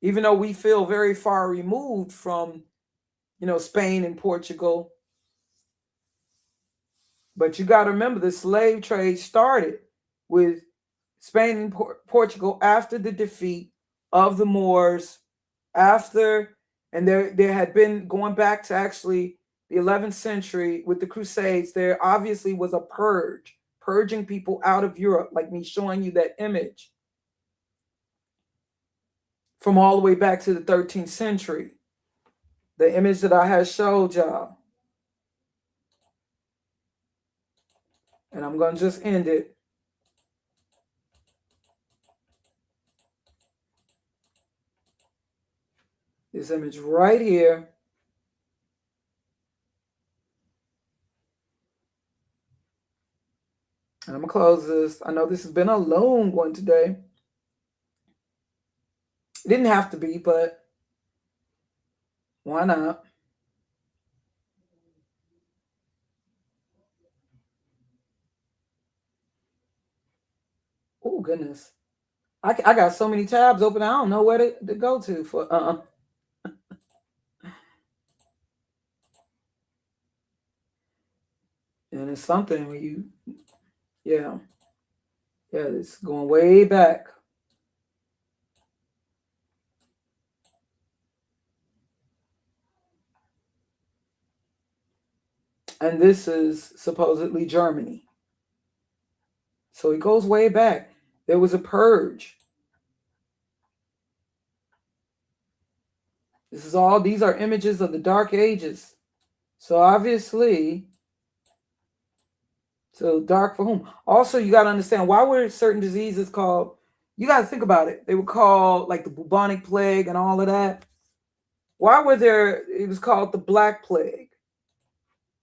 Even though we feel very far removed from, you know, Spain and Portugal. But you got to remember, the slave trade started with Spain and Portugal after the defeat of the Moors, and there had been, going back to actually the 11th century with the Crusades, there obviously was a purging people out of Europe, like me showing you that image from all the way back to the 13th century. The image that I had showed y'all. And I'm going to just end it. This image right here. I'm gonna close this. I know this has been a long one today. It didn't have to be, but why not? Oh goodness, I got so many tabs open. I don't know where to go to for. And it's something when you, yeah, it's going way back. And this is supposedly Germany. So it goes way back. There was a purge. These are images of the Dark Ages. So obviously, so dark for whom? Also, you got to understand, why were certain diseases called, you got to think about it. They were called like the bubonic plague and all of that. Why were it was called the Black Plague?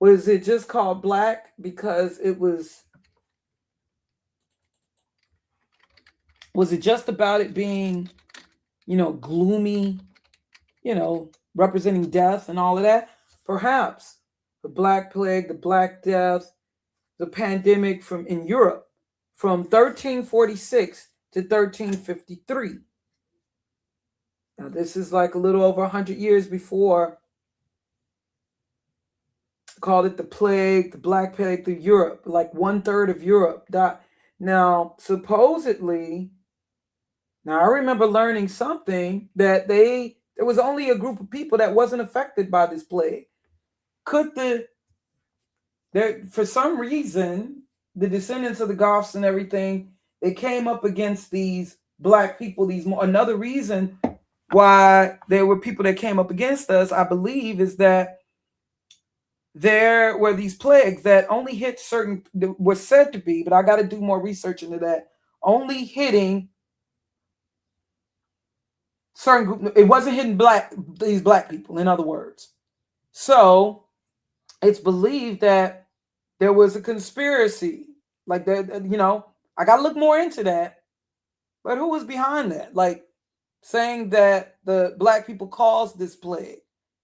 Was it just called black because it was it just about it being, gloomy, representing death and all of that? Perhaps the Black Plague, the Black Death, the pandemic in Europe from 1346 to 1353. Now, this is like a little over 100 years before. Called it the plague, the Black Plague through Europe. Like 1/3 of Europe died. Now, supposedly, I remember learning something that there was only a group of people that wasn't affected by this plague. For some reason, the descendants of the Goths and everything, they came up against these black people. Another reason why there were people that came up against us, I believe, is that there were these plagues that only hit was said to be, but I got to do more research into that, only hitting certain group. It wasn't hitting these black people, in other words. So it's believed that there was a conspiracy, like that, I got to look more into that. But who was behind that? Like saying that the black people caused this plague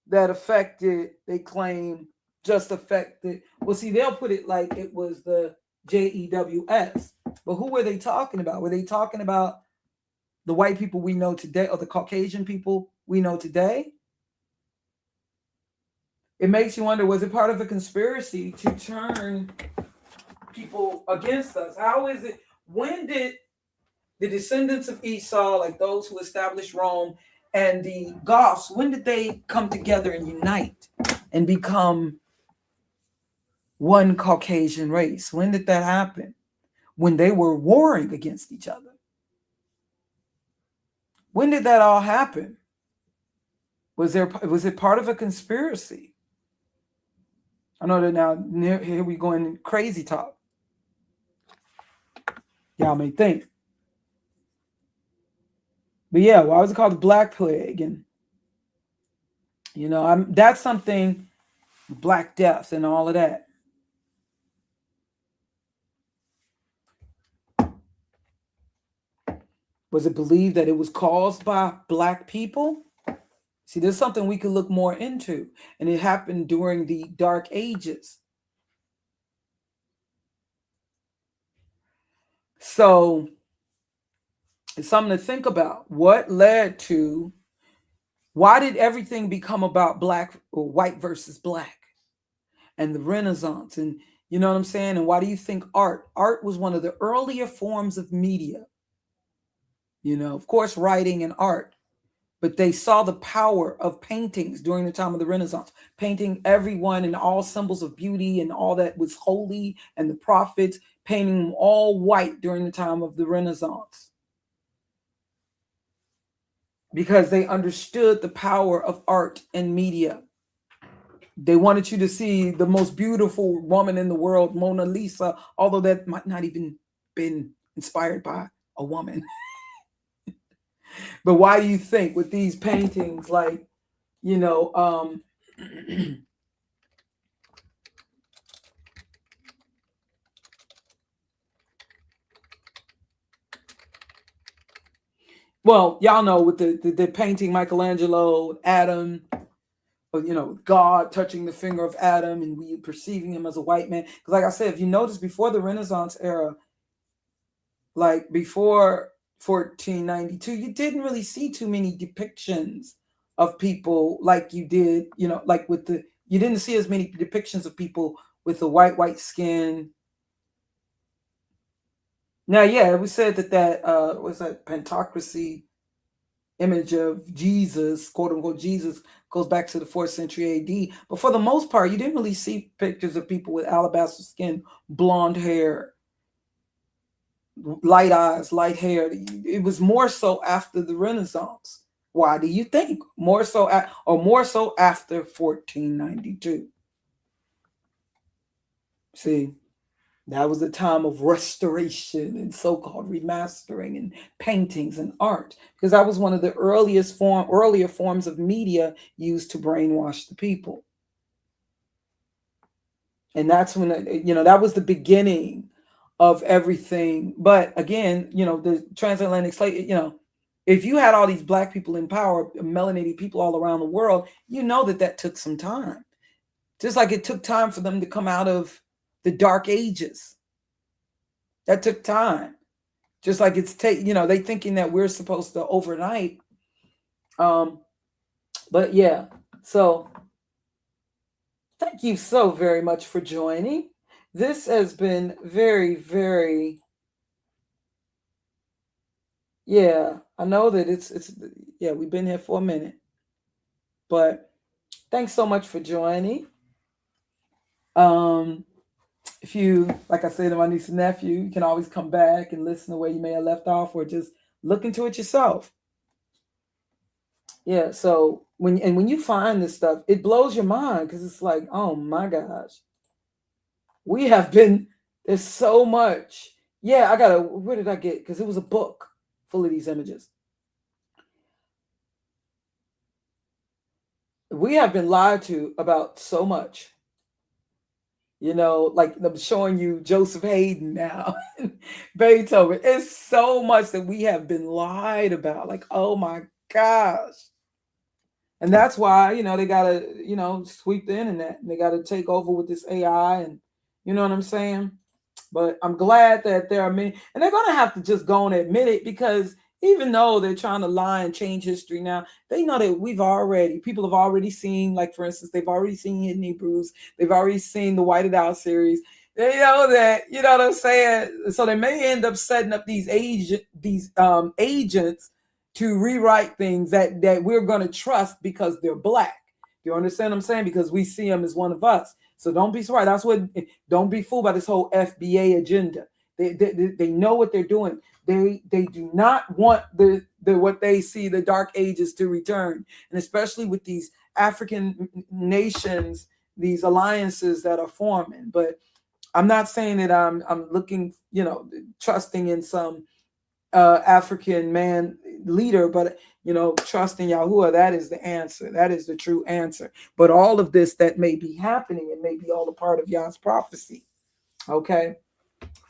that affected, they claim, just affected. Well, see, they'll put it like it was the JEWS. But who were they talking about? Were they talking about the white people we know today, or the Caucasian people we know today? It makes you wonder, was it part of a conspiracy to turn people against us? How is it? When did the descendants of Esau, like those who established Rome, and the Goths, when did they come together and unite and become one Caucasian race? When did that happen? When they were warring against each other. When did that all happen? Was it part of a conspiracy? I know that now here we go in crazy talk. Y'all may think. But yeah, why was it called the Black Plague? And that's something, Black Death and all of that. Was it believed that it was caused by black people? See, there's something we could look more into. And it happened during the Dark Ages. So it's something to think about. Why did everything become about black or white versus black? And the Renaissance, and you know what I'm saying? And why do you think art was one of the earlier forms of media? Of course, writing and art. But they saw the power of paintings during the time of the Renaissance, painting everyone and all symbols of beauty and all that was holy, and the prophets, painting them all white during the time of the Renaissance. Because they understood the power of art and media. They wanted you to see the most beautiful woman in the world, Mona Lisa, although that might not even been inspired by a woman. But why do you think with these paintings, like you know, well, y'all know with the painting Michelangelo, Adam, or, you know, God touching the finger of Adam and we perceiving him as a white man. Because like I said, if you notice before the Renaissance era, like before 1492, you didn't really see too many depictions of people like you did, you know, like with the, you didn't see as many depictions of people with the white skin. Now, yeah, we said that was that Pantocracy image of Jesus, quote unquote Jesus, goes back to the 4th century AD. But for the most part, you didn't really see pictures of people with alabaster skin, blonde hair, light eyes, light hair. It was more so after the Renaissance. Why do you think? More so more so after 1492. See, that was a time of restoration and so-called remastering and paintings and art, because that was one of the earlier forms of media used to brainwash the people. And that's when, you know, that was the beginning of everything. But again, you know, the transatlantic slave, you know, if you had all these black people in power, melanated people all around the world, you know that took some time. Just like it took time for them to come out of the dark ages. That took time. Just like you know, they thinking that we're supposed to overnight. But yeah, so thank you so very much for joining. This has been very, very, yeah, I know that it's yeah, we've been here for a minute. But thanks so much for joining. If you, like I said to my niece and nephew, you can always come back and listen to where you may have left off or just look into it yourself. Yeah, so when you find this stuff, it blows your mind because it's like, oh my gosh. There's so much. Yeah, where did I get? Because it was a book full of these images. We have been lied to about so much. You know, like I'm showing you Joseph Haydn now, Beethoven. It's so much that we have been lied about. Like, oh my gosh. And that's why, you know, they got to, you know, sweep the internet and they got to take over with this AI and, you know what I'm saying? But I'm glad that there are many, and they're going to have to just go and admit it, because even though they're trying to lie and change history now, they know that people have already seen, like, for instance, they've already seen Hidden Hebrews. They've already seen the Whited Out series. They know that, you know what I'm saying? So they may end up setting up these agents to rewrite things that we're going to trust because they're black. You understand what I'm saying? Because we see them as one of us. So don't be surprised. Don't be fooled by this whole FBA agenda. They know what they're doing. They do not want the what they see the dark ages to return, and especially with these African nations, these alliances that are forming. But I'm not saying that I'm looking, you know, trusting in some African man leader, but, you know, trust in Yahuwah. That is the answer. That is the true answer. But all of this that may be happening, it may be all a part of Yah's prophecy. Okay.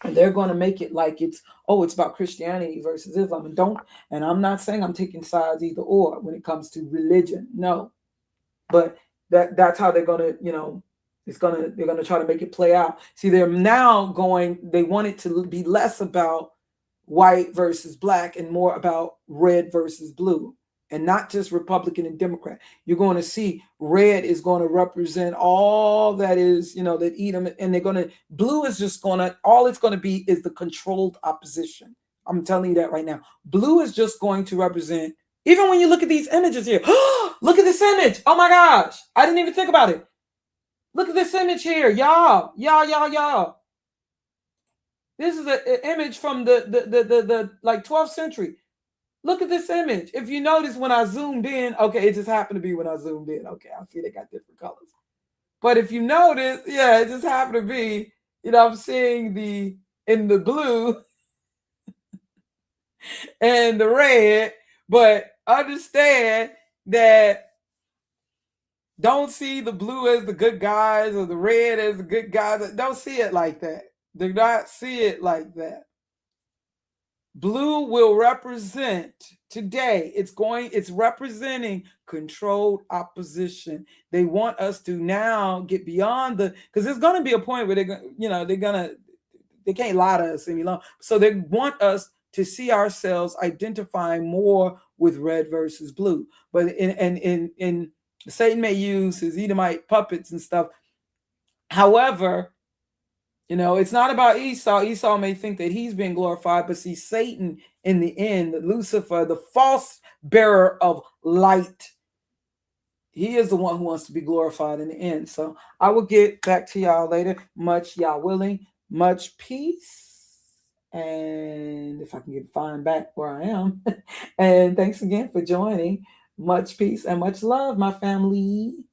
And they're going to make it like it's about Christianity versus Islam. And I'm not saying I'm taking sides either or when it comes to religion. No. But that's how they're going to, you know, they're going to try to make it play out. See, they want it to be less about white versus black and more about red versus blue, and not just Republican and Democrat. You're going to see red is going to represent all that is, you know, that Edom, and blue is just all it's going to be is the controlled opposition. I'm telling you that right now. Blue is just going to represent, even when you look at these images here, look at this image. Oh my gosh. I didn't even think about it. Look at this image here. Y'all. This is an image from the like 12th century. Look at this image. If you notice when I zoomed in, okay, it just happened to be when I zoomed in. Okay, I see they got different colors. But if you notice, yeah, it just happened to be, you know, I'm seeing in the blue and the red, but understand that Don't see the blue as the good guys or the red as the good guys. Don't see it like that. Do not see it like that. Blue will represent today. It's representing controlled opposition. They want us to now get beyond because there's going to be a point where they can't lie to us any longer. So they want us to see ourselves identifying more with red versus blue. But in Satan may use his Edomite puppets and stuff. However, it's not about Esau. Esau may think that he's being glorified, but see, Satan in the end, Lucifer, the false bearer of light, he is the one who wants to be glorified in the end. So I will get back to y'all later. Much y'all willing, much peace. And if I can find back where I am. And thanks again for joining. Much peace and much love, my family.